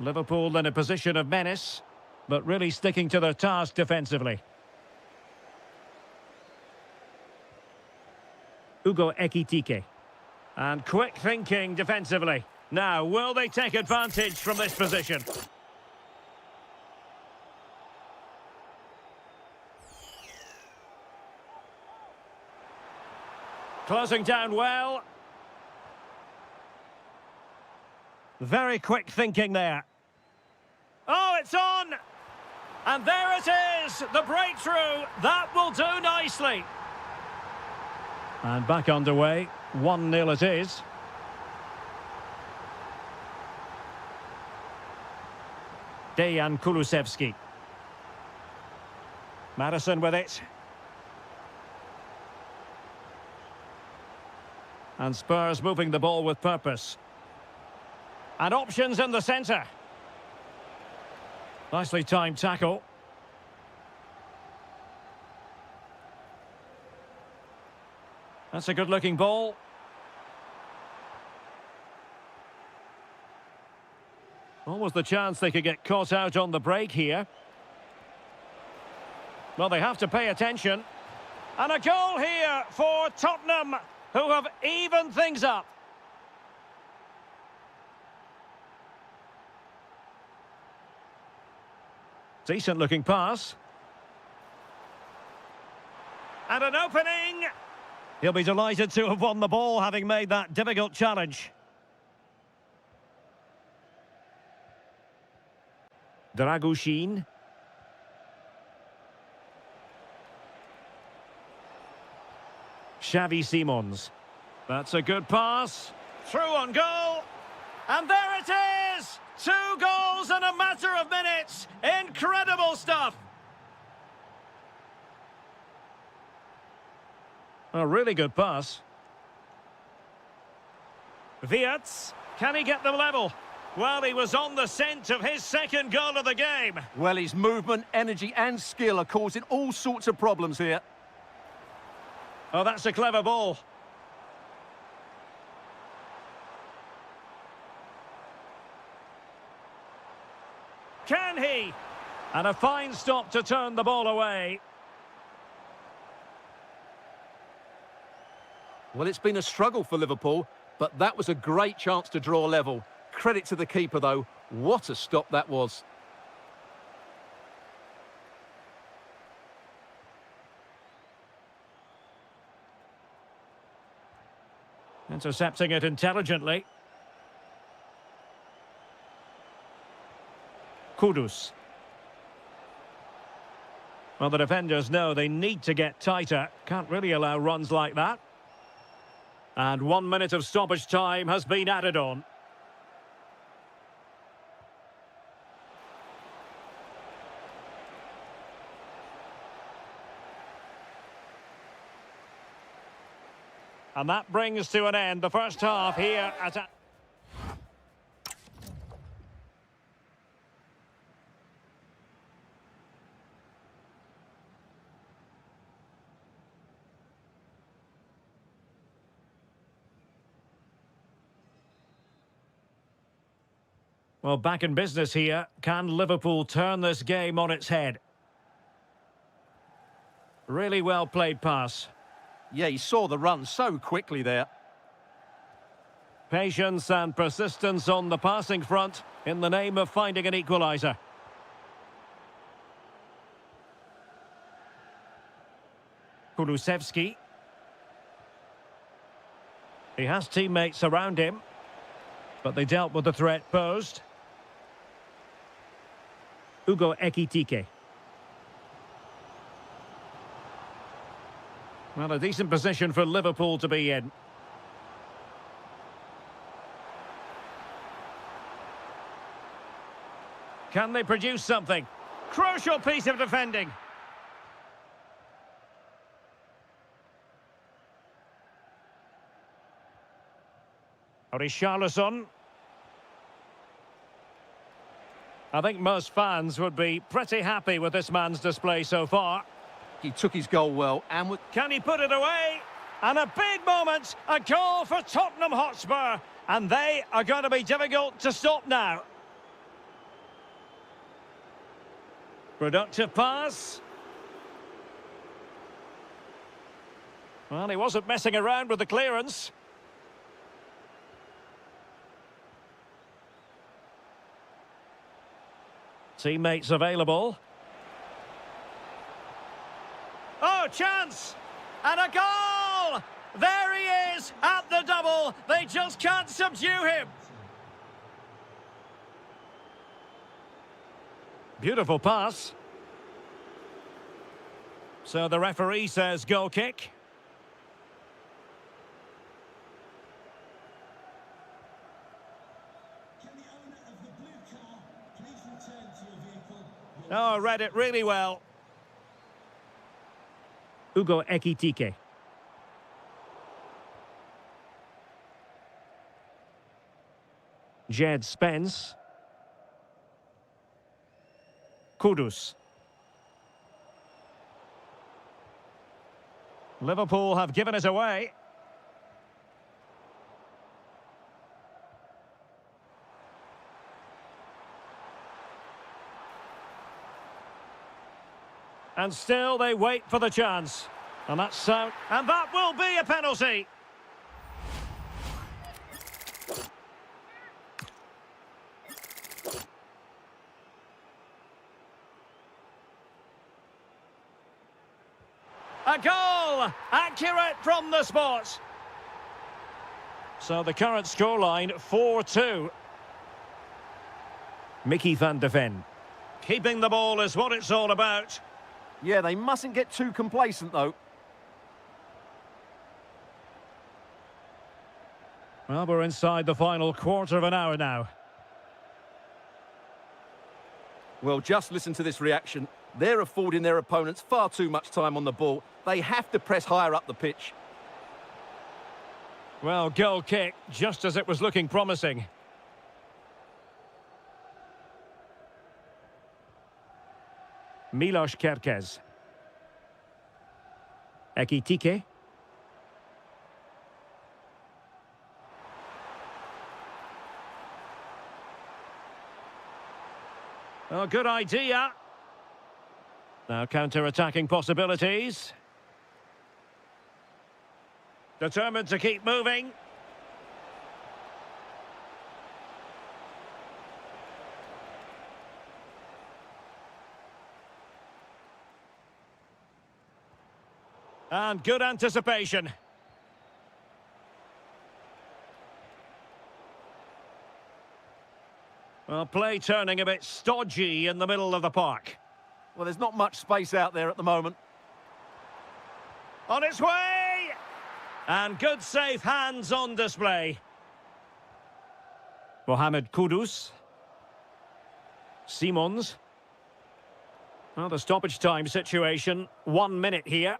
Liverpool in a position of menace, but really sticking to their task defensively. Ugo Ekitike. And quick thinking defensively. Now, will they take advantage from this position? Closing down well. Very quick thinking there. Oh, it's on! And there it is! The breakthrough! That will do nicely. And back underway. 1-0 it is. Dejan Kulusevski. Madison with it. And Spurs moving the ball with purpose. And options in the centre. Nicely timed tackle. That's a good-looking ball. Almost the chance they could get caught out on the break here. Well, they have to pay attention. And a goal here for Tottenham, who have evened things up. Decent-looking pass. And an opening. He'll be delighted to have won the ball, having made that difficult challenge. Dragushin. Xavi Simons. That's a good pass. Through on goal. And there it is! 2 goals in a matter of minutes. Incredible stuff. A really good pass. Wirtz. Can he get them level? Well, he was on the scent of his second goal of the game. Well, his movement, energy and skill are causing all sorts of problems here. Oh, that's a clever ball. Can he? And a fine stop to turn the ball away. Well, it's been a struggle for Liverpool, but that was a great chance to draw level. Credit to the keeper, though. What a stop that was. Intercepting it intelligently. Kudus. Well, the defenders know they need to get tighter. Can't really allow runs like that. And 1 minute of stoppage time has been added on. And that brings to an end the first half here at... Well, back in business here. Can Liverpool turn this game on its head? Really well played pass. Yeah, he saw the run so quickly there. Patience and persistence on the passing front in the name of finding an equaliser. Kulusevski. He has teammates around him, but they dealt with the threat posed. Ugo Ekitike. Well, a decent position for Liverpool to be in. Can they produce something? Crucial piece of defending. Richarlison. I think most fans would be pretty happy with this man's display so far. He took his goal well and... Can he put it away? And a big moment, a goal for Tottenham Hotspur. And they are going to be difficult to stop now. Productive pass. Well, he wasn't messing around with the clearance. Teammates available. Oh, chance! And a goal! There he is at the double. They just can't subdue him. Beautiful pass. So the referee says goal kick. Oh, read it really well. Ugo Ekitike. Jed Spence. Kudus. Liverpool have given it away. And still they wait for the chance. And that's so. And that will be a penalty. A goal! Accurate from the spot. So the current scoreline, 4-2. Mickey van de Ven. Keeping the ball is what it's all about. Yeah, they mustn't get too complacent, though. Well, we're inside the final quarter of an hour now. Well, just listen to this reaction. They're affording their opponents far too much time on the ball. They have to press higher up the pitch. Well, goal kick, just as it was looking promising. Milos Kerkez. Ekitike. Oh, good idea. Now counter-attacking possibilities. Determined to keep moving. And good anticipation. Well, play turning a bit stodgy in the middle of the park. Well, there's not much space out there at the moment. On its way! And good safe hands on display. Mohamed Kudus. Simons. Well, the stoppage time situation. 1 minute here.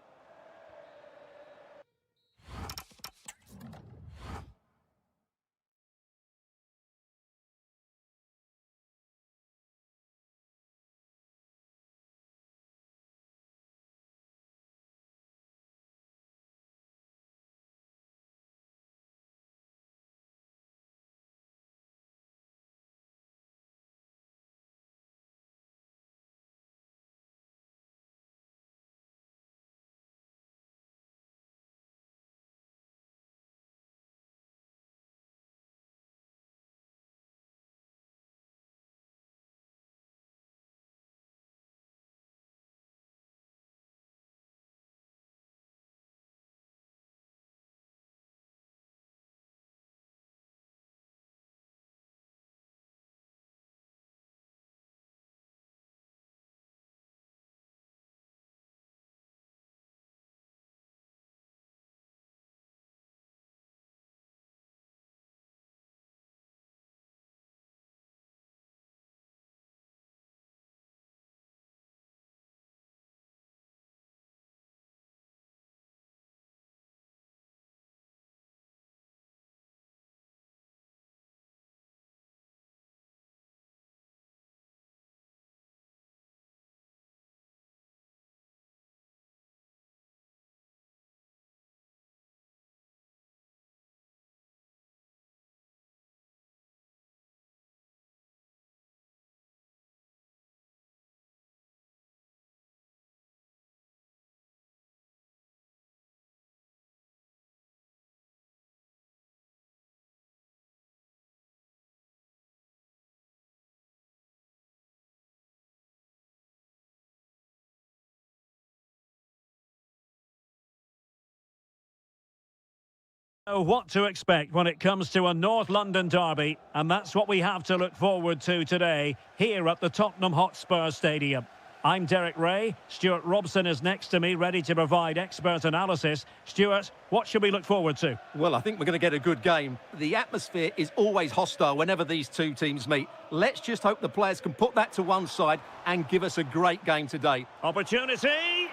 What to expect when it comes to a North London derby, and that's what we have to look forward to today here at the Tottenham Hotspur Stadium. I'm Derek Ray. Stuart Robson is next to me, ready to provide expert analysis. Stuart, what should we look forward to? Well, I think we're going to get a good game. The atmosphere is always hostile whenever these two teams meet. Let's just hope the players can put that to one side and give us a great game today. Opportunity.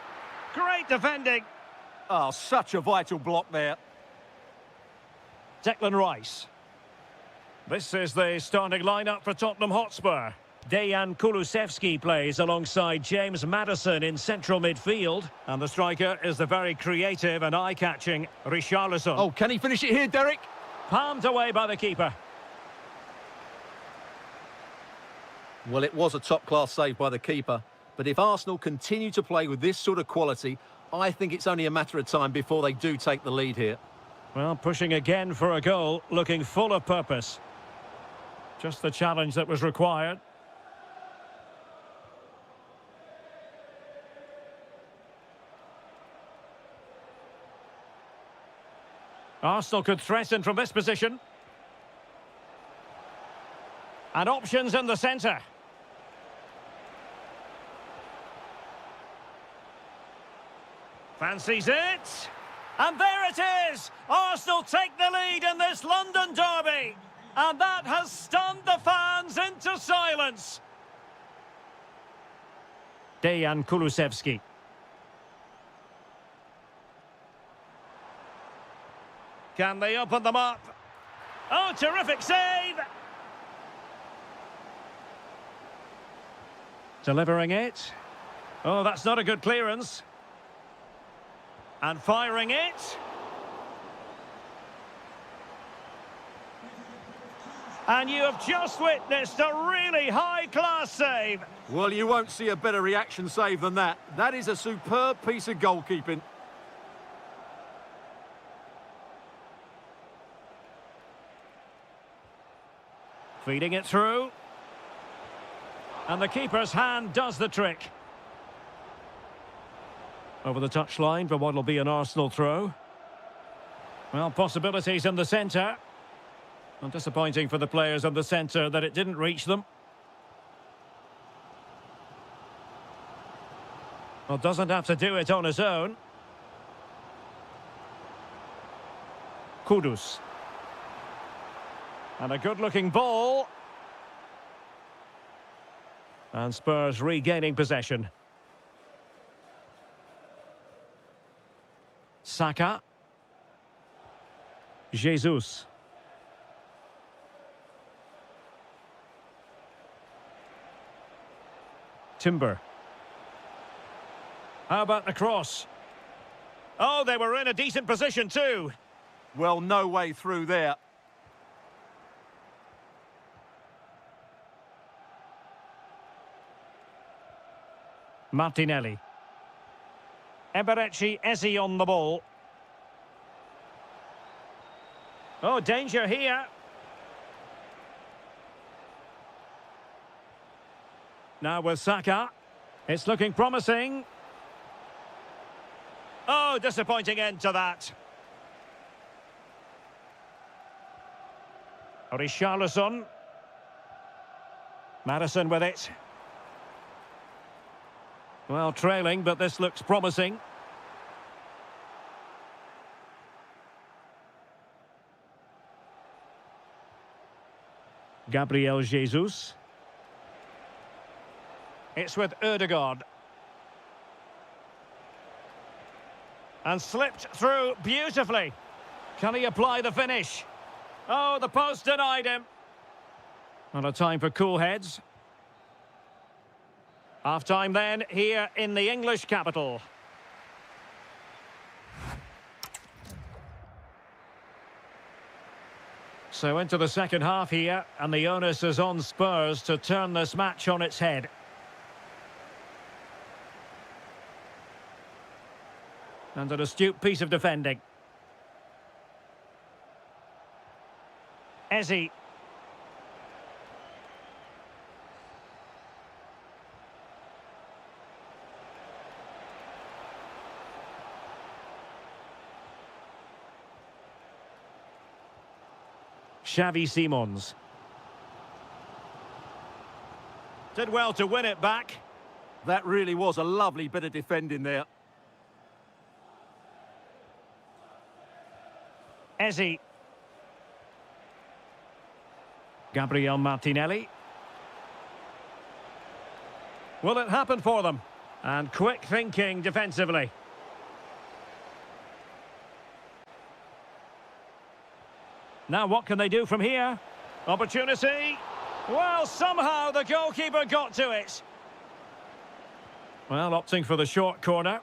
Great defending. Oh, such a vital block there. Declan Rice. This is the starting lineup for Tottenham Hotspur. Dejan Kulusevski plays alongside James Maddison in central midfield. And the striker is the very creative and eye-catching Richarlison. Oh, can he finish it here, Derek? Palmed away by the keeper. Well, it was a top-class save by the keeper. But if Arsenal continue to play with this sort of quality, I think it's only a matter of time before they do take the lead here. Well, pushing again for a goal, looking full of purpose. Just the challenge that was required. Arsenal could threaten from this position. And options in the centre. Fancies it. And there it is! Arsenal take the lead in this London derby. And that has stunned the fans into silence. Dejan Kulusevski. Can they open them up? Oh, terrific save! Delivering it. Oh, that's not a good clearance. And firing it. And you have just witnessed a really high-class save. Well, you won't see a better reaction save than that. That is a superb piece of goalkeeping. Feeding it through. And the keeper's hand does the trick. Over the touchline for what will be an Arsenal throw. Well, possibilities in the centre. And disappointing for the players in the centre that it didn't reach them. Well, doesn't have to do it on his own. Kudus. And a good-looking ball. And Spurs regaining possession. Saka. Jesus. Timber. How about the cross? Oh, they were in a decent position too. Well, no way through there. Martinelli. Eberechi Eze on the ball. Oh, danger here. Now with Saka. It's looking promising. Oh, disappointing end to that. Richarlison. Maddison with it. Well, trailing, but this looks promising. Gabriel Jesus. It's with Ødegaard. And slipped through beautifully. Can he apply the finish? Oh, the post denied him. And a time for cool heads. Half-time then, here in the English capital. So into the second half here, and the onus is on Spurs to turn this match on its head. And an astute piece of defending. Eze. Xavi Simons. Did well to win it back. That really was a lovely bit of defending there. Ezzy. Gabriel Martinelli. Will it happen for them? And quick thinking defensively. Now what can they do from here? Opportunity. Well, somehow the goalkeeper got to it. Well, opting for the short corner.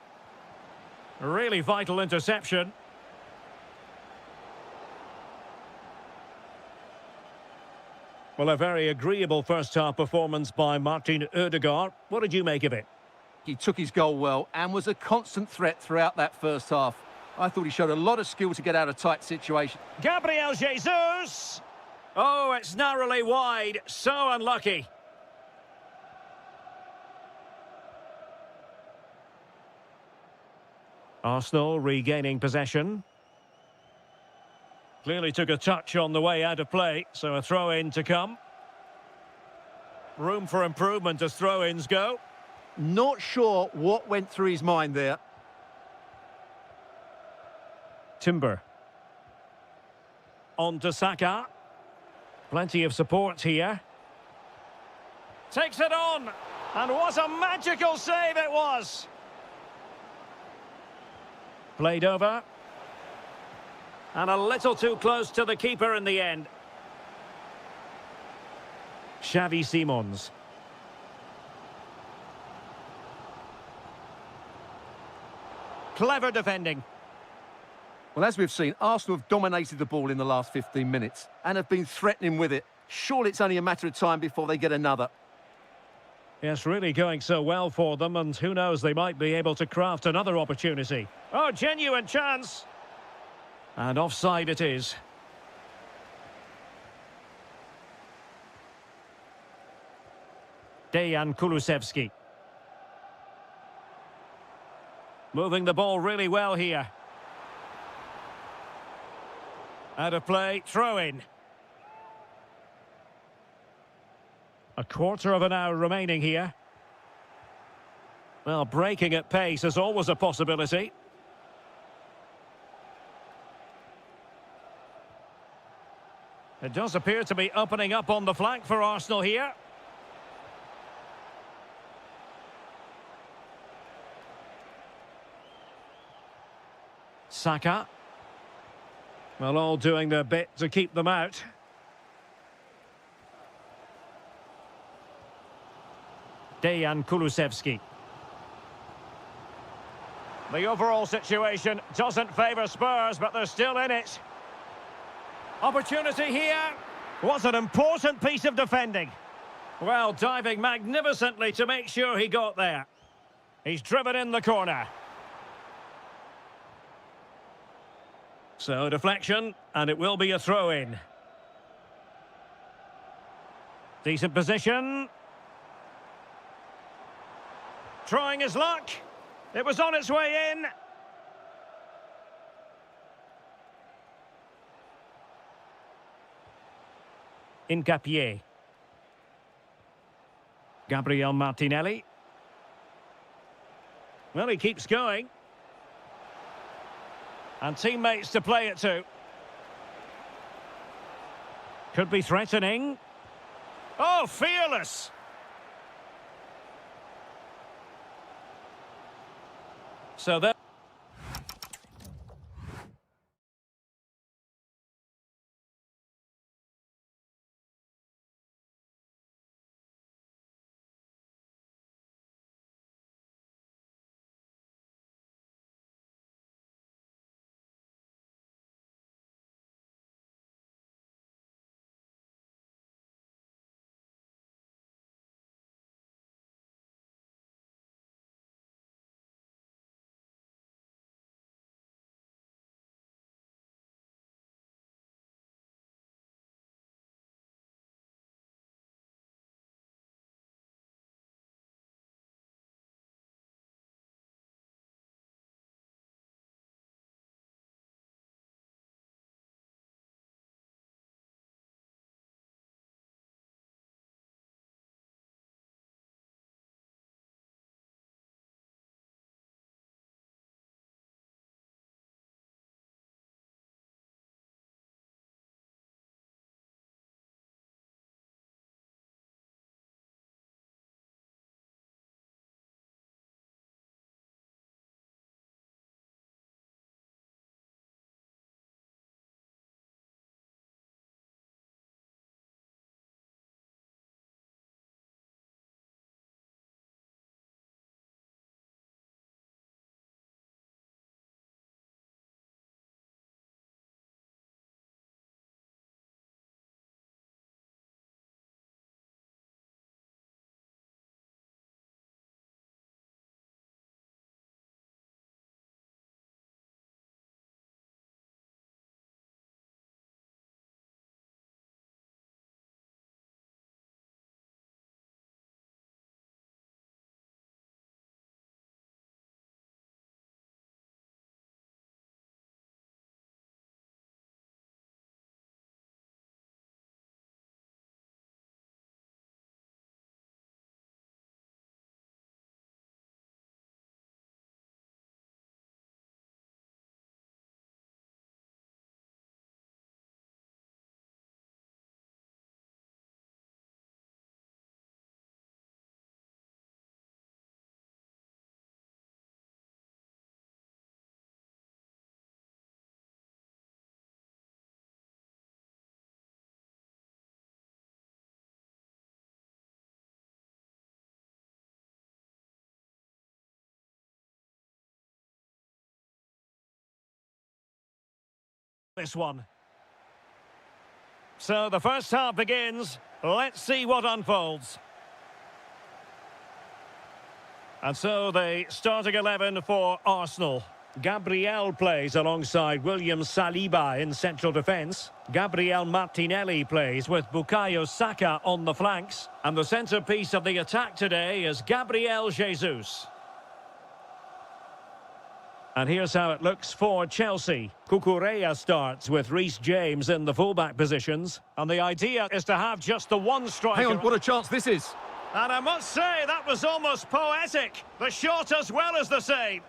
A really vital interception. Well, a very agreeable first-half performance by Martin Ødegaard. What did you make of it? He took his goal well and was a constant threat throughout that first half. I thought he showed a lot of skill to get out of tight situations. Gabriel Jesus! Oh, it's narrowly wide. So unlucky. Arsenal regaining possession. Clearly took a touch on the way out of play, so a throw-in to come. Room for improvement as throw-ins go. Not sure what went through his mind there. Timber. On to Saka. Plenty of support here. Takes it on. And what a magical save it was. Played over. And a little too close to the keeper in the end. Xavi Simons. Clever defending. Well, as we've seen, Arsenal have dominated the ball in the last 15 minutes and have been threatening with it. Surely it's only a matter of time before they get another. Yes, really going so well for them, and who knows, they might be able to craft another opportunity. Oh, genuine chance. And offside it is. Dejan Kulusevski. Moving the ball really well here. Out of play, throw in. A quarter of an hour remaining here. Well, breaking at pace is always a possibility. It does appear to be opening up on the flank for Arsenal here. Saka. Well, all doing their bit to keep them out. Dejan Kulusevski. The overall situation doesn't favour Spurs, but they're still in it. Opportunity here. Was an important piece of defending. Well, diving magnificently to make sure he got there. He's driven in the corner. So, deflection, and it will be a throw-in. Decent position. Trying his luck. It was on its way in. Hincapié. Gabriel Martinelli. Well, he keeps going. And teammates to play it to. Could be threatening. Oh, fearless! So there. this one. So the first half begins. Let's see what unfolds. And so the starting 11 for Arsenal. Gabriel plays alongside William Saliba in central defence. Gabriel Martinelli plays with Bukayo Saka on the flanks. And the centrepiece of the attack today is Gabriel Jesus. And here's how it looks for Chelsea. Cucurella starts with Reece James in the fullback positions. And the idea is to have just the one striker. Hang on, what a chance this is. And I must say, that was almost poetic. The shot as well as the save.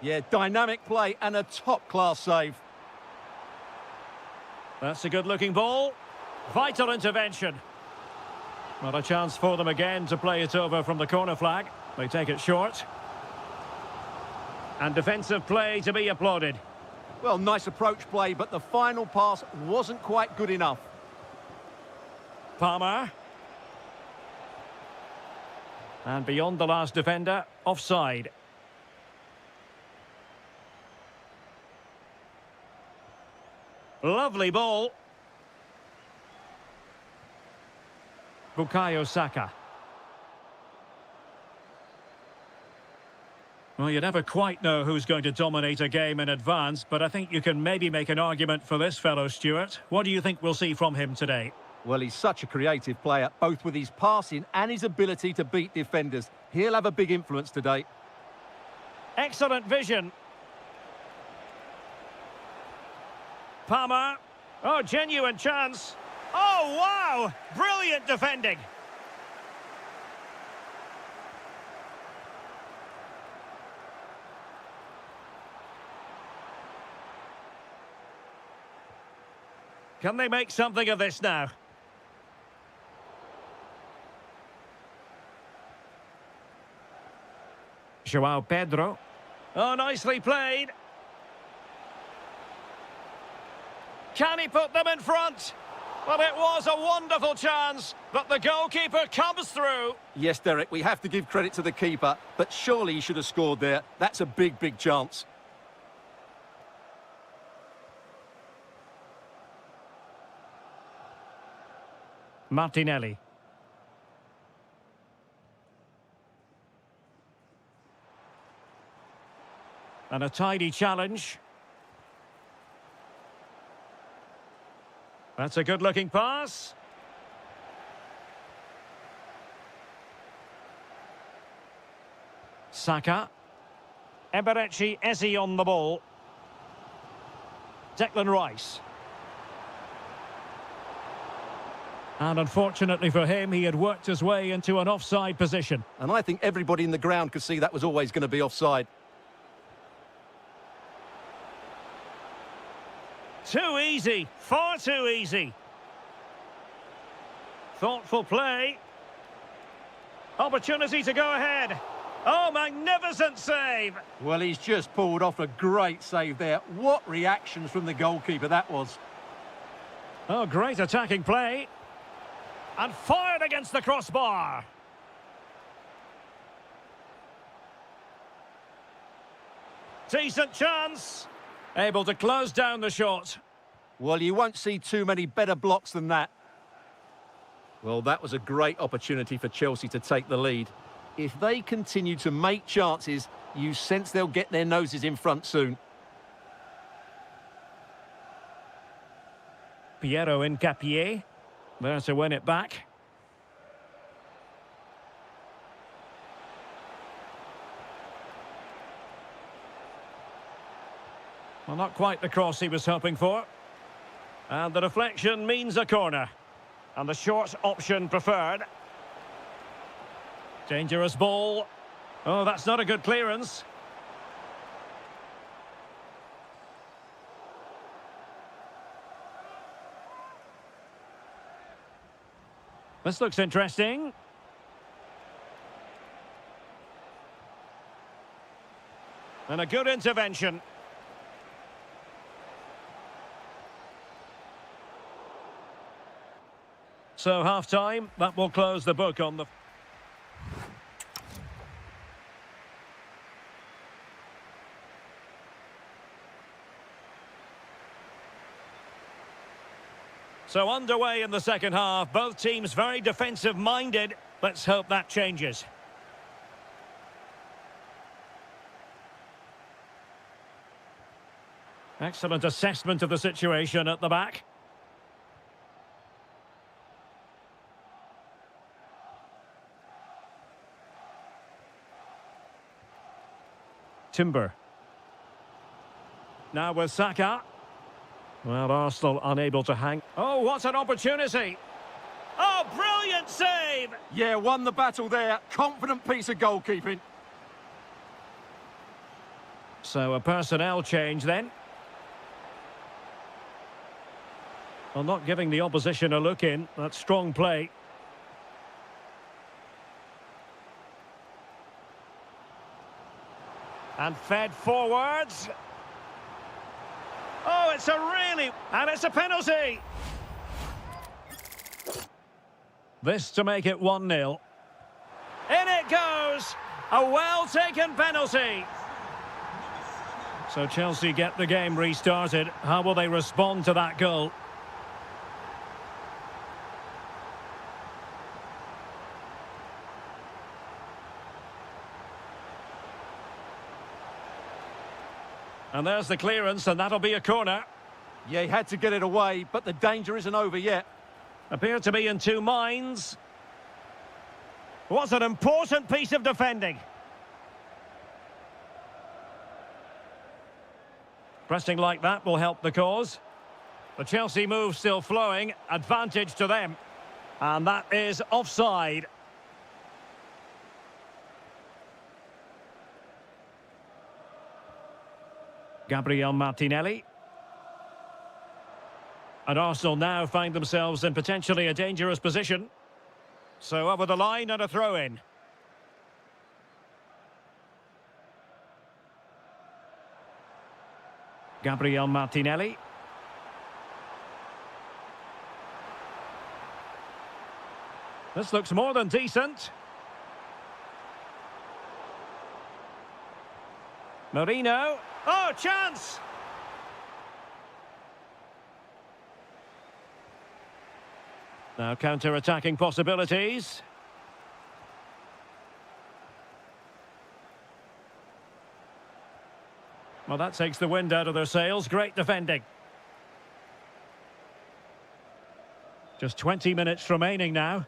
Yeah, dynamic play and a top-class save. That's a good-looking ball. Vital intervention. Not a chance for them again to play it over from the corner flag. They take it short. And defensive play to be applauded. Well, nice approach play, but the final pass wasn't quite good enough. Palmer. And beyond the last defender, offside. Lovely ball. Bukayo Saka. Well, you never quite know who's going to dominate a game in advance, but I think you can maybe make an argument for this fellow, Stuart. What do you think we'll see from him today? Well, he's such a creative player, both with his passing and his ability to beat defenders. He'll have a big influence today. Excellent vision. Palmer. Oh, genuine chance. Oh, wow! Brilliant defending. Can they make something of this now? João Pedro. Oh, nicely played. Can he put them in front? Well, it was a wonderful chance, but the goalkeeper comes through. Yes, Derek, we have to give credit to the keeper, but surely he should have scored there. That's a big, big chance. Martinelli. And a tidy challenge. That's a good-looking pass. Saka. Eberechi Eze on the ball. Declan Rice. And unfortunately for him, he had worked his way into an offside position. And I think everybody in the ground could see that was always going to be offside. Too easy, far too easy. Thoughtful play. Opportunity to go ahead. Oh, magnificent save. Well, he's just pulled off a great save there. What reactions from the goalkeeper that was. Oh, great attacking play. And fired against the crossbar. Decent chance. Able to close down the shot. Well, you won't see too many better blocks than that. Well, that was a great opportunity for Chelsea to take the lead. If they continue to make chances, you sense they'll get their noses in front soon. Piero Hincapié. There to win it back. Well, not quite the cross he was hoping for. And the deflection means a corner. And the short option preferred. Dangerous ball. Oh, that's not a good clearance. This looks interesting. And a good intervention. So half-time, that will close the book on the... So underway in the second half, both teams very defensive-minded. Let's hope that changes. Excellent assessment of the situation at the back. Timber. Now with Saka. Well, Arsenal unable to hang. Oh, what an opportunity! Oh, brilliant save! Yeah, won the battle there. Confident piece of goalkeeping. So a personnel change then. Well, not giving the opposition a look in. That's strong play. And fed forwards. Oh, it's a really... And it's a penalty! This to make it 1-0. In it goes! A well-taken penalty! So Chelsea get the game restarted. How will they respond to that goal? And there's the clearance, and that'll be a corner. Yeah, he had to get it away, but the danger isn't over yet. Appear to be in two minds. What an important piece of defending. Pressing like that will help the cause. The Chelsea move still flowing. Advantage to them. And that is offside. Gabriel Martinelli. And Arsenal now find themselves in potentially a dangerous position. So over the line and a throw-in. Gabriel Martinelli. This looks more than decent. Marino. Oh, chance! Now counter-attacking possibilities. Well, that takes the wind out of their sails. Great defending. Just 20 minutes remaining now.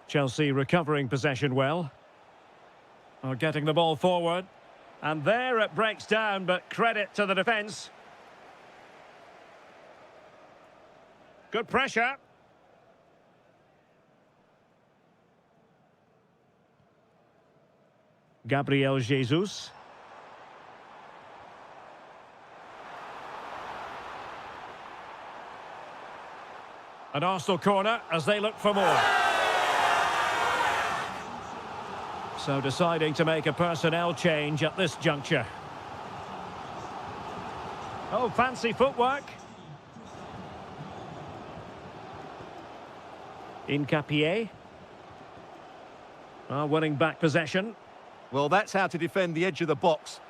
Chelsea recovering possession well. Are getting the ball forward. And there it breaks down, but credit to the defence. Good pressure. Gabriel Jesus. An Arsenal corner as they look for more. So deciding to make a personnel change at this juncture. Oh, fancy footwork. Incapie. Winning back possession. Well, that's how to defend the edge of the box.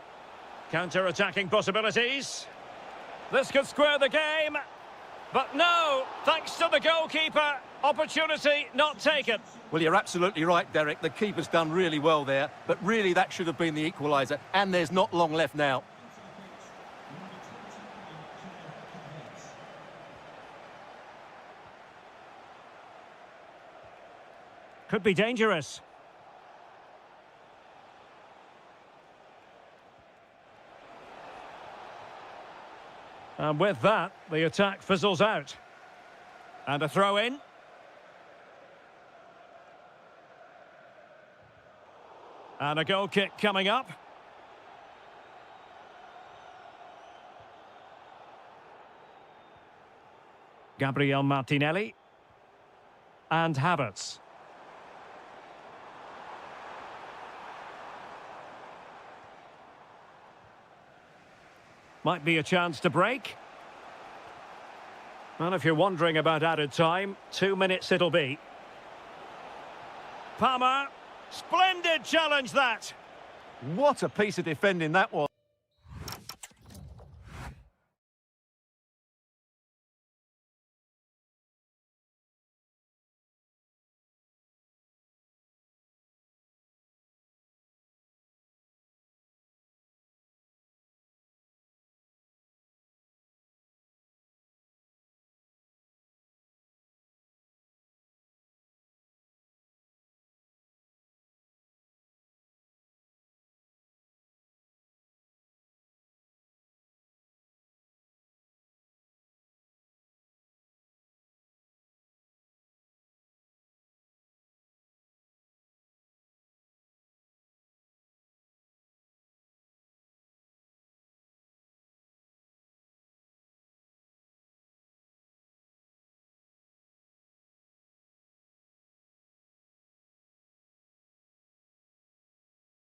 Counter-attacking possibilities. This could square the game. But no, thanks to the goalkeeper, opportunity not taken. Well, you're absolutely right, Derek. The keeper's done really well there, but really that should have been the equaliser, and there's not long left now. Could be dangerous. And with that, the attack fizzles out. And a throw-in. And a goal kick coming up. Gabriel Martinelli. And Havertz. Might be a chance to break. And if you're wondering about added time, 2 minutes it'll be. Palmer. Splendid challenge, that. What a piece of defending that was.